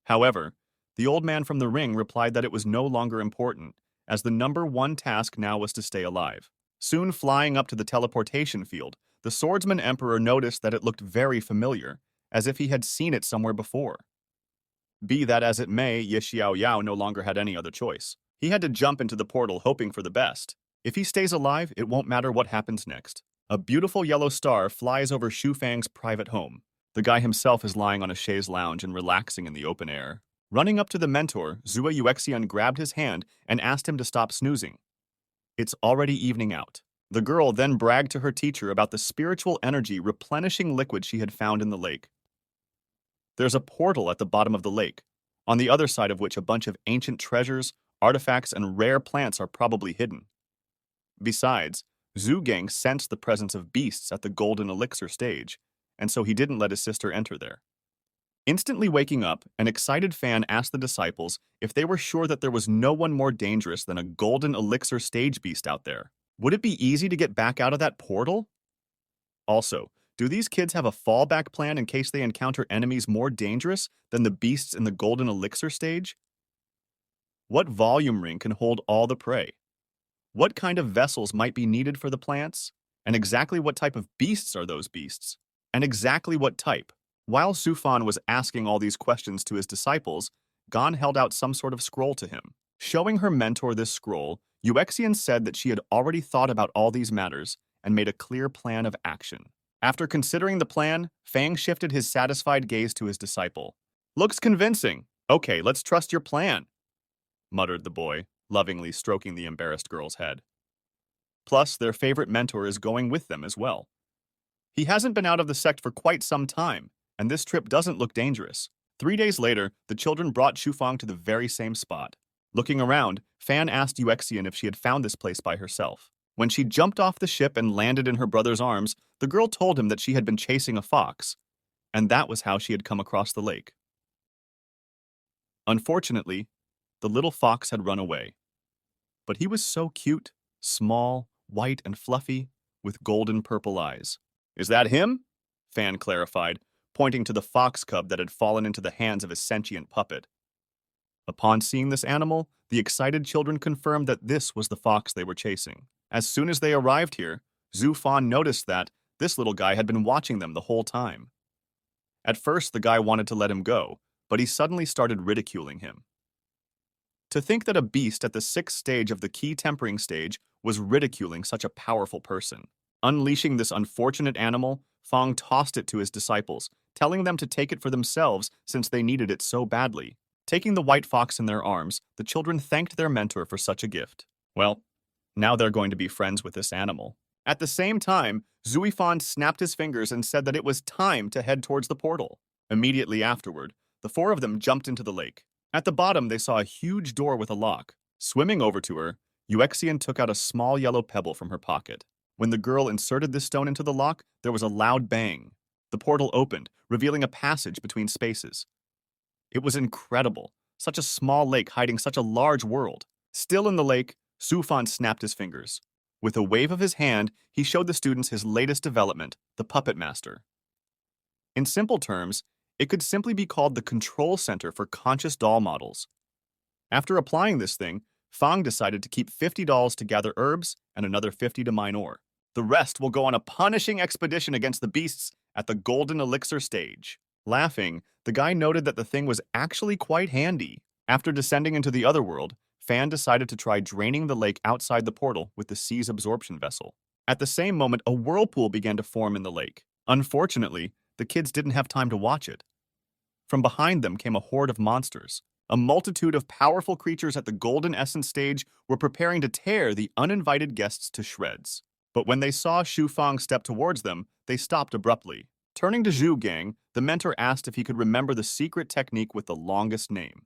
Speaker 1: However, the old man from the ring replied that it was no longer important, as the number one task now was to stay alive. Soon flying up to the teleportation field, the swordsman emperor noticed that it looked very familiar, as if he had seen it somewhere before. Be that as it may, Ye Xiao Yao no longer had any other choice. He had to jump into the portal hoping for the best. If he stays alive, it won't matter what happens next. A beautiful yellow star flies over Shu Fang's private home. The guy himself is lying on a chaise lounge and relaxing in the open air. Running up to the mentor, Zua Yuexian grabbed his hand and asked him to stop snoozing. It's already evening out. The girl then bragged to her teacher about the spiritual energy replenishing liquid she had found in the lake. There's a portal at the bottom of the lake, on the other side of which a bunch of ancient treasures, artifacts, and rare plants are probably hidden. Besides, Zhu Gang sensed the presence of beasts at the golden elixir stage, and so he didn't let his sister enter there. Instantly waking up, an excited fan asked the disciples if they were sure that there was no one more dangerous than a golden elixir stage beast out there. Would it be easy to get back out of that portal? Also, Do these kids have a fallback plan in case they encounter enemies more dangerous than the beasts in the golden elixir stage? What volume ring can hold all the prey? What kind of vessels might be needed for the plants? And exactly what type of beasts are those beasts? And exactly what type? While Sufan was asking all these questions to his disciples, Gon held out some sort of scroll to him. Showing her mentor this scroll, Uexian said that she had already thought about all these matters and made a clear plan of action. After considering the plan, Fang shifted his satisfied gaze to his disciple. "Looks convincing. Okay, let's trust your plan," muttered the boy, lovingly stroking the embarrassed girl's head. Plus, their favorite mentor is going with them as well. He hasn't been out of the sect for quite some time, and this trip doesn't look dangerous. 3 days later, the children brought Shufang to the very same spot. Looking around, Fan asked Uexian if she had found this place by herself. When she jumped off the ship and landed in her brother's arms, the girl told him that she had been chasing a fox, and that was how she had come across the lake. Unfortunately, the little fox had run away. But he was so cute, small, white and fluffy, with golden purple eyes. "Is that him?" Fan clarified, pointing to the fox cub that had fallen into the hands of his sentient puppet. Upon seeing this animal, the excited children confirmed that this was the fox they were chasing. As soon as they arrived here, Zhu Fan noticed that this little guy had been watching them the whole time. At first, the guy wanted to let him go, but he suddenly started ridiculing him. To think that a beast at the 6th stage of the key tempering stage was ridiculing such a powerful person. Unleashing this unfortunate animal, Fang tossed it to his disciples, telling them to take it for themselves since they needed it so badly. Taking the white fox in their arms, the children thanked their mentor for such a gift. Well, now they're going to be friends with this animal. At the same time, Zuifan snapped his fingers and said that it was time to head towards the portal. Immediately afterward, the 4 of them jumped into the lake. At the bottom, they saw a huge door with a lock. Swimming over to her, Uexian took out a small yellow pebble from her pocket. When the girl inserted this stone into the lock, there was a loud bang. The portal opened, revealing a passage between spaces. It was incredible, such a small lake hiding such a large world. Still in the lake, Sufan snapped his fingers. With a wave of his hand, he showed the students his latest development, the Puppet Master. In simple terms, it could simply be called the control center for conscious doll models. After applying this thing, Fang decided to keep 50 dolls to gather herbs and another 50 to mine ore. The rest will go on a punishing expedition against the beasts at the golden elixir stage. Laughing, the guy noted that the thing was actually quite handy. After descending into the other world, Fan decided to try draining the lake outside the portal with the sea's absorption vessel. At the same moment, a whirlpool began to form in the lake. Unfortunately, the kids didn't have time to watch it. From behind them came a horde of monsters. A multitude of powerful creatures at the Golden Essence stage were preparing to tear the uninvited guests to shreds. But when they saw Shu Fang step towards them, they stopped abruptly. Turning to Zhu Gang, the mentor asked if he could remember the secret technique with the longest name.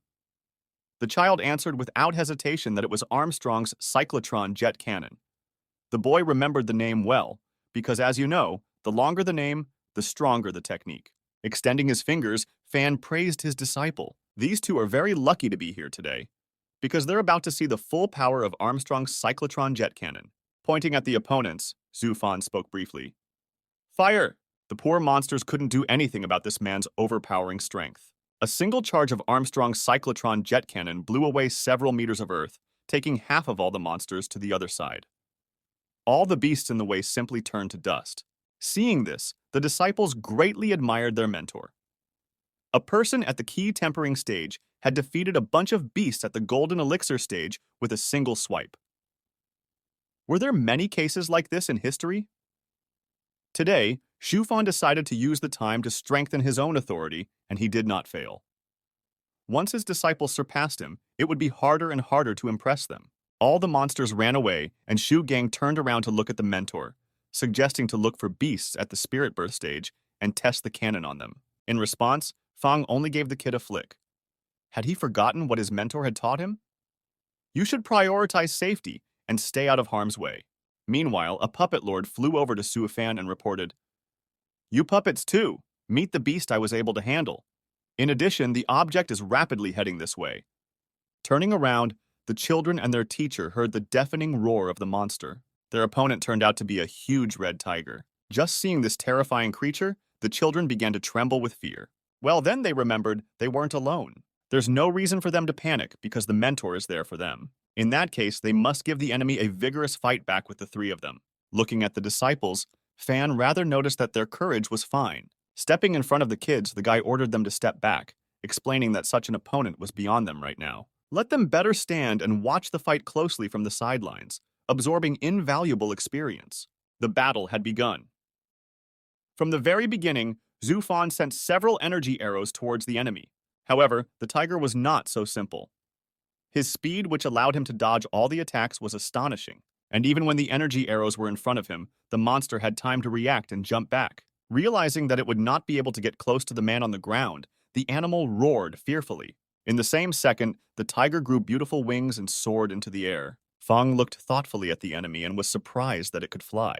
Speaker 1: The child answered without hesitation that it was Armstrong's cyclotron jet cannon. The boy remembered the name well, because as you know, the longer the name, the stronger the technique. Extending his fingers, Fan praised his disciple. These two are very lucky to be here today, because they're about to see the full power of Armstrong's cyclotron jet cannon. Pointing at the opponents, Zhu Fan spoke briefly. "Fire!" The poor monsters couldn't do anything about this man's overpowering strength. A single charge of Armstrong's cyclotron jet cannon blew away several meters of earth, taking half of all the monsters to the other side. All the beasts in the way simply turned to dust. Seeing this, the disciples greatly admired their mentor. A person at the key tempering stage had defeated a bunch of beasts at the golden elixir stage with a single swipe. Were there many cases like this in history? Today, Shufan decided to use the time to strengthen his own authority, and he did not fail. Once his disciples surpassed him, it would be harder and harder to impress them. All the monsters ran away, and Shu Gang turned around to look at the mentor, suggesting to look for beasts at the spirit birth stage and test the cannon on them. In response, Fang only gave the kid a flick. Had he forgotten what his mentor had taught him? You should prioritize safety and stay out of harm's way. Meanwhile, a puppet lord flew over to Suifan and reported, "You puppets too, meet the beast I was able to handle. In addition, the object is rapidly heading this way." Turning around, the children and their teacher heard the deafening roar of the monster. Their opponent turned out to be a huge red tiger. Just seeing this terrifying creature, the children began to tremble with fear. Well, then they remembered they weren't alone. There's no reason for them to panic because the mentor is there for them. In that case, they must give the enemy a vigorous fight back with the three of them. Looking at the disciples, Fan rather noticed that their courage was fine. Stepping in front of the kids, the guy ordered them to step back, explaining that such an opponent was beyond them right now. Let them better stand and watch the fight closely from the sidelines, absorbing invaluable experience. The battle had begun. From the very beginning, Zhu Fan sent several energy arrows towards the enemy. However, the tiger was not so simple. His speed, which allowed him to dodge all the attacks, was astonishing. And even when the energy arrows were in front of him, the monster had time to react and jump back. Realizing that it would not be able to get close to the man on the ground, the animal roared fearfully. In the same second, the tiger grew beautiful wings and soared into the air. Fang looked thoughtfully at the enemy and was surprised that it could fly.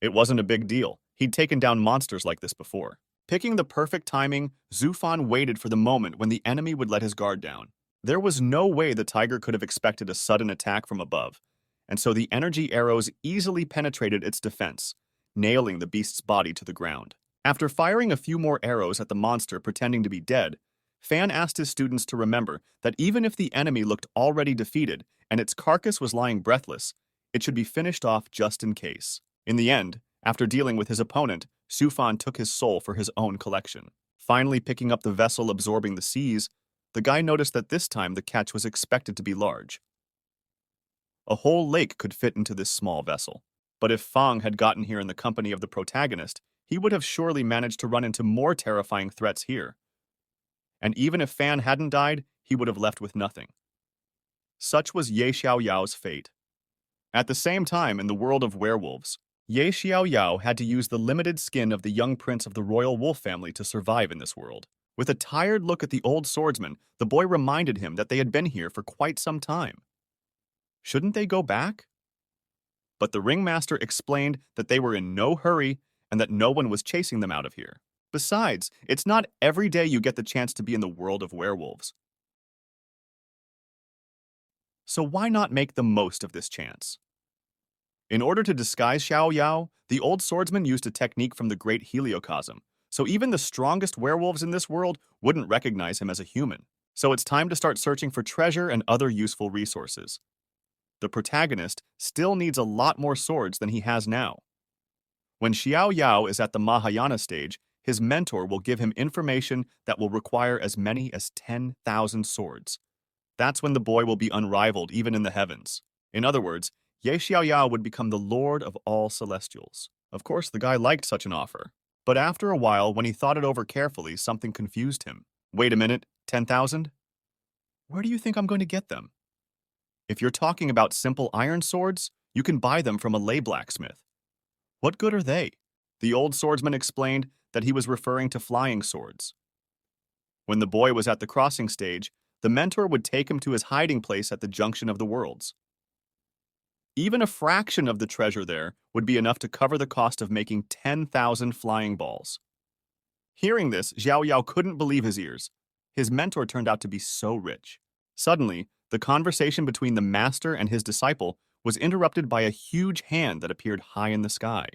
Speaker 1: It wasn't a big deal. He'd taken down monsters like this before. Picking the perfect timing, Zhu Fan waited for the moment when the enemy would let his guard down. There was no way the tiger could have expected a sudden attack from above, and so the energy arrows easily penetrated its defense, nailing the beast's body to the ground. After firing a few more arrows at the monster pretending to be dead, Fan asked his students to remember that even if the enemy looked already defeated and its carcass was lying breathless, it should be finished off just in case. In the end, after dealing with his opponent, Zhu Fan took his soul for his own collection. Finally picking up the vessel absorbing the seas, the guy noticed that this time the catch was expected to be large. A whole lake could fit into this small vessel. But if Fang had gotten here in the company of the protagonist, he would have surely managed to run into more terrifying threats here. And even if Fan hadn't died, he would have left with nothing. Such was Ye Xiaoyao's fate. At the same time, in the world of werewolves, Ye Xiaoyao had to use the limited skin of the young prince of the royal wolf family to survive in this world. With a tired look at the old swordsman, the boy reminded him that they had been here for quite some time. Shouldn't they go back? But the ringmaster explained that they were in no hurry and that no one was chasing them out of here. Besides, it's not every day you get the chance to be in the world of werewolves. So why not make the most of this chance? In order to disguise Xiao Yao, the old swordsman used a technique from the Great Heliocosm, so even the strongest werewolves in this world wouldn't recognize him as a human. So it's time to start searching for treasure and other useful resources. The protagonist still needs a lot more swords than he has now. When Xiao Yao is at the Mahayana stage, his mentor will give him information that will require as many as 10,000 swords. That's when the boy will be unrivaled even in the heavens. In other words, Ye Xiaoyao would become the lord of all celestials. Of course, the guy liked such an offer. But after a while, when he thought it over carefully, something confused him. Wait a minute, 10,000? Where do you think I'm going to get them? If you're talking about simple iron swords, you can buy them from a lay blacksmith. What good are they? The old swordsman explained that he was referring to flying swords. When the boy was at the crossing stage, the mentor would take him to his hiding place at the junction of the worlds. Even a fraction of the treasure there would be enough to cover the cost of making 10,000 flying balls. Hearing this, Xiao Yao couldn't believe his ears. His mentor turned out to be so rich. Suddenly, the conversation between the master and his disciple was interrupted by a huge hand that appeared high in the sky.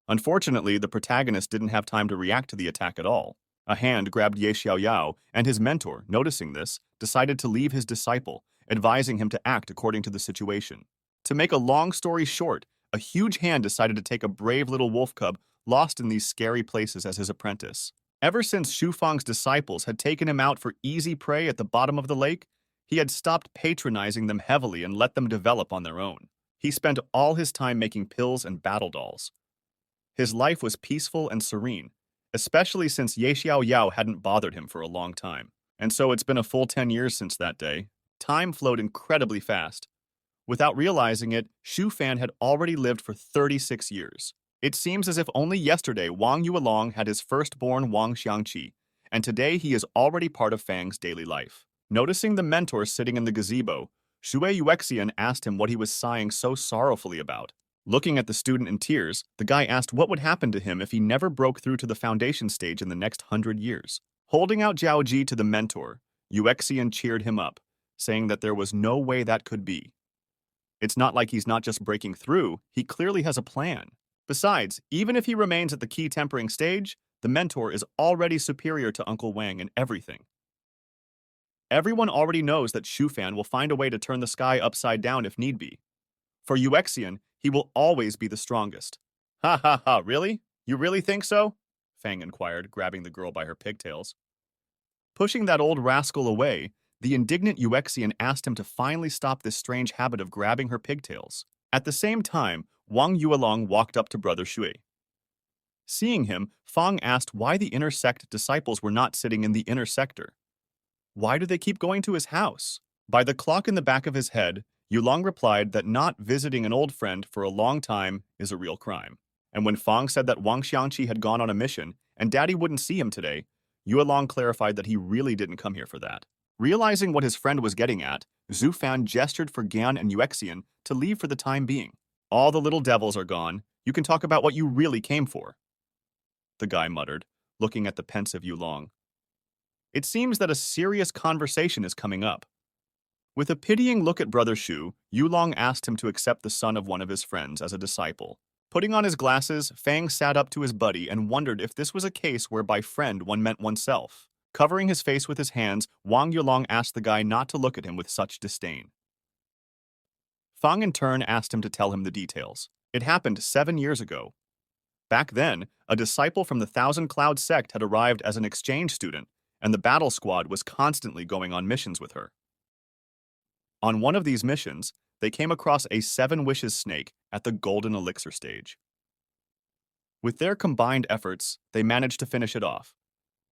Speaker 1: Unfortunately, the protagonist didn't have time to react to the attack at all. A hand grabbed Ye Xiaoyao, and his mentor, noticing this, decided to leave his disciple, advising him to act according to the situation. To make a long story short, a huge hand decided to take a brave little wolf cub lost in these scary places as his apprentice. Ever since Xu Fang's disciples had taken him out for easy prey at the bottom of the lake, he had stopped patronizing them heavily and let them develop on their own. He spent all his time making pills and battle dolls. His life was peaceful and serene, especially since Ye Xiaoyao hadn't bothered him for a long time. And so it's been a full 10 years since that day. Time flowed incredibly fast. Without realizing it, Xu Fan had already lived for 36 years. It seems as if only yesterday Wang Yuelong had his firstborn Wang Xiangqi, and today he is already part of Fang's daily life. Noticing the mentor sitting in the gazebo, Xue Yuexian asked him what he was sighing so sorrowfully about. Looking at the student in tears, the guy asked what would happen to him if he never broke through to the foundation stage in the next 100 years. Holding out Jiaoji to the mentor, Yuexian cheered him up, saying that there was no way that could be. It's not like he's not just breaking through, he clearly has a plan. Besides, even if he remains at the key tempering stage, the mentor is already superior to Uncle Wang in everything. Everyone already knows that Shufan will find a way to turn the sky upside down if need be. For Uxian, he will always be the strongest. Ha ha ha, really? You really think so? Fang inquired, grabbing the girl by her pigtails. Pushing that old rascal away, the indignant Uxian asked him to finally stop this strange habit of grabbing her pigtails. At the same time, Wang Yuelong walked up to Brother Shui. Seeing him, Fang asked why the inner sect disciples were not sitting in the inner sector. Why do they keep going to his house? By the clock in the back of his head, Yulong replied that not visiting an old friend for a long time is a real crime. And when Fang said that Wang Xiangqi had gone on a mission and Daddy wouldn't see him today, Yulong clarified that he really didn't come here for that. Realizing what his friend was getting at, Zhu Fan gestured for Gian and Uxian to leave for the time being. All the little devils are gone. You can talk about what you really came for, the guy muttered, looking at the pensive Yulong. It seems that a serious conversation is coming up. With a pitying look at Brother Shu, Yulong asked him to accept the son of one of his friends as a disciple. Putting on his glasses, Fang sat up to his buddy and wondered if this was a case where by friend one meant oneself. Covering his face with his hands, Wang Yulong asked the guy not to look at him with such disdain. Fang in turn asked him to tell him the details. It happened 7 years ago. Back then, a disciple from the Thousand Cloud sect had arrived as an exchange student, and the battle squad was constantly going on missions with her. On one of these missions, they came across a 7 wishes snake at the golden elixir stage. With their combined efforts, they managed to finish it off.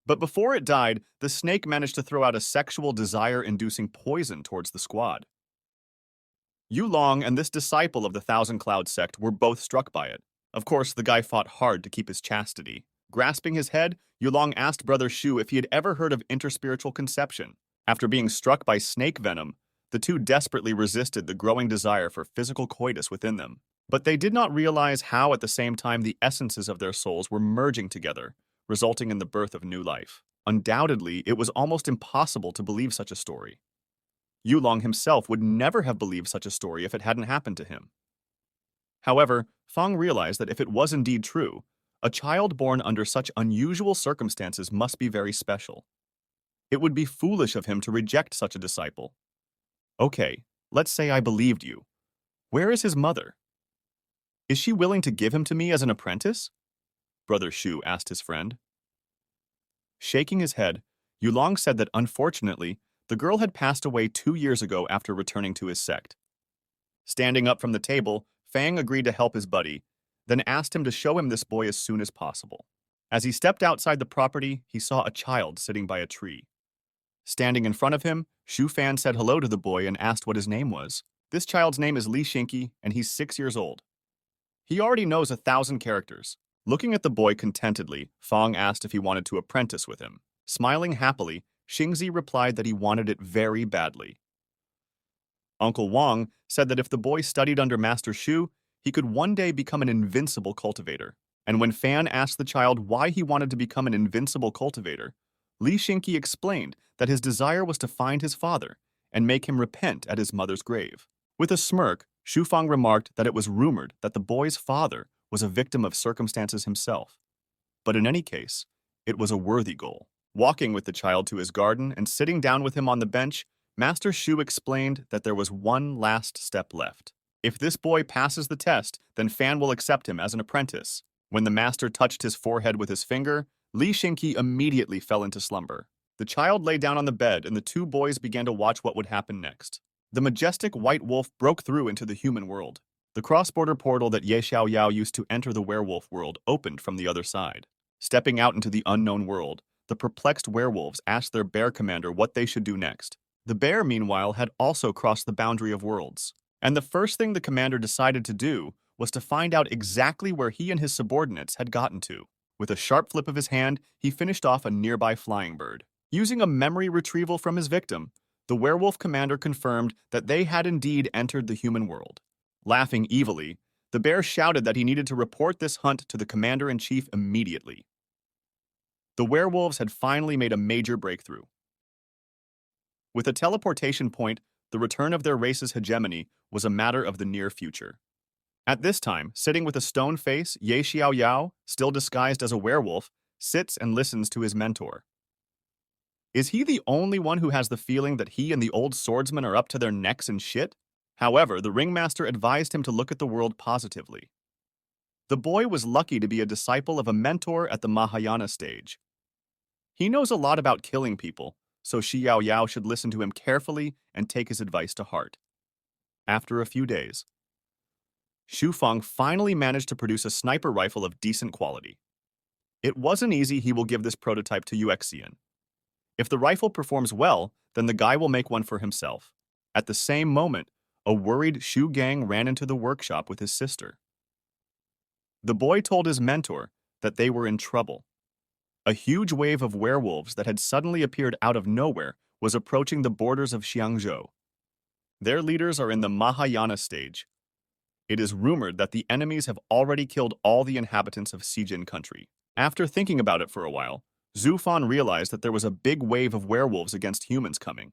Speaker 1: But before it died, the snake managed to throw out a sexual desire-inducing poison towards the squad. Yulong and this disciple of the Thousand Cloud sect were both struck by it. Of course, the guy fought hard to keep his chastity. Grasping his head, Yulong asked Brother Shu if he had ever heard of interspiritual conception. After being struck by snake venom, the two desperately resisted the growing desire for physical coitus within them. But they did not realize how at the same time the essences of their souls were merging together, resulting in the birth of new life. Undoubtedly, it was almost impossible to believe such a story. Yulong himself would never have believed such a story if it hadn't happened to him. However, Fang realized that if it was indeed true, a child born under such unusual circumstances must be very special. It would be foolish of him to reject such a disciple. Okay, let's say I believed you. Where is his mother? Is she willing to give him to me as an apprentice? Brother Shu asked his friend. Shaking his head, Yulong said that unfortunately, the girl had passed away 2 years ago after returning to his sect. Standing up from the table, Fang agreed to help his buddy, then asked him to show him this boy as soon as possible. As he stepped outside the property, he saw a child sitting by a tree. Standing in front of him, Shu Fan said hello to the boy and asked what his name was. This child's name is Li Xinqi, and he's 6 years old. He already knows 1,000 characters. Looking at the boy contentedly, Fang asked if he wanted to apprentice with him. Smiling happily, Xingzi replied that he wanted it very badly. Uncle Wang said that if the boy studied under Master Shu, he could one day become an invincible cultivator. And when Fan asked the child why he wanted to become an invincible cultivator, Li Xinqi explained that his desire was to find his father and make him repent at his mother's grave. With a smirk, Shu Fang remarked that it was rumored that the boy's father was a victim of circumstances himself. But in any case, it was a worthy goal. Walking with the child to his garden and sitting down with him on the bench, Master Shu explained that there was one last step left. If this boy passes the test, then Fan will accept him as an apprentice. When the master touched his forehead with his finger, Li Xinqi immediately fell into slumber. The child lay down on the bed and the two boys began to watch what would happen next. The majestic white wolf broke through into the human world. The cross-border portal that Ye Xiaoyao used to enter the werewolf world opened from the other side. Stepping out into the unknown world, the perplexed werewolves asked their bear commander what they should do next. The bear, meanwhile, had also crossed the boundary of worlds. And the first thing the commander decided to do was to find out exactly where he and his subordinates had gotten to. With a sharp flip of his hand, he finished off a nearby flying bird. Using a memory retrieval from his victim, the werewolf commander confirmed that they had indeed entered the human world. Laughing evilly, the bear shouted that he needed to report this hunt to the commander-in-chief immediately. The werewolves had finally made a major breakthrough. With a teleportation point, the return of their race's hegemony was a matter of the near future. At this time, sitting with a stone face, Ye Xiao Yao, still disguised as a werewolf, sits and listens to his mentor. Is he the only one who has the feeling that he and the old swordsman are up to their necks in shit? However, the ringmaster advised him to look at the world positively. The boy was lucky to be a disciple of a mentor at the Mahayana stage. He knows a lot about killing people, so Xiao Yao should listen to him carefully and take his advice to heart. After a few days, Xu Feng finally managed to produce a sniper rifle of decent quality. It wasn't easy. He will give this prototype to Daxian. If the rifle performs well, then the guy will make one for himself. At the same moment, a worried Shu Gang ran into the workshop with his sister. The boy told his mentor that they were in trouble. A huge wave of werewolves that had suddenly appeared out of nowhere was approaching the borders of Xiangzhou. Their leaders are in the Mahayana stage. It is rumored that the enemies have already killed all the inhabitants of Xijin country. After thinking about it for a while, Zhu Fan realized that there was a big wave of werewolves against humans coming.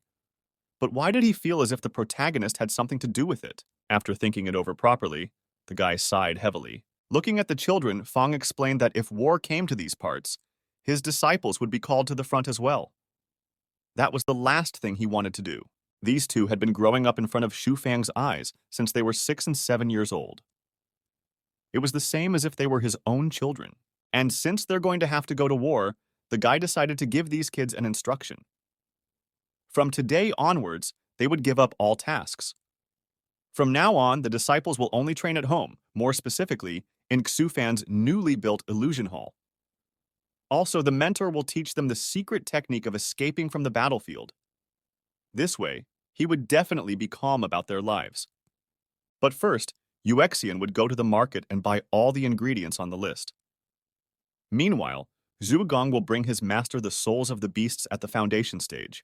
Speaker 1: But why did he feel as if the protagonist had something to do with it? After thinking it over properly, the guy sighed heavily. Looking at the children, Fang explained that if war came to these parts, his disciples would be called to the front as well. That was the last thing he wanted to do. These two had been growing up in front of Xu Fang's eyes since they were 6 and 7 years old. It was the same as if they were his own children. And since they're going to have to go to war, the guy decided to give these kids an instruction. From today onwards, they would give up all tasks. From now on, the disciples will only train at home, more specifically, in Xu Fan's newly built illusion hall. Also, the mentor will teach them the secret technique of escaping from the battlefield. This way, he would definitely be calm about their lives. But first, Daxian would go to the market and buy all the ingredients on the list. Meanwhile, Zhu Gong will bring his master the souls of the beasts at the foundation stage.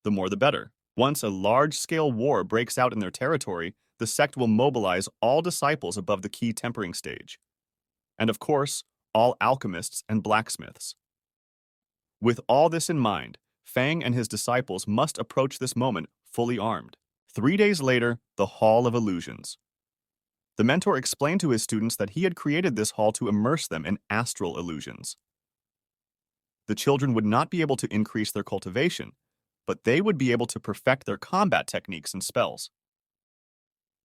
Speaker 1: The more the better. Once a large-scale war breaks out in their territory, the sect will mobilize all disciples above the key tempering stage. And of course, all alchemists and blacksmiths. With all this in mind, Fang and his disciples must approach this moment fully armed. 3 days later, the Hall of Illusions. The mentor explained to his students that he had created this hall to immerse them in astral illusions. The children would not be able to increase their cultivation, but they would be able to perfect their combat techniques and spells.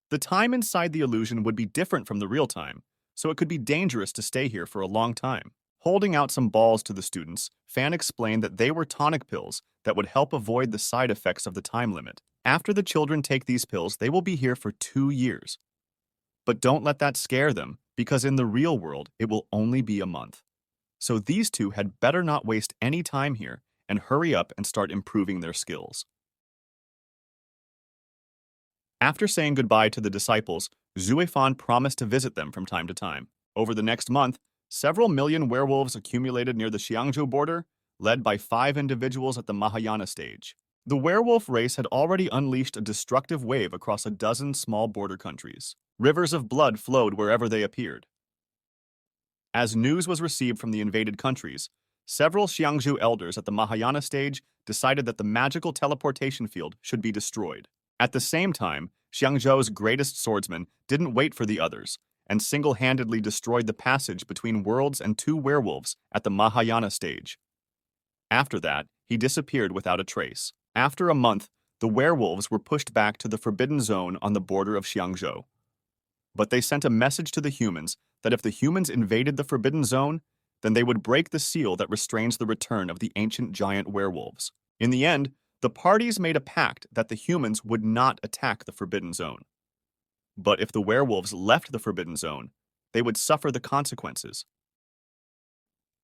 Speaker 1: The time inside the illusion would be different from the real time, so it could be dangerous to stay here for a long time. Holding out some balls to the students, Fan explained that they were tonic pills that would help avoid the side effects of the time limit. After the children take these pills, they will be here for 2 years. But don't let that scare them, because in the real world, it will only be a month. So these two had better not waste any time here and hurry up and start improving their skills. After saying goodbye to the disciples, Zhu Fan promised to visit them from time to time. Over the next month, several million werewolves accumulated near the Xiangzhou border, led by 5 individuals at the Mahayana stage. The werewolf race had already unleashed a destructive wave across a dozen small border countries. Rivers of blood flowed wherever they appeared. As news was received from the invaded countries, several Xiangzhou elders at the Mahayana stage decided that the magical teleportation field should be destroyed. At the same time, Xiangzhou's greatest swordsman didn't wait for the others and single-handedly destroyed the passage between worlds and 2 werewolves at the Mahayana stage. After that, he disappeared without a trace. After a month, the werewolves were pushed back to the forbidden zone on the border of Xiangzhou. But they sent a message to the humans that if the humans invaded the forbidden zone, then they would break the seal that restrains the return of the ancient giant werewolves. In the end, the parties made a pact that the humans would not attack the forbidden zone. But if the werewolves left the forbidden zone, they would suffer the consequences.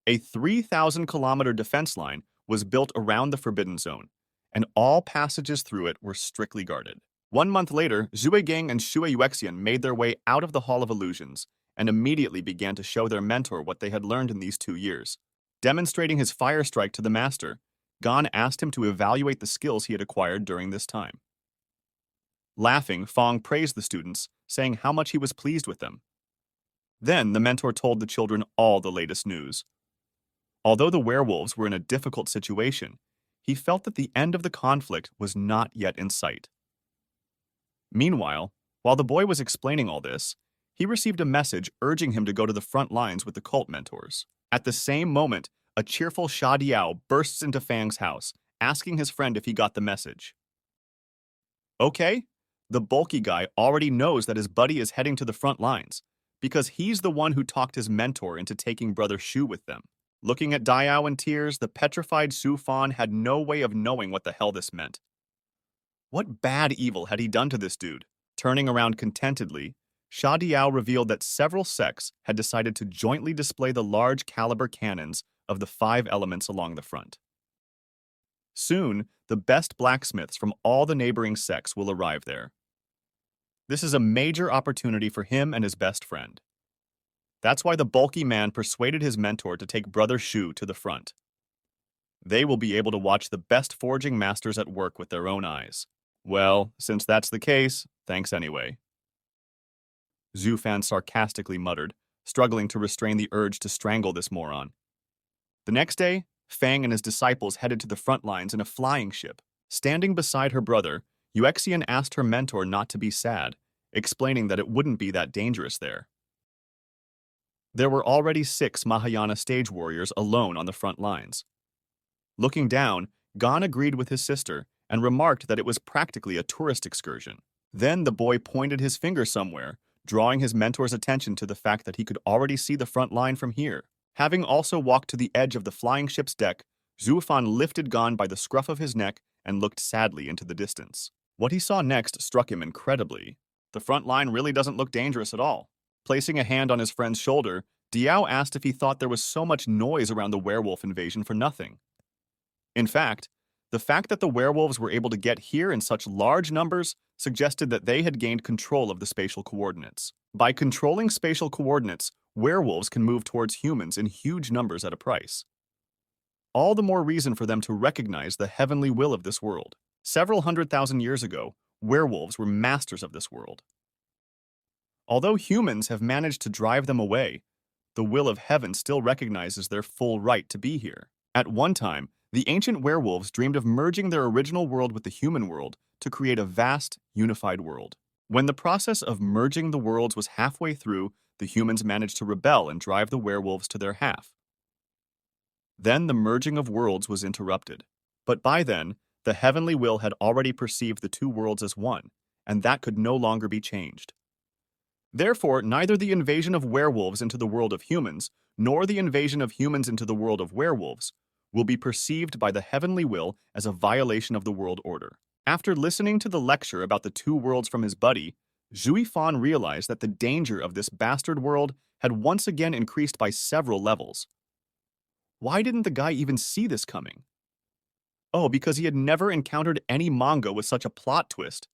Speaker 1: A 3,000-kilometer defense line was built around the forbidden zone, and all passages through it were strictly guarded. 1 month later, Zhu Gang and Shui Yuexian made their way out of the Hall of Illusions and immediately began to show their mentor what they had learned in these 2 years. Demonstrating his fire strike to the master, Gan asked him to evaluate the skills he had acquired during this time. Laughing, Fang praised the students, saying how much he was pleased with them. Then the mentor told the children all the latest news. Although the werewolves were in a difficult situation, he felt that the end of the conflict was not yet in sight. Meanwhile, while the boy was explaining all this, he received a message urging him to go to the front lines with the cult mentors. At the same moment, a cheerful Sha Diao bursts into Fang's house, asking his friend if he got the message. Okay, the bulky guy already knows that his buddy is heading to the front lines, because he's the one who talked his mentor into taking Brother Shu with them. Looking at Diao in tears, the petrified Su Fan had no way of knowing what the hell this meant. What bad evil had he done to this dude? Turning around contentedly, Sha Diao revealed that several sects had decided to jointly display the large caliber cannons of the 5 elements along the front. Soon, the best blacksmiths from all the neighboring sects will arrive there. This is a major opportunity for him and his best friend. That's why the bulky man persuaded his mentor to take Brother Shu to the front. They will be able to watch the best forging masters at work with their own eyes. Well, since that's the case, thanks anyway. Zhu Fan sarcastically muttered, struggling to restrain the urge to strangle this moron. The next day, Fang and his disciples headed to the front lines in a flying ship. Standing beside her brother, Yuexian asked her mentor not to be sad, explaining that it wouldn't be that dangerous there. There were already 6 Mahayana stage warriors alone on the front lines. Looking down, Gon agreed with his sister and remarked that it was practically a tourist excursion. Then the boy pointed his finger somewhere, drawing his mentor's attention to the fact that he could already see the front line from here. Having also walked to the edge of the flying ship's deck, Zhu Fan lifted Gon by the scruff of his neck and looked sadly into the distance. What he saw next struck him incredibly. The front line really doesn't look dangerous at all. Placing a hand on his friend's shoulder, Diao asked if he thought there was so much noise around the werewolf invasion for nothing. In fact, the fact that the werewolves were able to get here in such large numbers suggested that they had gained control of the spatial coordinates. By controlling spatial coordinates, werewolves can move towards humans in huge numbers at a price. All the more reason for them to recognize the heavenly will of this world. Several 100,000 years ago, werewolves were masters of this world. Although humans have managed to drive them away, the will of heaven still recognizes their full right to be here. At one time, the ancient werewolves dreamed of merging their original world with the human world to create a vast, unified world. When the process of merging the worlds was halfway through, the humans managed to rebel and drive the werewolves to their half. Then the merging of worlds was interrupted. But by then, the heavenly will had already perceived the 2 worlds as one, and that could no longer be changed. Therefore, neither the invasion of werewolves into the world of humans, nor the invasion of humans into the world of werewolves, will be perceived by the heavenly will as a violation of the world order. After listening to the lecture about the 2 worlds from his buddy, Zhu Fan realized that the danger of this bastard world had once again increased by several levels. Why didn't the guy even see this coming? Oh, because he had never encountered any manga with such a plot twist.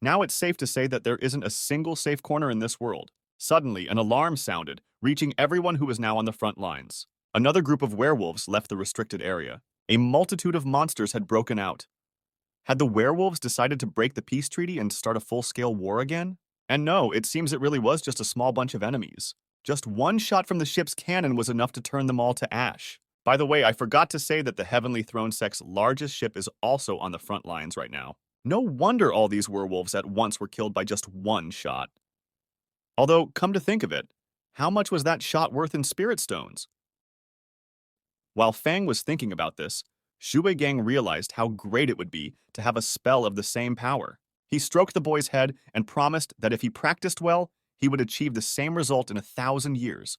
Speaker 1: Now it's safe to say that there isn't a single safe corner in this world. Suddenly, an alarm sounded, reaching everyone who was now on the front lines. Another group of werewolves left the restricted area. A multitude of monsters had broken out. Had the werewolves decided to break the peace treaty and start a full-scale war again? And no, it seems it really was just a small bunch of enemies. Just one shot from the ship's cannon was enough to turn them all to ash. By the way, I forgot to say that the Heavenly Throne sect's largest ship is also on the front lines right now. No wonder all these werewolves at once were killed by just one shot. Although, come to think of it, how much was that shot worth in spirit stones? While Fang was thinking about this, Shui Gang realized how great it would be to have a spell of the same power. He stroked the boy's head and promised that if he practiced well, he would achieve the same result in 1,000 years.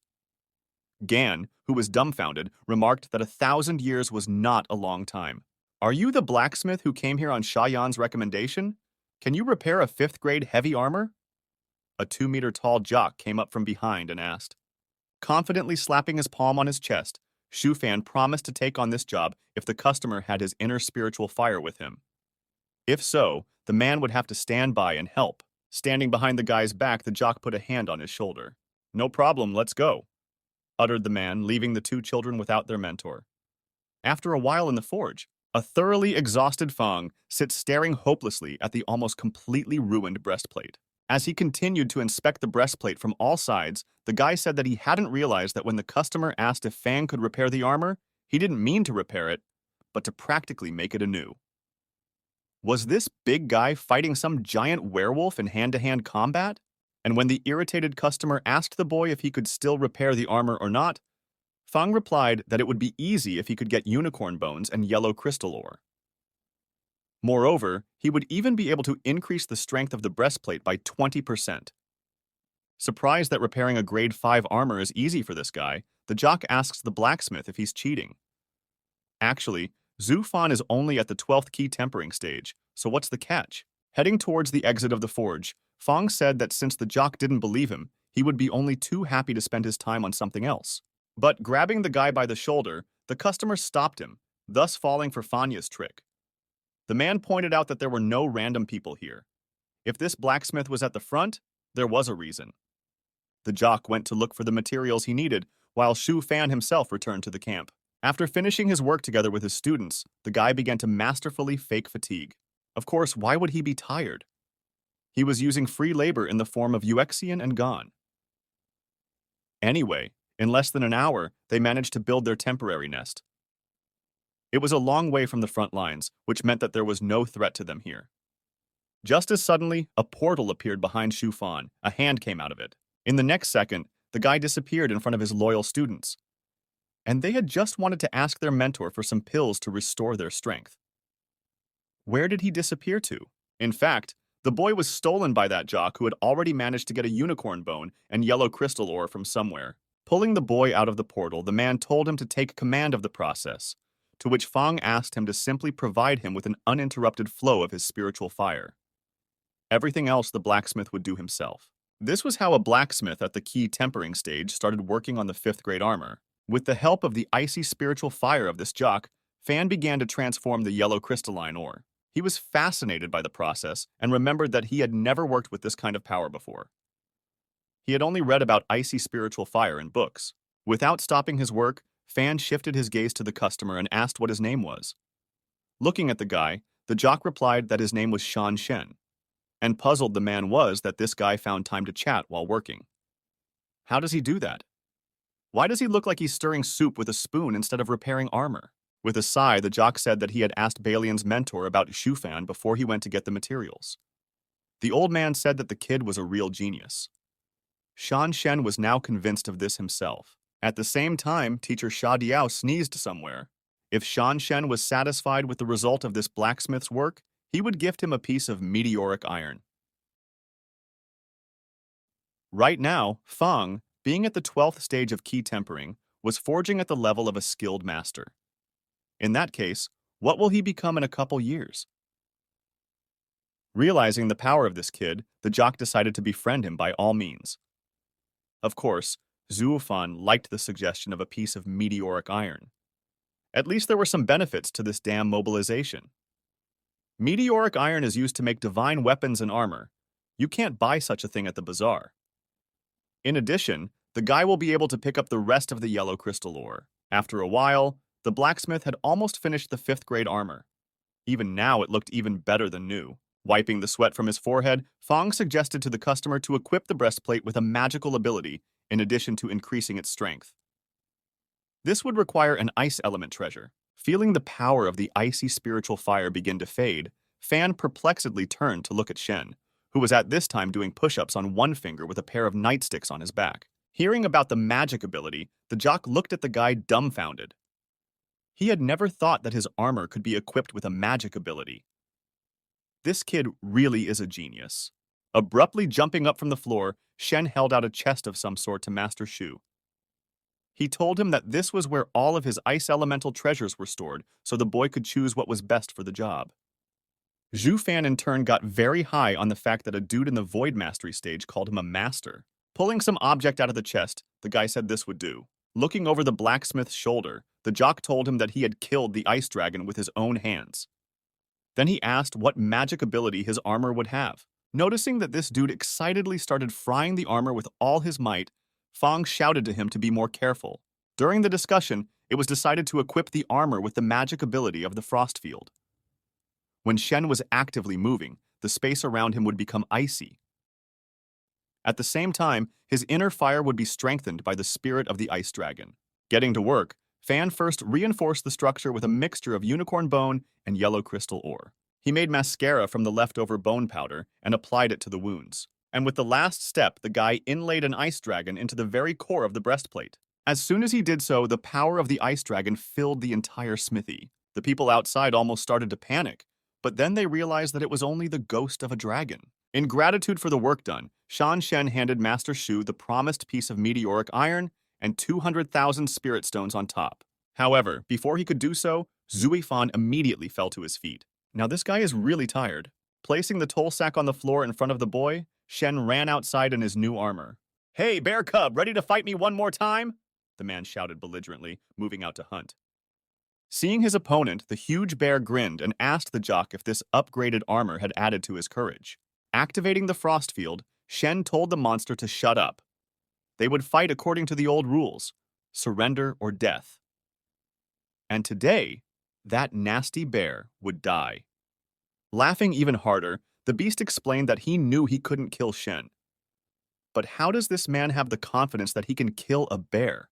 Speaker 1: Gan, who was dumbfounded, remarked that 1,000 years was not a long time. Are you the blacksmith who came here on Shayan's recommendation? Can you repair a 5th grade heavy armor? A 2-meter-tall jock came up from behind and asked. Confidently slapping his palm on his chest, Shu Fan promised to take on this job if the customer had his inner spiritual fire with him. If so, the man would have to stand by and help. Standing behind the guy's back, the jock put a hand on his shoulder. No problem, let's go, uttered the man, leaving the 2 children without their mentor. After a while in the forge, a thoroughly exhausted Fang sits staring hopelessly at the almost completely ruined breastplate. As he continued to inspect the breastplate from all sides, the guy said that he hadn't realized that when the customer asked if Fang could repair the armor, he didn't mean to repair it, but to practically make it anew. Was this big guy fighting some giant werewolf in hand-to-hand combat? And when the irritated customer asked the boy if he could still repair the armor or not, Fang replied that it would be easy if he could get unicorn bones and yellow crystal ore. Moreover, he would even be able to increase the strength of the breastplate by 20%. Surprised that repairing a grade 5 armor is easy for this guy, the jock asks the blacksmith if he's cheating. Actually, Zhu Fan is only at the 12th key tempering stage, so what's the catch? Heading towards the exit of the forge, Fang said that since the jock didn't believe him, he would be only too happy to spend his time on something else. But grabbing the guy by the shoulder, the customer stopped him, thus falling for Fanya's trick. The man pointed out that there were no random people here. If this blacksmith was at the front, there was a reason. The jock went to look for the materials he needed, while Shu Fan himself returned to the camp. After finishing his work together with his students, the guy began to masterfully fake fatigue. Of course, why would he be tired? He was using free labor in the form of Uxian and Gon. Anyway, in less than an hour, they managed to build their temporary nest. It was a long way from the front lines, which meant that there was no threat to them here. Just as suddenly, a portal appeared behind Shu Fan. A hand came out of it. In the next second, the guy disappeared in front of his loyal students. And they had just wanted to ask their mentor for some pills to restore their strength. Where did he disappear to? In fact, the boy was stolen by that jock who had already managed to get a unicorn bone and yellow crystal ore from somewhere. Pulling the boy out of the portal, the man told him to take command of the process, to which Fang asked him to simply provide him with an uninterrupted flow of his spiritual fire. Everything else the blacksmith would do himself. This was how a blacksmith at the key tempering stage started working on the 5th grade armor. With the help of the icy spiritual fire of this jock, Fan began to transform the yellow crystalline ore. He was fascinated by the process and remembered that he had never worked with this kind of power before. He had only read about icy spiritual fire in books. Without stopping his work, Fan shifted his gaze to the customer and asked what his name was. Looking at the guy, the jock replied that his name was Shan Shen. And puzzled the man was that this guy found time to chat while working. How does he do that? Why does he look like he's stirring soup with a spoon instead of repairing armor? With a sigh, the jock said that he had asked Balian's mentor about Shu Fan before he went to get the materials. The old man said that the kid was a real genius. Shan Shen was now convinced of this himself. At the same time, teacher Sha Diao sneezed somewhere. If Shan Shen was satisfied with the result of this blacksmith's work, he would gift him a piece of meteoric iron. Right now, Fang, being at the 12th stage of key tempering, was forging at the level of a skilled master. In that case, what will he become in a couple years? Realizing the power of this kid, the jock decided to befriend him by all means. Of course, Zhu Fan liked the suggestion of a piece of meteoric iron. At least there were some benefits to this damn mobilization. Meteoric iron is used to make divine weapons and armor. You can't buy such a thing at the bazaar. In addition, the guy will be able to pick up the rest of the yellow crystal ore. After a while, the blacksmith had almost finished the 5th grade armor. Even now, it looked even better than new. Wiping the sweat from his forehead, Fang suggested to the customer to equip the breastplate with a magical ability in addition to increasing its strength. This would require an ice element treasure. Feeling the power of the icy spiritual fire begin to fade, Fan perplexedly turned to look at Shen, who was at this time doing push-ups on one finger with a pair of nightsticks on his back. Hearing about the magic ability, the jock looked at the guy dumbfounded. He had never thought that his armor could be equipped with a magic ability. This kid really is a genius. Abruptly jumping up from the floor, Shen held out a chest of some sort to Master Shu. He told him that this was where all of his ice elemental treasures were stored, so the boy could choose what was best for the job. Zhu Fan in turn got very high on the fact that a dude in the Void Mastery stage called him a master. Pulling some object out of the chest, the guy said this would do. Looking over the blacksmith's shoulder, the jock told him that he had killed the ice dragon with his own hands. Then he asked what magic ability his armor would have. Noticing that this dude excitedly started frying the armor with all his might, Fang shouted to him to be more careful. During the discussion, it was decided to equip the armor with the magic ability of the Frost Field. When Shen was actively moving, the space around him would become icy. At the same time, his inner fire would be strengthened by the spirit of the ice dragon. Getting to work, Fan first reinforced the structure with a mixture of unicorn bone and yellow crystal ore. He made mascara from the leftover bone powder and applied it to the wounds. And with the last step, the guy inlaid an ice dragon into the very core of the breastplate. As soon as he did so, the power of the ice dragon filled the entire smithy. The people outside almost started to panic, but then they realized that it was only the ghost of a dragon. In gratitude for the work done, Shan Shen handed Master Shu the promised piece of meteoric iron and 200,000 spirit stones on top. However, before he could do so, Zui Fan immediately fell to his feet. Now this guy is really tired. Placing the toll sack on the floor in front of the boy, Shen ran outside in his new armor. "Hey, bear cub, ready to fight me one more time?" the man shouted belligerently, moving out to hunt. Seeing his opponent, the huge bear grinned and asked the jock if this upgraded armor had added to his courage. Activating the frost field, Shen told the monster to shut up. They would fight according to the old rules, surrender or death. And today, that nasty bear would die. Laughing even harder, the beast explained that he knew he couldn't kill Shen. But how does this man have the confidence that he can kill a bear?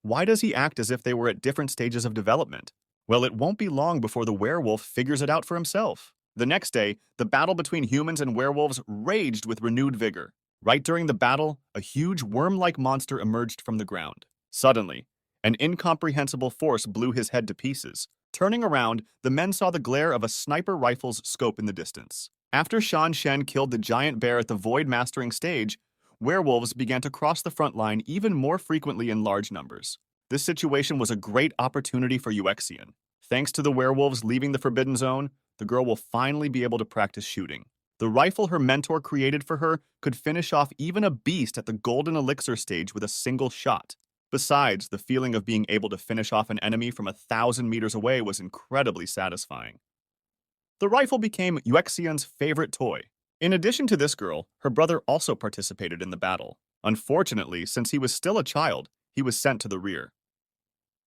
Speaker 1: Why does he act as if they were at different stages of development? Well, it won't be long before the werewolf figures it out for himself. The next day, the battle between humans and werewolves raged with renewed vigor. Right during the battle, a huge worm-like monster emerged from the ground. Suddenly, an incomprehensible force blew his head to pieces. Turning around, the men saw the glare of a sniper rifle's scope in the distance. After Shan Shen killed the giant bear at the Void Mastering stage, werewolves began to cross the front line even more frequently in large numbers. This situation was a great opportunity for Uxian. Thanks to the werewolves leaving the Forbidden Zone, the girl will finally be able to practice shooting. The rifle her mentor created for her could finish off even a beast at the Golden Elixir stage with a single shot. Besides, the feeling of being able to finish off an enemy from 1,000 meters away was incredibly satisfying. The rifle became Uxian's favorite toy. In addition to this girl, her brother also participated in the battle. Unfortunately, since he was still a child, he was sent to the rear.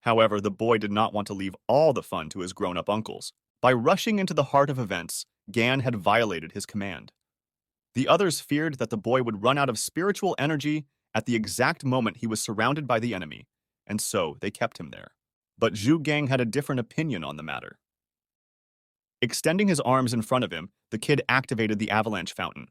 Speaker 1: However, the boy did not want to leave all the fun to his grown-up uncles. By rushing into the heart of events, Gan had violated his command. The others feared that the boy would run out of spiritual energy at the exact moment he was surrounded by the enemy, and so they kept him there. But Zhu Gang had a different opinion on the matter. Extending his arms in front of him, the kid activated the avalanche fountain.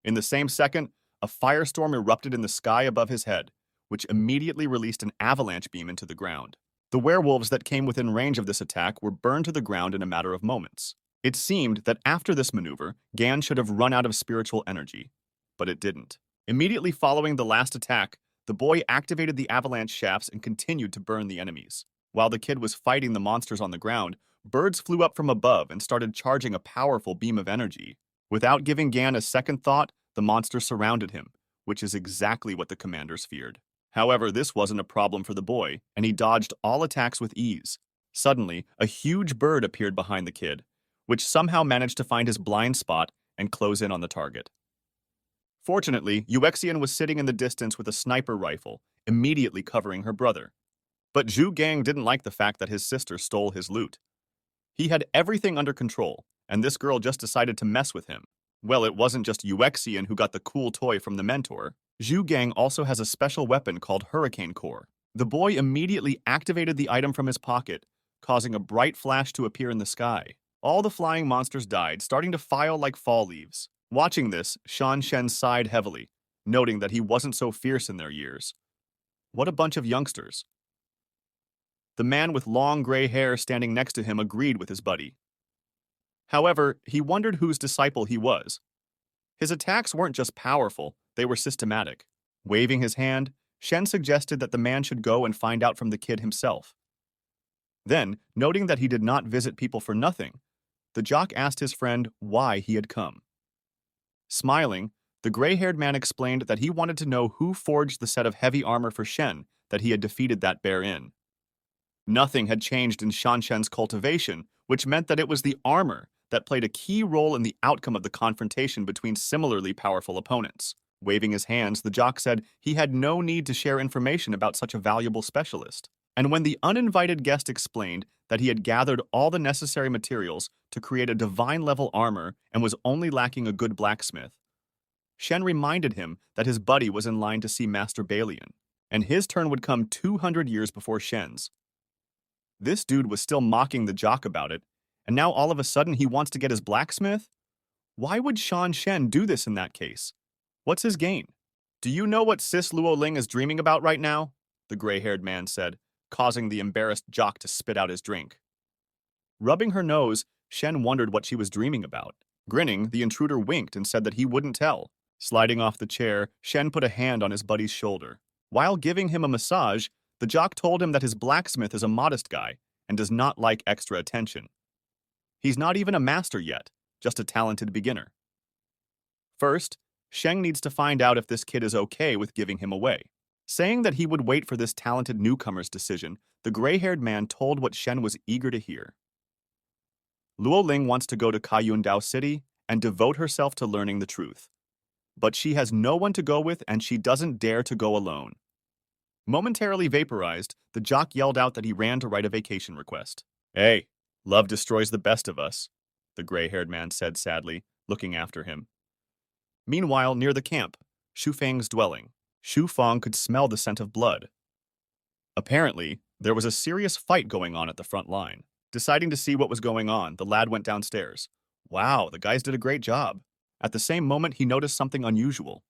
Speaker 1: In the same second, a firestorm erupted in the sky above his head, which immediately released an avalanche beam into the ground. The werewolves that came within range of this attack were burned to the ground in a matter of moments. It seemed that after this maneuver, Gan should have run out of spiritual energy, but it didn't. Immediately following the last attack, the boy activated the avalanche shafts and continued to burn the enemies. While the kid was fighting the monsters on the ground, birds flew up from above and started charging a powerful beam of energy. Without giving Gan a second thought, the monsters surrounded him, which is exactly what the commanders feared. However, this wasn't a problem for the boy, and he dodged all attacks with ease. Suddenly, a huge bird appeared behind the kid, which somehow managed to find his blind spot and close in on the target. Fortunately, Uxian was sitting in the distance with a sniper rifle, immediately covering her brother. But Zhu Gang didn't like the fact that his sister stole his loot. He had everything under control, and this girl just decided to mess with him. Well, it wasn't just Uxian who got the cool toy from the mentor. Zhu Gang also has a special weapon called Hurricane Core. The boy immediately activated the item from his pocket, causing a bright flash to appear in the sky. All the flying monsters died, starting to file like fall leaves. Watching this, Shan Shen sighed heavily, noting that he wasn't so fierce in their years. What a bunch of youngsters. The man with long gray hair standing next to him agreed with his buddy. However, he wondered whose disciple he was. His attacks weren't just powerful, they were systematic. Waving his hand, Shen suggested that the man should go and find out from the kid himself. Then, noting that he did not visit people for nothing, the jock asked his friend why he had come. Smiling, the gray-haired man explained that he wanted to know who forged the set of heavy armor for Shen that he had defeated that bear in. Nothing had changed in Shan Shen's cultivation, which meant that it was the armor that played a key role in the outcome of the confrontation between similarly powerful opponents. Waving his hands, the jock said he had no need to share information about such a valuable specialist. And when the uninvited guest explained that he had gathered all the necessary materials to create a divine-level armor and was only lacking a good blacksmith, Shen reminded him that his buddy was in line to see Master Balian, and his turn would come 200 years before Shen's. This dude was still mocking the jock about it, and now all of a sudden he wants to get his blacksmith? Why would Shan Shen do this in that case? What's his gain? Do you know what Sis Luoling is dreaming about right now? The gray-haired man said, causing the embarrassed jock to spit out his drink. Rubbing her nose, Shen wondered what she was dreaming about. Grinning, the intruder winked and said that he wouldn't tell. Sliding off the chair, Shen put a hand on his buddy's shoulder. While giving him a massage, the jock told him that his blacksmith is a modest guy and does not like extra attention. He's not even a master yet, just a talented beginner. First, Sheng needs to find out if this kid is okay with giving him away. Saying that he would wait for this talented newcomer's decision, the gray-haired man told what Shen was eager to hear. Luo Ling wants to go to Kayundao City and devote herself to learning the truth. But she has no one to go with and she doesn't dare to go alone. Momentarily vaporized, the jock yelled out that he ran to write a vacation request. Hey, love destroys the best of us, the gray-haired man said sadly, looking after him. Meanwhile, near the camp, Shu Fang's dwelling, Shu Fang could smell the scent of blood. Apparently, there was a serious fight going on at the front line. Deciding to see what was going on, the lad went downstairs. Wow, the guys did a great job. At the same moment, he noticed something unusual.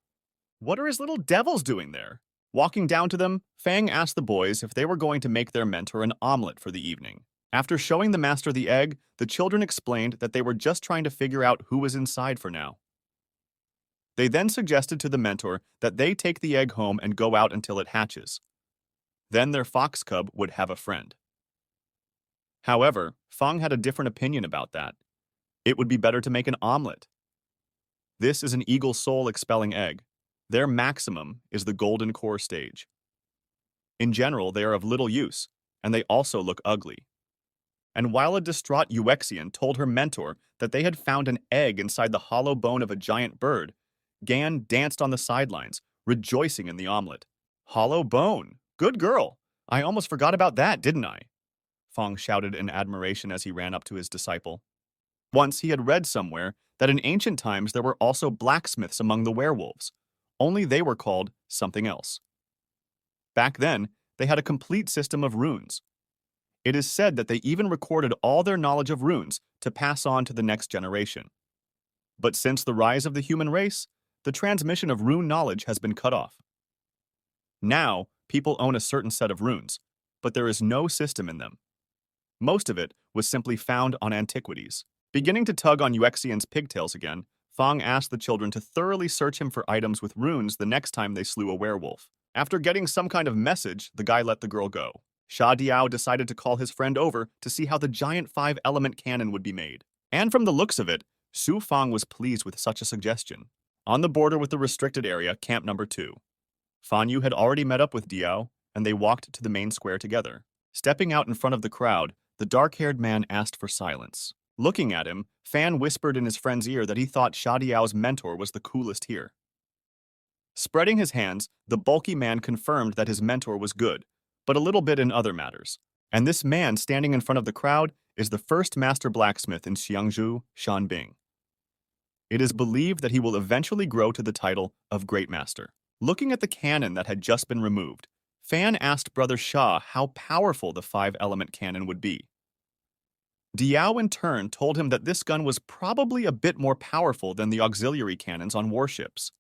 Speaker 1: What are his little devils doing there? Walking down to them, Fang asked the boys if they were going to make their mentor an omelet for the evening. After showing the master the egg, the children explained that they were just trying to figure out who was inside for now. They then suggested to the mentor that they take the egg home and go out until it hatches. Then their fox cub would have a friend. However, Fang had a different opinion about that. It would be better to make an omelet. This is an eagle soul expelling egg. Their maximum is the golden core stage. In general, they are of little use, and they also look ugly. And while a distraught Uexian told her mentor that they had found an egg inside the hollow bone of a giant bird, Gan danced on the sidelines, rejoicing in the omelet. Hollow bone! Good girl! I almost forgot about that, didn't I? Fang shouted in admiration as he ran up to his disciple. Once he had read somewhere that in ancient times there were also blacksmiths among the werewolves, only they were called something else. Back then, they had a complete system of runes. It is said that they even recorded all their knowledge of runes to pass on to the next generation. But since the rise of the human race, the transmission of rune knowledge has been cut off. Now, people own a certain set of runes, but there is no system in them. Most of it was simply found on antiquities. Beginning to tug on Uexian's pigtails again, Fang asked the children to thoroughly search him for items with runes the next time they slew a werewolf. After getting some kind of message, the guy let the girl go. Sha Diao decided to call his friend over to see how the giant 5-element cannon would be made. And from the looks of it, Su Fang was pleased with such a suggestion. On the border with the restricted area, Camp Number 2. Fan Yu had already met up with Diao, and they walked to the main square together. Stepping out in front of the crowd, the dark-haired man asked for silence. Looking at him, Fan whispered in his friend's ear that he thought Sha Diao's mentor was the coolest here. Spreading his hands, the bulky man confirmed that his mentor was good, but a little bit in other matters. And this man standing in front of the crowd is the first master blacksmith in Xiangzhou, Shan Bing. It is believed that he will eventually grow to the title of Great Master. Looking at the cannon that had just been removed, Fan asked Brother Sha how powerful the 5-element cannon would be. Diao in turn told him that this gun was probably a bit more powerful than the auxiliary cannons on warships.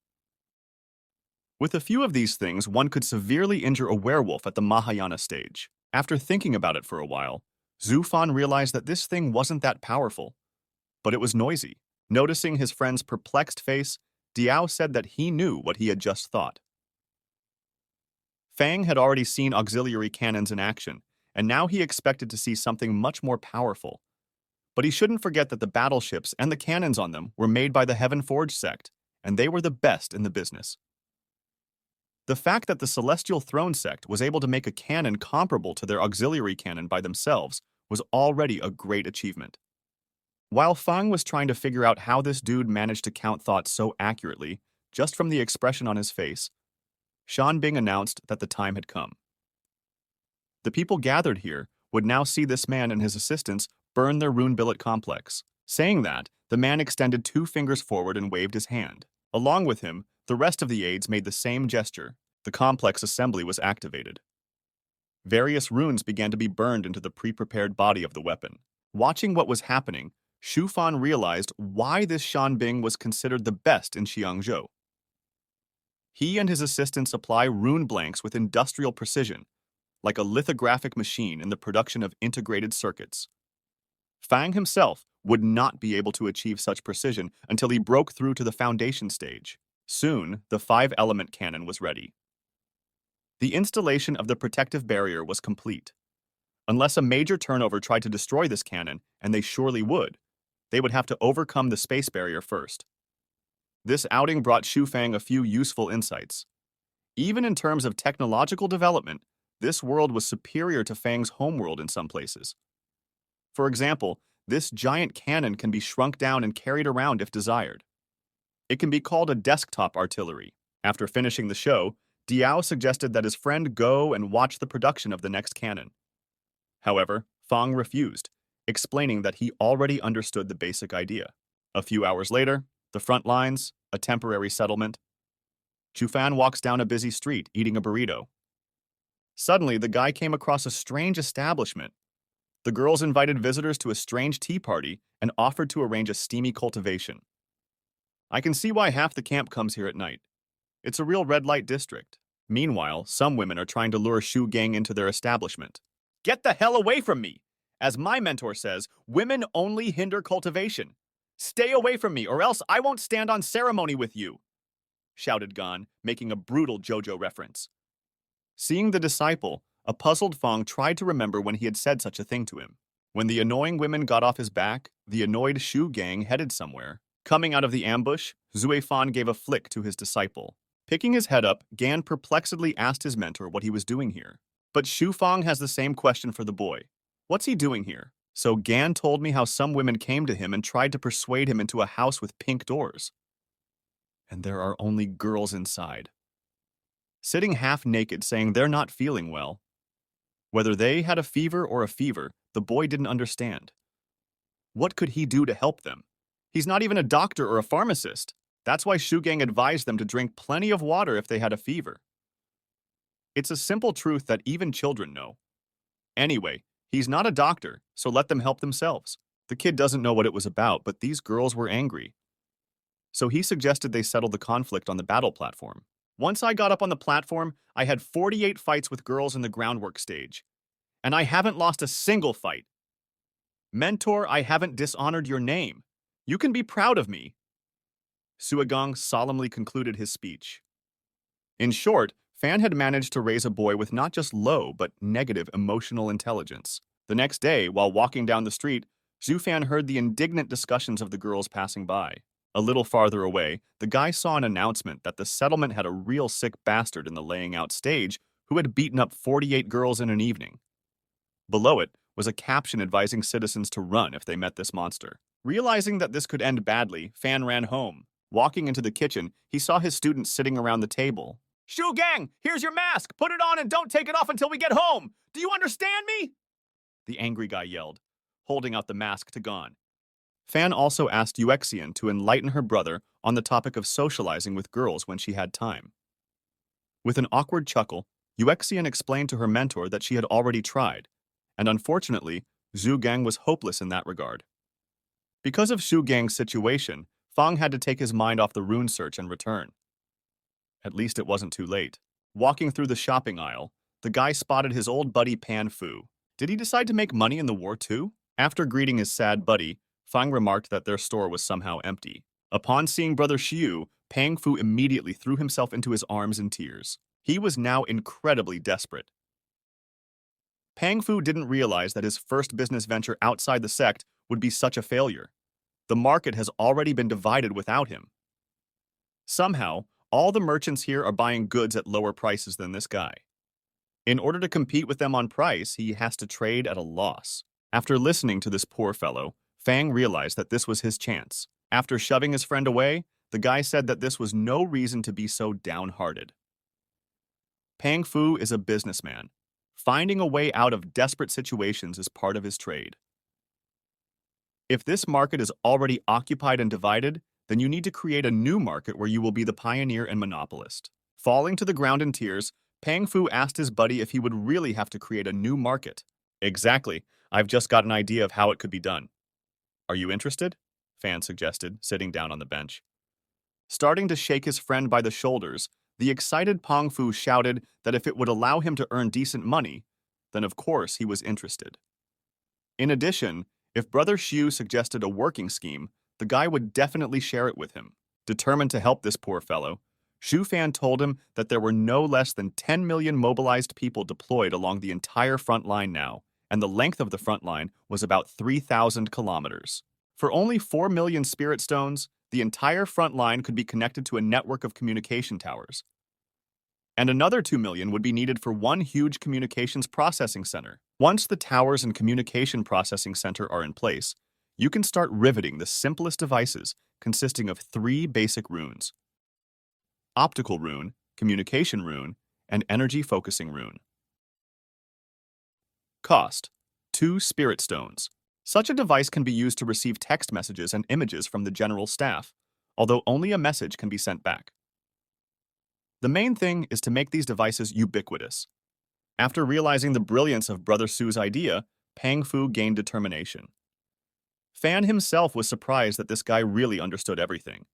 Speaker 1: With a few of these things, one could severely injure a werewolf at the Mahayana stage. After thinking about it for a while, Zhu Fan realized that this thing wasn't that powerful, but it was noisy. Noticing his friend's perplexed face, Diao said that he knew what he had just thought. Fang had already seen auxiliary cannons in action, and now he expected to see something much more powerful. But he shouldn't forget that the battleships and the cannons on them were made by the Heaven Forge sect, and they were the best in the business. The fact that the Celestial Throne sect was able to make a cannon comparable to their auxiliary cannon by themselves was already a great achievement. While Fang was trying to figure out how this dude managed to count thoughts so accurately, just from the expression on his face, Shan Bing announced that the time had come. The people gathered here would now see this man and his assistants burn their rune billet complex. Saying that, the man extended 2 fingers forward and waved his hand. Along with him, the rest of the aides made the same gesture. The complex assembly was activated. Various runes began to be burned into the pre-prepared body of the weapon. Watching what was happening, Shu Fan realized why this Shan Bing was considered the best in Xiangzhou. He and his assistants apply rune blanks with industrial precision, like a lithographic machine in the production of integrated circuits. Fang himself would not be able to achieve such precision until he broke through to the foundation stage. Soon, the 5-element cannon was ready. The installation of the protective barrier was complete. Unless a major turnover tried to destroy this cannon, and they surely would, they would have to overcome the space barrier first. This outing brought Xu Fang a few useful insights. Even in terms of technological development, this world was superior to Fang's homeworld in some places. For example, this giant cannon can be shrunk down and carried around if desired. It can be called a desktop artillery. After finishing the show, Diao suggested that his friend go and watch the production of the next cannon. However, Fang refused, explaining that he already understood the basic idea. A few hours later, the front lines, a temporary settlement. Chufan walks down a busy street, eating a burrito. Suddenly, the guy came across a strange establishment. The girls invited visitors to a strange tea party and offered to arrange a steamy cultivation. I can see why half the camp comes here at night. It's a real red light district. Meanwhile, some women are trying to lure Shu Gang into their establishment. Get the hell away from me! As my mentor says, women only hinder cultivation. Stay away from me, or else I won't stand on ceremony with you, shouted Gan, making a brutal JoJo reference. Seeing the disciple, a puzzled Fang tried to remember when he had said such a thing to him. When the annoying women got off his back, the annoyed Shu Gang headed somewhere. Coming out of the ambush, Zue Fan gave a flick to his disciple. Picking his head up, Gan perplexedly asked his mentor what he was doing here. But Shu Fang has the same question for the boy. What's he doing here? So Gan told me how some women came to him and tried to persuade him into a house with pink doors. And there are only girls inside. Sitting half naked saying they're not feeling well. Whether they had a fever or a fever, the boy didn't understand. What could he do to help them? He's not even a doctor or a pharmacist. That's why Shu Gang advised them to drink plenty of water if they had a fever. It's a simple truth that even children know. Anyway, he's not a doctor, so let them help themselves. The kid doesn't know what it was about, but these girls were angry. So he suggested they settle the conflict on the battle platform. Once I got up on the platform, I had 48 fights with girls in the groundwork stage. And I haven't lost a single fight. Mentor, I haven't dishonored your name. You can be proud of me. Suagong solemnly concluded his speech. In short, Fan had managed to raise a boy with not just low, but negative emotional intelligence. The next day, while walking down the street, Zhu Fan heard the indignant discussions of the girls passing by. A little farther away, the guy saw an announcement that the settlement had a real sick bastard in the laying out stage who had beaten up 48 girls in an evening. Below it was a caption advising citizens to run if they met this monster. Realizing that this could end badly, Fan ran home. Walking into the kitchen, he saw his students sitting around the table. Shu Gang, here's your mask! Put it on and don't take it off until we get home! Do you understand me? The angry guy yelled, holding out the mask to Gon. Fan also asked Yuexian to enlighten her brother on the topic of socializing with girls when she had time. With an awkward chuckle, Yuexian explained to her mentor that she had already tried, and unfortunately, Zhu Gang was hopeless in that regard. Because of Shu Gang's situation, Fang had to take his mind off the rune search and return. At least it wasn't too late. Walking through the shopping aisle, the guy spotted his old buddy Pan Fu. Did he decide to make money in the war too? After greeting his sad buddy, Fang remarked that their store was somehow empty. Upon seeing Brother Xiu, Pang Fu immediately threw himself into his arms in tears. He was now incredibly desperate. Pang Fu didn't realize that his first business venture outside the sect would be such a failure. The market has already been divided without him. Somehow, all the merchants here are buying goods at lower prices than this guy. In order to compete with them on price, he has to trade at a loss. After listening to this poor fellow, Fang realized that this was his chance. After shoving his friend away, the guy said that this was no reason to be so downhearted. Pang Fu is a businessman. Finding a way out of desperate situations is part of his trade. If this market is already occupied and divided, then you need to create a new market where you will be the pioneer and monopolist. Falling to the ground in tears, Pang Fu asked his buddy if he would really have to create a new market. Exactly. I've just got an idea of how it could be done. Are you interested? Fan suggested, sitting down on the bench. Starting to shake his friend by the shoulders, The excited Pang Fu shouted that if it would allow him to earn decent money, then of course he was interested. In addition, if Brother Xiu suggested a working scheme, the guy would definitely share it with him. Determined to help this poor fellow, Xu Fan told him that there were no less than 10 million mobilized people deployed along the entire front line now, and the length of the front line was about 3,000 kilometers. For only 4 million spirit stones, the entire front line could be connected to a network of communication towers. And another 2 million would be needed for one huge communications processing center. Once the towers and communication processing center are in place, you can start riveting the simplest devices consisting of 3 basic runes: optical rune, communication rune, and energy focusing rune. Cost: 2 spirit stones. Such a device can be used to receive text messages and images from the general staff, although only a message can be sent back. The main thing is to make these devices ubiquitous. After realizing the brilliance of Brother Su's idea, Pang Fu gained determination. Fan himself was surprised that this guy really understood everything.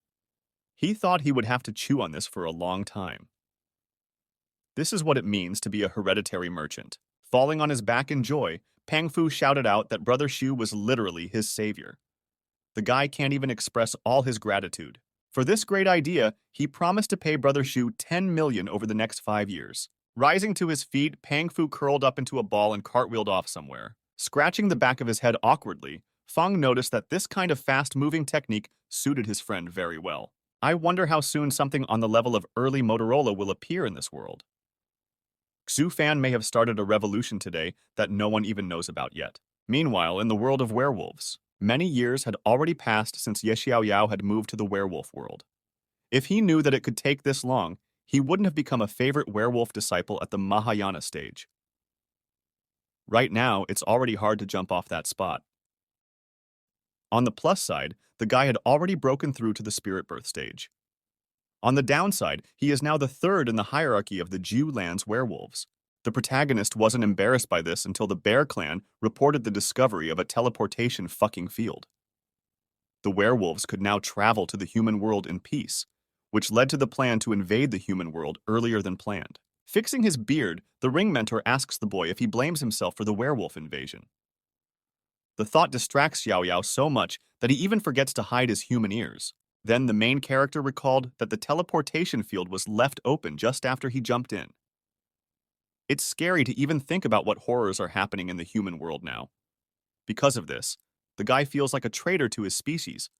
Speaker 1: He thought he would have to chew on this for a long time. This is what it means to be a hereditary merchant. Falling on his back in joy, Pang Fu shouted out that Brother Xiu was literally his savior. The guy can't even express all his gratitude. For this great idea, he promised to pay Brother Xiu 10 million over the next 5 years. Rising to his feet, Pang Fu curled up into a ball and cartwheeled off somewhere. Scratching the back of his head awkwardly, Feng noticed that this kind of fast-moving technique suited his friend very well. I wonder how soon something on the level of early Motorola will appear in this world. Xu Fan may have started a revolution today that no one even knows about yet. Meanwhile, in the world of werewolves, many years had already passed since Ye Xiaoyao had moved to the werewolf world. If he knew that it could take this long, he wouldn't have become a favorite werewolf disciple at the Mahayana stage. Right now, it's already hard to jump off that spot. On the plus side, the guy had already broken through to the spirit birth stage. On the downside, he is now the third in the hierarchy of the Jiu Lands werewolves. The protagonist wasn't embarrassed by this until the Bear Clan reported the discovery of a teleportation fucking field. The werewolves could now travel to the human world in peace, which led to the plan to invade the human world earlier than planned. Fixing his beard, the ring mentor asks the boy if he blames himself for the werewolf invasion. The thought distracts Xiao Yao so much that he even forgets to hide his human ears. Then the main character recalled that the teleportation field was left open just after he jumped in. It's scary to even think about what horrors are happening in the human world now. Because of this, the guy feels like a traitor to his species.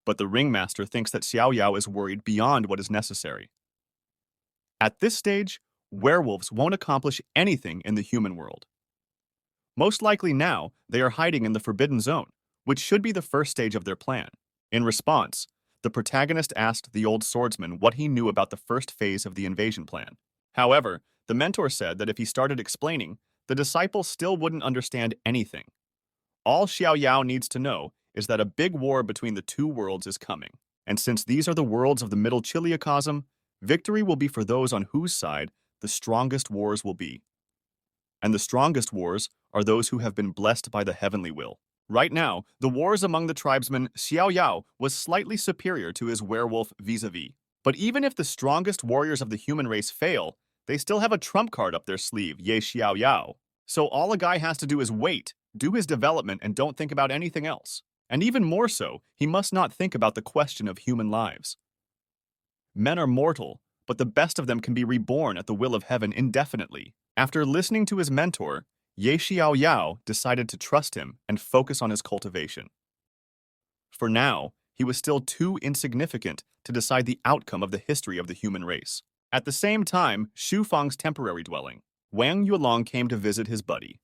Speaker 1: But the ringmaster thinks that Xiao Yao is worried beyond what is necessary. At this stage, werewolves won't accomplish anything in the human world. Most likely now, they are hiding in the Forbidden Zone, which should be the first stage of their plan. In response, the protagonist asked the old swordsman what he knew about the first phase of the invasion plan. However, the mentor said that if he started explaining, the disciple still wouldn't understand anything. All Xiao Yao needs to know is that a big war between the two worlds is coming, and since these are the worlds of the Middle Chiliocosm, victory will be for those on whose side the strongest wars will be. And the strongest wars are those who have been blessed by the heavenly will. Right now, the wars among the tribesmen, Xiao Yao was slightly superior to his werewolf vis-a-vis. But even if the strongest warriors of the human race fail, they still have a trump card up their sleeve, Ye Xiao Yao. So all a guy has to do is wait, do his development, and don't think about anything else. And even more so, he must not think about the question of human lives. Men are mortal, but the best of them can be reborn at the will of heaven indefinitely. After listening to his mentor, Ye Xiao Yao decided to trust him and focus on his cultivation. For now, he was still too insignificant to decide the outcome of the history of the human race. At the same time, Xu Fang's temporary dwelling, Wang Yulong came to visit his buddy.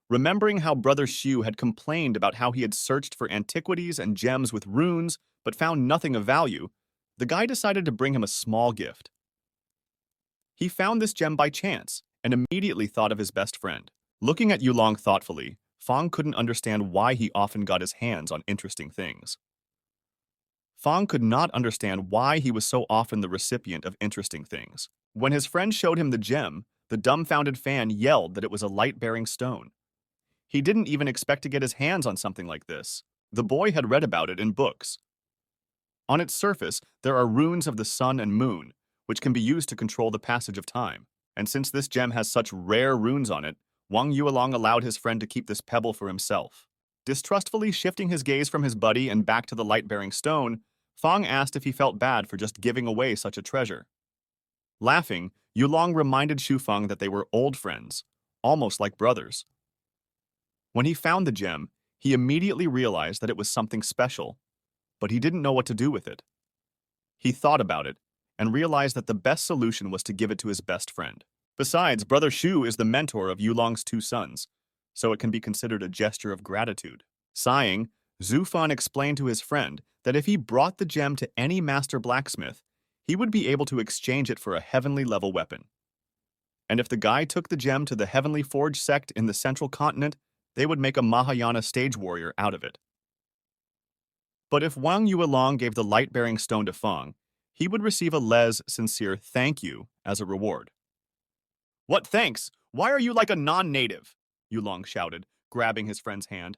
Speaker 1: Remembering how Brother Xiu had complained about how he had searched for antiquities and gems with runes but found nothing of value, the guy decided to bring him a small gift. He found this gem by chance and immediately thought of his best friend. Looking at Yulong thoughtfully, Fang couldn't understand why he often got his hands on interesting things. Fang could not understand why he was so often the recipient of interesting things. When his friend showed him the gem, the dumbfounded fan yelled that it was a light-bearing stone. He didn't even expect to get his hands on something like this. The boy had read about it in books. On its surface, there are runes of the sun and moon, which can be used to control the passage of time. And since this gem has such rare runes on it, Wang Yuelong allowed his friend to keep this pebble for himself. Distrustfully shifting his gaze from his buddy and back to the light-bearing stone, Fang asked if he felt bad for just giving away such a treasure. Laughing, Yulong reminded Shufeng that they were old friends, almost like brothers. When he found the gem, he immediately realized that it was something special, but he didn't know what to do with it. He thought about it and realized that the best solution was to give it to his best friend. Besides, Brother Shu is the mentor of Yulong's two sons, so it can be considered a gesture of gratitude. Sighing, Zhu Fan explained to his friend that if he brought the gem to any master blacksmith, he would be able to exchange it for a heavenly level weapon. And if the guy took the gem to the Heavenly Forge sect in the central continent, they would make a Mahayana stage warrior out of it. But if Wang Yuelong gave the light-bearing stone to Feng, he would receive a Les sincere thank you as a reward. What thanks? Why are you like a non-native? Yulong shouted, grabbing his friend's hand.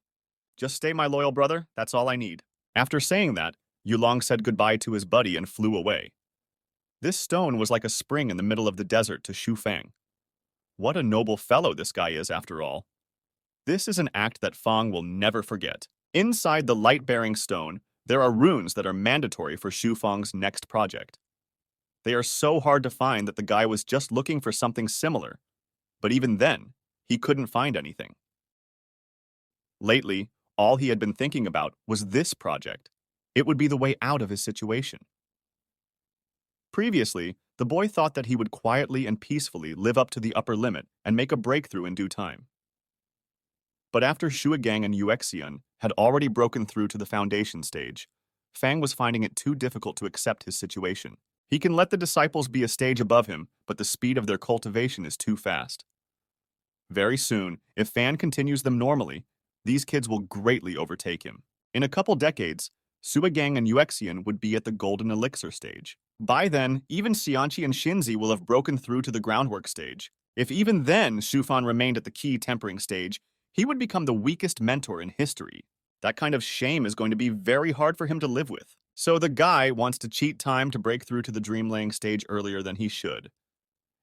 Speaker 1: Just stay my loyal brother, that's all I need. After saying that, Yulong said goodbye to his buddy and flew away. This stone was like a spring in the middle of the desert to Xu Feng. What a noble fellow this guy is, after all. This is an act that Fang will never forget. Inside the light-bearing stone, there are runes that are mandatory for Xu Feng's next project. They are so hard to find that the guy was just looking for something similar, but even then, he couldn't find anything. Lately, all he had been thinking about was this project. It would be the way out of his situation. Previously, the boy thought that he would quietly and peacefully live up to the upper limit and make a breakthrough in due time. But after Shuagang and Yuexian had already broken through to the foundation stage, Fang was finding it too difficult to accept his situation. He can let the disciples be a stage above him, but the speed of their cultivation is too fast. Very soon, if Fan continues them normally, these kids will greatly overtake him. In a couple decades, Suagang and Yuexian would be at the golden elixir stage. By then, even Xianqi and Shinzi will have broken through to the groundwork stage. If even then Shufan remained at the key tempering stage, he would become the weakest mentor in history. That kind of shame is going to be very hard for him to live with. So the guy wants to cheat time to break through to the dream-laying stage earlier than he should.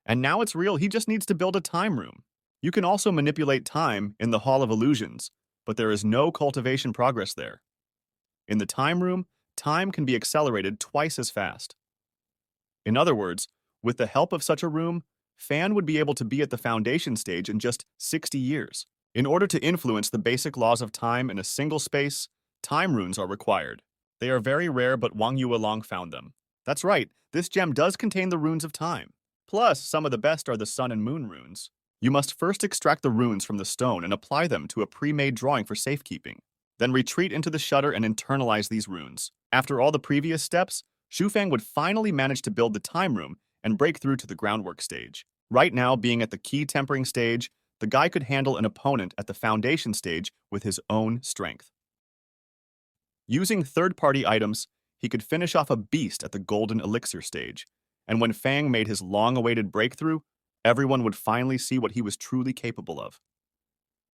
Speaker 1: And now it's real, he just needs to build a time room. You can also manipulate time in the Hall of Illusions, but there is no cultivation progress there. In the time room, time can be accelerated twice as fast. In other words, with the help of such a room, Fan would be able to be at the foundation stage in just 60 years. In order to influence the basic laws of time in a single space, time runes are required. They are very rare, but Wang Yuelong found them. That's right, this gem does contain the runes of time. Plus, some of the best are the sun and moon runes. You must first extract the runes from the stone and apply them to a pre-made drawing for safekeeping. Then retreat into the Shudder and internalize these runes. After all the previous steps, Shufang would finally manage to build the time room and break through to the groundwork stage. Right now, being at the key tempering stage, the guy could handle an opponent at the foundation stage with his own strength. Using third-party items, he could finish off a beast at the golden elixir stage, and when Fang made his long-awaited breakthrough, everyone would finally see what he was truly capable of.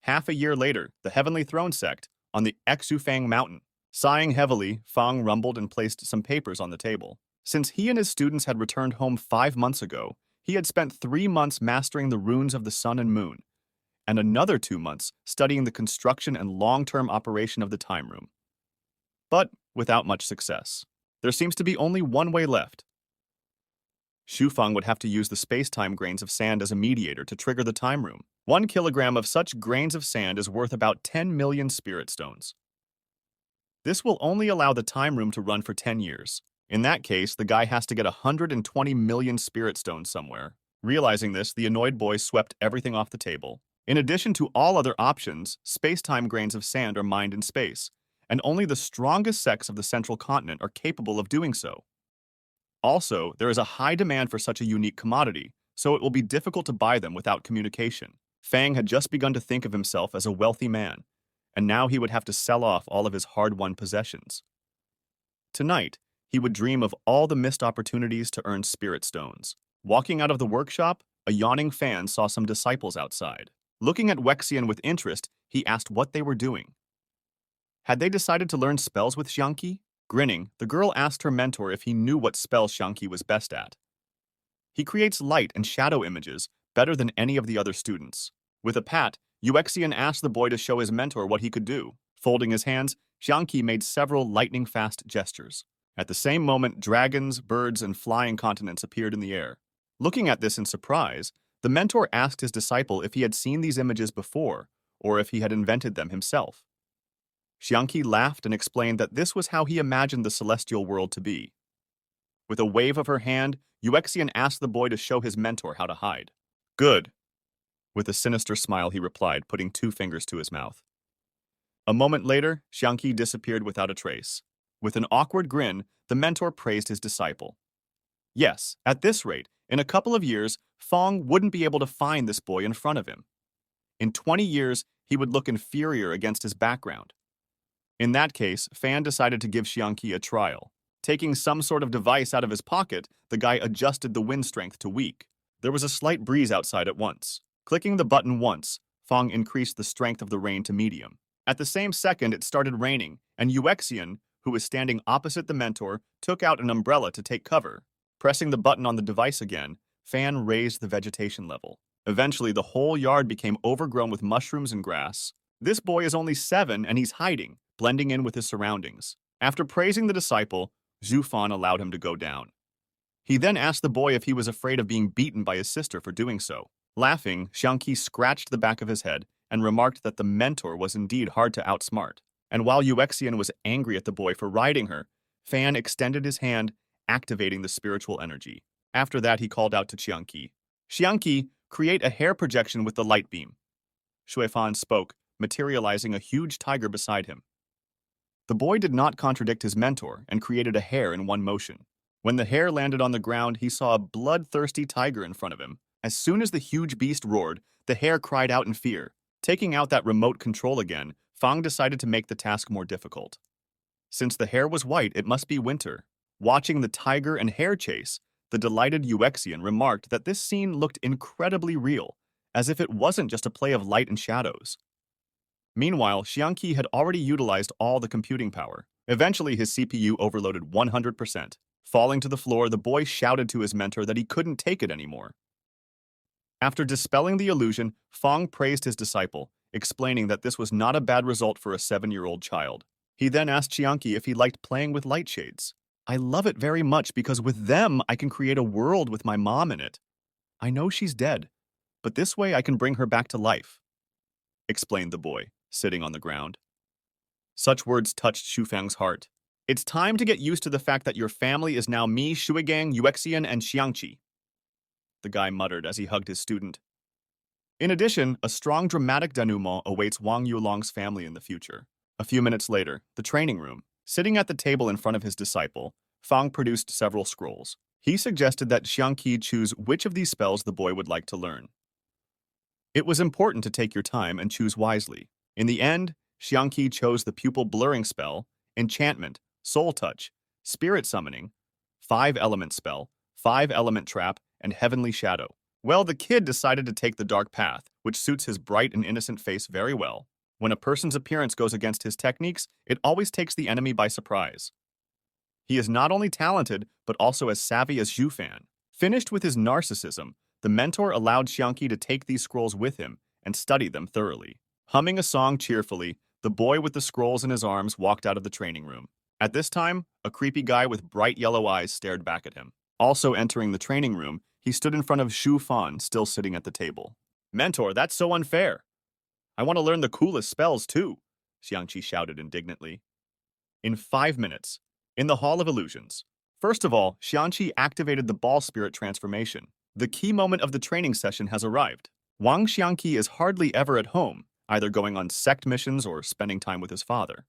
Speaker 1: Half a year later, the Heavenly Throne sect, on the Exufang Mountain. Sighing heavily, Fang rumbled and placed some papers on the table. Since he and his students had returned home 5 months ago, he had spent 3 months mastering the runes of the sun and moon, and another 2 months studying the construction and long-term operation of the time room. But without much success. There seems to be only one way left. Shufeng would have to use the space-time grains of sand as a mediator to trigger the time room. 1 kilogram of such grains of sand is worth about 10 million spirit stones. This will only allow the time room to run for 10 years. In that case, the guy has to get 120 million spirit stones somewhere. Realizing this, the annoyed boy swept everything off the table. In addition to all other options, space-time grains of sand are mined in space, and only the strongest sects of the central continent are capable of doing so. Also, there is a high demand for such a unique commodity, so it will be difficult to buy them without communication. Fang had just begun to think of himself as a wealthy man, and now he would have to sell off all of his hard-won possessions. Tonight, he would dream of all the missed opportunities to earn spirit stones. Walking out of the workshop, a yawning Fan saw some disciples outside. Looking at Wexian with interest, he asked what they were doing. Had they decided to learn spells with Xiangqi? Grinning, the girl asked her mentor if he knew what spell Xiangqi was best at. He creates light and shadow images better than any of the other students. With a pat, Daxian asked the boy to show his mentor what he could do. Folding his hands, Xiangqi made several lightning-fast gestures. At the same moment, dragons, birds, and flying continents appeared in the air. Looking at this in surprise, the mentor asked his disciple if he had seen these images before, or if he had invented them himself. Xiangqi laughed and explained that this was how he imagined the celestial world to be. With a wave of her hand, Daxian asked the boy to show his mentor how to hide. Good. With a sinister smile, he replied, putting 2 fingers to his mouth. A moment later, Xiangqi disappeared without a trace. With an awkward grin, the mentor praised his disciple. Yes, at this rate, in a couple of years, Fong wouldn't be able to find this boy in front of him. In 20 years, he would look inferior against his background. In that case, Fan decided to give Xiangqi a trial. Taking some sort of device out of his pocket, the guy adjusted the wind strength to weak. There was a slight breeze outside at once. Clicking the button once, Fong increased the strength of the rain to medium. At the same second, it started raining, and Daxian, who was standing opposite the mentor, took out an umbrella to take cover. Pressing the button on the device again, Fan raised the vegetation level. Eventually, the whole yard became overgrown with mushrooms and grass. This boy is only 7 and he's hiding, blending in with his surroundings. After praising the disciple, Zhu Fan allowed him to go down. He then asked the boy if he was afraid of being beaten by his sister for doing so. Laughing, Xiangqi scratched the back of his head and remarked that the mentor was indeed hard to outsmart. And while Daxian was angry at the boy for riding her, Fan extended his hand, activating the spiritual energy. After that, he called out to Xiangqi. Xiangqi, create a hair projection with the light beam. Shui Fan spoke, materializing a huge tiger beside him. The boy did not contradict his mentor and created a hare in one motion. When the hare landed on the ground, he saw a bloodthirsty tiger in front of him. As soon as the huge beast roared, the hare cried out in fear. Taking out that remote control again, Fang decided to make the task more difficult. Since the hare was white, it must be winter. Watching the tiger and hare chase, the delighted Daxian remarked that this scene looked incredibly real, as if it wasn't just a play of light and shadows. Meanwhile, Xiangqi had already utilized all the computing power. Eventually, his CPU overloaded 100%. Falling to the floor, the boy shouted to his mentor that he couldn't take it anymore. After dispelling the illusion, Fang praised his disciple, explaining that this was not a bad result for a 7-year-old child. He then asked Xiangqi if he liked playing with light shades. I love it very much because with them, I can create a world with my mom in it. I know she's dead, but this way I can bring her back to life, explained the boy, sitting on the ground. Such words touched Shufang's heart. It's time to get used to the fact that your family is now me, Shuigang, Daxian, and Xiangqi, the guy muttered as he hugged his student. In addition, a strong dramatic denouement awaits Wang Yulong's family in the future. A few minutes later, the training room. Sitting at the table in front of his disciple, Fang produced several scrolls. He suggested that Xiangqi choose which of these spells the boy would like to learn. It was important to take your time and choose wisely. In the end, Xiangqi chose the pupil blurring spell, enchantment, soul touch, spirit summoning, 5-element spell, 5-element trap, and heavenly shadow. Well, the kid decided to take the dark path, which suits his bright and innocent face very well. When a person's appearance goes against his techniques, it always takes the enemy by surprise. He is not only talented, but also as savvy as Zhu Fan. Finished with his narcissism, the mentor allowed Xiangqi to take these scrolls with him and study them thoroughly. Humming a song cheerfully, the boy with the scrolls in his arms walked out of the training room. At this time, a creepy guy with bright yellow eyes stared back at him. Also entering the training room, he stood in front of Zhu Fan, still sitting at the table. Mentor, that's so unfair. I want to learn the coolest spells too, Xiangqi shouted indignantly. In 5 minutes, in the Hall of Illusions. First of all, Xiangqi activated the ball spirit transformation. The key moment of the training session has arrived. Wang Xiangqi is hardly ever at home, either going on sect missions or spending time with his father.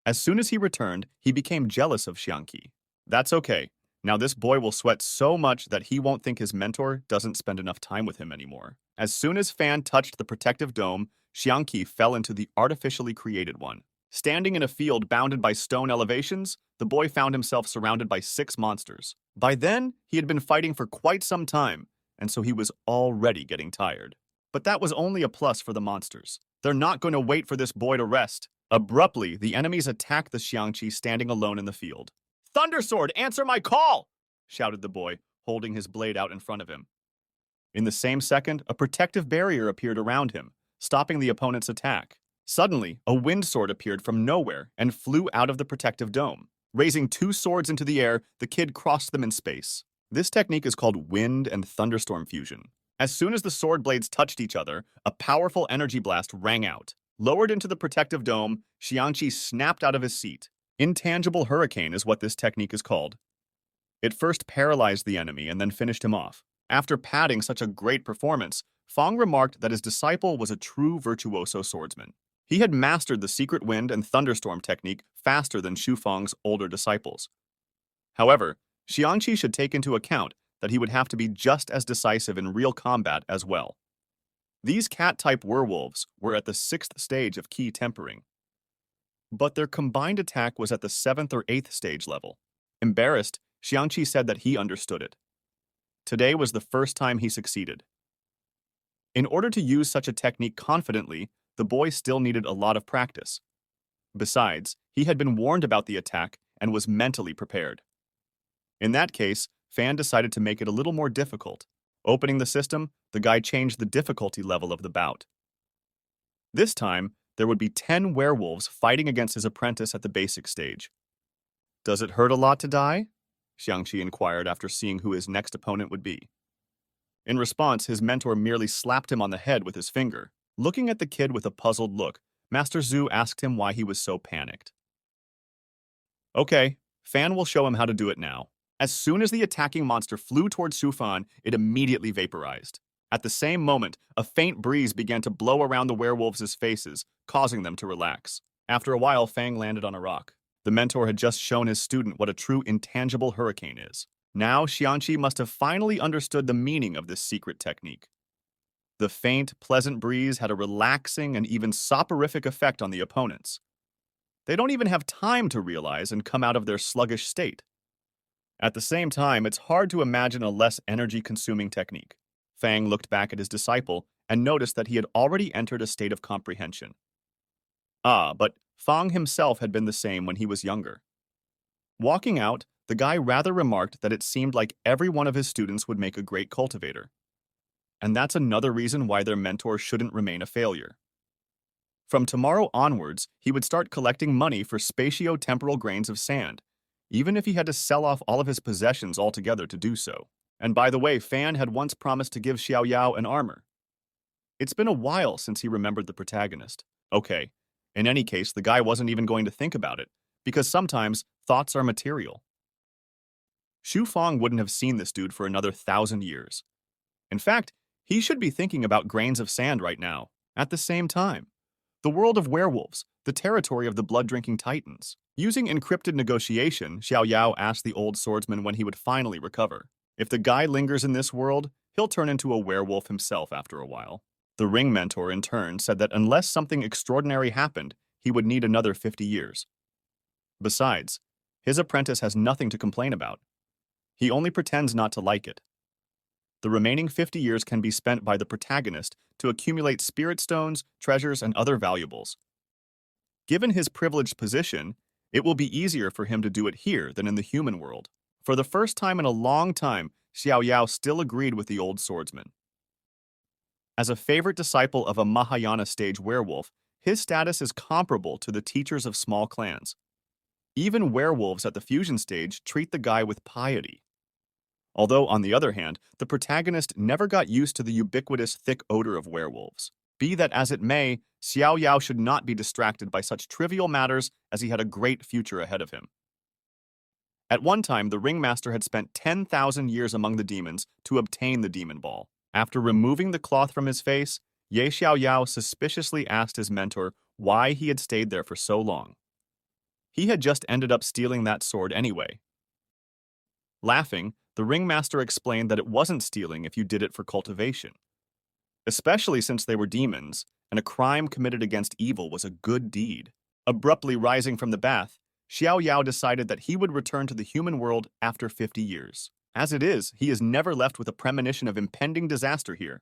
Speaker 1: As soon as he returned, he became jealous of Xiangqi. That's okay. Now this boy will sweat so much that he won't think his mentor doesn't spend enough time with him anymore. As soon as Fan touched the protective dome, Xiangqi fell into the artificially created one. Standing in a field bounded by stone elevations, the boy found himself surrounded by 6 monsters. By then, he had been fighting for quite some time, and so he was already getting tired. But that was only a plus for the monsters. They're not going to wait for this boy to rest. Abruptly, the enemies attacked the Xiangqi standing alone in the field. Thundersword, answer my call! Shouted the boy, holding his blade out in front of him. In the same second, a protective barrier appeared around him, stopping the opponent's attack. Suddenly, a wind sword appeared from nowhere and flew out of the protective dome. Raising two swords into the air, the kid crossed them in space. This technique is called wind and thunderstorm fusion. As soon as the sword blades touched each other, a powerful energy blast rang out. Lowered into the protective dome, Xiangqi snapped out of his seat. Intangible hurricane is what this technique is called. It first paralyzed the enemy and then finished him off. After padding such a great performance, Fang remarked that his disciple was a true virtuoso swordsman. He had mastered the secret wind and thunderstorm technique faster than Xu Fang's older disciples. However, Xiangqi should take into account that he would have to be just as decisive in real combat as well. These cat-type werewolves were at the 6th stage of key tempering, but their combined attack was at the 7th or 8th stage level. Embarrassed, Xiangqi said that he understood it. Today was the first time he succeeded. In order to use such a technique confidently, the boy still needed a lot of practice. Besides, he had been warned about the attack and was mentally prepared. In that case, Fan decided to make it a little more difficult. Opening the system, the guy changed the difficulty level of the bout. This time, there would be 10 werewolves fighting against his apprentice at the basic stage. Does it hurt a lot to die? Xiangqi inquired after seeing who his next opponent would be. In response, his mentor merely slapped him on the head with his finger. Looking at the kid with a puzzled look, Master Zhu asked him why he was so panicked. Okay, Fan will show him how to do it now. As soon as the attacking monster flew towards Xu Fan, it immediately vaporized. At the same moment, a faint breeze began to blow around the werewolves' faces, causing them to relax. After a while, Fang landed on a rock. The mentor had just shown his student what a true intangible hurricane is. Now, Xiangqi must have finally understood the meaning of this secret technique. The faint, pleasant breeze had a relaxing and even soporific effect on the opponents. They don't even have time to realize and come out of their sluggish state. At the same time, it's hard to imagine a less energy-consuming technique. Fang looked back at his disciple and noticed that he had already entered a state of comprehension. But Fang himself had been the same when he was younger. Walking out, the guy rather remarked that it seemed like every one of his students would make a great cultivator. And that's another reason why their mentor shouldn't remain a failure. From tomorrow onwards, he would start collecting money for spatio-temporal grains of sand, even if he had to sell off all of his possessions altogether to do so. And by the way, Fan had once promised to give Xiao Yao an armor. It's been a while since he remembered the protagonist. Okay, in any case, the guy wasn't even going to think about it, because sometimes thoughts are material. Xu Fang wouldn't have seen this dude for another 1,000 years. In fact, he should be thinking about grains of sand right now. At the same time, the world of werewolves, the territory of the blood-drinking titans. Using encrypted negotiation, Xiao Yao asked the old swordsman when he would finally recover. If the guy lingers in this world, he'll turn into a werewolf himself after a while. The ring mentor, in turn, said that unless something extraordinary happened, he would need another 50 years. Besides, his apprentice has nothing to complain about. He only pretends not to like it. The remaining 50 years can be spent by the protagonist to accumulate spirit stones, treasures, and other valuables. Given his privileged position, it will be easier for him to do it here than in the human world. For the first time in a long time, Xiao Yao still agreed with the old swordsman. As a favorite disciple of a Mahayana stage werewolf, his status is comparable to the teachers of small clans. Even werewolves at the fusion stage treat the guy with piety. Although, on the other hand, the protagonist never got used to the ubiquitous thick odor of werewolves. Be that as it may, Xiao Yao should not be distracted by such trivial matters as he had a great future ahead of him. At one time, the ringmaster had spent 10,000 years among the demons to obtain the demon ball. After removing the cloth from his face, Ye Xiao Yao suspiciously asked his mentor why he had stayed there for so long. He had just ended up stealing that sword anyway. Laughing, the ringmaster explained that it wasn't stealing if you did it for cultivation. Especially since they were demons, and a crime committed against evil was a good deed. Abruptly rising from the bath, Xiao Yao decided that he would return to the human world after 50 years. As it is, he is never left with a premonition of impending disaster here.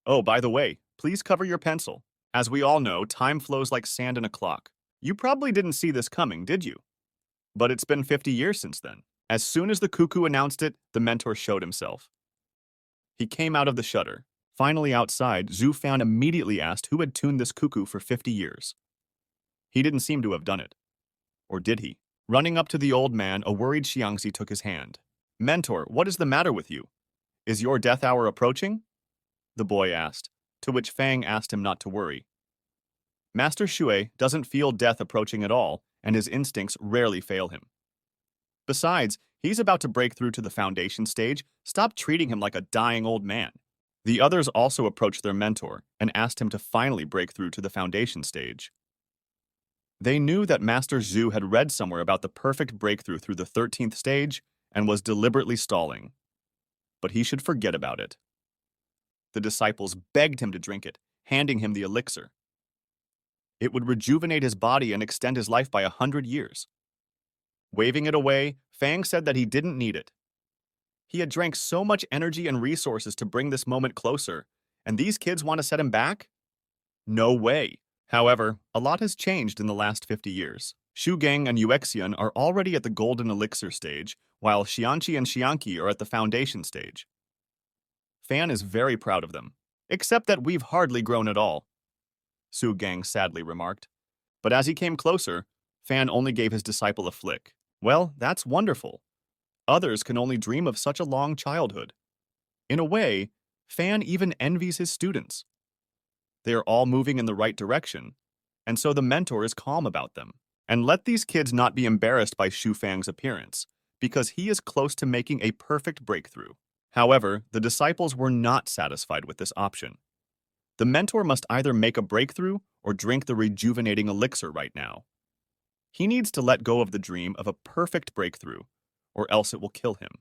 Speaker 1: Oh, by the way, please cover your pencil. As we all know, time flows like sand in a clock. You probably didn't see this coming, did you? But it's been 50 years since then. As soon as the cuckoo announced it, the mentor showed himself. He came out of the shutter. Finally outside, Zhu Fan immediately asked who had tuned this cuckoo for 50 years. He didn't seem to have done it. Or did he? Running up to the old man, a worried Xiangxi took his hand. "Mentor, what is the matter with you? Is your death hour approaching?" The boy asked, to which Fang asked him not to worry. Master Xue doesn't feel death approaching at all, and his instincts rarely fail him. Besides, he's about to break through to the foundation stage. Stop treating him like a dying old man. The others also approached their mentor and asked him to finally break through to the foundation stage. They knew that Master Zhu had read somewhere about the perfect breakthrough through the 13th stage and was deliberately stalling. But he should forget about it. The disciples begged him to drink it, handing him the elixir. It would rejuvenate his body and extend his life by 100 years. Waving it away, Fang said that he didn't need it. He had drank so much energy and resources to bring this moment closer, and these kids want to set him back? No way. However, a lot has changed in the last 50 years. Shu Gang and Yuexian are already at the golden elixir stage, while Xianqi and Xiangqi are at the foundation stage. Fan is very proud of them, except that we've hardly grown at all, Su Gang sadly remarked. But as he came closer, Fan only gave his disciple a flick. Well, that's wonderful. Others can only dream of such a long childhood. In a way, Fan even envies his students. They are all moving in the right direction, and so the mentor is calm about them. And let these kids not be embarrassed by Shu Fang's appearance, because he is close to making a perfect breakthrough. However, the disciples were not satisfied with this option. The mentor must either make a breakthrough or drink the rejuvenating elixir right now. He needs to let go of the dream of a perfect breakthrough, or else it will kill him.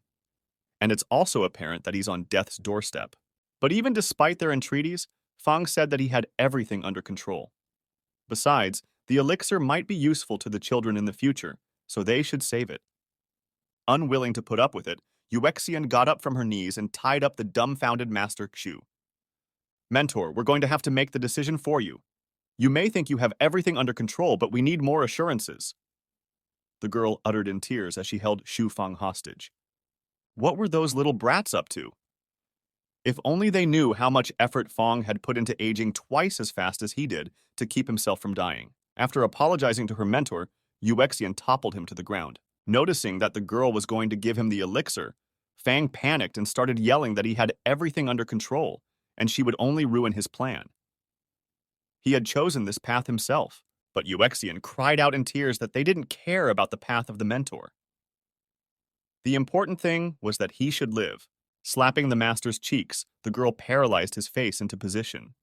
Speaker 1: And it's also apparent that he's on death's doorstep. But even despite their entreaties, Fang said that he had everything under control. Besides, the elixir might be useful to the children in the future, so they should save it. Unwilling to put up with it, Yuexian got up from her knees and tied up the dumbfounded Master Xu. Mentor, we're going to have to make the decision for you. You may think you have everything under control, but we need more assurances. The girl uttered in tears as she held Shu Fang hostage. What were those little brats up to? If only they knew how much effort Fang had put into aging twice as fast as he did to keep himself from dying. After apologizing to her mentor, Yuexian toppled him to the ground. Noticing that the girl was going to give him the elixir, Fang panicked and started yelling that he had everything under control, and she would only ruin his plan. He had chosen this path himself, but Yuexian cried out in tears that they didn't care about the path of the mentor. The important thing was that he should live. Slapping the master's cheeks, the girl paralyzed his face into position.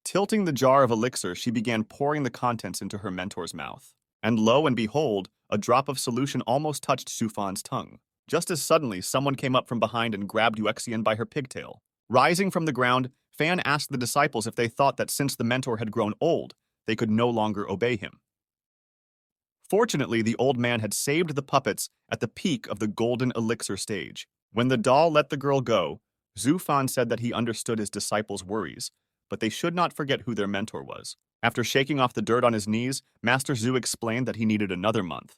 Speaker 1: Tilting the jar of elixir, she began pouring the contents into her mentor's mouth. And lo and behold, a drop of solution almost touched Sufan's tongue. Just as suddenly, someone came up from behind and grabbed Yuexian by her pigtail. Rising from the ground, Fan asked the disciples if they thought that since the mentor had grown old, they could no longer obey him. Fortunately, the old man had saved the puppets at the peak of the golden elixir stage. When the doll let the girl go, Zhu Fan said that he understood his disciples' worries, but they should not forget who their mentor was. After shaking off the dirt on his knees, Master Zhu explained that he needed another month.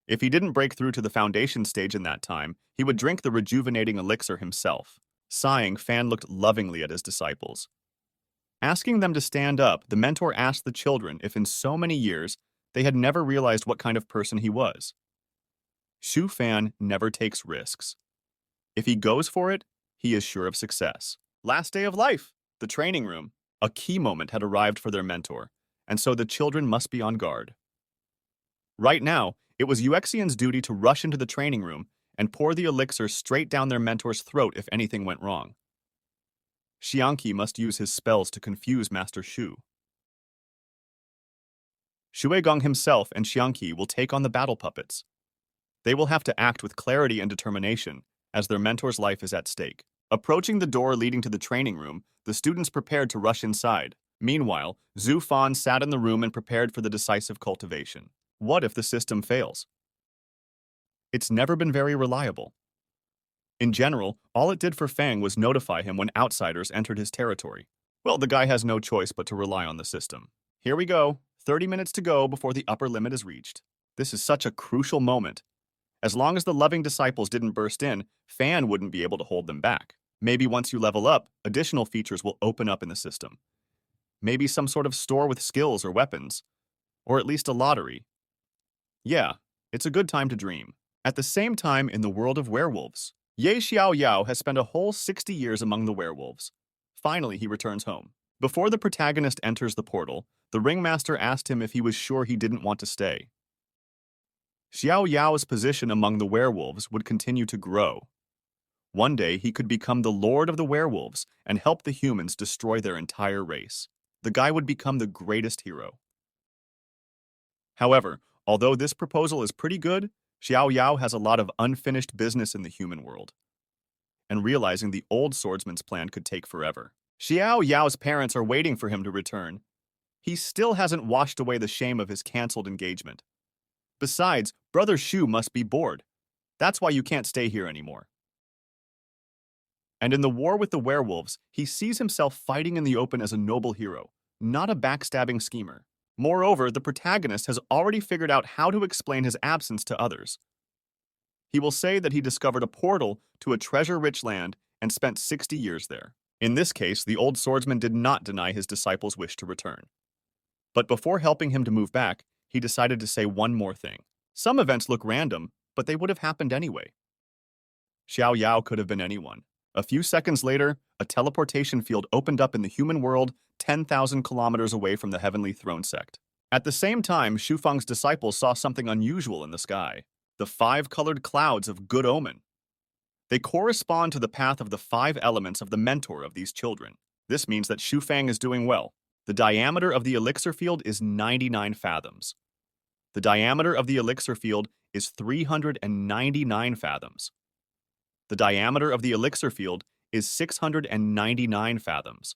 Speaker 1: If he didn't break through to the foundation stage in that time, he would drink the rejuvenating elixir himself. Sighing, Fan looked lovingly at his disciples. Asking them to stand up, the mentor asked the children if in so many years they had never realized what kind of person he was. Shu Fan never takes risks. If he goes for it, he is sure of success. Last day of life, the training room. A key moment had arrived for their mentor, and so the children must be on guard. Right now, it was Yuexian's duty to rush into the training room and pour the elixir straight down their mentor's throat if anything went wrong. Xiangqi must use his spells to confuse Master Shu. Shuegong himself and Xiangqi will take on the battle puppets. They will have to act with clarity and determination, as their mentor's life is at stake. Approaching the door leading to the training room, the students prepared to rush inside. Meanwhile, Zhu Fan sat in the room and prepared for the decisive cultivation. What if the system fails? It's never been very reliable. In general, all it did for Fang was notify him when outsiders entered his territory. Well, the guy has no choice but to rely on the system. Here we go, 30 minutes to go before the upper limit is reached. This is such a crucial moment, As long as the loving disciples didn't burst in, Fan wouldn't be able to hold them back. Maybe once you level up, additional features will open up in the system. Maybe some sort of store with skills or weapons, or at least a lottery. Yeah, it's a good time to dream. At the same time, in the world of werewolves, Ye Xiaoyao has spent a whole 60 years among the werewolves. Finally, he returns home. Before the protagonist enters the portal, the ringmaster asked him if he was sure he didn't want to stay. Xiao Yao's position among the werewolves would continue to grow. One day, he could become the lord of the werewolves and help the humans destroy their entire race. The guy would become the greatest hero. However, although this proposal is pretty good, Xiao Yao has a lot of unfinished business in the human world, and realizing the old swordsman's plan could take forever. Xiao Yao's parents are waiting for him to return. He still hasn't washed away the shame of his cancelled engagement. Besides, Brother Shu must be bored. That's why you can't stay here anymore. And in the war with the werewolves, he sees himself fighting in the open as a noble hero, not a backstabbing schemer. Moreover, the protagonist has already figured out how to explain his absence to others. He will say that he discovered a portal to a treasure-rich land and spent 60 years there. In this case, the old swordsman did not deny his disciples' wish to return. But before helping him to move back, he decided to say one more thing. Some events look random, but they would have happened anyway. Xiao Yao could have been anyone. A few seconds later, a teleportation field opened up in the human world 10,000 kilometers away from the Heavenly Throne sect. At the same time, Xu Feng's disciples saw something unusual in the sky. The 5 colored clouds of good omen. They correspond to the path of the 5 elements of the mentor of these children. This means that Xu Feng is doing well. The diameter of the elixir field is 99 fathoms. The diameter of the elixir field is 399 fathoms. The diameter of the elixir field is 699 fathoms.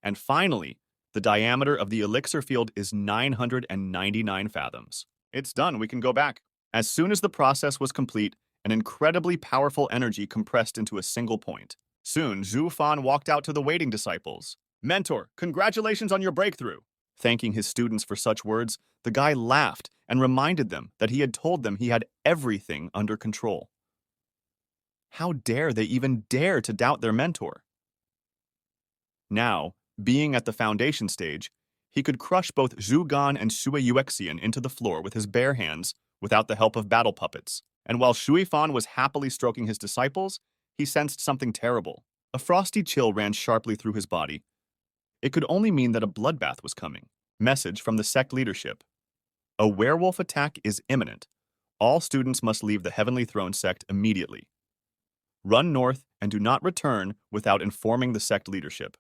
Speaker 1: And finally, the diameter of the elixir field is 999 fathoms. It's done, we can go back. As soon as the process was complete, an incredibly powerful energy compressed into a single point. Soon, Zhu Fan walked out to the waiting disciples. Mentor, congratulations on your breakthrough. Thanking his students for such words, the guy laughed and reminded them that he had told them he had everything under control. How dare they even dare to doubt their mentor? Now, being at the foundation stage, he could crush both Zhu Gan and Shui Yuexian into the floor with his bare hands without the help of battle puppets. And while Shui Fan was happily stroking his disciples, he sensed something terrible. A frosty chill ran sharply through his body. It could only mean that a bloodbath was coming. Message from the sect leadership. A werewolf attack is imminent. All students must leave the Heavenly Throne sect immediately. Run north and do not return without informing the sect leadership.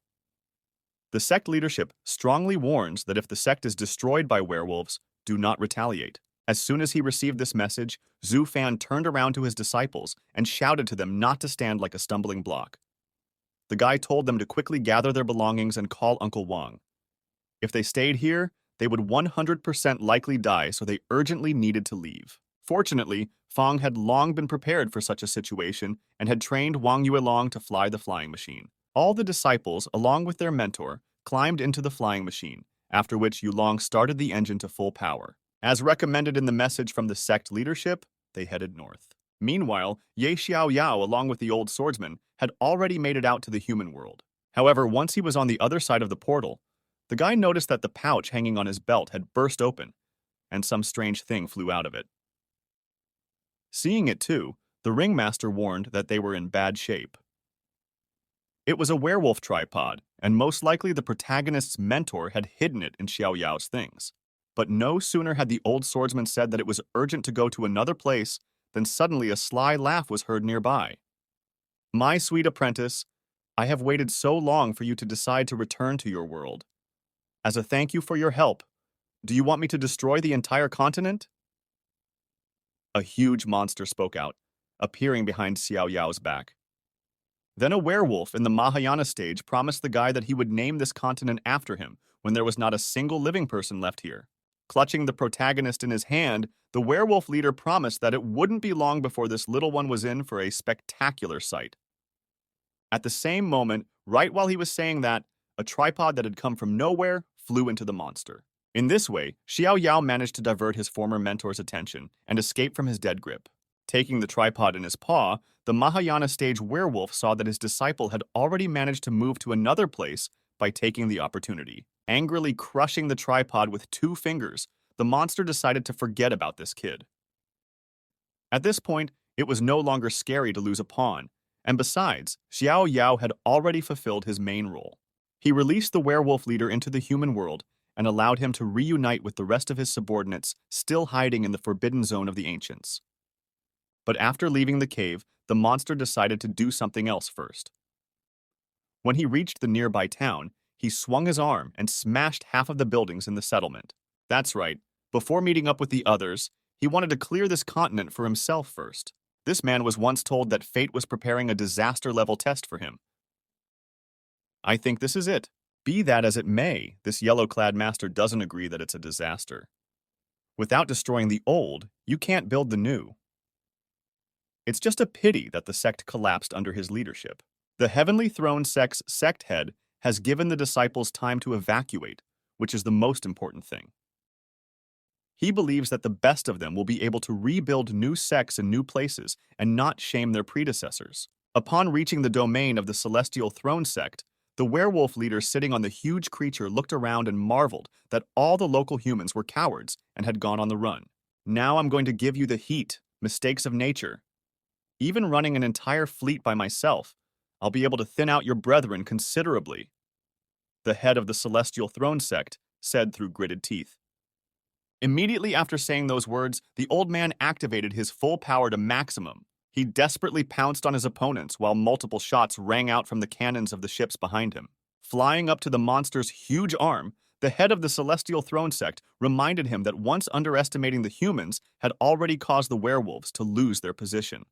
Speaker 1: The sect leadership strongly warns that if the sect is destroyed by werewolves, do not retaliate. As soon as he received this message, Zhu Fan turned around to his disciples and shouted to them not to stand like a stumbling block. The guy told them to quickly gather their belongings and call Uncle Wang. If they stayed here, they would 100% likely die, so they urgently needed to leave. Fortunately, Fang had long been prepared for such a situation and had trained Wang Yuelong to fly the flying machine. All the disciples, along with their mentor, climbed into the flying machine, after which Yulong started the engine to full power. As recommended in the message from the sect leadership, they headed north. Meanwhile, Ye Xiao Yao, along with the old swordsman, had already made it out to the human world. However, once he was on the other side of the portal, the guy noticed that the pouch hanging on his belt had burst open, and some strange thing flew out of it. Seeing it too, the ringmaster warned that they were in bad shape. It was a werewolf tripod, and most likely the protagonist's mentor had hidden it in Xiao Yao's things. But no sooner had the old swordsman said that it was urgent to go to another place than suddenly a sly laugh was heard nearby. My sweet apprentice, I have waited so long for you to decide to return to your world. As a thank you for your help, do you want me to destroy the entire continent? A huge monster spoke out, appearing behind Xiao Yao's back. Then a werewolf in the Mahayana stage promised the guy that he would name this continent after him when there was not a single living person left here. Clutching the protagonist in his hand, the werewolf leader promised that it wouldn't be long before this little one was in for a spectacular sight. At the same moment, right while he was saying that, a tripod that had come from nowhere flew into the monster. In this way, Xiao Yao managed to divert his former mentor's attention and escape from his dead grip. Taking the tripod in his paw, the Mahayana stage werewolf saw that his disciple had already managed to move to another place by taking the opportunity. Angrily crushing the tripod with 2 fingers, the monster decided to forget about this kid. At this point, it was no longer scary to lose a pawn, and besides, Xiao Yao had already fulfilled his main role. He released the werewolf leader into the human world and allowed him to reunite with the rest of his subordinates still hiding in the forbidden zone of the ancients. But after leaving the cave, the monster decided to do something else first. When he reached the nearby town, he swung his arm and smashed half of the buildings in the settlement. That's right, before meeting up with the others, he wanted to clear this continent for himself first. This man was once told that fate was preparing a disaster-level test for him. I think this is it. Be that as it may, this yellow-clad master doesn't agree that it's a disaster. Without destroying the old, you can't build the new. It's just a pity that the sect collapsed under his leadership. The Heavenly Throne sect's sect head has given the disciples time to evacuate, which is the most important thing. He believes that the best of them will be able to rebuild new sects in new places and not shame their predecessors. Upon reaching the domain of the Celestial Throne sect, the werewolf leader sitting on the huge creature looked around and marveled that all the local humans were cowards and had gone on the run. Now I'm going to give you the heat, mistakes of nature. Even running an entire fleet by myself, I'll be able to thin out your brethren considerably. The head of the Celestial Throne sect said through gritted teeth. Immediately after saying those words, the old man activated his full power to maximum. He desperately pounced on his opponents while multiple shots rang out from the cannons of the ships behind him. Flying up to the monster's huge arm, the head of the Celestial Throne sect reminded him that once underestimating the humans had already caused the werewolves to lose their position.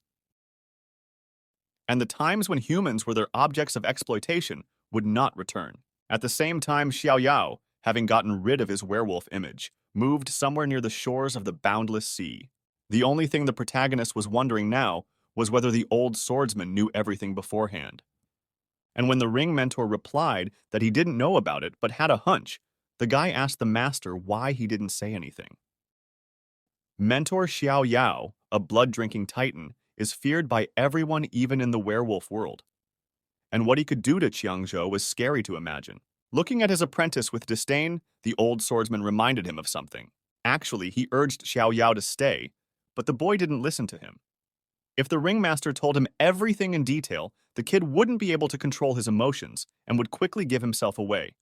Speaker 1: And the times when humans were their objects of exploitation would not return. At the same time, Xiao Yao, having gotten rid of his werewolf image, moved somewhere near the shores of the boundless sea. The only thing the protagonist was wondering now was whether the old swordsman knew everything beforehand. And when the ring mentor replied that he didn't know about it but had a hunch, the guy asked the master why he didn't say anything. Mentor Xiao Yao, a blood-drinking titan, is feared by everyone even in the werewolf world. And what he could do to Qiangzhou was scary to imagine. Looking at his apprentice with disdain, the old swordsman reminded him of something. Actually, he urged Xiao Yao to stay, but the boy didn't listen to him. If the ringmaster told him everything in detail, the kid wouldn't be able to control his emotions and would quickly give himself away.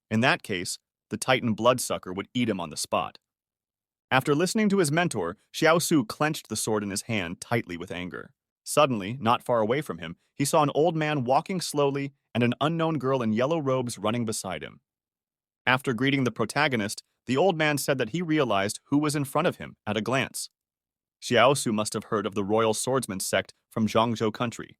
Speaker 1: In that case, the Titan bloodsucker would eat him on the spot. After listening to his mentor, Xiao Su clenched the sword in his hand tightly with anger. Suddenly, not far away from him, he saw an old man walking slowly and an unknown girl in yellow robes running beside him. After greeting the protagonist, the old man said that he realized who was in front of him at a glance. Xiao Su must have heard of the Royal Swordsman sect from Zhangzhou country.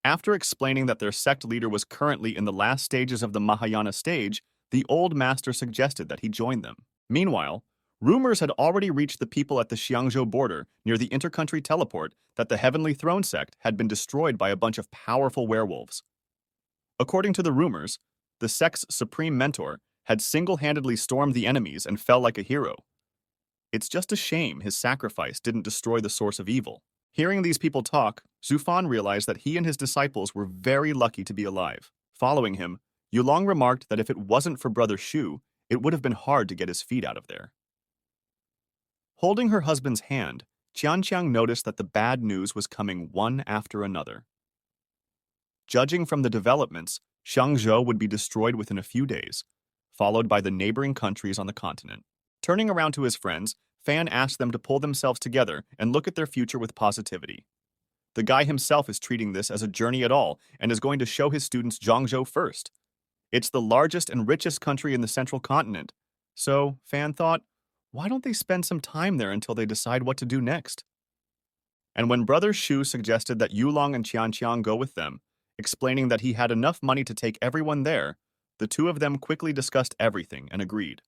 Speaker 1: After explaining that their sect leader was currently in the last stages of the Mahayana stage, the old master suggested that he join them. Meanwhile, rumors had already reached the people at the Xiangzhou border near the intercountry teleport that the Heavenly Throne sect had been destroyed by a bunch of powerful werewolves. According to the rumors, the sect's supreme mentor had single-handedly stormed the enemies and fell like a hero. It's just a shame his sacrifice didn't destroy the source of evil. Hearing these people talk, Zufan realized that he and his disciples were very lucky to be alive. Following him, Yulong remarked that if it wasn't for Brother Shu, it would have been hard to get his feet out of there. Holding her husband's hand, Qianqiang noticed that the bad news was coming one after another. Judging from the developments, Shangzhou would be destroyed within a few days, followed by the neighboring countries on the continent. Turning around to his friends, Fan asked them to pull themselves together and look at their future with positivity. The guy himself is treating this as a journey at all and is going to show his students Zhangzhou first. It's the largest and richest country in the central continent, so Fan thought, why don't they spend some time there until they decide what to do next? And when Brother Shu suggested that Yulong and Qianqiang go with them, explaining that he had enough money to take everyone there, the two of them quickly discussed everything and agreed.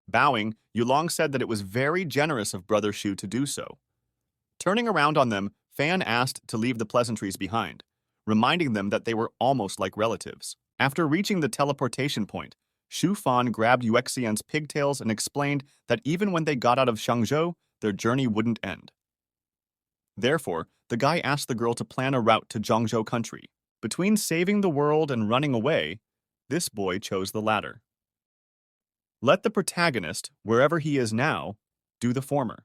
Speaker 1: Bowing, Yulong said that it was very generous of Brother Shu to do so. Turning around on them, Fan asked to leave the pleasantries behind, reminding them that they were almost like relatives. After reaching the teleportation point, Shu Fan grabbed Yuexian's pigtails and explained that even when they got out of Shangzhou, their journey wouldn't end. Therefore, the guy asked the girl to plan a route to Zhongzhou country. Between saving the world and running away, this boy chose the latter. Let the protagonist, wherever he is now, do the former.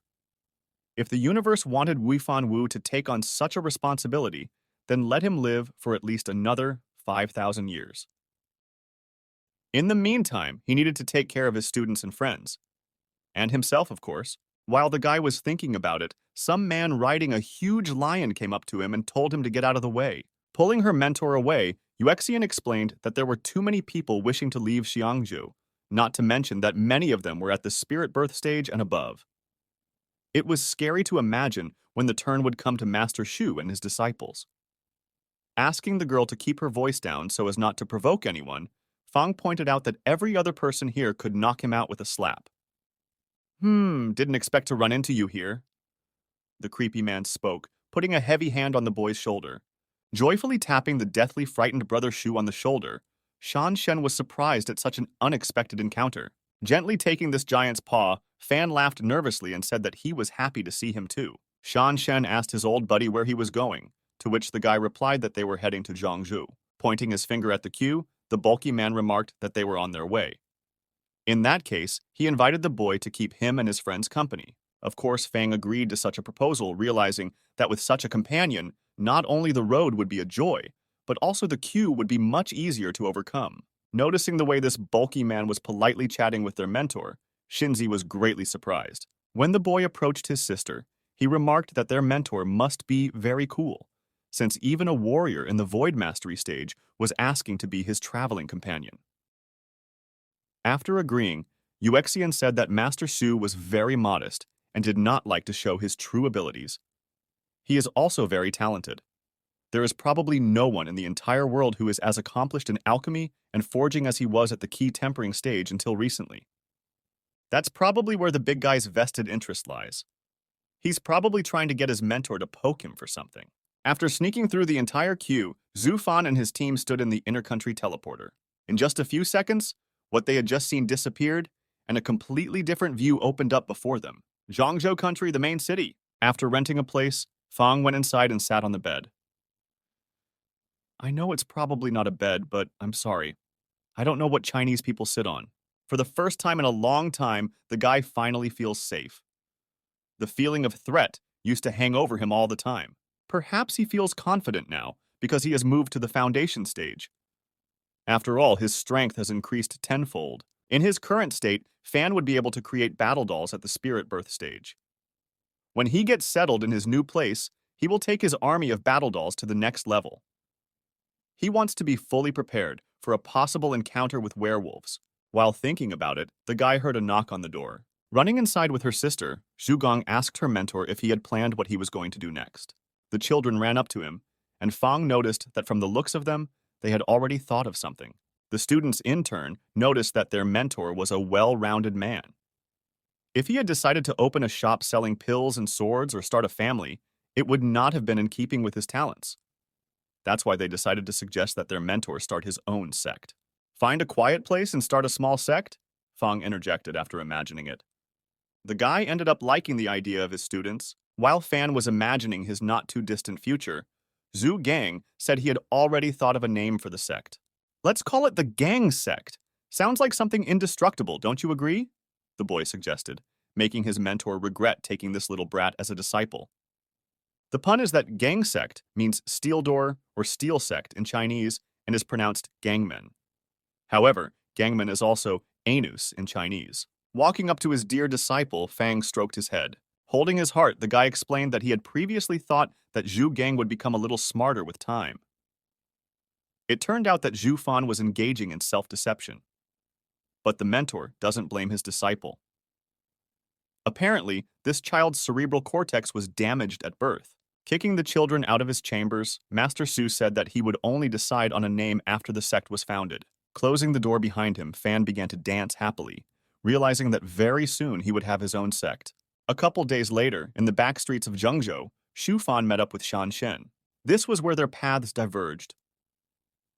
Speaker 1: If the universe wanted Weifan Wu to take on such a responsibility, then let him live for at least another 5,000 years. In the meantime, he needed to take care of his students and friends. And himself, of course. While the guy was thinking about it, some man riding a huge lion came up to him and told him to get out of the way. Pulling her mentor away, Daxian explained that there were too many people wishing to leave Xiangzhou, not to mention that many of them were at the spirit birth stage and above. It was scary to imagine when the turn would come to Master Shu and his disciples. Asking the girl to keep her voice down so as not to provoke anyone, Fang pointed out that every other person here could knock him out with a slap. Didn't expect to run into you here. The creepy man spoke, putting a heavy hand on the boy's shoulder. Joyfully tapping the deathly frightened brother Shu on the shoulder, Shan Shen was surprised at such an unexpected encounter. Gently taking this giant's paw, Fan laughed nervously and said that he was happy to see him too. Shan Shen asked his old buddy where he was going, to which the guy replied that they were heading to Zhongzhou. Pointing his finger at the queue, the bulky man remarked that they were on their way. In that case, he invited the boy to keep him and his friends company. Of course, Fang agreed to such a proposal, realizing that with such a companion, not only the road would be a joy, but also the queue would be much easier to overcome. Noticing the way this bulky man was politely chatting with their mentor, Shinzi was greatly surprised. When the boy approached his sister, he remarked that their mentor must be very cool, since even a warrior in the Void Mastery stage was asking to be his traveling companion. After agreeing, Daxian said that Master Shu was very modest and did not like to show his true abilities. He is also very talented. There is probably no one in the entire world who is as accomplished in alchemy and forging as he was at the key tempering stage until recently. That's probably where the big guy's vested interest lies. He's probably trying to get his mentor to poke him for something. After sneaking through the entire queue, Zhu Fan and his team stood in the intercountry teleporter. In just a few seconds, what they had just seen disappeared, and a completely different view opened up before them. Zhongzhou country, the main city. After renting a place, Fang went inside and sat on the bed. I know it's probably not a bed, but I'm sorry. I don't know what Chinese people sit on. For the first time in a long time, the guy finally feels safe. The feeling of threat used to hang over him all the time. Perhaps he feels confident now because he has moved to the foundation stage. After all, his strength has increased tenfold. In his current state, Fan would be able to create battle dolls at the spirit birth stage. When he gets settled in his new place, he will take his army of battle dolls to the next level. He wants to be fully prepared for a possible encounter with werewolves. While thinking about it, the guy heard a knock on the door. Running inside with her sister, Zhu Gong asked her mentor if he had planned what he was going to do next. The children ran up to him, and Fang noticed that from the looks of them, they had already thought of something. The students, in turn, noticed that their mentor was a well-rounded man. If he had decided to open a shop selling pills and swords or start a family, it would not have been in keeping with his talents. That's why they decided to suggest that their mentor start his own sect. Find a quiet place and start a small sect? Fang interjected after imagining it. The guy ended up liking the idea of his students. While Fan was imagining his not-too-distant future, Zhu Gang said he had already thought of a name for the sect. Let's call it the Gang Sect. Sounds like something indestructible, don't you agree? The boy suggested, making his mentor regret taking this little brat as a disciple. The pun is that Gang Sect means steel door or steel sect in Chinese and is pronounced gangmen. However, gangmen is also anus in Chinese. Walking up to his dear disciple, Fang stroked his head. Holding his heart, the guy explained that he had previously thought that Zhu Gang would become a little smarter with time. It turned out that Zhu Fan was engaging in self-deception. But the mentor doesn't blame his disciple. Apparently, this child's cerebral cortex was damaged at birth. Kicking the children out of his chambers, Master Su said that he would only decide on a name after the sect was founded. Closing the door behind him, Fan began to dance happily, realizing that very soon he would have his own sect. A couple days later, in the back streets of Zhengzhou, Xu Fan met up with Shan Shen. This was where their paths diverged.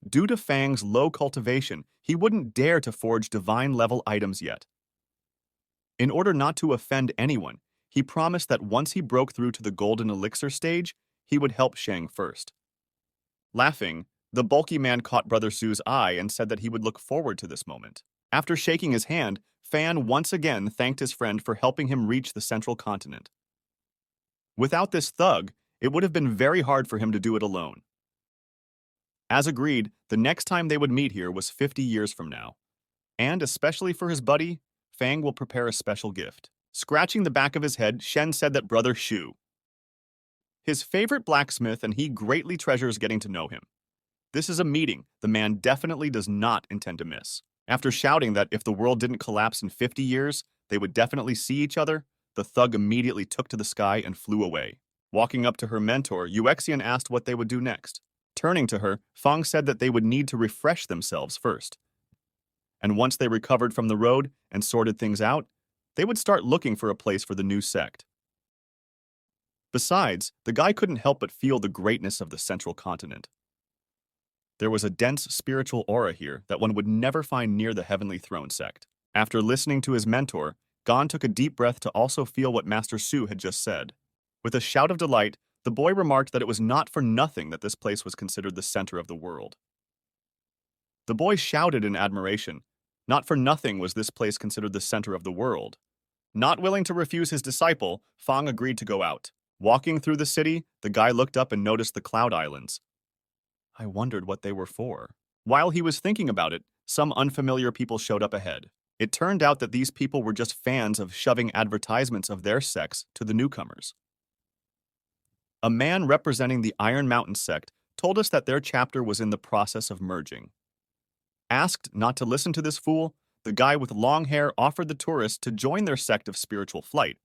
Speaker 1: Due to Fang's low cultivation, he wouldn't dare to forge divine-level items yet. In order not to offend anyone, He promised that once he broke through to the golden elixir stage, he would help Shang first. Laughing, the bulky man caught Brother Su's eye and said that he would look forward to this moment. After shaking his hand, Fan once again thanked his friend for helping him reach the central continent. Without this thug, it would have been very hard for him to do it alone. As agreed, the next time they would meet here was 50 years from now. And especially for his buddy, Fang will prepare a special gift. Scratching the back of his head, Shen said that Brother Shu, his favorite blacksmith, and he greatly treasures getting to know him. This is a meeting the man definitely does not intend to miss. After shouting that if the world didn't collapse in 50 years, they would definitely see each other, the thug immediately took to the sky and flew away. Walking up to her mentor, Yuexian asked what they would do next. Turning to her, Fang said that they would need to refresh themselves first. And once they recovered from the road and sorted things out, they would start looking for a place for the new sect. Besides, the guy couldn't help but feel the greatness of the central continent. There was a dense spiritual aura here that one would never find near the Heavenly Throne sect. After listening to his mentor, Gon took a deep breath to also feel what Master Su had just said. With a shout of delight, the boy remarked that it was not for nothing that this place was considered the center of the world. The boy shouted in admiration. Not for nothing was this place considered the center of the world. Not willing to refuse his disciple, Fang agreed to go out. Walking through the city, the guy looked up and noticed the Cloud Islands. I wondered what they were for. While he was thinking about it, some unfamiliar people showed up ahead. It turned out that these people were just fans of shoving advertisements of their sects to the newcomers. A man representing the Iron Mountain sect told us that their chapter was in the process of merging. Asked not to listen to this fool, the guy with long hair offered the tourists to join their sect of spiritual flight,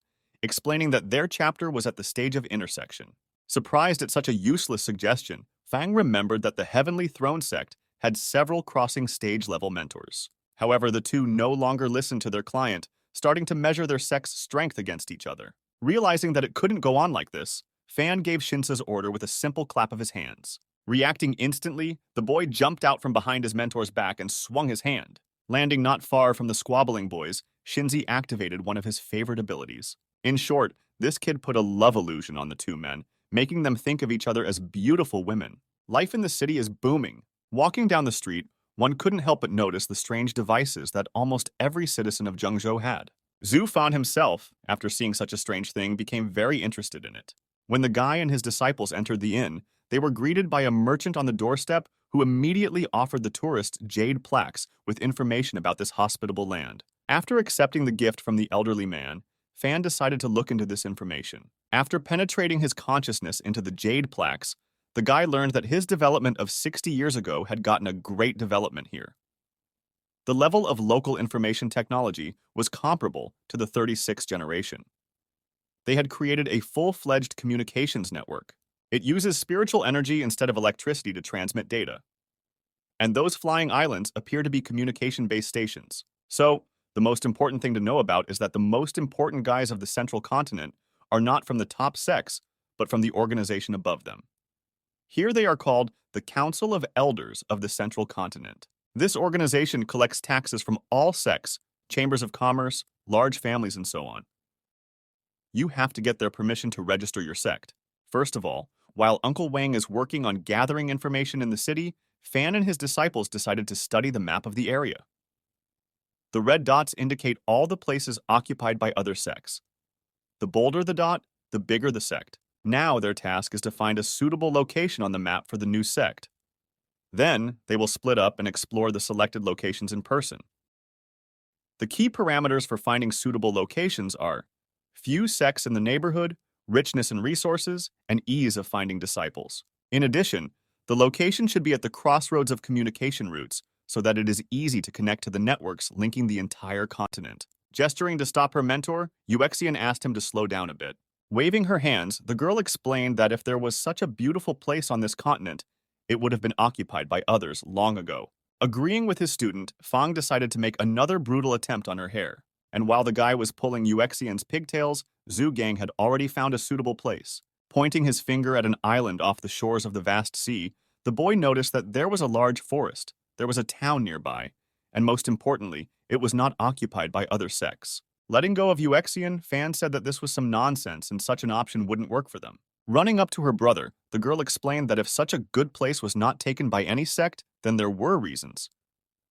Speaker 1: explaining that their chapter was at the stage of intersection. Surprised at such a useless suggestion, Fang remembered that the Heavenly Throne sect had several crossing stage-level mentors. However, the two no longer listened to their client, starting to measure their sect's strength against each other. Realizing that it couldn't go on like this, Fan gave Shinsa's order with a simple clap of his hands. Reacting instantly, the boy jumped out from behind his mentor's back and swung his hand. Landing not far from the squabbling boys, Shinzi activated one of his favorite abilities. In short, this kid put a love illusion on the two men, making them think of each other as beautiful women. Life in the city is booming. Walking down the street, one couldn't help but notice the strange devices that almost every citizen of Zhengzhou had. Zhu Fan himself, after seeing such a strange thing, became very interested in it. When the guy and his disciples entered the inn, they were greeted by a merchant on the doorstep who immediately offered the tourists jade plaques with information about this hospitable land. After accepting the gift from the elderly man, Fan decided to look into this information. After penetrating his consciousness into the jade plaques, the guy learned that his development of 60 years ago had gotten a great development here. The level of local information technology was comparable to the 36th generation. They had created a full-fledged communications network. It uses spiritual energy instead of electricity to transmit data. And those flying islands appear to be communication-based stations. So, the most important thing to know about is that the most important guys of the central continent are not from the top sects, but from the organization above them. Here they are called the Council of Elders of the Central Continent. This organization collects taxes from all sects, chambers of commerce, large families, and so on. You have to get their permission to register your sect. First of all, while Uncle Wang is working on gathering information in the city, Fan and his disciples decided to study the map of the area. The red dots indicate all the places occupied by other sects. The bolder the dot, the bigger the sect. Now their task is to find a suitable location on the map for the new sect. Then, they will split up and explore the selected locations in person. The key parameters for finding suitable locations are few sects in the neighborhood, richness in resources, and ease of finding disciples. In addition, the location should be at the crossroads of communication routes so that it is easy to connect to the networks linking the entire continent. Gesturing to stop her mentor, Yuexian asked him to slow down a bit. Waving her hands, the girl explained that if there was such a beautiful place on this continent, it would have been occupied by others long ago. Agreeing with his student, Fang decided to make another brutal attempt on her hair. And while the guy was pulling Yuexian's pigtails, Zhu Gang had already found a suitable place. Pointing his finger at an island off the shores of the vast sea, the boy noticed that there was a large forest, there was a town nearby, and most importantly, it was not occupied by other sects. Letting go of Uxian, Fan said that this was some nonsense and such an option wouldn't work for them. Running up to her brother, the girl explained that if such a good place was not taken by any sect, then there were reasons.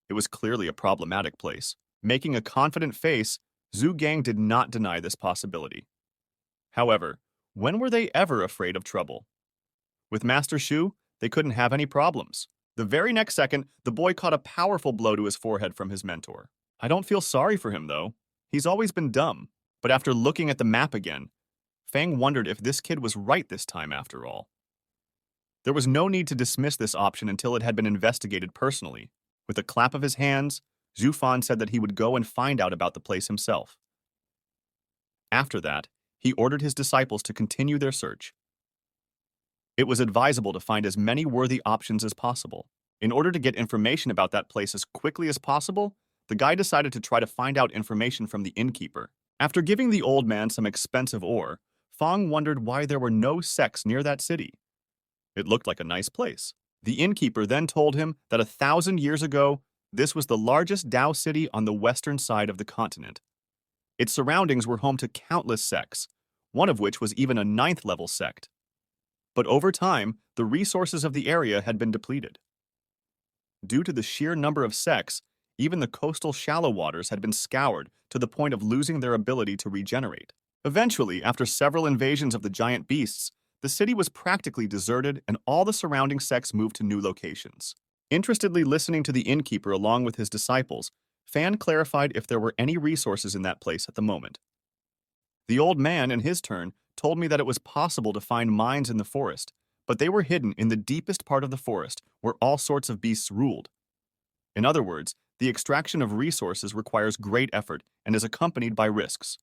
Speaker 1: It was clearly a problematic place. Making a confident face, Zhu Gang did not deny this possibility. However, when were they ever afraid of trouble? With Master Shu, they couldn't have any problems. The very next second, the boy caught a powerful blow to his forehead from his mentor. I don't feel sorry for him, though. He's always been dumb. But after looking at the map again, Fang wondered if this kid was right this time after all. There was no need to dismiss this option until it had been investigated personally. With a clap of his hands, Zhu Fan said that he would go and find out about the place himself. After that, he ordered his disciples to continue their search. It was advisable to find as many worthy options as possible. In order to get information about that place as quickly as possible, the guy decided to try to find out information from the innkeeper. After giving the old man some expensive ore, Fang wondered why there were no sects near that city. It looked like a nice place. The innkeeper then told him that 1,000 years ago, this was the largest Dao city on the western side of the continent. Its surroundings were home to countless sects, one of which was even a 9th-level sect. But over time, the resources of the area had been depleted. Due to the sheer number of sects, even the coastal shallow waters had been scoured to the point of losing their ability to regenerate. Eventually, after several invasions of the giant beasts, the city was practically deserted and all the surrounding sects moved to new locations. Interestedly listening to the innkeeper along with his disciples, Fan clarified if there were any resources in that place at the moment. The old man, in his turn, told me that it was possible to find mines in the forest, but they were hidden in the deepest part of the forest where all sorts of beasts ruled. In other words, the extraction of resources requires great effort and is accompanied by risks.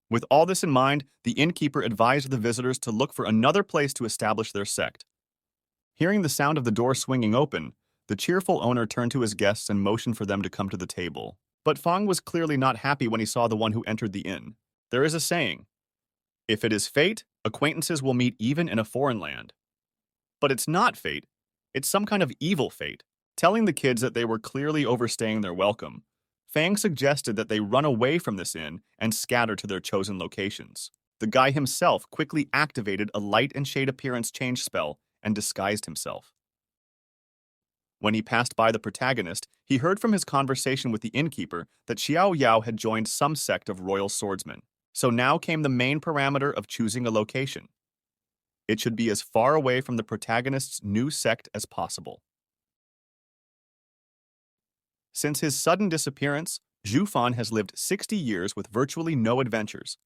Speaker 1: With all this in mind, the innkeeper advised the visitors to look for another place to establish their sect. Hearing the sound of the door swinging open, the cheerful owner turned to his guests and motioned for them to come to the table. But Fang was clearly not happy when he saw the one who entered the inn. There is a saying, if it is fate, acquaintances will meet even in a foreign land. But it's not fate, it's some kind of evil fate. Telling the kids that they were clearly overstaying their welcome, Fang suggested that they run away from this inn and scatter to their chosen locations. The guy himself quickly activated a light and shade appearance change spell and disguised himself. When he passed by the protagonist, he heard from his conversation with the innkeeper that Xiao Yao had joined some sect of royal swordsmen. So now came the main parameter of choosing a location. It should be as far away from the protagonist's new sect as possible. Since his sudden disappearance, Zhu Fan has lived 60 years with virtually no adventures.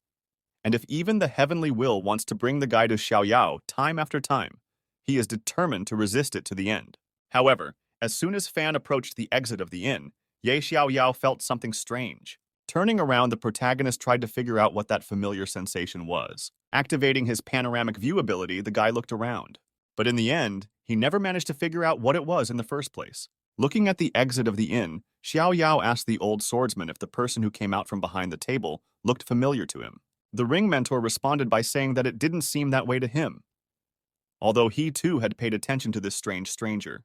Speaker 1: And if even the heavenly will wants to bring the guy to Xiaoyao time after time, he is determined to resist it to the end. However, as soon as Fan approached the exit of the inn, Ye Xiaoyao felt something strange. Turning around, the protagonist tried to figure out what that familiar sensation was. Activating his panoramic view ability, the guy looked around. But in the end, he never managed to figure out what it was in the first place. Looking at the exit of the inn, Xiao Yao asked the old swordsman if the person who came out from behind the table looked familiar to him. The ring mentor responded by saying that it didn't seem that way to him, although he too had paid attention to this strange stranger.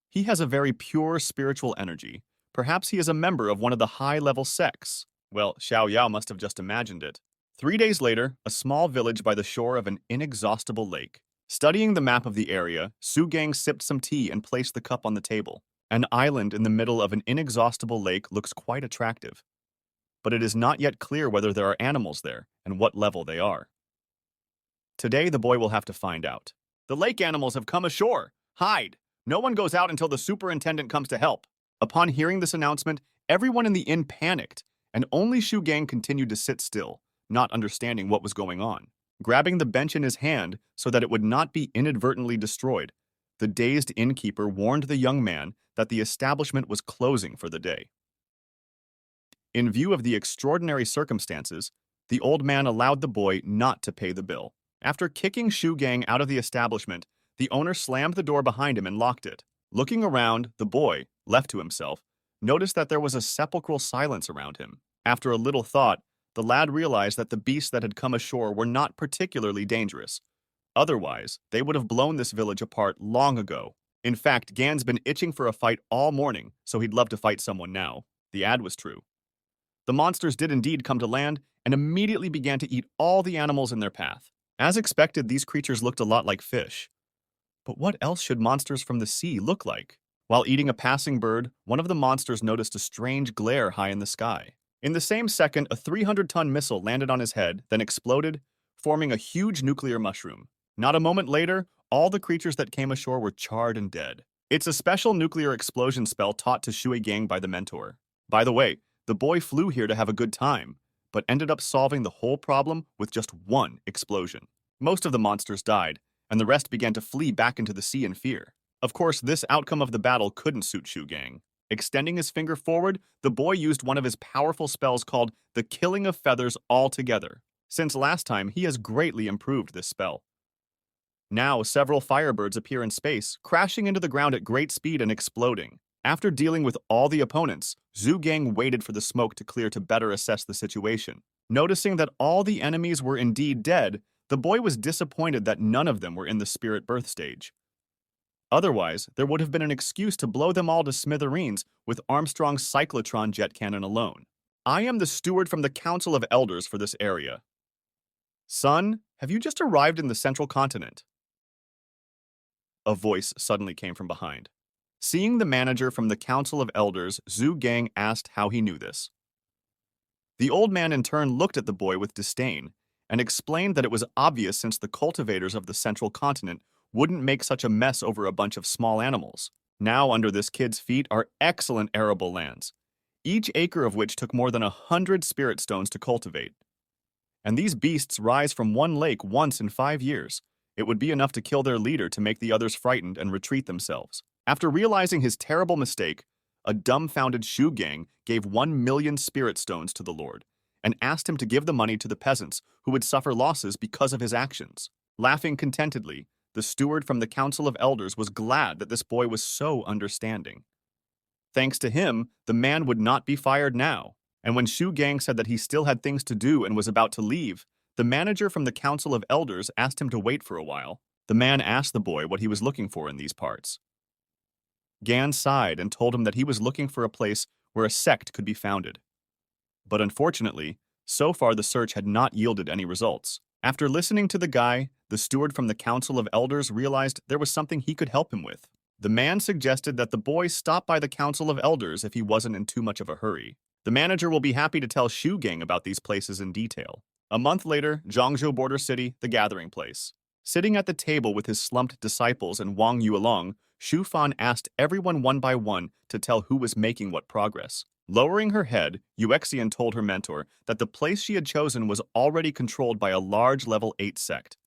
Speaker 1: He has a very pure spiritual energy. Perhaps he is a member of one of the high-level sects. Well, Xiao Yao must have just imagined it. 3 days later, a small village by the shore of an inexhaustible lake. Studying the map of the area, Su Gang sipped some tea and placed the cup on the table. An island in the middle of an inexhaustible lake looks quite attractive. But it is not yet clear whether there are animals there and what level they are. Today, the boy will have to find out. The lake animals have come ashore. Hide! No one goes out until the superintendent comes to help. Upon hearing this announcement, everyone in the inn panicked, and only Shu Gang continued to sit still, not understanding what was going on. Grabbing the bench in his hand so that it would not be inadvertently destroyed, the dazed innkeeper warned the young man that the establishment was closing for the day. In view of the extraordinary circumstances, the old man allowed the boy not to pay the bill. After kicking Shu Gang out of the establishment, the owner slammed the door behind him and locked it. Looking around, the boy, left to himself, noticed that there was a sepulchral silence around him. After a little thought, the lad realized that the beasts that had come ashore were not particularly dangerous. Otherwise, they would have blown this village apart long ago. In fact, Gan's been itching for a fight all morning, so he'd love to fight someone now. The ad was true. The monsters did indeed come to land and immediately began to eat all the animals in their path. As expected, these creatures looked a lot like fish. But what else should monsters from the sea look like? While eating a passing bird, one of the monsters noticed a strange glare high in the sky. In the same second, a 300-ton missile landed on his head, then exploded, forming a huge nuclear mushroom. Not a moment later, all the creatures that came ashore were charred and dead. It's a special nuclear explosion spell taught to Shuegang by the mentor. By the way, the boy flew here to have a good time, but ended up solving the whole problem with just one explosion. Most of the monsters died, and the rest began to flee back into the sea in fear. Of course, this outcome of the battle couldn't suit Shuegang. Extending his finger forward, the boy used one of his powerful spells called the Killing of Feathers altogether. Since last time, he has greatly improved this spell. Now, several firebirds appear in space, crashing into the ground at great speed and exploding. After dealing with all the opponents, Shuegang waited for the smoke to clear to better assess the situation. Noticing that all the enemies were indeed dead, the boy was disappointed that none of them were in the spirit birth stage. Otherwise, there would have been an excuse to blow them all to smithereens with Armstrong's cyclotron jet cannon alone. I am the steward from the Council of Elders for this area. Son, have you just arrived in the central continent? A voice suddenly came from behind. Seeing the manager from the Council of Elders, Shuegang asked how he knew this. The old man in turn looked at the boy with disdain and explained that it was obvious since the cultivators of the central continent wouldn't make such a mess over a bunch of small animals. Now under this kid's feet are excellent arable lands, each acre of which took more than 100 spirit stones to cultivate. And these beasts rise from one lake once in 5 years. It would be enough to kill their leader to make the others frightened and retreat themselves. After realizing his terrible mistake, a dumbfounded Shuegang gave 1 million spirit stones to the Lord and asked him to give the money to the peasants who would suffer losses because of his actions. Laughing contentedly, the steward from the Council of Elders was glad that this boy was so understanding. Thanks to him, the man would not be fired now. And when Shuegang said that he still had things to do and was about to leave, the manager from the Council of Elders asked him to wait for a while. The man asked the boy what he was looking for in these parts. Gan sighed and told him that he was looking for a place where a sect could be founded. But unfortunately, so far the search had not yielded any results. After listening to the guy, the steward from the Council of Elders realized there was something he could help him with. The man suggested that the boy stop by the Council of Elders if he wasn't in too much of a hurry. The manager will be happy to tell Shuegang about these places in detail. A month later, Zhangzhou Border City, the gathering place. Sitting at the table with his slumped disciples and Wang Yuelong, Shu Fan asked everyone one by one to tell who was making what progress. Lowering her head, Yuexian told her mentor that the place she had chosen was already controlled by a large level 8 sect.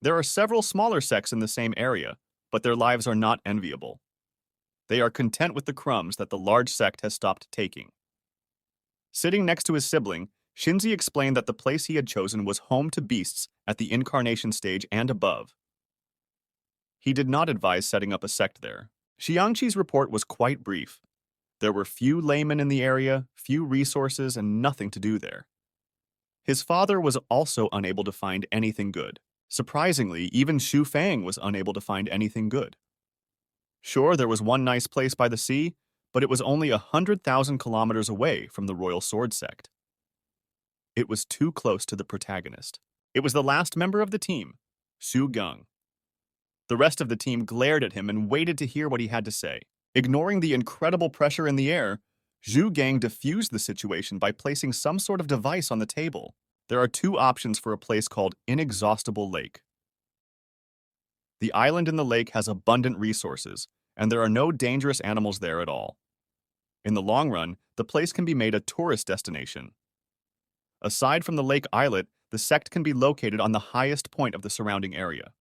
Speaker 1: There are several smaller sects in the same area, but their lives are not enviable. They are content with the crumbs that the large sect has stopped taking. Sitting next to his sibling, Shinzi explained that the place he had chosen was home to beasts at the incarnation stage and above. He did not advise setting up a sect there. Xiangqi's report was quite brief. There were few laymen in the area, few resources, and nothing to do there. His father was also unable to find anything good. Surprisingly, even Xu Fang was unable to find anything good. Sure, there was one nice place by the sea, but it was only 100,000 kilometers away from the Royal Sword Sect. It was too close to the protagonist. It was the last member of the team, Su Gung. The rest of the team glared at him and waited to hear what he had to say. Ignoring the incredible pressure in the air, Shuegang diffused the situation by placing some sort of device on the table. There are 2 options for a place called Inexhaustible Lake. The island in the lake has abundant resources, and there are no dangerous animals there at all. In the long run, the place can be made a tourist destination. Aside from the lake islet, the sect can be located on the highest point of the surrounding area.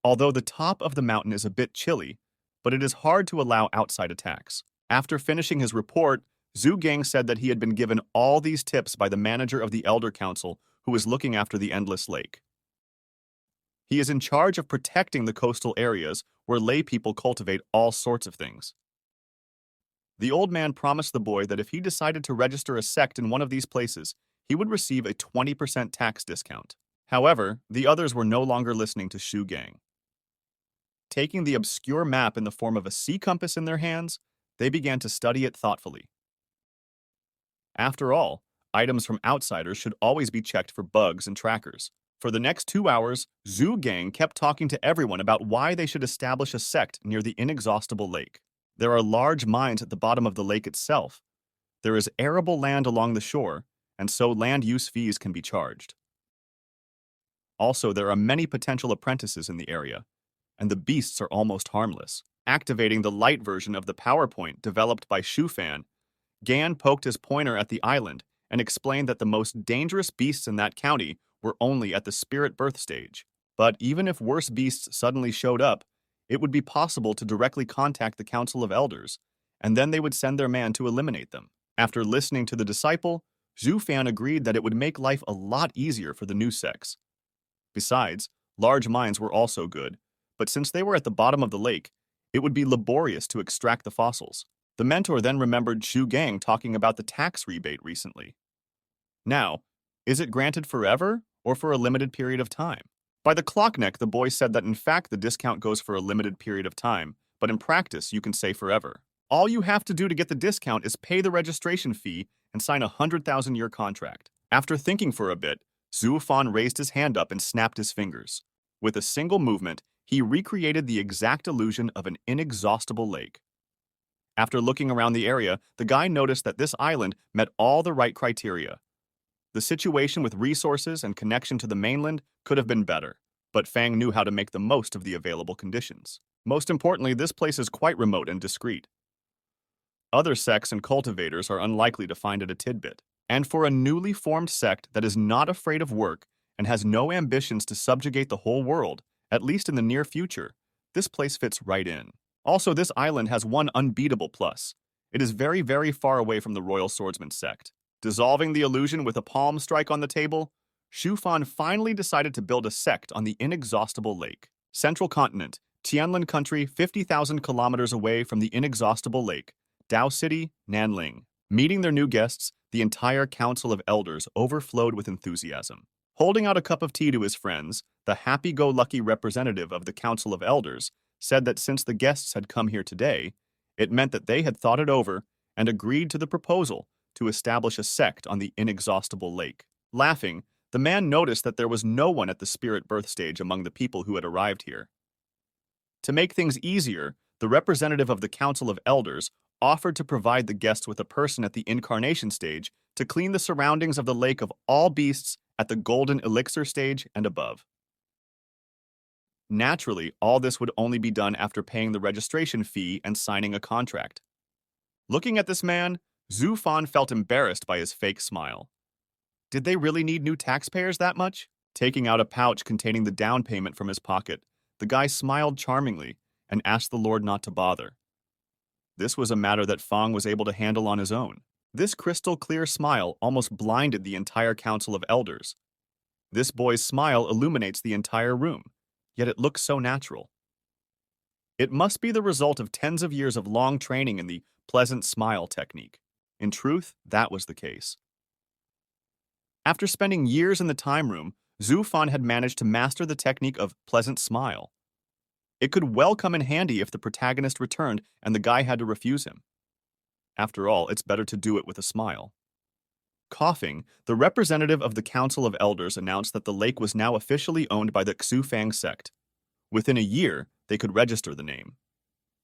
Speaker 1: Although the top of the mountain is a bit chilly, but it is hard to allow outside attacks. After finishing his report, Shuegang said that he had been given all these tips by the manager of the Elder Council who is looking after the Endless Lake. He is in charge of protecting the coastal areas where lay people cultivate all sorts of things. The old man promised the boy that if he decided to register a sect in one of these places, he would receive a 20% tax discount. However, the others were no longer listening to Shuegang. Taking the obscure map in the form of a sea compass in their hands, they began to study it thoughtfully. After all, items from outsiders should always be checked for bugs and trackers. For the next 2 hours, Zhu Gang kept talking to everyone about why they should establish a sect near the inexhaustible lake. There are large mines at the bottom of the lake itself. There is arable land along the shore, and so land use fees can be charged. Also, there are many potential apprentices in the area, and the beasts are almost harmless. Activating the light version of the PowerPoint developed by Shufan, Gan poked his pointer at the island and explained that the most dangerous beasts in that county were only at the spirit birth stage. But even if worse beasts suddenly showed up, it would be possible to directly contact the Council of Elders, and then they would send their man to eliminate them. After listening to the disciple, Zhu Fan agreed that it would make life a lot easier for the new sects. Besides, large mines were also good, but since they were at the bottom of the lake, it would be laborious to extract the fossils. The mentor then remembered Zhu Gang talking about the tax rebate recently. Now, is it granted forever or for a limited period of time? By the clock neck, the boy said that in fact the discount goes for a limited period of time, but in practice you can say forever. All you have to do to get the discount is pay the registration fee and sign a 100,000-year contract. After thinking for a bit, Zhu Fan raised his hand up and snapped his fingers. With a single movement, he recreated the exact illusion of an inexhaustible lake. After looking around the area, the guy noticed that this island met all the right criteria. The situation with resources and connection to the mainland could have been better, but Fang knew how to make the most of the available conditions. Most importantly, this place is quite remote and discreet. Other sects and cultivators are unlikely to find it a tidbit. And for a newly formed sect that is not afraid of work and has no ambitions to subjugate the whole world, at least in the near future, this place fits right in. Also, this island has one unbeatable plus. It is very, very far away from the Royal Swordsman sect. Dissolving the illusion with a palm strike on the table, Shufan finally decided to build a sect on the inexhaustible lake. Central continent, Tianlin country 50,000 kilometers away from the inexhaustible lake, Dao City, Nanling. Meeting their new guests, the entire Council of Elders overflowed with enthusiasm. Holding out a cup of tea to his friends, the happy-go-lucky representative of the Council of Elders said that since the guests had come here today, it meant that they had thought it over and agreed to the proposal to establish a sect on the inexhaustible lake. Laughing, the man noticed that there was no one at the spirit birth stage among the people who had arrived here. To make things easier, the representative of the Council of Elders offered to provide the guests with a person at the incarnation stage to clean the surroundings of the lake of all beasts at the golden elixir stage and above. Naturally, all this would only be done after paying the registration fee and signing a contract. Looking at this man, Zhu Fan felt embarrassed by his fake smile. Did they really need new taxpayers that much? Taking out a pouch containing the down payment from his pocket, the guy smiled charmingly and asked the Lord not to bother. This was a matter that Fang was able to handle on his own. This crystal-clear smile almost blinded the entire Council of Elders. This boy's smile illuminates the entire room, yet it looks so natural. It must be the result of tens of years of long training in the pleasant smile technique. In truth, that was the case. After spending years in the time room, Zhu Fan had managed to master the technique of pleasant smile. It could well come in handy if the protagonist returned and the guy had to refuse him. After all, it's better to do it with a smile. Coughing, the representative of the Council of Elders announced that the lake was now officially owned by the Xufang sect. Within a year, they could register the name.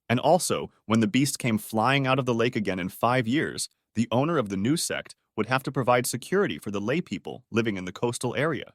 Speaker 1: And also, when the beast came flying out of the lake again in 5 years, the owner of the new sect would have to provide security for the lay people living in the coastal area.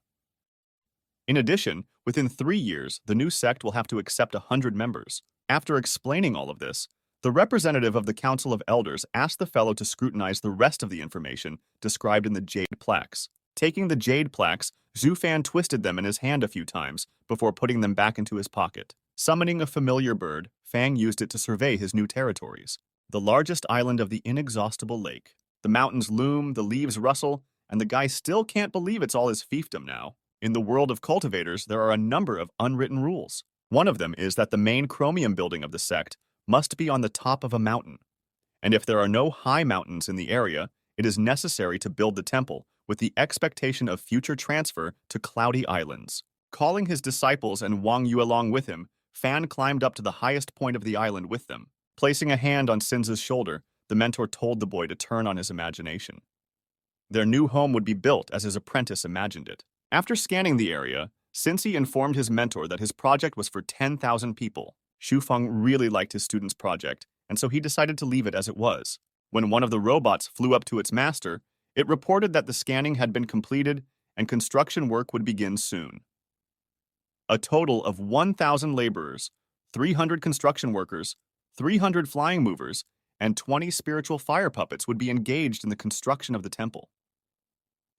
Speaker 1: In addition, within 3 years, the new sect will have to accept 100 members. After explaining all of this, the representative of the Council of Elders asked the fellow to scrutinize the rest of the information described in the jade plaques. Taking the jade plaques, Zhu Fan twisted them in his hand a few times before putting them back into his pocket. Summoning a familiar bird, Fang used it to survey his new territories. The largest island of the inexhaustible lake. The mountains loom, the leaves rustle, and the guy still can't believe it's all his fiefdom now. In the world of cultivators, there are a number of unwritten rules. One of them is that the main chromium building of the sect must be on the top of a mountain. And if there are no high mountains in the area, it is necessary to build the temple with the expectation of future transfer to cloudy islands. Calling his disciples and Wang Yu along with him, Fan climbed up to the highest point of the island with them. Placing a hand on Sinza's shoulder, the mentor told the boy to turn on his imagination. Their new home would be built as his apprentice imagined it. After scanning the area, Cincy informed his mentor that his project was for 10,000 people. Shufeng really liked his student's project, and so he decided to leave it as it was. When one of the robots flew up to its master, it reported that the scanning had been completed and construction work would begin soon. A total of 1,000 laborers, 300 construction workers, 300 flying movers, and 20 spiritual fire puppets would be engaged in the construction of the temple.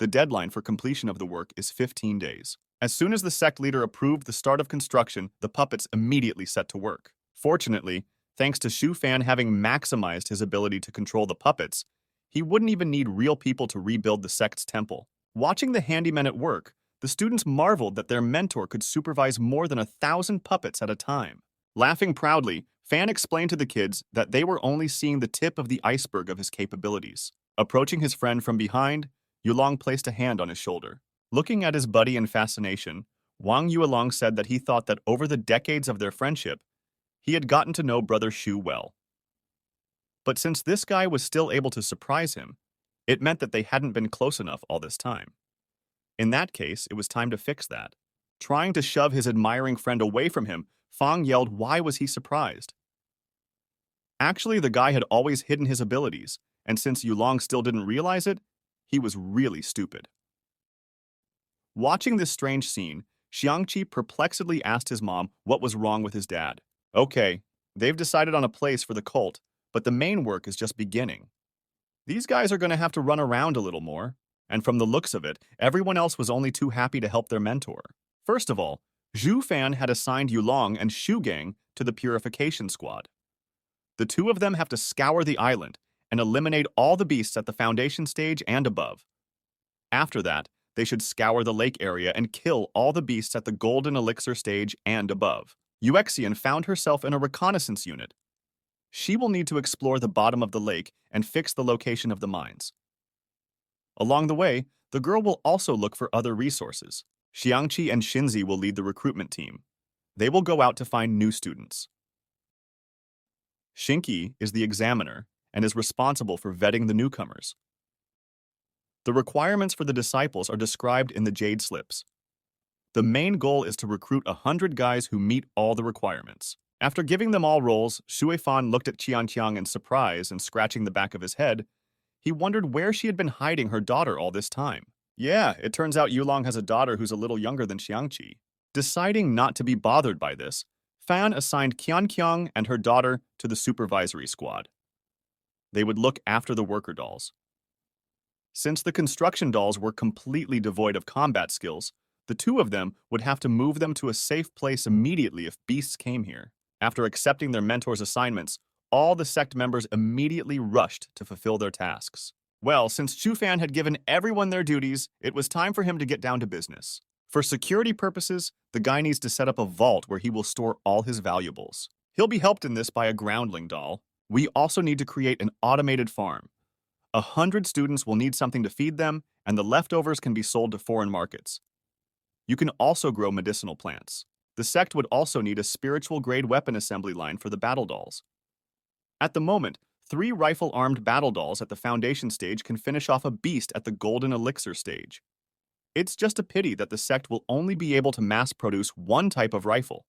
Speaker 1: The deadline for completion of the work is 15 days. As soon as the sect leader approved the start of construction, the puppets immediately set to work. Fortunately, thanks to Shu Fan having maximized his ability to control the puppets, he wouldn't even need real people to rebuild the sect's temple. Watching the handymen at work, the students marveled that their mentor could supervise more than 1,000 puppets at a time. Laughing proudly, Fan explained to the kids that they were only seeing the tip of the iceberg of his capabilities. Approaching his friend from behind, Yulong placed a hand on his shoulder. Looking at his buddy in fascination, Wang Yuelong said that he thought that over the decades of their friendship, he had gotten to know brother Shu well. But since this guy was still able to surprise him, it meant that they hadn't been close enough all this time. In that case, it was time to fix that. Trying to shove his admiring friend away from him, Fang yelled, "Why was he surprised?" Actually, the guy had always hidden his abilities, and since Yulong still didn't realize it, he was really stupid. Watching this strange scene, Xiangqi perplexedly asked his mom what was wrong with his dad. Okay, they've decided on a place for the cult, but the main work is just beginning. These guys are going to have to run around a little more. And from the looks of it, everyone else was only too happy to help their mentor. First of all, Zhu Fan had assigned Yulong and Shu Gang to the purification squad. The two of them have to scour the island and eliminate all the beasts at the foundation stage and above. After that, they should scour the lake area and kill all the beasts at the golden elixir stage and above. Yuexian found herself in a reconnaissance unit. She will need to explore the bottom of the lake and fix the location of the mines. Along the way, the girl will also look for other resources. Xiangqi and Xinzi will lead the recruitment team. They will go out to find new students. Xinqi is the examiner and is responsible for vetting the newcomers. The requirements for the disciples are described in the Jade Slips. The main goal is to recruit 100 guys who meet all the requirements. After giving them all roles, Shuifan looked at Qianqiang in surprise and scratching the back of his head. He wondered where she had been hiding her daughter all this time. Yeah, it turns out Yulong has a daughter who's a little younger than Xiangqi. Deciding not to be bothered by this, Fan assigned Qianqiang and her daughter to the supervisory squad. They would look after the worker dolls. Since the construction dolls were completely devoid of combat skills, the two of them would have to move them to a safe place immediately if beasts came here. After accepting their mentor's assignments, all the sect members immediately rushed to fulfill their tasks. Well, since Chufan had given everyone their duties, it was time for him to get down to business. For security purposes, the guy needs to set up a vault where he will store all his valuables. He'll be helped in this by a groundling doll. We also need to create an automated farm. 100 students will need something to feed them, and the leftovers can be sold to foreign markets. You can also grow medicinal plants. The sect would also need a spiritual-grade weapon assembly line for the battle dolls. At the moment, 3 rifle-armed battle dolls at the foundation stage can finish off a beast at the golden elixir stage. It's just a pity that the sect will only be able to mass-produce one type of rifle.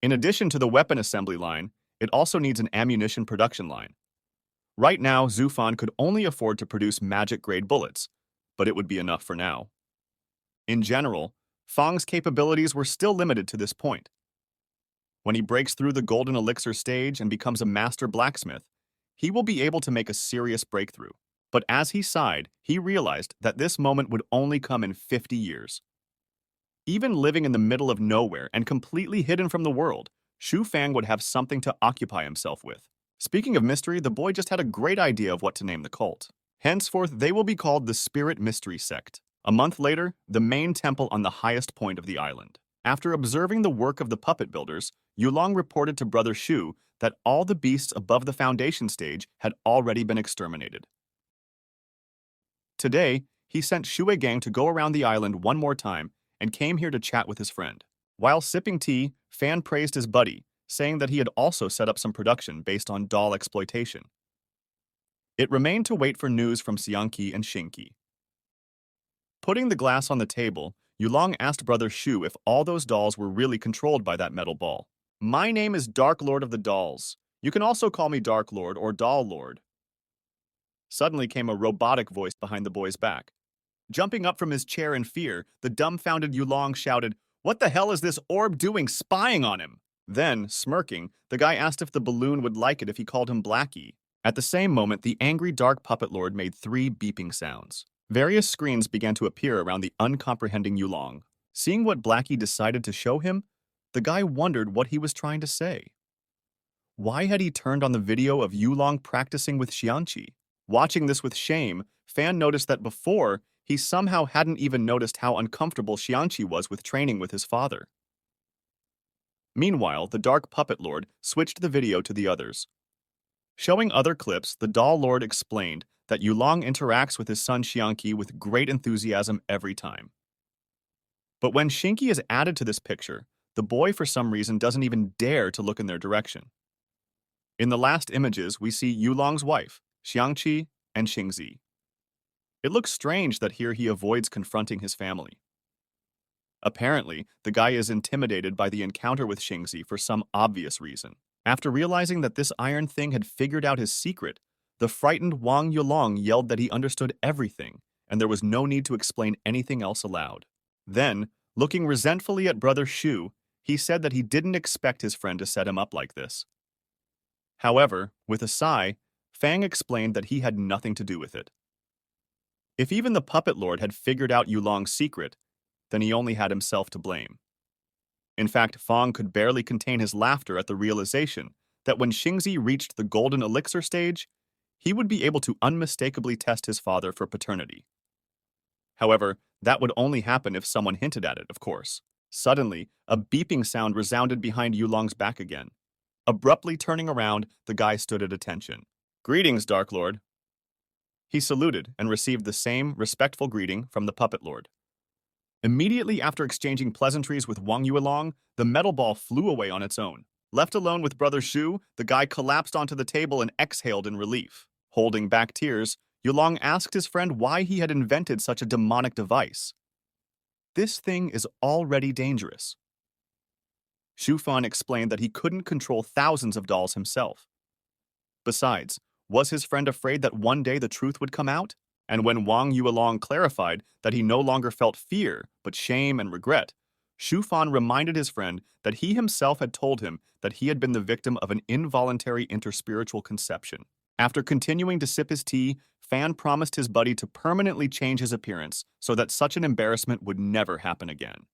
Speaker 1: In addition to the weapon assembly line, it also needs an ammunition production line. Right now, Zufan could only afford to produce magic-grade bullets, but it would be enough for now. In general, Fang's capabilities were still limited to this point. When he breaks through the golden elixir stage and becomes a master blacksmith, he will be able to make a serious breakthrough. But as he sighed, he realized that this moment would only come in 50 years. Even living in the middle of nowhere and completely hidden from the world, Shu Fang would have something to occupy himself with. Speaking of mystery, the boy just had a great idea of what to name the cult. Henceforth, they will be called the Spirit Mystery Sect. A month later, the main temple on the highest point of the island. After observing the work of the puppet builders, Yulong reported to Brother Shu that all the beasts above the foundation stage had already been exterminated. Today, he sent Shue Gang to go around the island one more time and came here to chat with his friend. While sipping tea, Fan praised his buddy, saying that he had also set up some production based on doll exploitation. It remained to wait for news from Xiangqi and Xingqi. Putting the glass on the table, Yulong asked Brother Shu if all those dolls were really controlled by that metal ball. My name is Dark Lord of the Dolls. You can also call me Dark Lord or Doll Lord. Suddenly came a robotic voice behind the boy's back. Jumping up from his chair in fear, the dumbfounded Yulong shouted, "What the hell is this orb doing spying on him?" Then, smirking, the guy asked if the balloon would like it if he called him Blackie. At the same moment, the angry dark puppet lord made 3 beeping sounds. Various screens began to appear around the uncomprehending Yulong. Seeing what Blackie decided to show him, the guy wondered what he was trying to say. Why had he turned on the video of Yulong practicing with Xiangqi? Watching this with shame, Fan noticed that before, he somehow hadn't even noticed how uncomfortable Xiangqi was with training with his father. Meanwhile, the Dark Puppet Lord switched the video to the others. Showing other clips, the Doll Lord explained that Yulong interacts with his son Xiangqi with great enthusiasm every time. But when Xingqi is added to this picture, the boy for some reason doesn't even dare to look in their direction. In the last images, we see Yulong's wife, Xiangqi, and Xingzi. It looks strange that here he avoids confronting his family. Apparently, the guy is intimidated by the encounter with Xingzi for some obvious reason. After realizing that this iron thing had figured out his secret, the frightened Wang Yulong yelled that he understood everything, and there was no need to explain anything else aloud. Then, looking resentfully at Brother Shu, he said that he didn't expect his friend to set him up like this. However, with a sigh, Fang explained that he had nothing to do with it. If even the Puppet Lord had figured out Yulong's secret, then he only had himself to blame. In fact, Fang could barely contain his laughter at the realization that when Xingzi reached the golden elixir stage, he would be able to unmistakably test his father for paternity. However, that would only happen if someone hinted at it, of course. Suddenly, a beeping sound resounded behind Yulong's back again. Abruptly turning around, the guy stood at attention. "Greetings, Dark Lord." He saluted and received the same respectful greeting from the Puppet Lord. Immediately after exchanging pleasantries with Wang Yulong, the metal ball flew away on its own. Left alone with Brother Shu, the guy collapsed onto the table and exhaled in relief. Holding back tears, Yulong asked his friend why he had invented such a demonic device. "This thing is already dangerous." Shufan explained that he couldn't control thousands of dolls himself. Besides, was his friend afraid that one day the truth would come out? And when Wang Yulong clarified that he no longer felt fear, but shame and regret, Shufan reminded his friend that he himself had told him that he had been the victim of an involuntary interspiritual conception. After continuing to sip his tea, Fan promised his buddy to permanently change his appearance so that such an embarrassment would never happen again.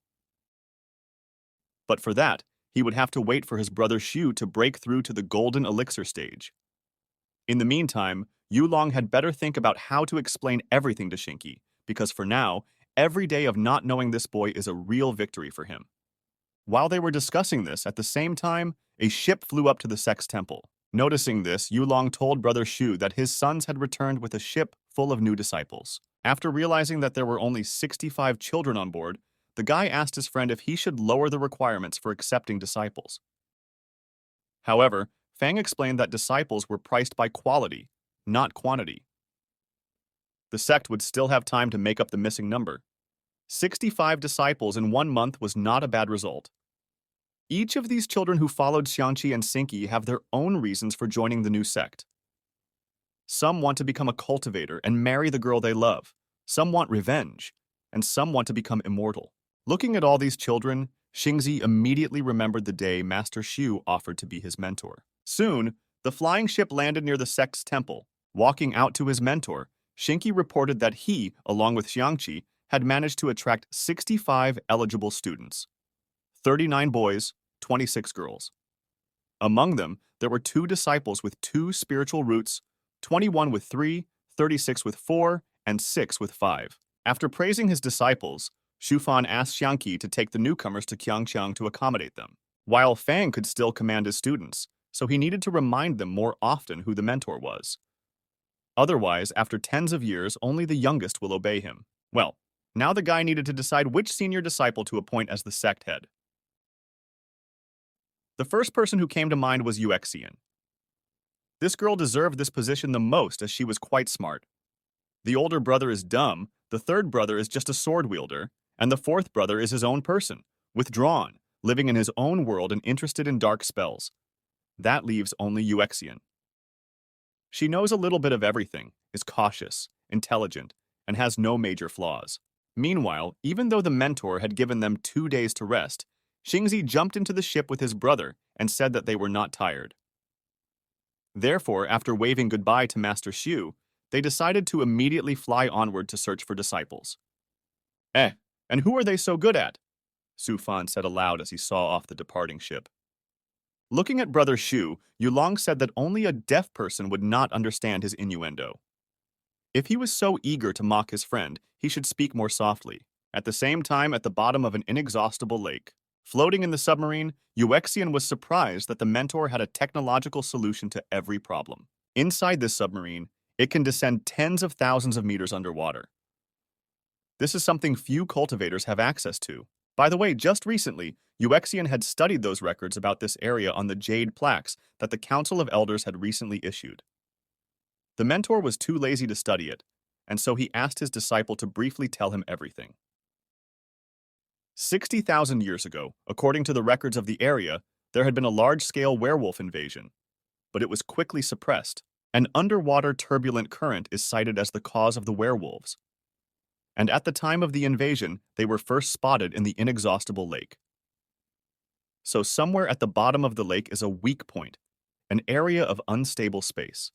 Speaker 1: But for that, he would have to wait for his brother Shu to break through to the golden elixir stage. In the meantime, Yulong had better think about how to explain everything to Xingqi, because for now, every day of not knowing this boy is a real victory for him. While they were discussing this, at the same time, a ship flew up to the Sex Temple. Noticing this, Yulong told Brother Shu that his sons had returned with a ship full of new disciples. After realizing that there were only 65 children on board, the guy asked his friend if he should lower the requirements for accepting disciples. However, Fang explained that disciples were priced by quality, not quantity. The sect would still have time to make up the missing number. 65 disciples in 1 month was not a bad result. Each of these children who followed Xiangqi and Xingqi have their own reasons for joining the new sect. Some want to become a cultivator and marry the girl they love. Some want revenge, and some want to become immortal. Looking at all these children, Xingzi immediately remembered the day Master Shu offered to be his mentor. Soon, the flying ship landed near the sect's temple. Walking out to his mentor, Xingqi reported that he, along with Xiangqi, had managed to attract 65 eligible students. 39 boys, 26 girls. Among them, there were 2 disciples with 2 spiritual roots, 21 with 3, 36 with 4, and 6 with 5. After praising his disciples, Shufan asked Xiangqi to take the newcomers to Qiangqiang to accommodate them. While Fang could still command his students, so he needed to remind them more often who the mentor was. Otherwise, after tens of years, only the youngest will obey him. Well, now the guy needed to decide which senior disciple to appoint as the sect head. The first person who came to mind was Daxian. This girl deserved this position the most as she was quite smart. The older brother is dumb, the third brother is just a sword wielder, and the fourth brother is his own person, withdrawn, living in his own world and interested in dark spells. That leaves only Uxian. She knows a little bit of everything, is cautious, intelligent, and has no major flaws. Meanwhile, even though the mentor had given them 2 days to rest, Xingzi jumped into the ship with his brother and said that they were not tired. Therefore, after waving goodbye to Master Xu, they decided to immediately fly onward to search for disciples. And who are they so good at? Su Fan said aloud as he saw off the departing ship. Looking at Brother Xu, Yulong said that only a deaf person would not understand his innuendo. If he was so eager to mock his friend, he should speak more softly. At the same time, at the bottom of an inexhaustible lake, floating in the submarine, Uxian was surprised that the mentor had a technological solution to every problem. Inside this submarine, it can descend tens of thousands of meters underwater. This is something few cultivators have access to. By the way, just recently, Uxian had studied those records about this area on the jade plaques that the Council of Elders had recently issued. The mentor was too lazy to study it, and so he asked his disciple to briefly tell him everything. 60,000 years ago, according to the records of the area, there had been a large-scale werewolf invasion, but it was quickly suppressed. An underwater turbulent current is cited as the cause of the werewolves. And at the time of the invasion, they were first spotted in the inexhaustible lake. So somewhere at the bottom of the lake is a weak point, an area of unstable space.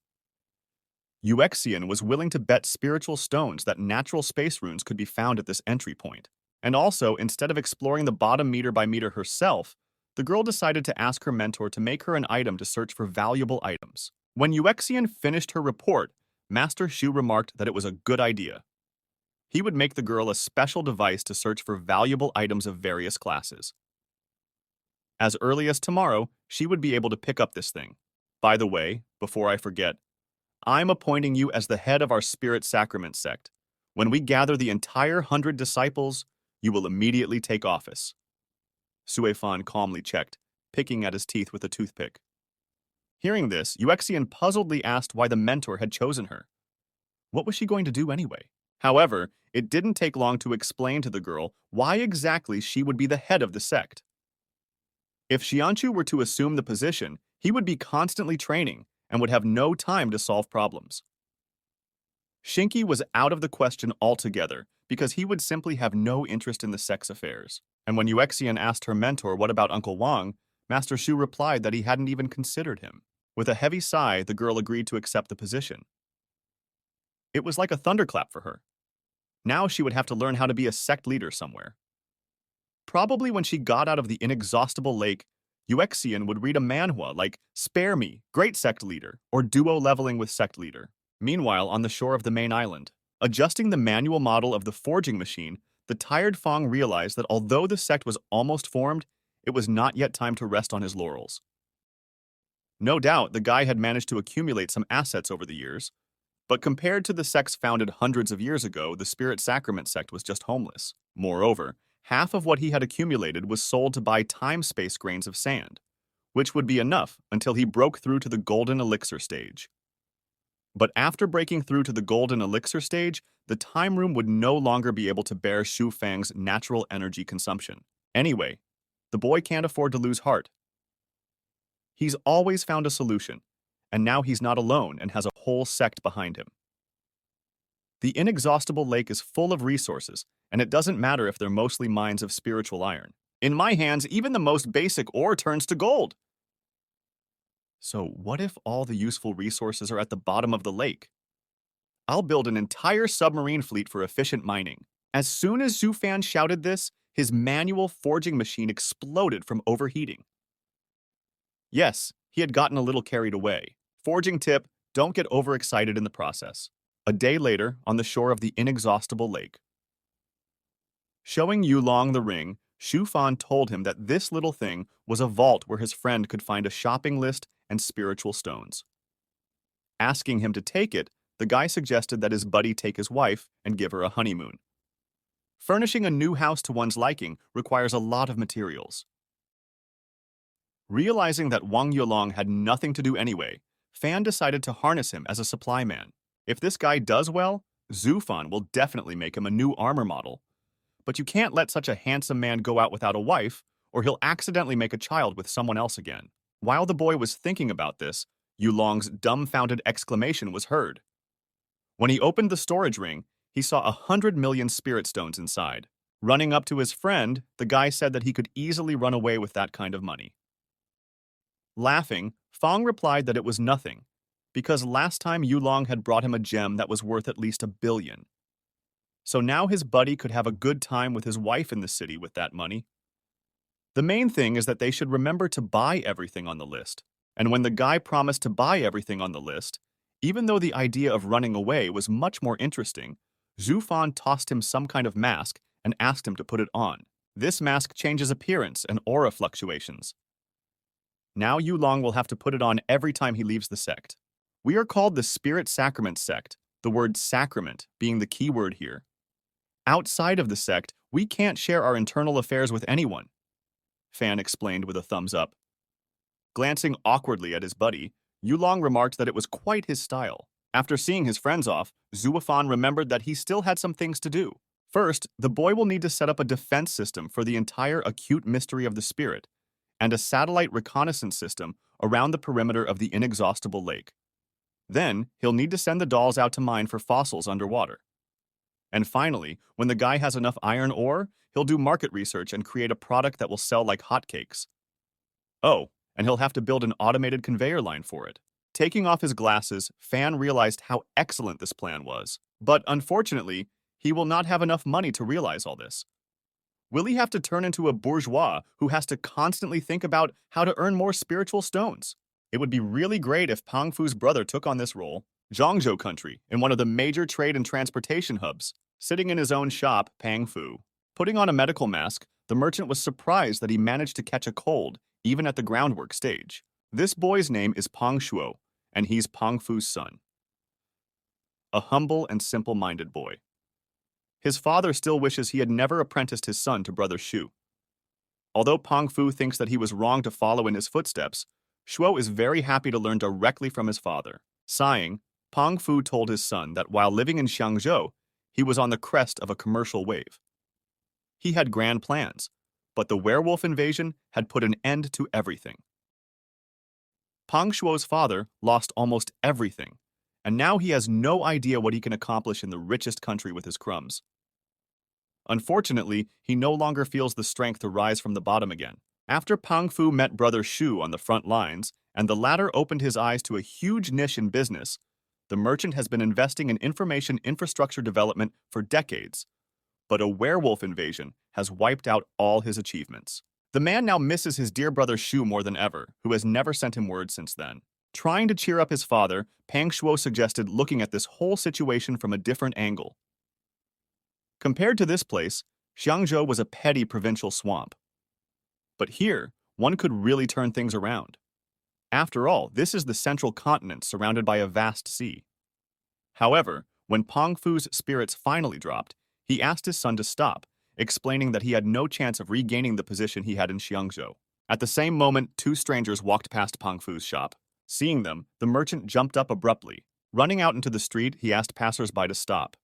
Speaker 1: Uxian was willing to bet spiritual stones that natural space runes could be found at this entry point. And also, instead of exploring the bottom meter by meter herself, the girl decided to ask her mentor to make her an item to search for valuable items. When Uxian finished her report, Master Xu remarked that it was a good idea. He would make the girl a special device to search for valuable items of various classes. As early as tomorrow, she would be able to pick up this thing. By the way, before I forget, I'm appointing you as the head of our Spirit Sacrament sect. When we gather the entire 100 disciples, you will immediately take office. Sui Fan calmly checked, picking at his teeth with a toothpick. Hearing this, Uxian puzzledly asked why the mentor had chosen her. What was she going to do anyway? However, it didn't take long to explain to the girl why exactly she would be the head of the sect. If Xianchu were to assume the position, he would be constantly training and would have no time to solve problems. Shinki was out of the question altogether because he would simply have no interest in the sect's affairs. And when Uxian asked her mentor what about Uncle Wang, Master Xu replied that he hadn't even considered him. With a heavy sigh, the girl agreed to accept the position. It was like a thunderclap for her. Now she would have to learn how to be a sect leader somewhere. Probably when she got out of the inexhaustible lake, Uxian would read a manhwa like Spare Me, Great Sect Leader, or Duo Leveling with Sect Leader. Meanwhile, on the shore of the main island, adjusting the manual model of the forging machine, the tired Fong realized that although the sect was almost formed, it was not yet time to rest on his laurels. No doubt, the guy had managed to accumulate some assets over the years, but compared to the sects founded hundreds of years ago, the Spirit Sacrament sect was just homeless. Moreover, half of what he had accumulated was sold to buy time-space grains of sand, which would be enough until he broke through to the golden elixir stage. But after breaking through to the golden elixir stage, the time room would no longer be able to bear Shu Fang's natural energy consumption. Anyway, the boy can't afford to lose heart. He's always found a solution, and now he's not alone and has a whole sect behind him. The inexhaustible lake is full of resources, and it doesn't matter if they're mostly mines of spiritual iron. In my hands, even the most basic ore turns to gold. So what if all the useful resources are at the bottom of the lake? I'll build an entire submarine fleet for efficient mining. As soon as Zhu Fan shouted this, his manual forging machine exploded from overheating. Yes, he had gotten a little carried away. Forging tip, don't get overexcited in the process. A day later, on the shore of the inexhaustible lake. Showing Yulong the ring, Shu Fan told him that this little thing was a vault where his friend could find a shopping list and spiritual stones. Asking him to take it, the guy suggested that his buddy take his wife and give her a honeymoon. Furnishing a new house to one's liking requires a lot of materials. Realizing that Wang Yulong had nothing to do anyway, Fan decided to harness him as a supply man. If this guy does well, Zufan will definitely make him a new armor model. But you can't let such a handsome man go out without a wife, or he'll accidentally make a child with someone else again. While the boy was thinking about this, Yulong's dumbfounded exclamation was heard. When he opened the storage ring, he saw 100 million spirit stones inside. Running up to his friend, the guy said that he could easily run away with that kind of money. Laughing, Fong replied that it was nothing, because last time Yulong had brought him a gem that was worth at least 1 billion. So now his buddy could have a good time with his wife in the city with that money. The main thing is that they should remember to buy everything on the list. And when the guy promised to buy everything on the list, even though the idea of running away was much more interesting, Zufan tossed him some kind of mask and asked him to put it on. This mask changes appearance and aura fluctuations. Now Yulong will have to put it on every time he leaves the sect. We are called the Spirit Sacrament sect, the word sacrament being the key word here. Outside of the sect, we can't share our internal affairs with anyone, Fan explained with a thumbs up. Glancing awkwardly at his buddy, Yulong remarked that it was quite his style. After seeing his friends off, Zuofan remembered that he still had some things to do. First, the boy will need to set up a defense system for the entire acute mystery of the spirit, and a satellite reconnaissance system around the perimeter of the inexhaustible lake. Then, he'll need to send the dolls out to mine for fossils underwater. And finally, when the guy has enough iron ore, he'll do market research and create a product that will sell like hotcakes. Oh, and he'll have to build an automated conveyor line for it. Taking off his glasses, Fan realized how excellent this plan was. But unfortunately, he will not have enough money to realize all this. Will he have to turn into a bourgeois who has to constantly think about how to earn more spiritual stones? It would be really great if Pang Fu's brother took on this role. Zhongzhou country, in one of the major trade and transportation hubs, sitting in his own shop, Pang Fu. Putting on a medical mask, the merchant was surprised that he managed to catch a cold, even at the groundwork stage. This boy's name is Pang Shuo, and he's Pang Fu's son. A humble and simple-minded boy. His father still wishes he had never apprenticed his son to Brother Shu. Although Pang Fu thinks that he was wrong to follow in his footsteps, Shuo is very happy to learn directly from his father. Sighing, Pang Fu told his son that while living in Xiangzhou, he was on the crest of a commercial wave. He had grand plans, but the werewolf invasion had put an end to everything. Pang Shuo's father lost almost everything, and now he has no idea what he can accomplish in the richest country with his crumbs. Unfortunately, he no longer feels the strength to rise from the bottom again. After Pang Fu met Brother Shu on the front lines, and the latter opened his eyes to a huge niche in business, the merchant has been investing in information infrastructure development for decades. But a werewolf invasion has wiped out all his achievements. The man now misses his dear brother Shu more than ever, who has never sent him word since then. Trying to cheer up his father, Pang Shuo suggested looking at this whole situation from a different angle. Compared to this place, Xiangzhou was a petty provincial swamp. But here, one could really turn things around. After all, this is the central continent surrounded by a vast sea. However, when Pang Fu's spirits finally dropped, he asked his son to stop, explaining that he had no chance of regaining the position he had in Xiangzhou. At the same moment, two strangers walked past Pang Fu's shop. Seeing them, the merchant jumped up abruptly. Running out into the street, he asked passers-by to stop.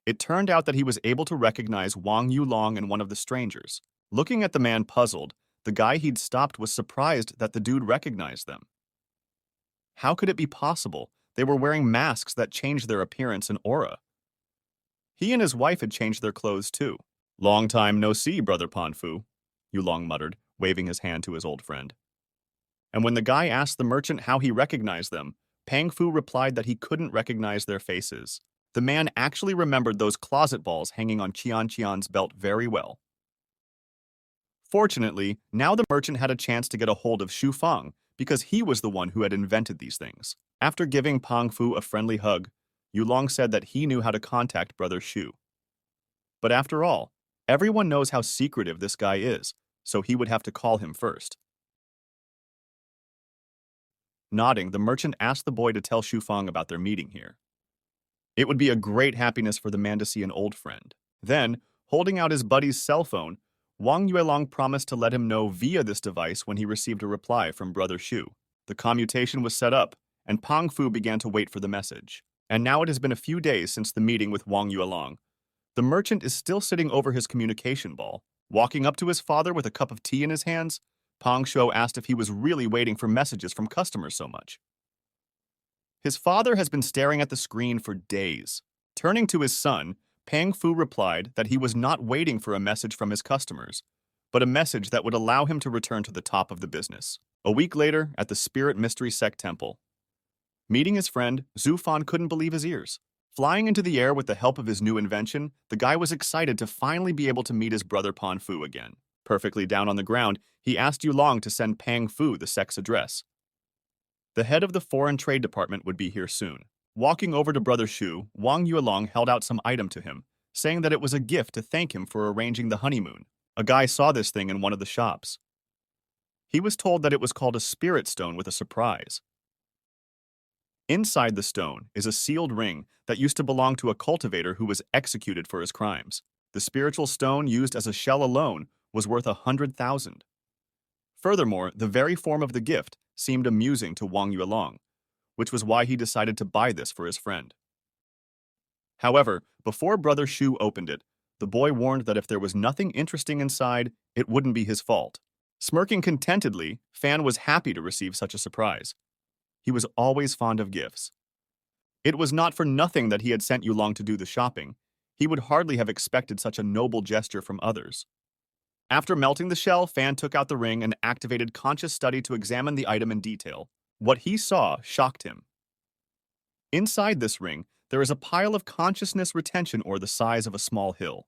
Speaker 1: It turned out that he was able to recognize Wang Yulong and one of the strangers. Looking at the man puzzled, the guy he'd stopped was surprised that the dude recognized them. How could it be possible? They were wearing masks that changed their appearance and aura. He and his wife had changed their clothes too. "Long time no see, Brother Panfu," Yulong muttered, waving his hand to his old friend. And when the guy asked the merchant how he recognized them, Pang Fu replied that he couldn't recognize their faces. The man actually remembered those closet balls hanging on Qian's belt very well. Fortunately, now the merchant had a chance to get a hold of Xu Feng because he was the one who had invented these things. After giving Pang Fu a friendly hug, Yulong said that he knew how to contact Brother Shu. But after all, everyone knows how secretive this guy is, so he would have to call him first. Nodding, the merchant asked the boy to tell Xu Feng about their meeting here. It would be a great happiness for the man to see an old friend. Then, holding out his buddy's cell phone, Wang Yuelong promised to let him know via this device when he received a reply from Brother Shu. The commutation was set up, and Pang Fu began to wait for the message. And now it has been a few days since the meeting with Wang Yuelong. The merchant is still sitting over his communication ball. Walking up to his father with a cup of tea in his hands, Pang Shuo asked if he was really waiting for messages from customers so much. His father has been staring at the screen for days. Turning to his son, Pang Fu replied that he was not waiting for a message from his customers, but a message that would allow him to return to the top of the business. A week later, at the Spirit Mystery Sect Temple. Meeting his friend, Zhu Fan couldn't believe his ears. Flying into the air with the help of his new invention, the guy was excited to finally be able to meet his brother Pan Fu again. Perfectly down on the ground, he asked Yulong to send Pang Fu the sect's address. The head of the Foreign Trade Department would be here soon. Walking over to Brother Shu, Wang Yuelong held out some item to him, saying that it was a gift to thank him for arranging the honeymoon. A guy saw this thing in one of the shops. He was told that it was called a spirit stone with a surprise. Inside the stone is a sealed ring that used to belong to a cultivator who was executed for his crimes. The spiritual stone used as a shell alone was worth 100,000. Furthermore, the very form of the gift seemed amusing to Wang Yuelong, which was why he decided to buy this for his friend. However, before Brother Shu opened it, the boy warned that if there was nothing interesting inside, it wouldn't be his fault. Smirking contentedly, Fan was happy to receive such a surprise. He was always fond of gifts. It was not for nothing that he had sent Yulong to do the shopping. He would hardly have expected such a noble gesture from others. After melting the shell, Fan took out the ring and activated conscious study to examine the item in detail. What he saw shocked him. Inside this ring, there is a pile of consciousness retention ore the size of a small hill.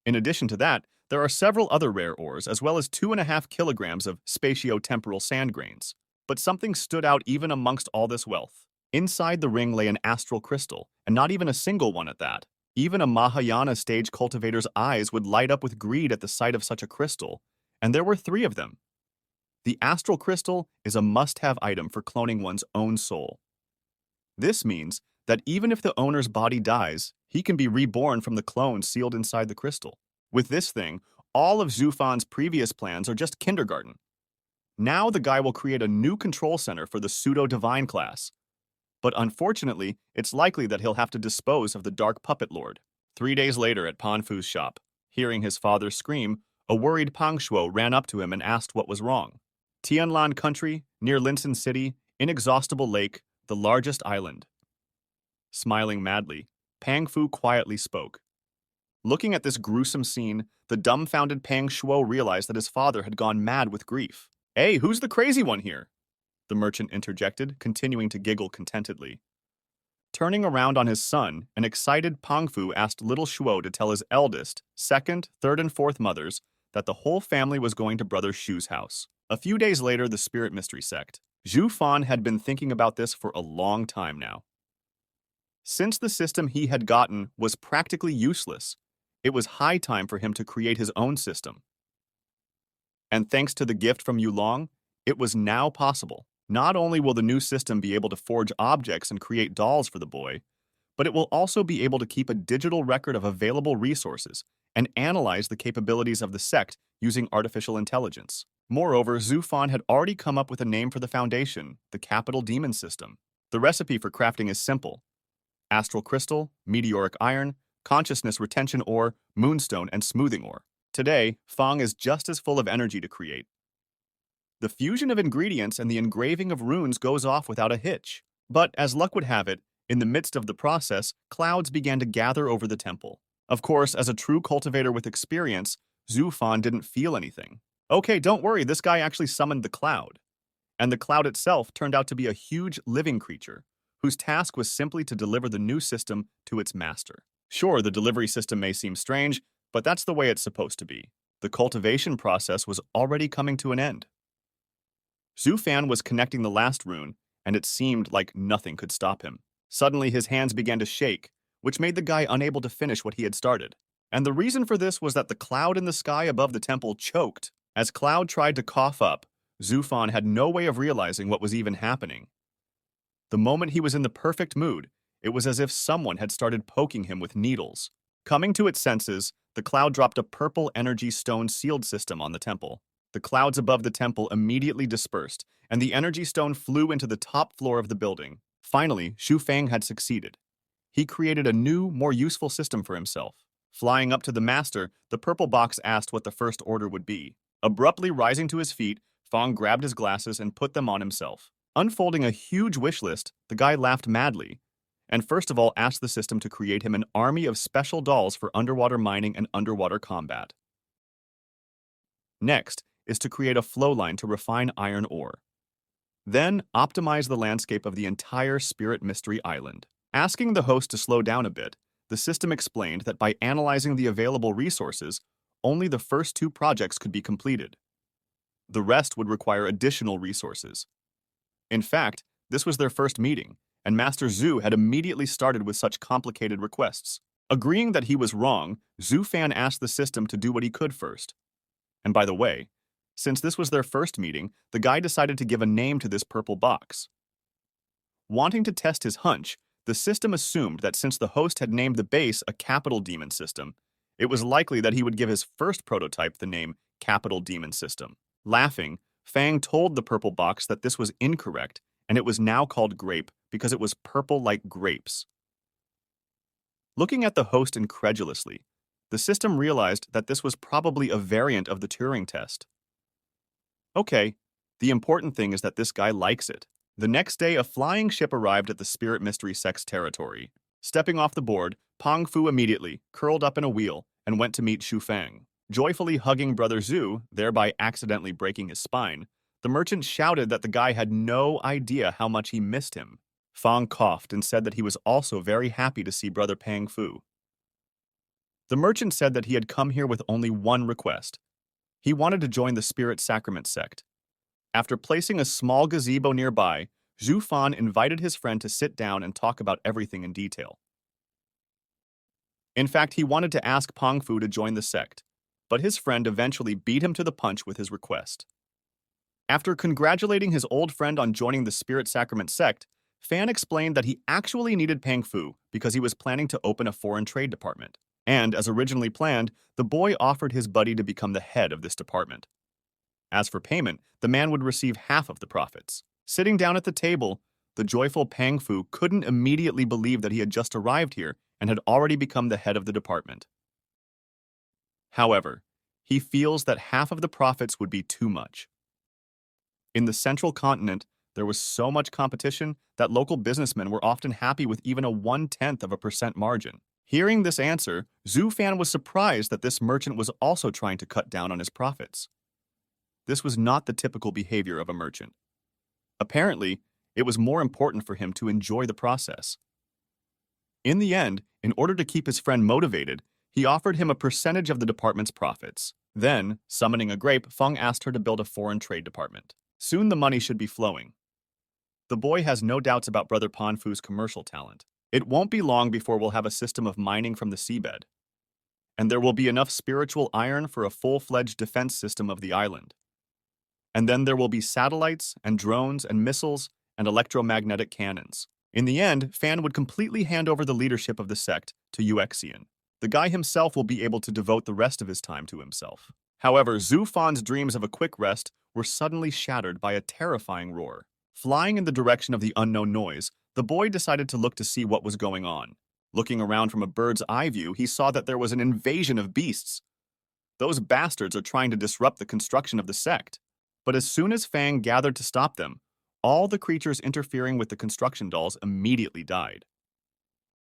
Speaker 1: In addition to that, there are several other rare ores as well as 2.5 kilograms of spatio-temporal sand grains. But something stood out even amongst all this wealth. Inside the ring lay an astral crystal, and not even a single one at that. Even a Mahayana stage cultivator's eyes would light up with greed at the sight of such a crystal, and there were 3 of them. The astral crystal is a must-have item for cloning one's own soul. This means that even if the owner's body dies, he can be reborn from the clone sealed inside the crystal. With this thing, all of Zhu Fan's previous plans are just kindergarten. Now the guy will create a new control center for the pseudo-divine class. But unfortunately, it's likely that he'll have to dispose of the Dark Puppet Lord. 3 days later at Pan Fu's shop, hearing his father scream, a worried Pang Shuo ran up to him and asked what was wrong. Tianlan Country, near Linsen City, Inexhaustible Lake, the largest island. Smiling madly, Pang Fu quietly spoke. Looking at this gruesome scene, the dumbfounded Pang Shuo realized that his father had gone mad with grief. "Hey, who's the crazy one here?" the merchant interjected, continuing to giggle contentedly. Turning around on his son, an excited Pang Fu asked little Shuo to tell his eldest, second, third, and fourth mothers that the whole family was going to Brother Shu's house. A few days later, the Spirit Mystery Sect. Zhu Fan had been thinking about this for a long time now. Since the system he had gotten was practically useless, it was high time for him to create his own system. And thanks to the gift from Yulong, it was now possible. Not only will the new system be able to forge objects and create dolls for the boy, but it will also be able to keep a digital record of available resources and analyze the capabilities of the sect using artificial intelligence. Moreover, Zhu Fan had already come up with a name for the foundation, the Capital Demon System. The recipe for crafting is simple: astral crystal, meteoric iron, consciousness retention ore, moonstone, and smoothing ore. Today, Fang is just as full of energy to create. The fusion of ingredients and the engraving of runes goes off without a hitch. But, as luck would have it, in the midst of the process, clouds began to gather over the temple. Of course, as a true cultivator with experience, Zhu Fan didn't feel anything. Okay, don't worry, this guy actually summoned the cloud. And the cloud itself turned out to be a huge living creature, whose task was simply to deliver the new system to its master. Sure, the delivery system may seem strange, but that's the way it's supposed to be. The cultivation process was already coming to an end. Zhu Fan was connecting the last rune, and it seemed like nothing could stop him. Suddenly, his hands began to shake, which made the guy unable to finish what he had started. And the reason for this was that the cloud in the sky above the temple choked. As Cloud tried to cough up, Zhu Fan had no way of realizing what was even happening. The moment he was in the perfect mood, it was as if someone had started poking him with needles. Coming to its senses, the cloud dropped a purple energy stone sealed system on the temple. the clouds above the temple immediately dispersed, and the energy stone flew into the top floor of the building. Finally, Xu Fang had succeeded. He created a new, more useful system for himself. Flying up to the master, the purple box asked what the first order would be. Abruptly rising to his feet, Fang grabbed his glasses and put them on himself. Unfolding a huge wish list, the guy laughed madly, and first of all asked the system to create him an army of special dolls for underwater mining and underwater combat. Next is to create a flow line to refine iron ore. Then, optimize the landscape of the entire Spirit Mystery Island. Asking the host to slow down a bit, the system explained that by analyzing the available resources, only the first 2 projects could be completed. The rest would require additional resources. In fact, this was their first meeting, and Master Zhu had immediately started with such complicated requests. Agreeing that he was wrong, Zhu Fan asked the system to do what he could first. And by the way, since this was their first meeting, the guy decided to give a name to this purple box. Wanting to test his hunch, the system assumed that since the host had named the base a capital demon system, it was likely that he would give his first prototype the name Capital Demon System. Laughing, Fang told the purple box that this was incorrect, and it was now called Grape because it was purple like grapes. Looking at the host incredulously, the system realized that this was probably a variant of the Turing test. Okay, the important thing is that this guy likes it. The next day, a flying ship arrived at the Spirit Mystery Sect's territory. Stepping off the board, Pang Fu immediately curled up in a wheel and went to meet Xu Fang. Joyfully hugging Brother Zhu, thereby accidentally breaking his spine, the merchant shouted that the guy had no idea how much he missed him. Fang coughed and said that he was also very happy to see Brother Pang Fu. The merchant said that he had come here with only one request. He wanted to join the Spirit Sacrament sect. After placing a small gazebo nearby, Zhu Fan invited his friend to sit down and talk about everything in detail. In fact, he wanted to ask Pang Fu to join the sect, but his friend eventually beat him to the punch with his request. After congratulating his old friend on joining the Spirit Sacrament sect, Fan explained that he actually needed Pang Fu because he was planning to open a foreign trade department. And, as originally planned, the boy offered his buddy to become the head of this department. As for payment, the man would receive half of the profits. Sitting down at the table, the joyful Pang Fu couldn't immediately believe that he had just arrived here and had already become the head of the department. However, he feels that half of the profits would be too much. In the central continent, there was so much competition that local businessmen were often happy with even a 0.1% margin. Hearing this answer, Zhu Fan was surprised that this merchant was also trying to cut down on his profits. This was not the typical behavior of a merchant. Apparently, it was more important for him to enjoy the process. In the end, in order to keep his friend motivated, he offered him a percentage of the department's profits. Then, summoning a grape, Feng asked her to build a foreign trade department. Soon the money should be flowing. The boy has no doubts about Brother Pan Fu's commercial talent. It won't be long before we'll have a system of mining from the seabed. And there will be enough spiritual iron for a full-fledged defense system of the island. And then there will be satellites and drones and missiles and electromagnetic cannons. In the end, Fan would completely hand over the leadership of the sect to Daxian. The guy himself will be able to devote the rest of his time to himself. However, Zhu Fan's dreams of a quick rest were suddenly shattered by a terrifying roar. Flying in the direction of the unknown noise, the boy decided to look to see what was going on. Looking around from a bird's eye view, he saw that there was an invasion of beasts. Those bastards are trying to disrupt the construction of the sect. But as soon as Fang gathered to stop them, all the creatures interfering with the construction dolls immediately died.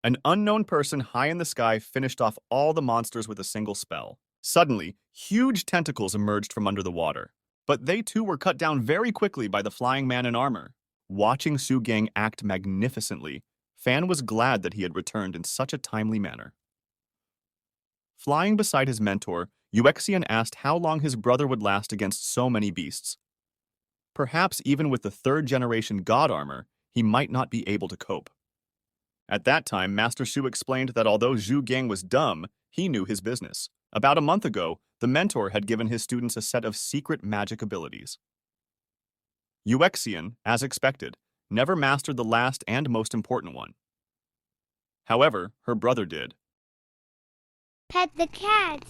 Speaker 1: An unknown person high in the sky finished off all the monsters with a single spell. Suddenly, huge tentacles emerged from under the water. But they too were cut down very quickly by the flying man in armor. Watching Su Gang act magnificently, Fan was glad that he had returned in such a timely manner. Flying beside his mentor, Daxian asked how long his brother would last against so many beasts. Perhaps even with the third-generation god armor, he might not be able to cope. At that time, Master Shu explained that although Zhu Gang was dumb, he knew his business. About a month ago, the mentor had given his students a set of secret magic abilities. Daxian, as expected, never mastered the last and most important one. However, her brother did.
Speaker 2: Pet the cat.